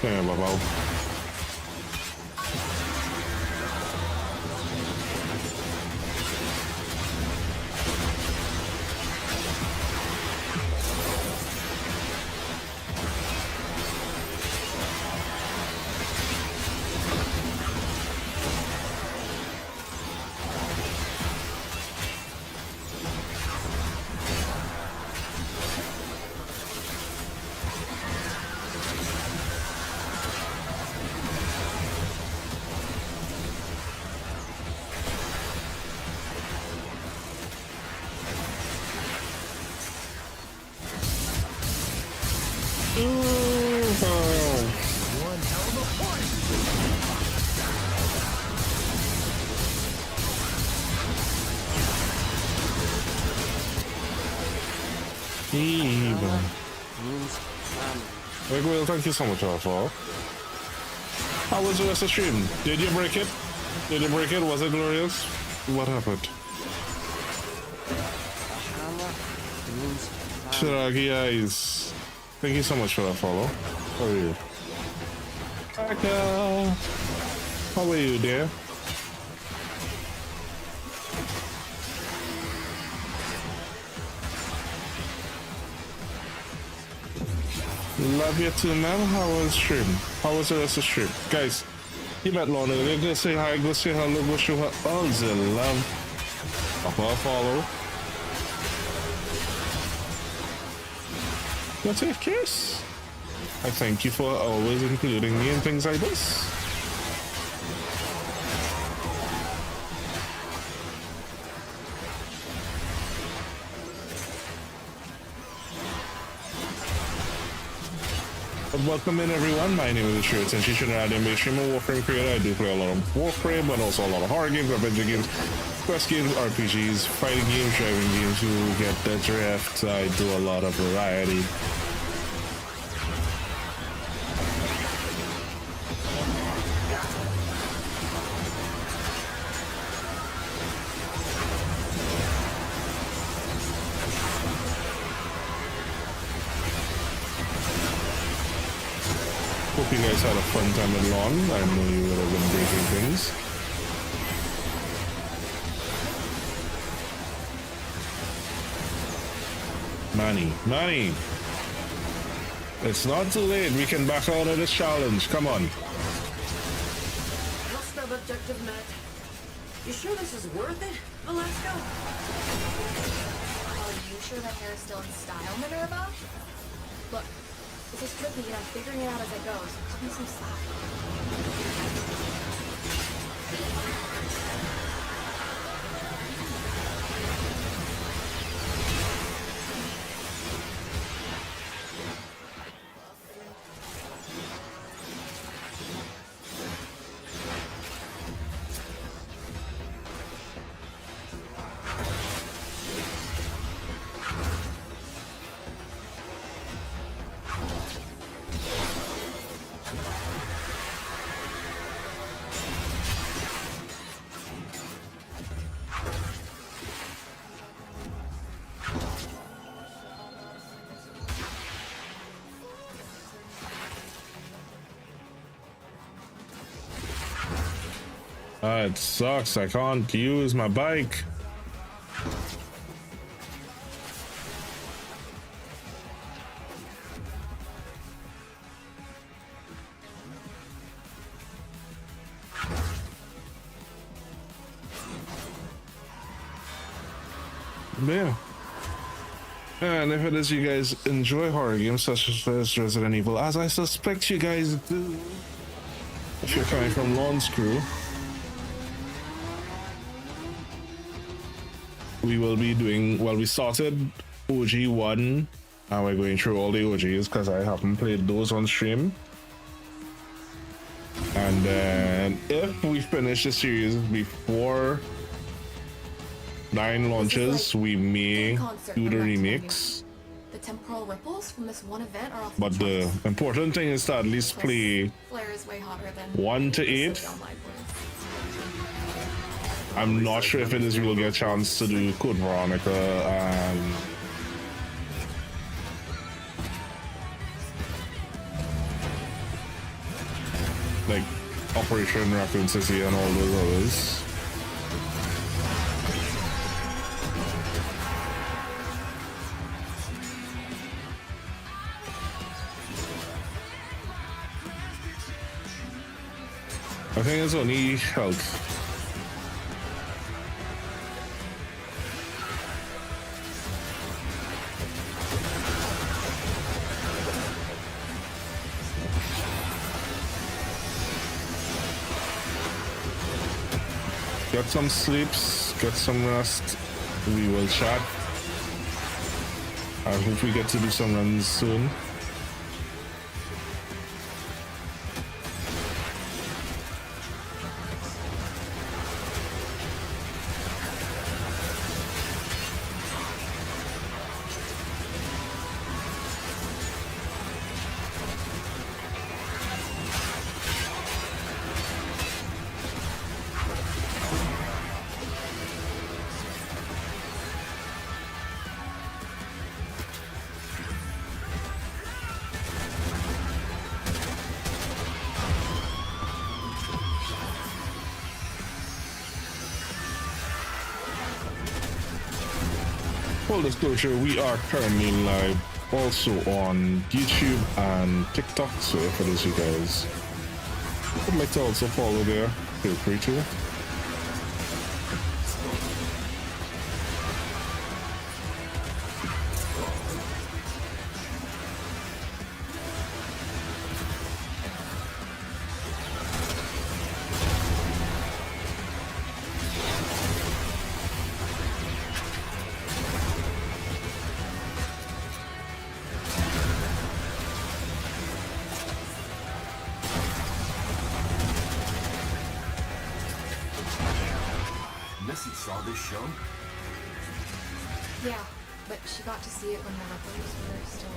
Yeah, wow. Evil. means family. Like, well, thank you so much, Alpha. How was the rest of the stream? Did you break it? Did you break it? Was it glorious? What happened? Ohana means family. Shiragi Eyes. Thank you so much for that follow. How are you? Aka. How are you, dear? Love you too, man. How was stream? How was the rest of the stream? Guys, you met Lorna. Go say hi, go say hello, go show her all the love. Pop her a follow. Go take kiss. I thank you for always including me in things like this. Welcome in everyone, my name is Shirts and Shishin Adam, a streamer, Warframe creator. I do play a lot of Warframe, but also a lot of horror games, adventure games, quest games, RPGs, fighting games, driving games. You get the drift. I do a lot of variety. Hope you guys had a fun time at lawn. I know you would have been breaking things. Manny. It's not too late. We can back out of this challenge. Come on. Health scrub objective met. You sure this is worth it, Velasco? Are you sure that hair is still in style, Minerva? Look, this is tricky and I'm figuring it out as I go, so cut me some slack. It sucks. I can't use my bike. Yeah. And if it is you guys enjoy horror games such as Resident Evil, as I suspect you guys do, if you're coming from Lawn's crew, we will be doing, well, we started OG 1 and we're going through all the OGs because I haven't played those on stream. And then if we finish the series before 9 launches, we may do the remakes. The temporal ripples from this one event are off But the important thing is to at least play Flare is way hotter than 1 to 8. I'm not sure if it is we will get a chance to do Code Veronica and like Operation Raccoon City and all those others. I think it's only health. Get some sleeps, get some rest. We will chat. I hope we get to do some runs soon. full disclosure, we are currently live also on YouTube and TikTok, so if it is you guys would like to also follow there, feel free to. Missy saw this show? Yeah, but she got to see it when the Rippers were still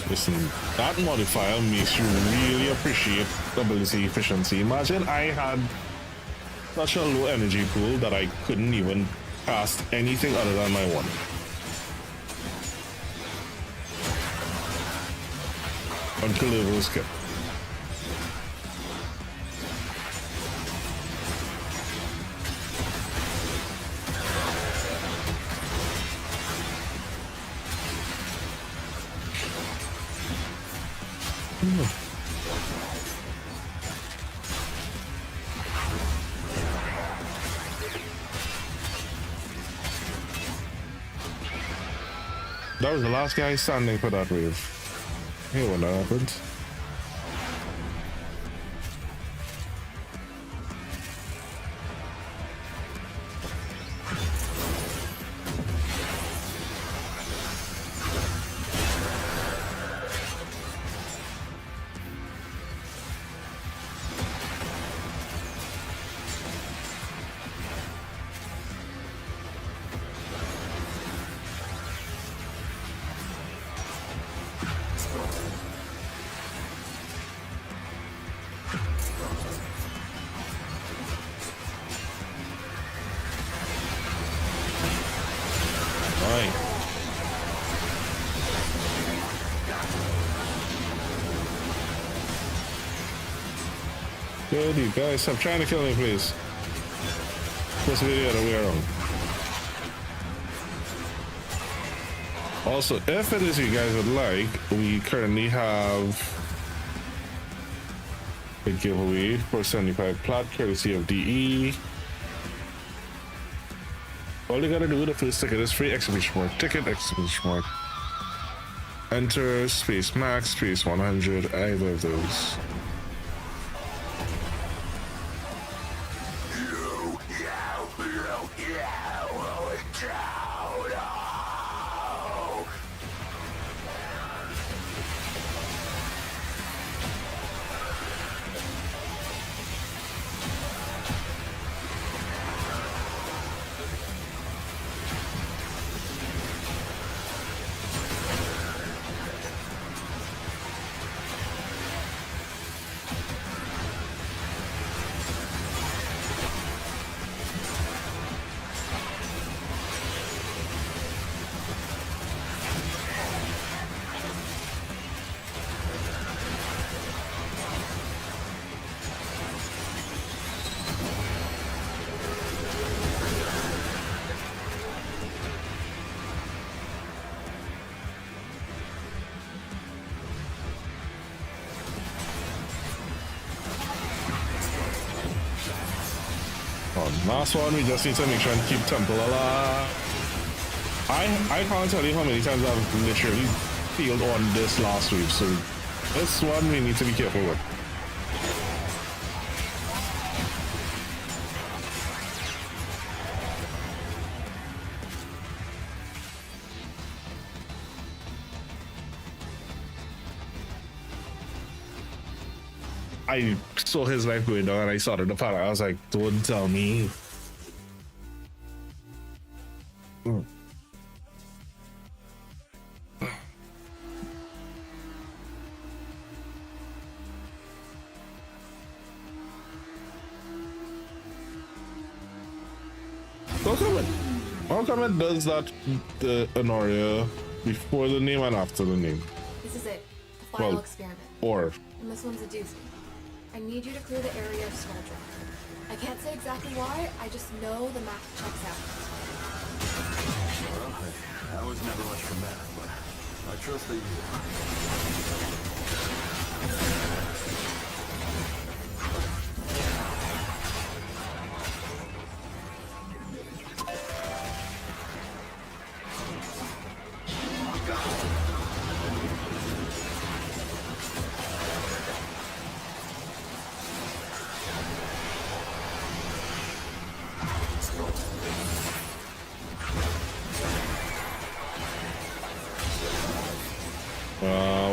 Listen, that modifier makes you really appreciate ability efficiency. Imagine I had such a low energy pool that I couldn't even cast anything other than my one. Until it was kept. That was the last guy standing for that wave. Hey, when that happened. Good, you guys. Stop trying to kill me, please. Supposed to be the other way around. Also, if it is you guys would like, we currently have a giveaway for 75 plat courtesy of DE. All you gotta do, the first ticket is free, exclamation mark, ticket, exclamation mark. Enter, space max, space 100, either of those. Last one, we just need to make sure and keep temple alive. I can't tell you how many times I've literally failed on this last week, so this one we need to be careful with. I saw his life going down and I started the pattern. I was like, don't tell me. How come it does that, the Honoria, before the name and after the name? This is it. The final experiment. Or. And this one's a doozy. I need you to clear the area of Skuldra. I can't say exactly why, I just know the math checks out. Well, I was never much for math, but I trust that you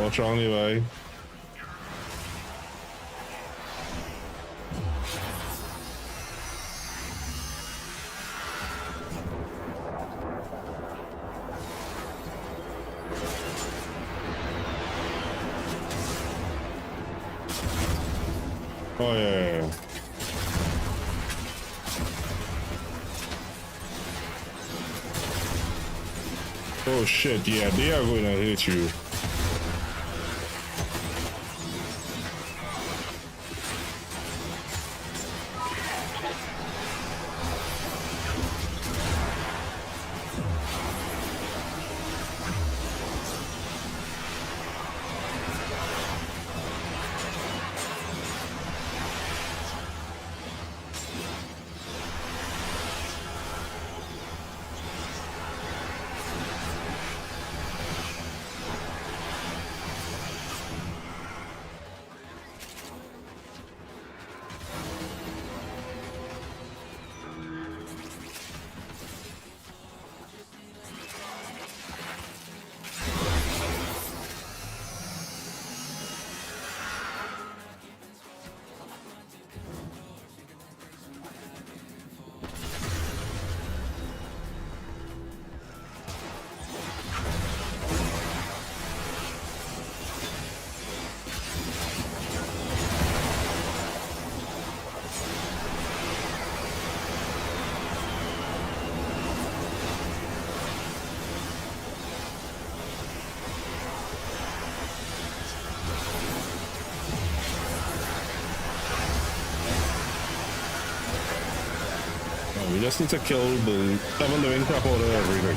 what's wrong, Levi? Oh yeah. Oh shit, yeah, they are going to hit you. We just need to kill the double living crap out of everything.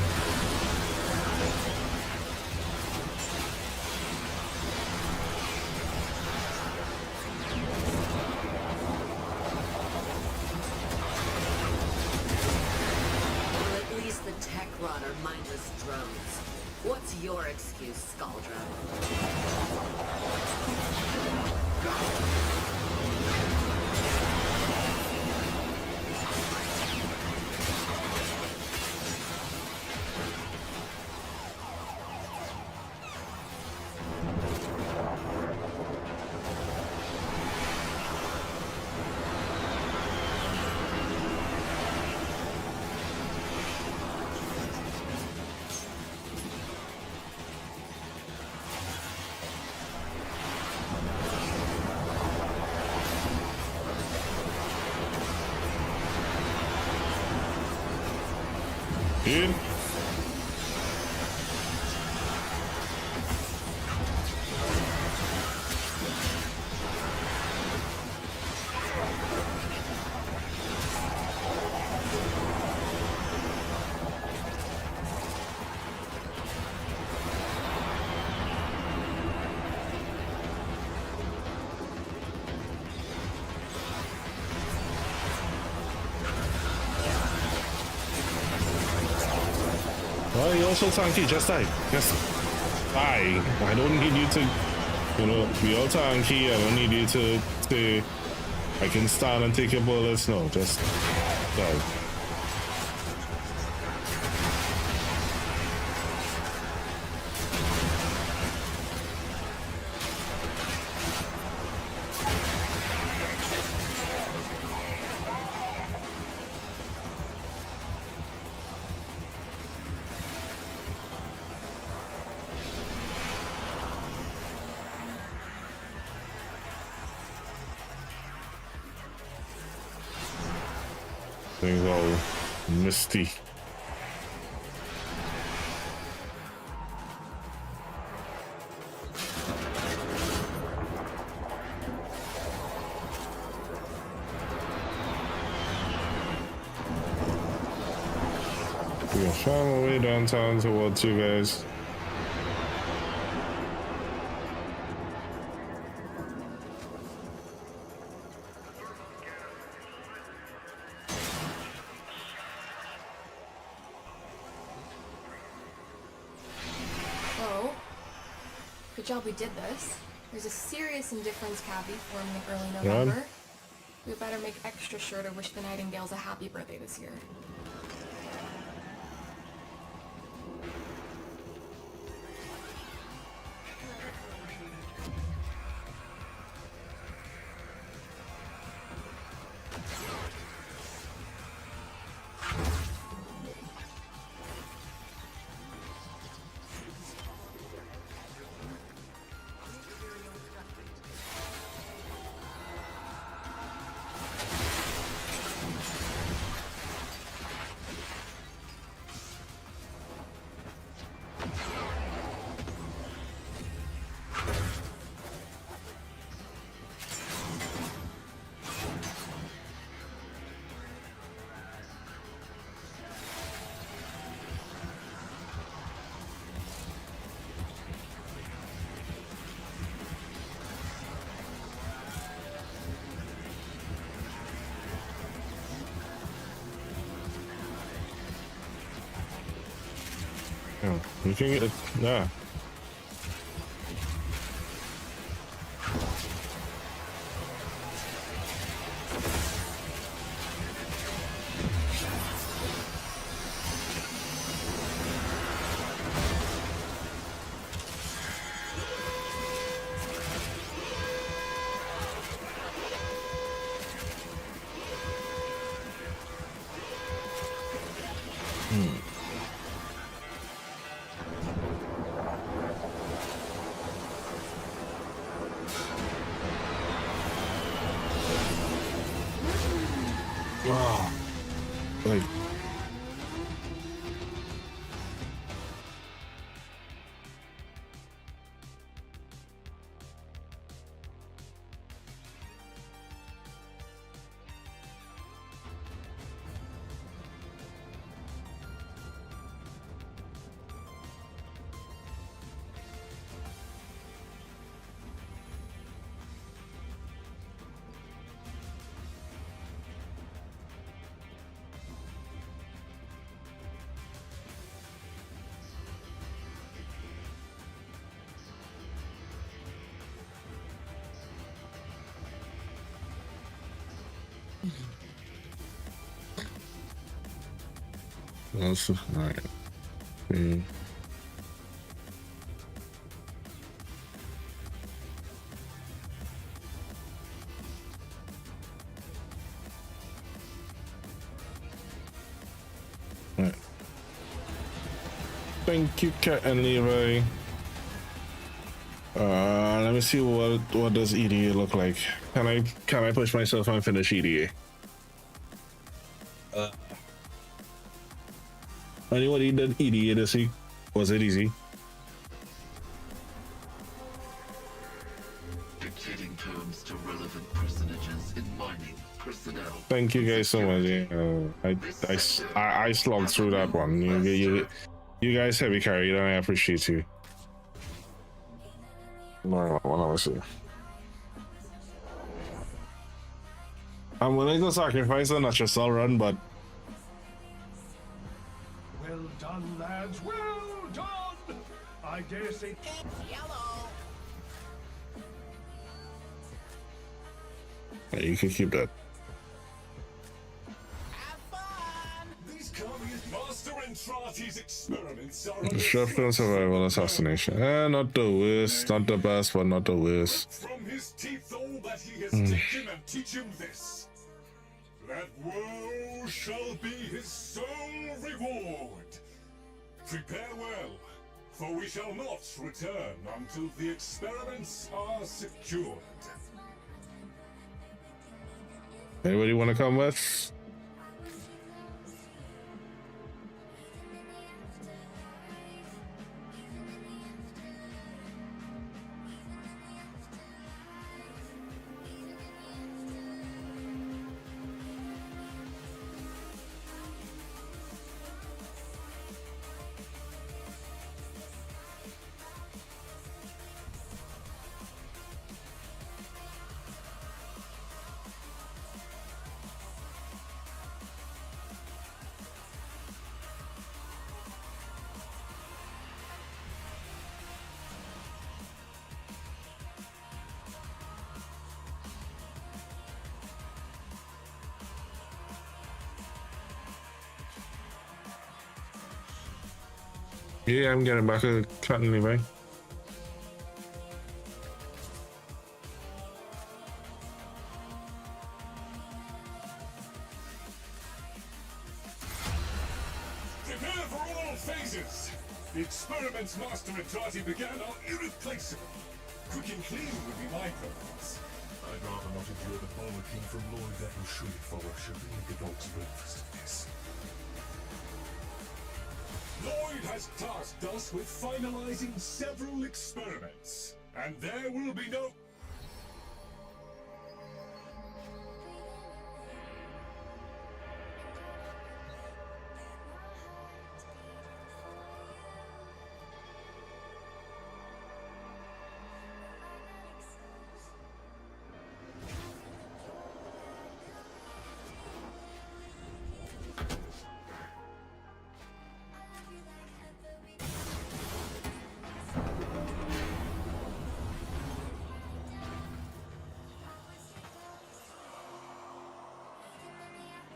Or at least the tech rod are mindless drones. What's your excuse, Skuldra? Dude. Oh, you're so tanky. Just die. Just die. I don't need you to, you know, be all tanky. I don't need you to say, I can stand and take your bullets. No, just die. Things all misty. We are flying our way downtown towards you guys. Whoa. Good job we did this. There's a serious indifference cavity forming in early November. We better make extra sure to wish the Nightingales a happy birthday this year. Oh, you can get it. Nah. Wow. Like, that's alright. Right. Thank you, Kat and Levi. Let me see what does EDA look like. Can I push myself and finish EDA? Anybody did EDA this week? Was it easy? Dictating terms to relevant personages in mining personnel. Thank you guys so much. I slogged through that one. You guys heavy carried, and I appreciate you. No, let me see. I'm willing to sacrifice a natural run, but Well Well done, lads. Well done. I dare say. Yellow. Yeah, you can keep that. These communist Master Entrati's experiments are Disruption, survival, assassination. Not the worst, not the best, but not the worst. from his teeth all that he has taken and teach him this. That woe shall be his sole reward. Prepare well, for we shall not return until the experiments are secured. Anybody want to come with? Yeah, I'm getting back a cut anyway. Prepare for all phases! The experiments Master Entrati began are irreplaceable. Quick and clean will be my preference. I'd rather not endure the bollocking from Lord that will surely follow should we make a dog's breakfast of this. Lloyd has tasked us with finalizing several experiments, and there will be no...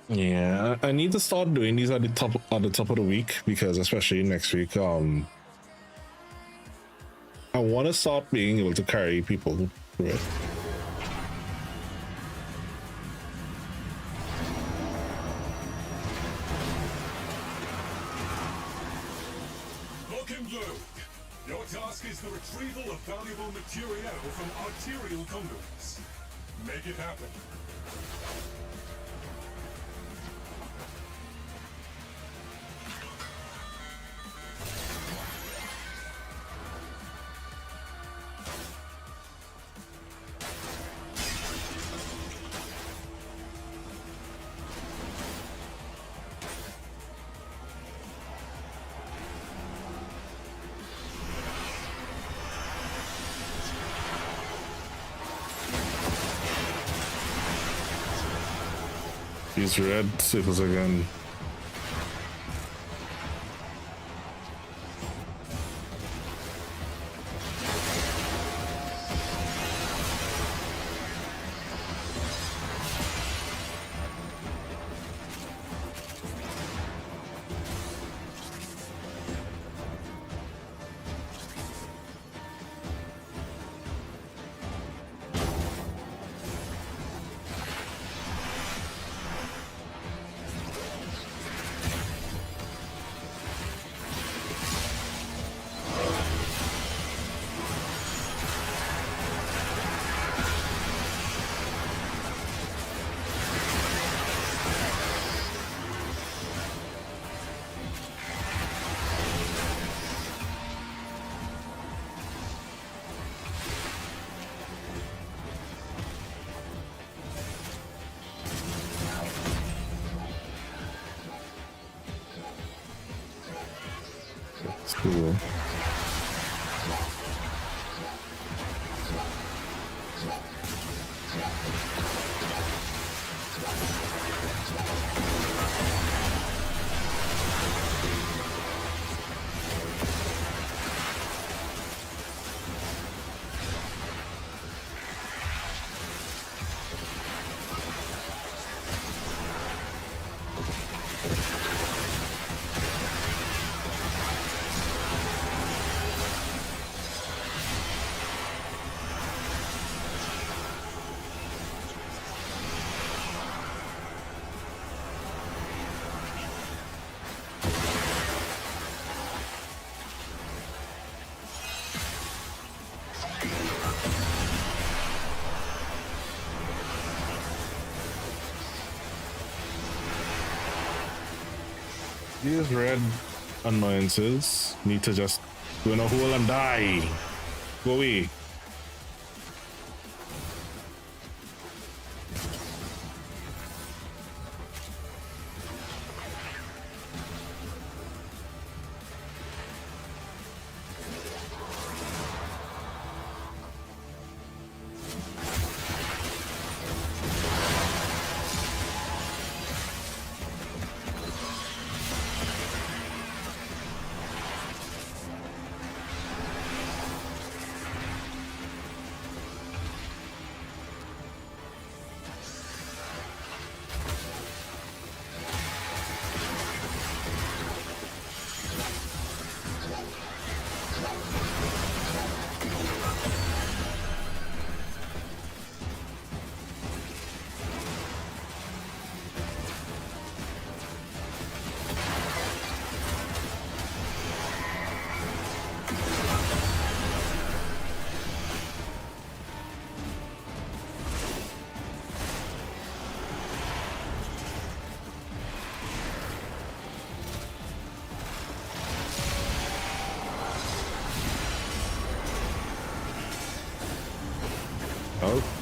Yeah, I need to start doing these at the top of the week because especially next week, I want to start being able to carry people through it. Lock and load. Your task is the retrieval of valuable material from arterial conduits. Make it happen. These red sickles again. Cool. These red annoyances need to just go in a hole and die. Go away.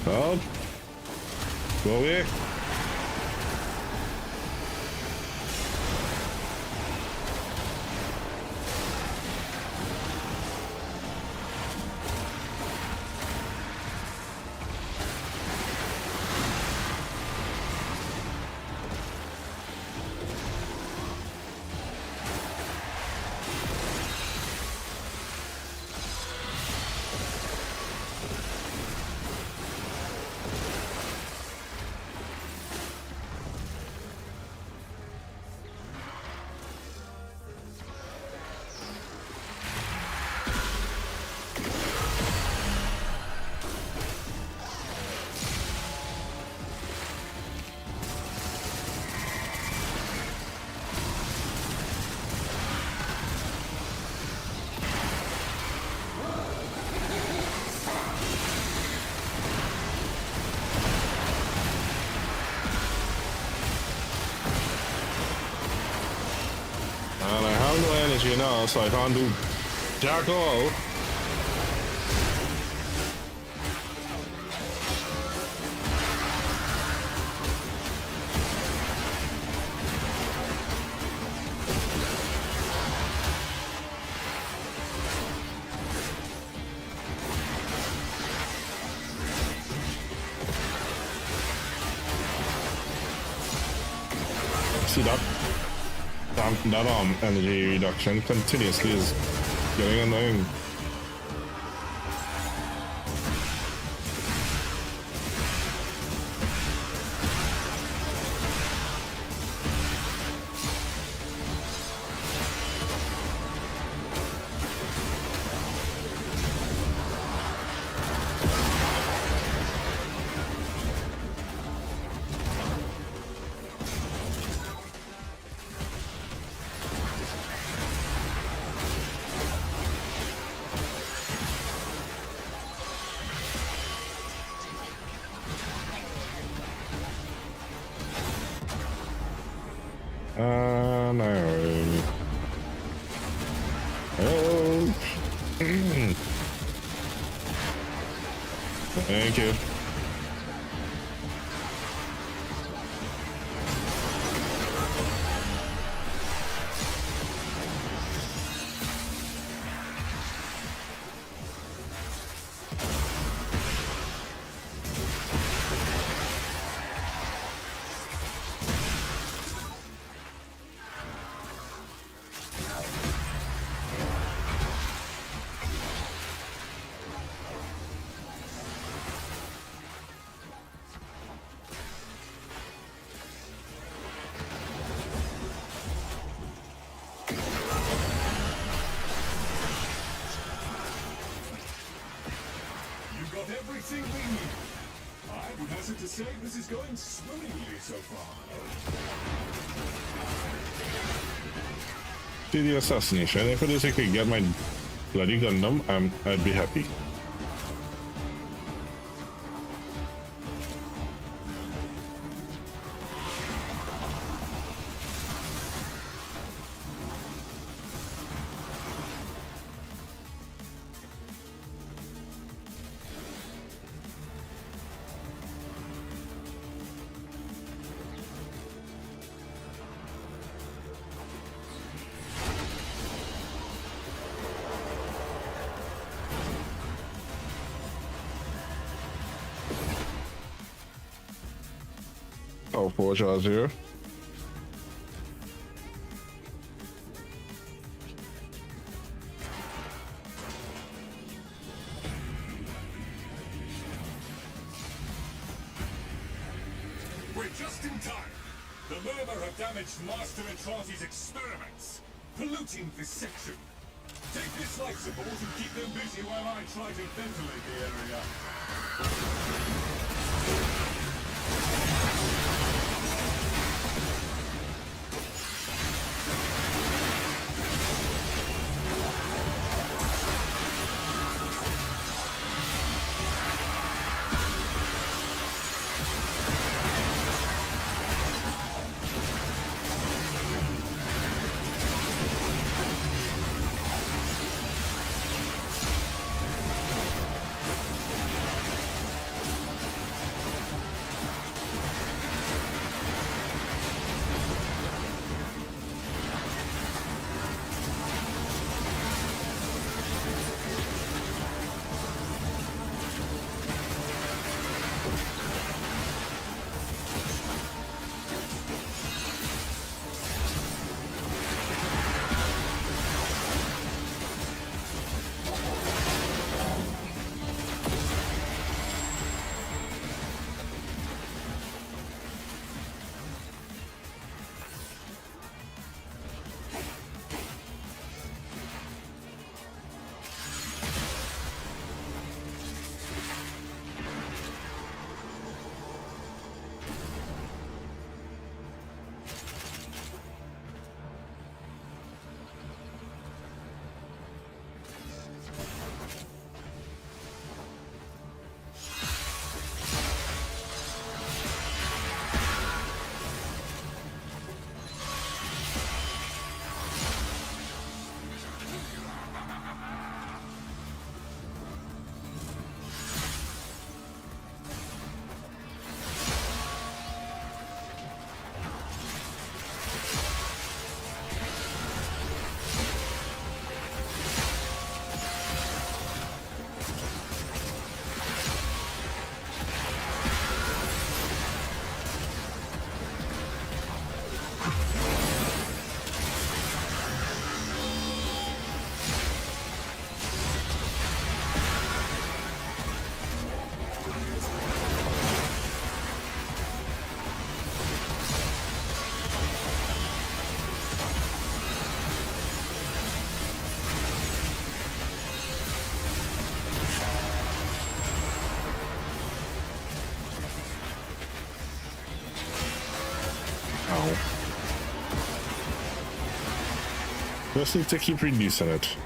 Help. Go away. And I have no energy now, so I can't do jack all. See that? That energy reduction continuously is getting annoying. No. Oh. Thank you. Everything we need. I would hazard to say this is going swimmingly so far. See the assassination. If it is I could get my bloody Gundam, I'd be happy. Power Forge, Azure. We're just in time. The Murmur have damaged Master Atrasi's experiments, polluting this section. Take this life support and keep them busy while I try to ventilate the Just need to keep reducing it.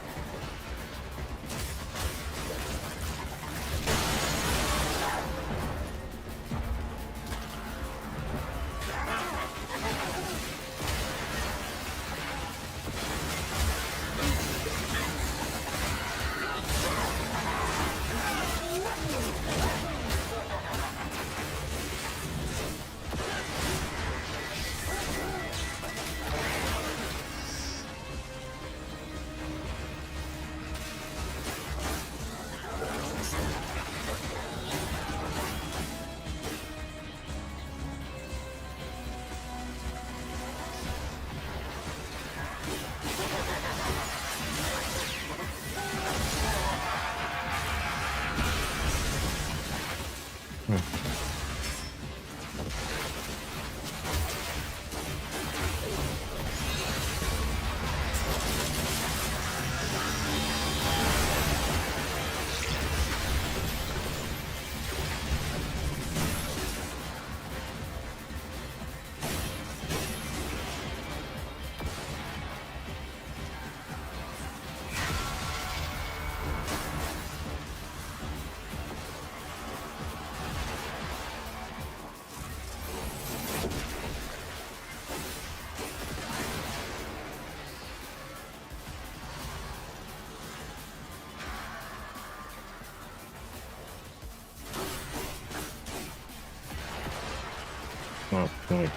Oh, boy.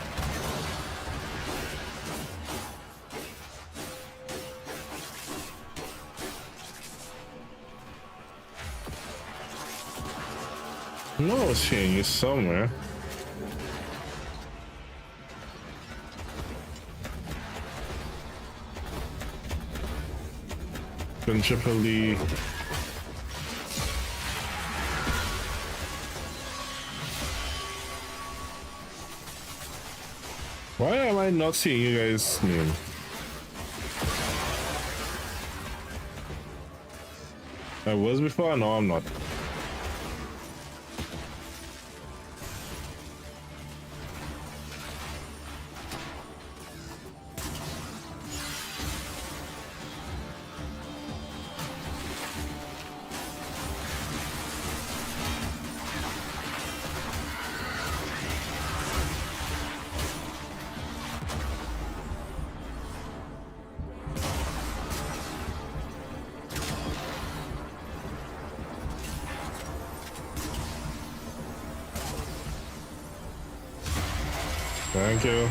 No, I was seeing you somewhere. Then triple D. Why am I not seeing you guys' name? I was before, no I'm not. Thank you.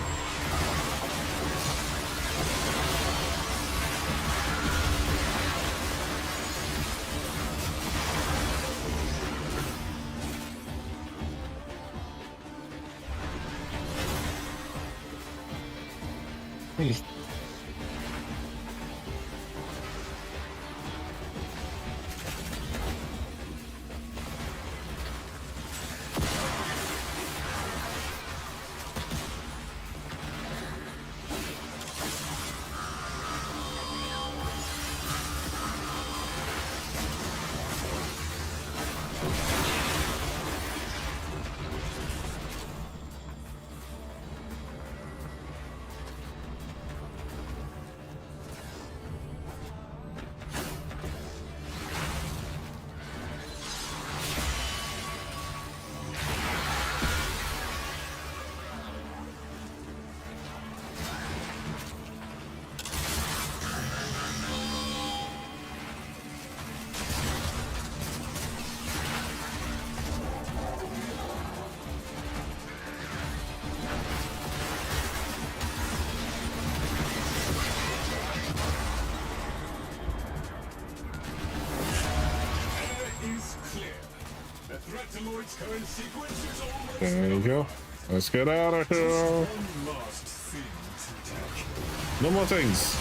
There you go. Let's get out of here. No more things.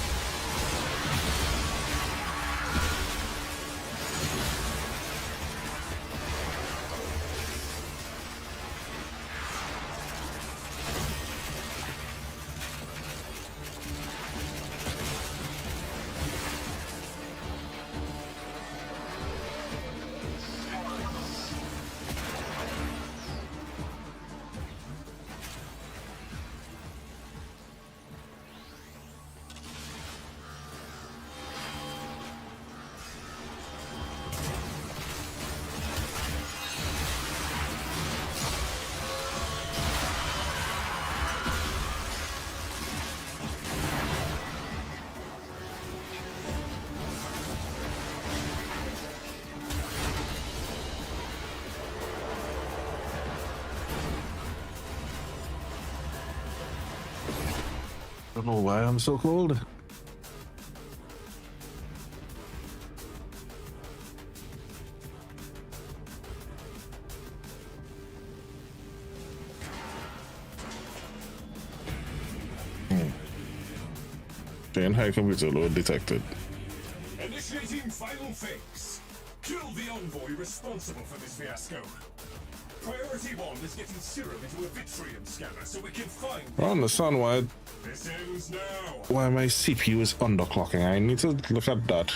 I don't know why I'm so cold. Chain high computer load detected. Initiating final phase. Kill the envoy responsible for this fiasco. Priority 1 is getting serum into a Vitrium scanner so we can find... I don't understand why This ends now. why my CPU is underclocking. I need to look at that.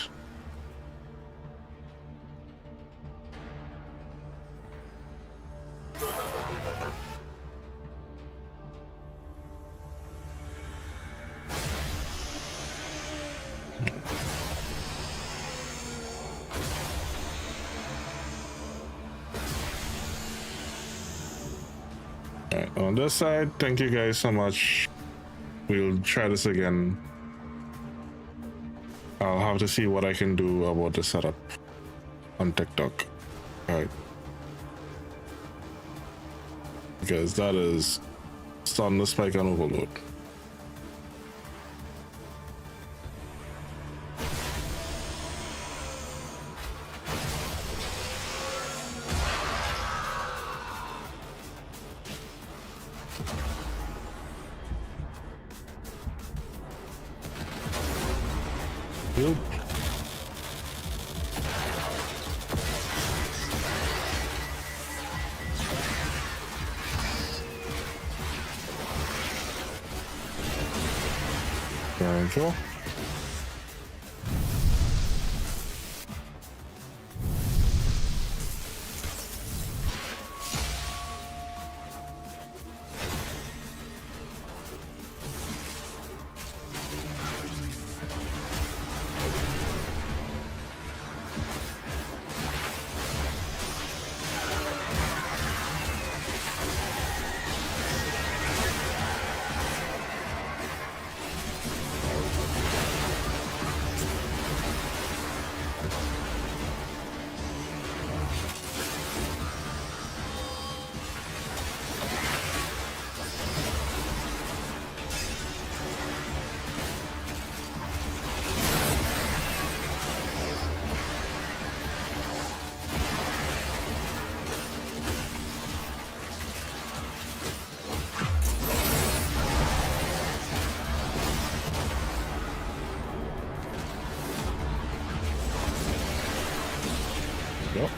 Alright, on this side, thank you guys so much. We'll try this again. I'll have to see what I can do about the setup on TikTok. Alright. Because that is starting to spike and overload. Thank you. Yep.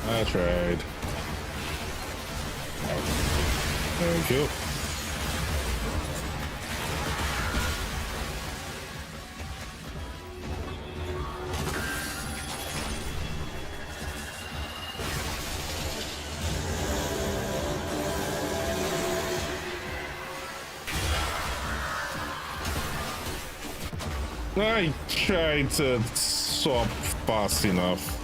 I tried. Thank you. I tried to swap fast enough.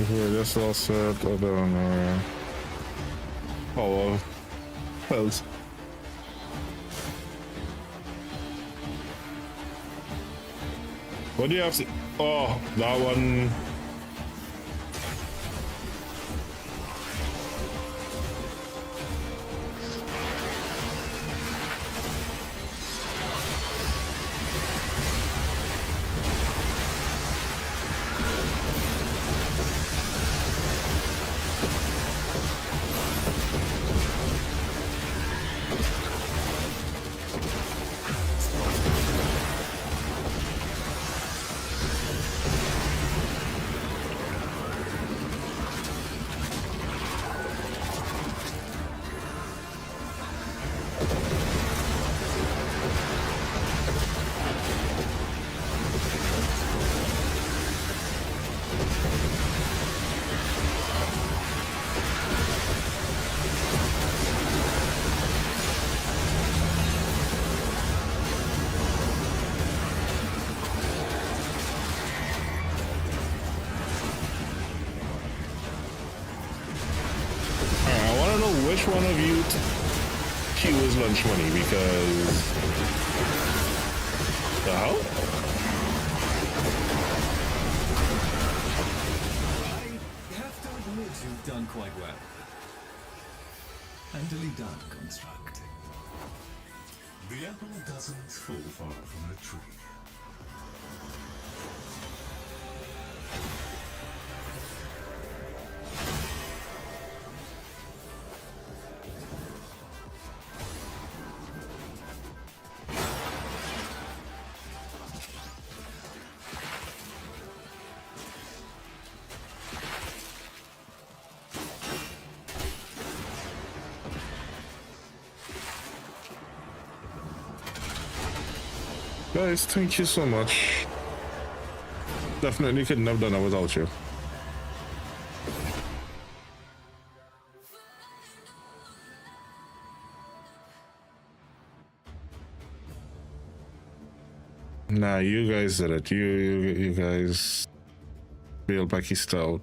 Here, this all set. I don't know. Oh, well. What do you have to? Oh, that one. Which one of you Qs lunch money? Because the hell? I have to admit you've done quite well. Handily done, Construct. The apple doesn't fall far from the tree. Guys, thank you so much. Definitely couldn't have done it without you. Nah, you guys did it. You guys real Becky Stout.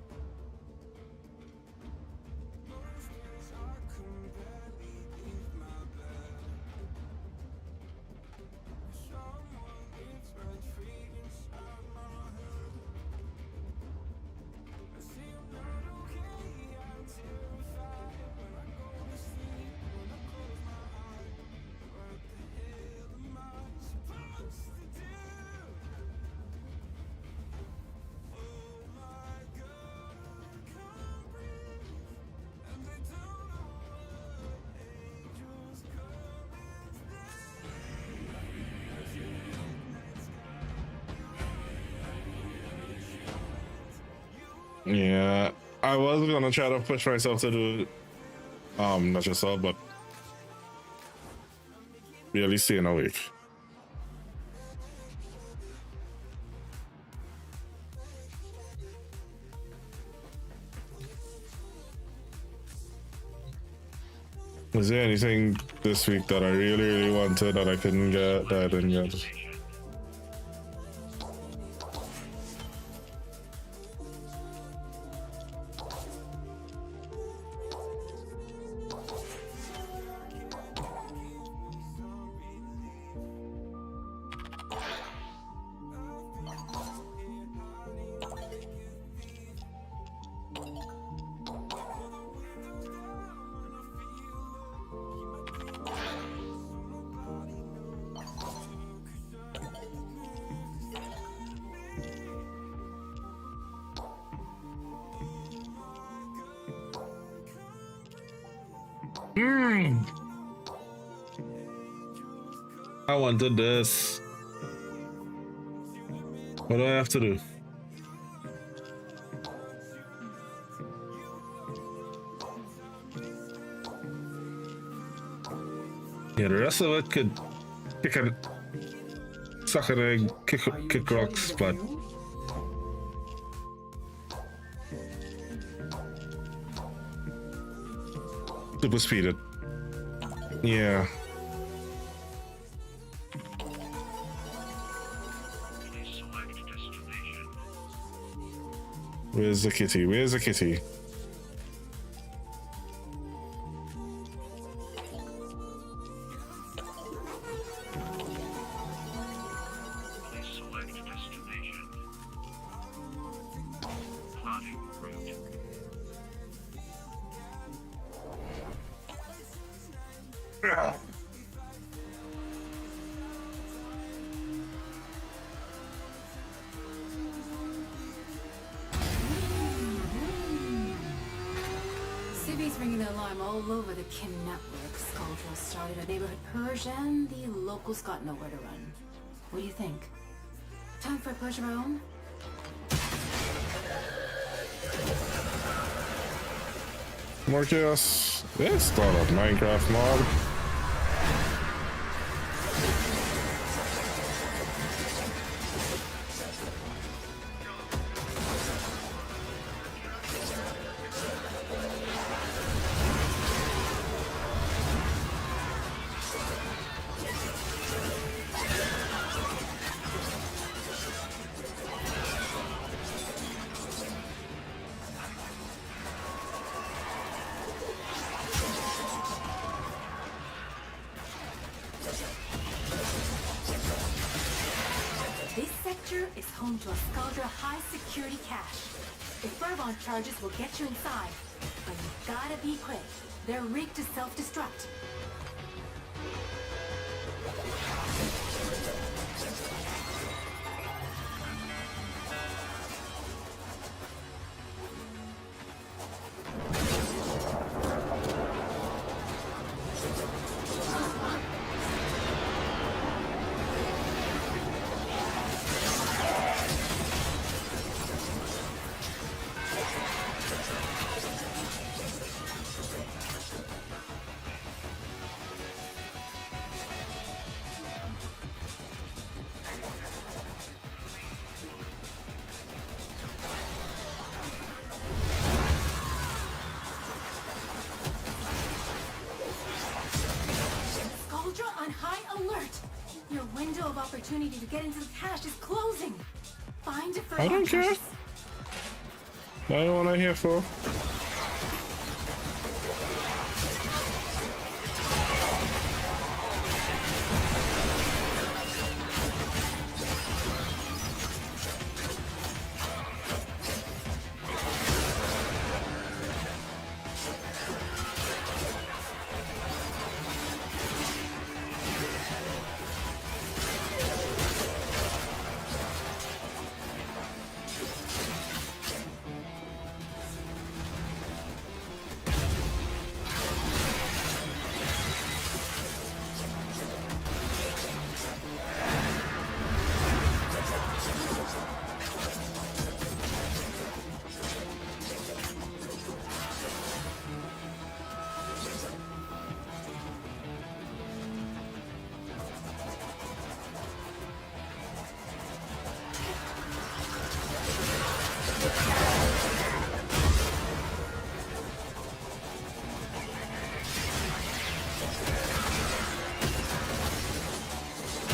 Yeah, I was gonna try to push myself to do not just all, but really staying awake. Was there anything this week that I really wanted that I couldn't get, that I didn't get? I wanted this. What do I have to do? Yeah, the rest of it could kick a suck an egg, kick rocks, but super speeded. Yeah. Where's the kitty? Where's the kitty? Civi's ringing the alarm all over the Kim network. Skuldra started a neighborhood purge and the locals got nowhere to run. What do you think? Time for a purge of our own? Marcus, let's start a Minecraft mod. This sector is home to a Skuldra high-security cache. The Fervon charges will get you inside, but you gotta be quick. They're rigged to self-destruct. Skuldra on high alert! Your window of opportunity to get into the cache is closing! Find a I don't care. I don't want to hear for.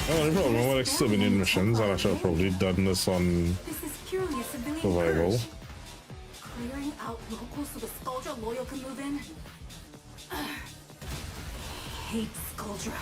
Oh, no problem. I'm like 7 missions, and I should have probably done this on This is purely a civilian survival. purge. Clearing out locals so the Skuldra loyal can move in? Hate Skuldra.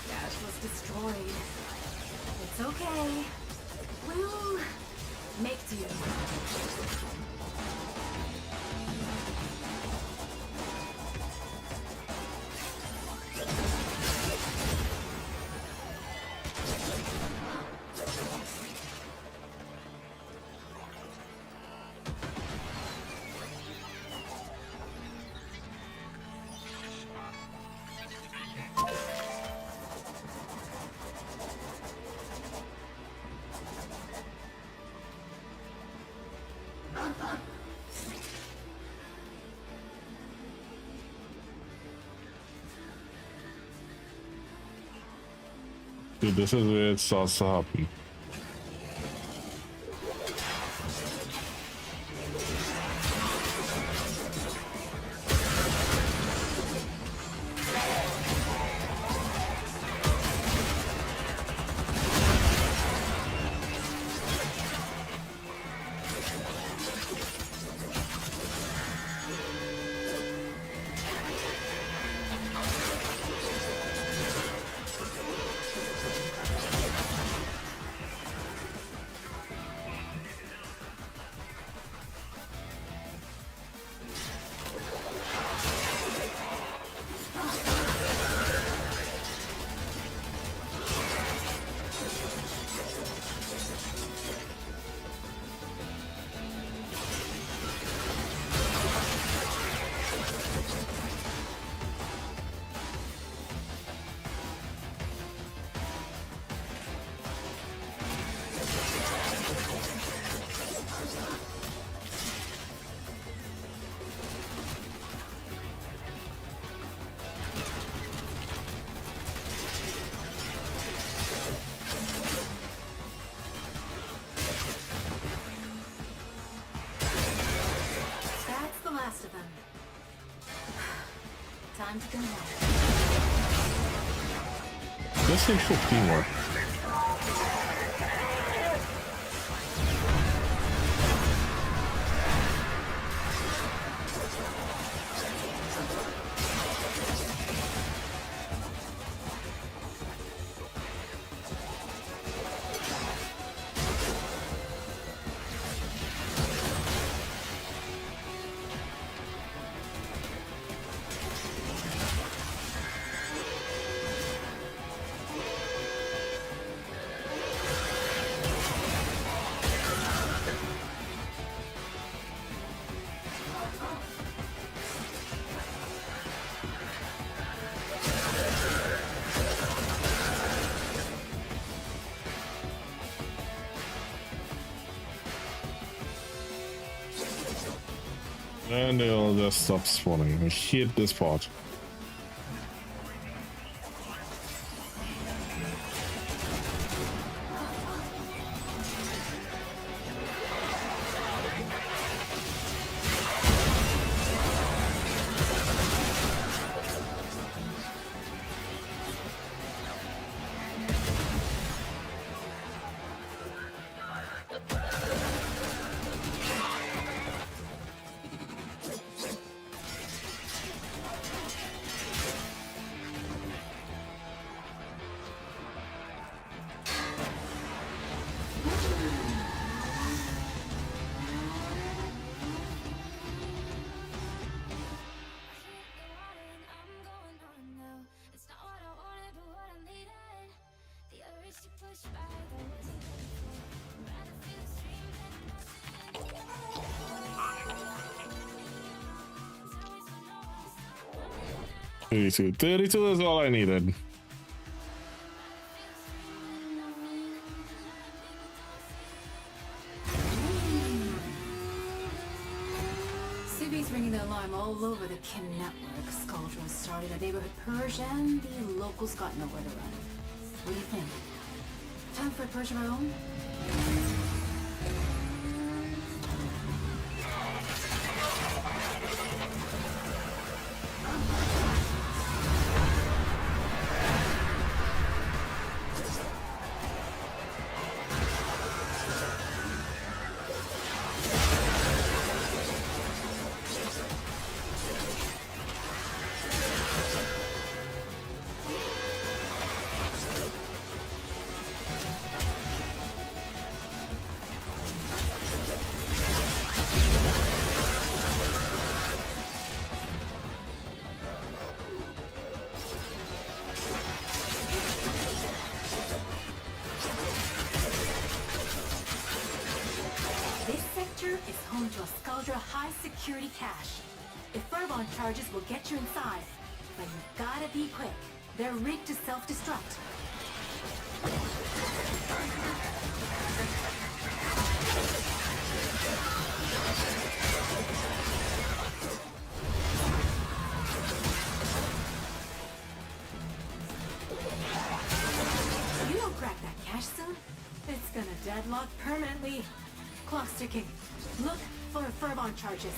Cache was destroyed. It's okay. We'll make do. Dude, this is where it starts to happen. Time to connect. Let's say 15 more. And they'll just stop spawning. I hate this part. Thirty-two is all I needed. Civi's ringing the alarm all over the Kim network. Skuldra started a neighborhood purge and the locals got nowhere to run. What do you think? Time for a purge of our own? Security cache. If Furbon charges will get you inside, but you gotta be quick. They're rigged to self-destruct. You don't crack that cache soon, it's gonna deadlock permanently. Clock's ticking. Look for Furbon charges.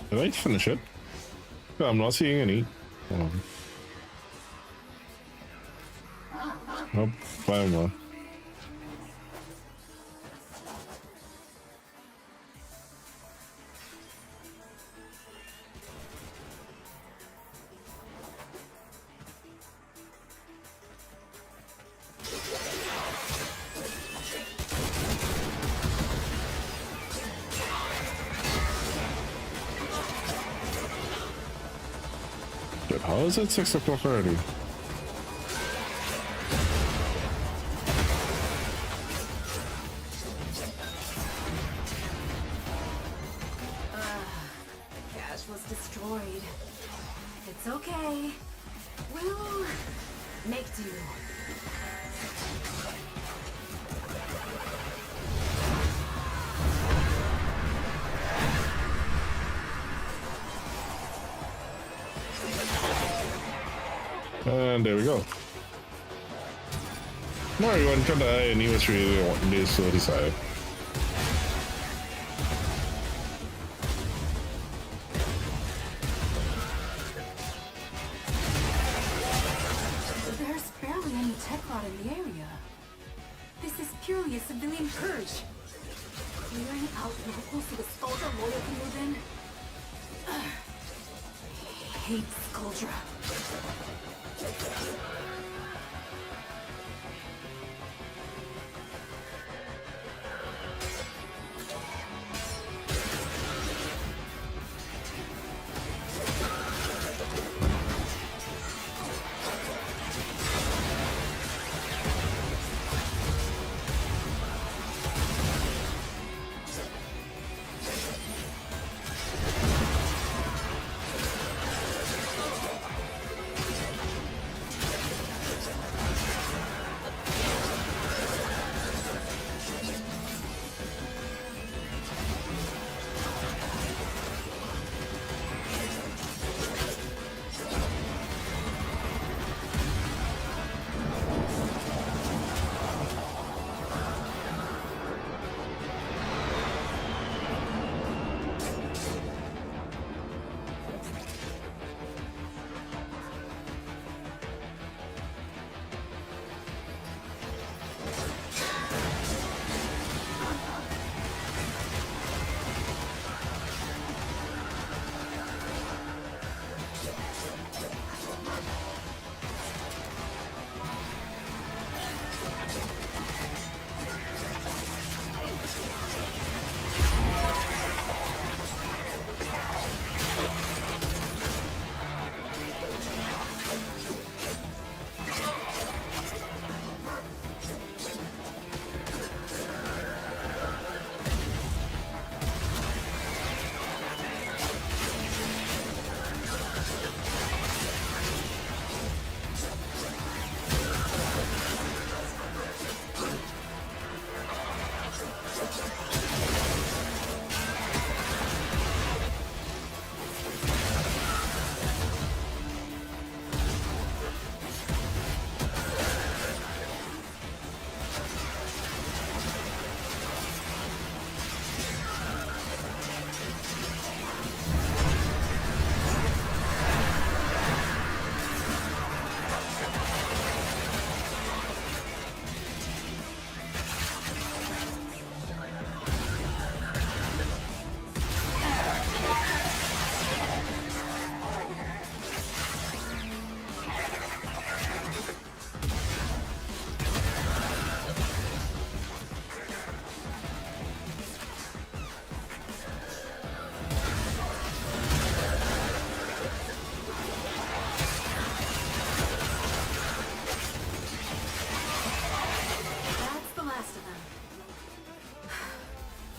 Did I finish it? I'm not seeing any. Nope, fine one. But how is it 6 o'clock already? Cash was destroyed. It's okay. We'll make do. And there we go. No, everyone can die, and he was really wanting this, so decided. There's barely any tech rot in the area. This is purely a civilian purge. Clearing out locals so the Skuldra loyal can move in. Ugh. I hate Skuldra.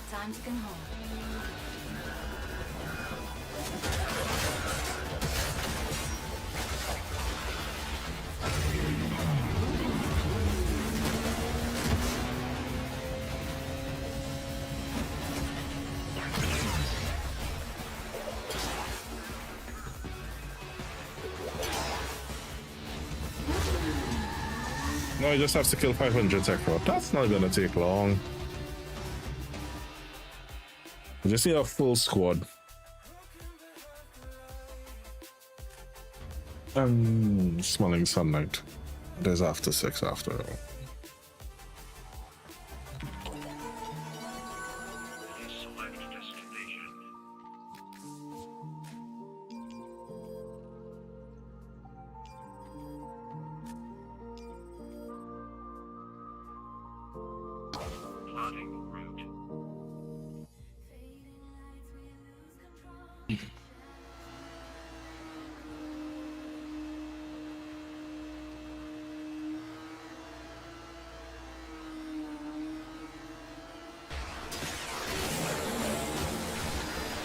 Time to come home. No, you just have to kill 500 Tekro. That's not gonna take long. You just need a full squad. Smelling sunlight. It is after 6 after all.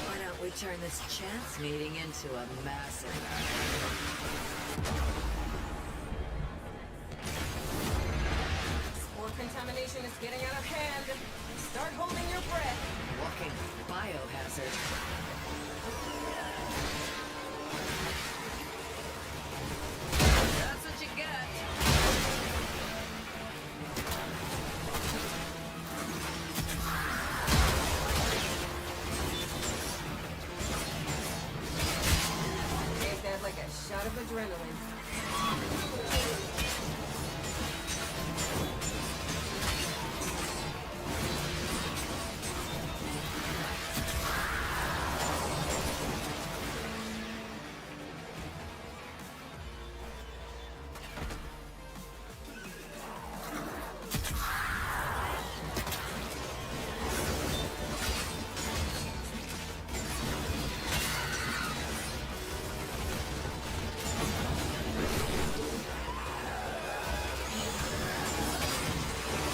Why don't we turn this chance meeting into a massacre? Spore contamination is getting out of hand. Start holding your breath. Walking biohazard. That's what you get. Take that like a shot of adrenaline.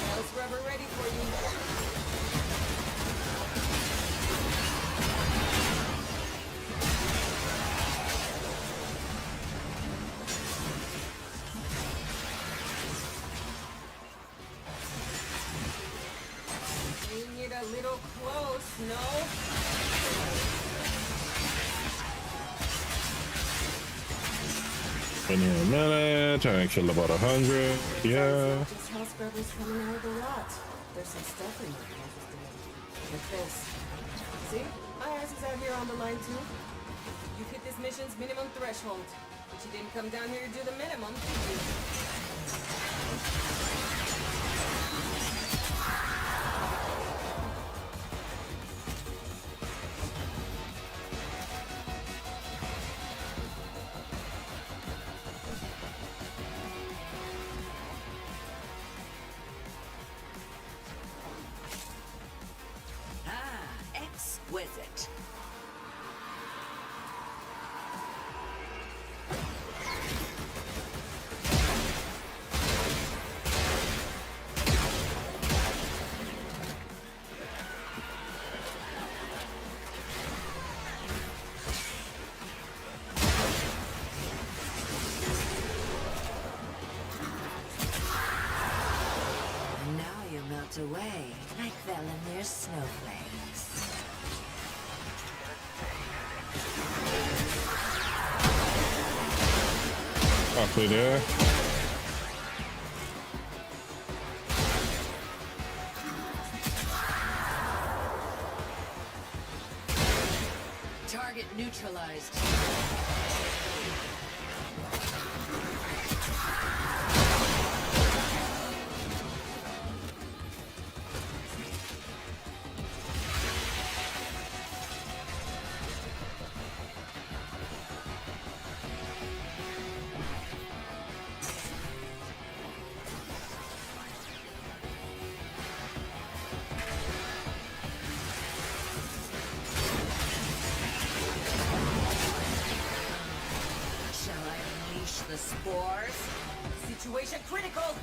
House rubber ready for you. Bring it a little close, no? Been here a minute, trying to kill about 100. Yeah. Just house scrubbers coming out of the lot. There's some stuff in there interested in. Like this. See? My ass is out here on the line too. You hit this mission's minimum threshold. But you didn't come down here to do the minimum, did you? Ah, exquisite. Now you melt away like Velamir's snowflakes. Halfway there. Target neutralized. Shall I unleash the spores? Situation critical!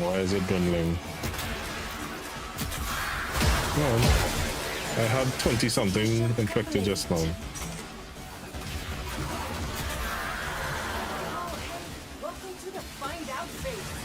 Why is it dwindling? No, I had 20 something infected just now. Welcome to the find out phase.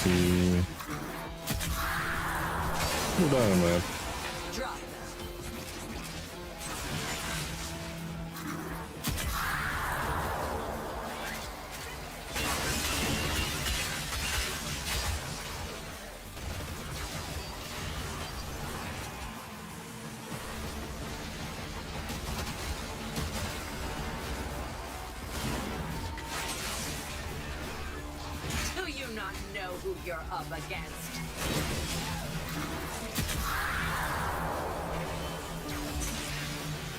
Beauty. Hold on, man. Do you not know who you're up against?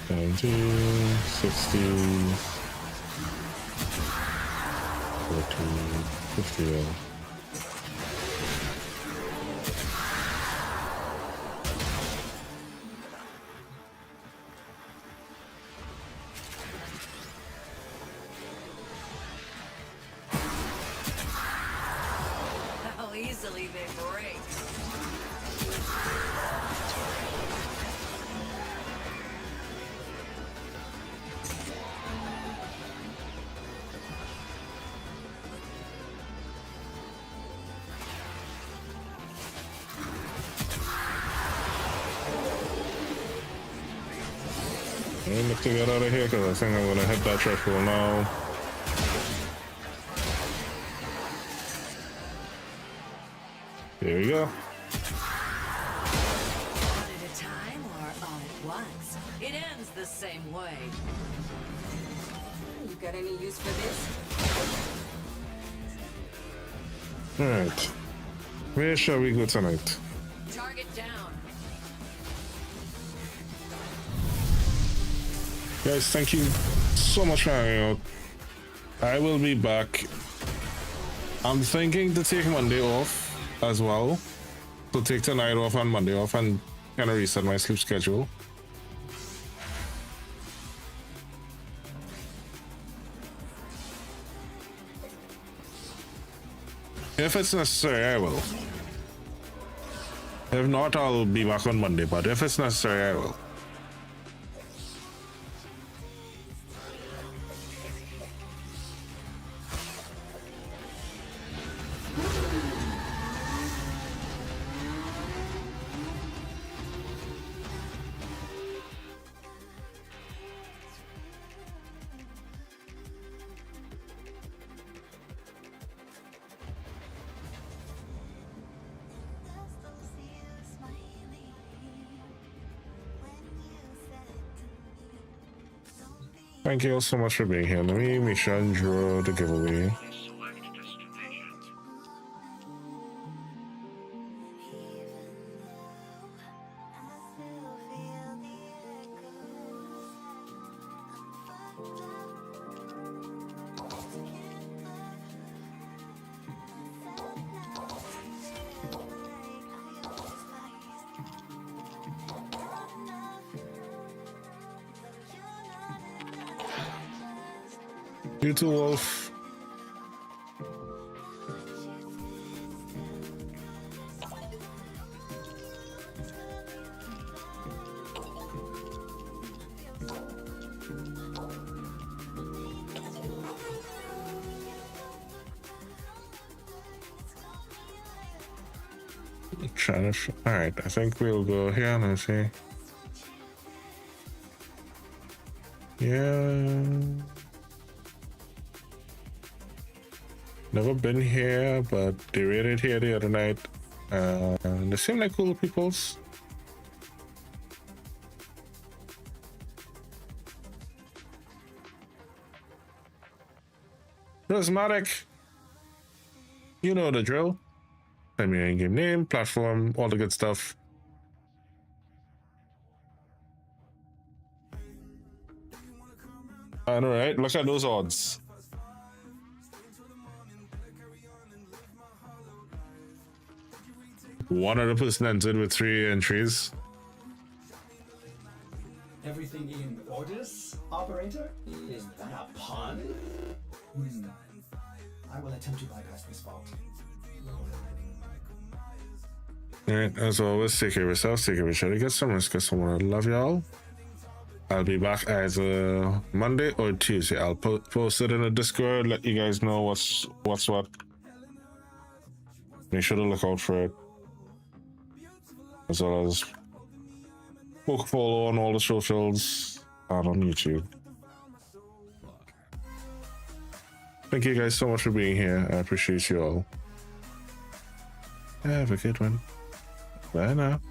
19, 60, 14, 50. How easily they break. Let me to get out of here because I think I'm gonna hit that threshold now. There we go. One at a time or all at once? It ends the same way. You got any use for this? Alright. Where shall we go tonight? Target down. Guys, thank you so much for hanging out. I will be back. I'm thinking to take Monday off as well. So take tonight off and Monday off and kind of reset my sleep schedule. If it's necessary, I will. If not, I'll be back on Monday, but if it's necessary, I will. Thank you all so much for being here. Let me make sure and draw the giveaway. You too, Wolf. Trying to. All right, I think we'll go here. Let's see. Yeah. Never been here, but they raided here the other night. They seem like cool peoples. Prismatic. You know the drill. Send me your in-game name, platform, all the good stuff. I know, right? Look at those odds. One other person entered with 3 entries. Everything in orders, operator? Is that a pun? I will attempt to bypass this fault. Alright, as always, take care of yourself, take care of each other, get some rest, get someone. I love y'all. I'll be back either Monday or Tuesday. I'll post it in the Discord, let you guys know what's what. Make sure to look out for it. As well as book follow on all the socials and on YouTube. Thank you guys so much for being here. I appreciate you all. Have a good one. Bye now.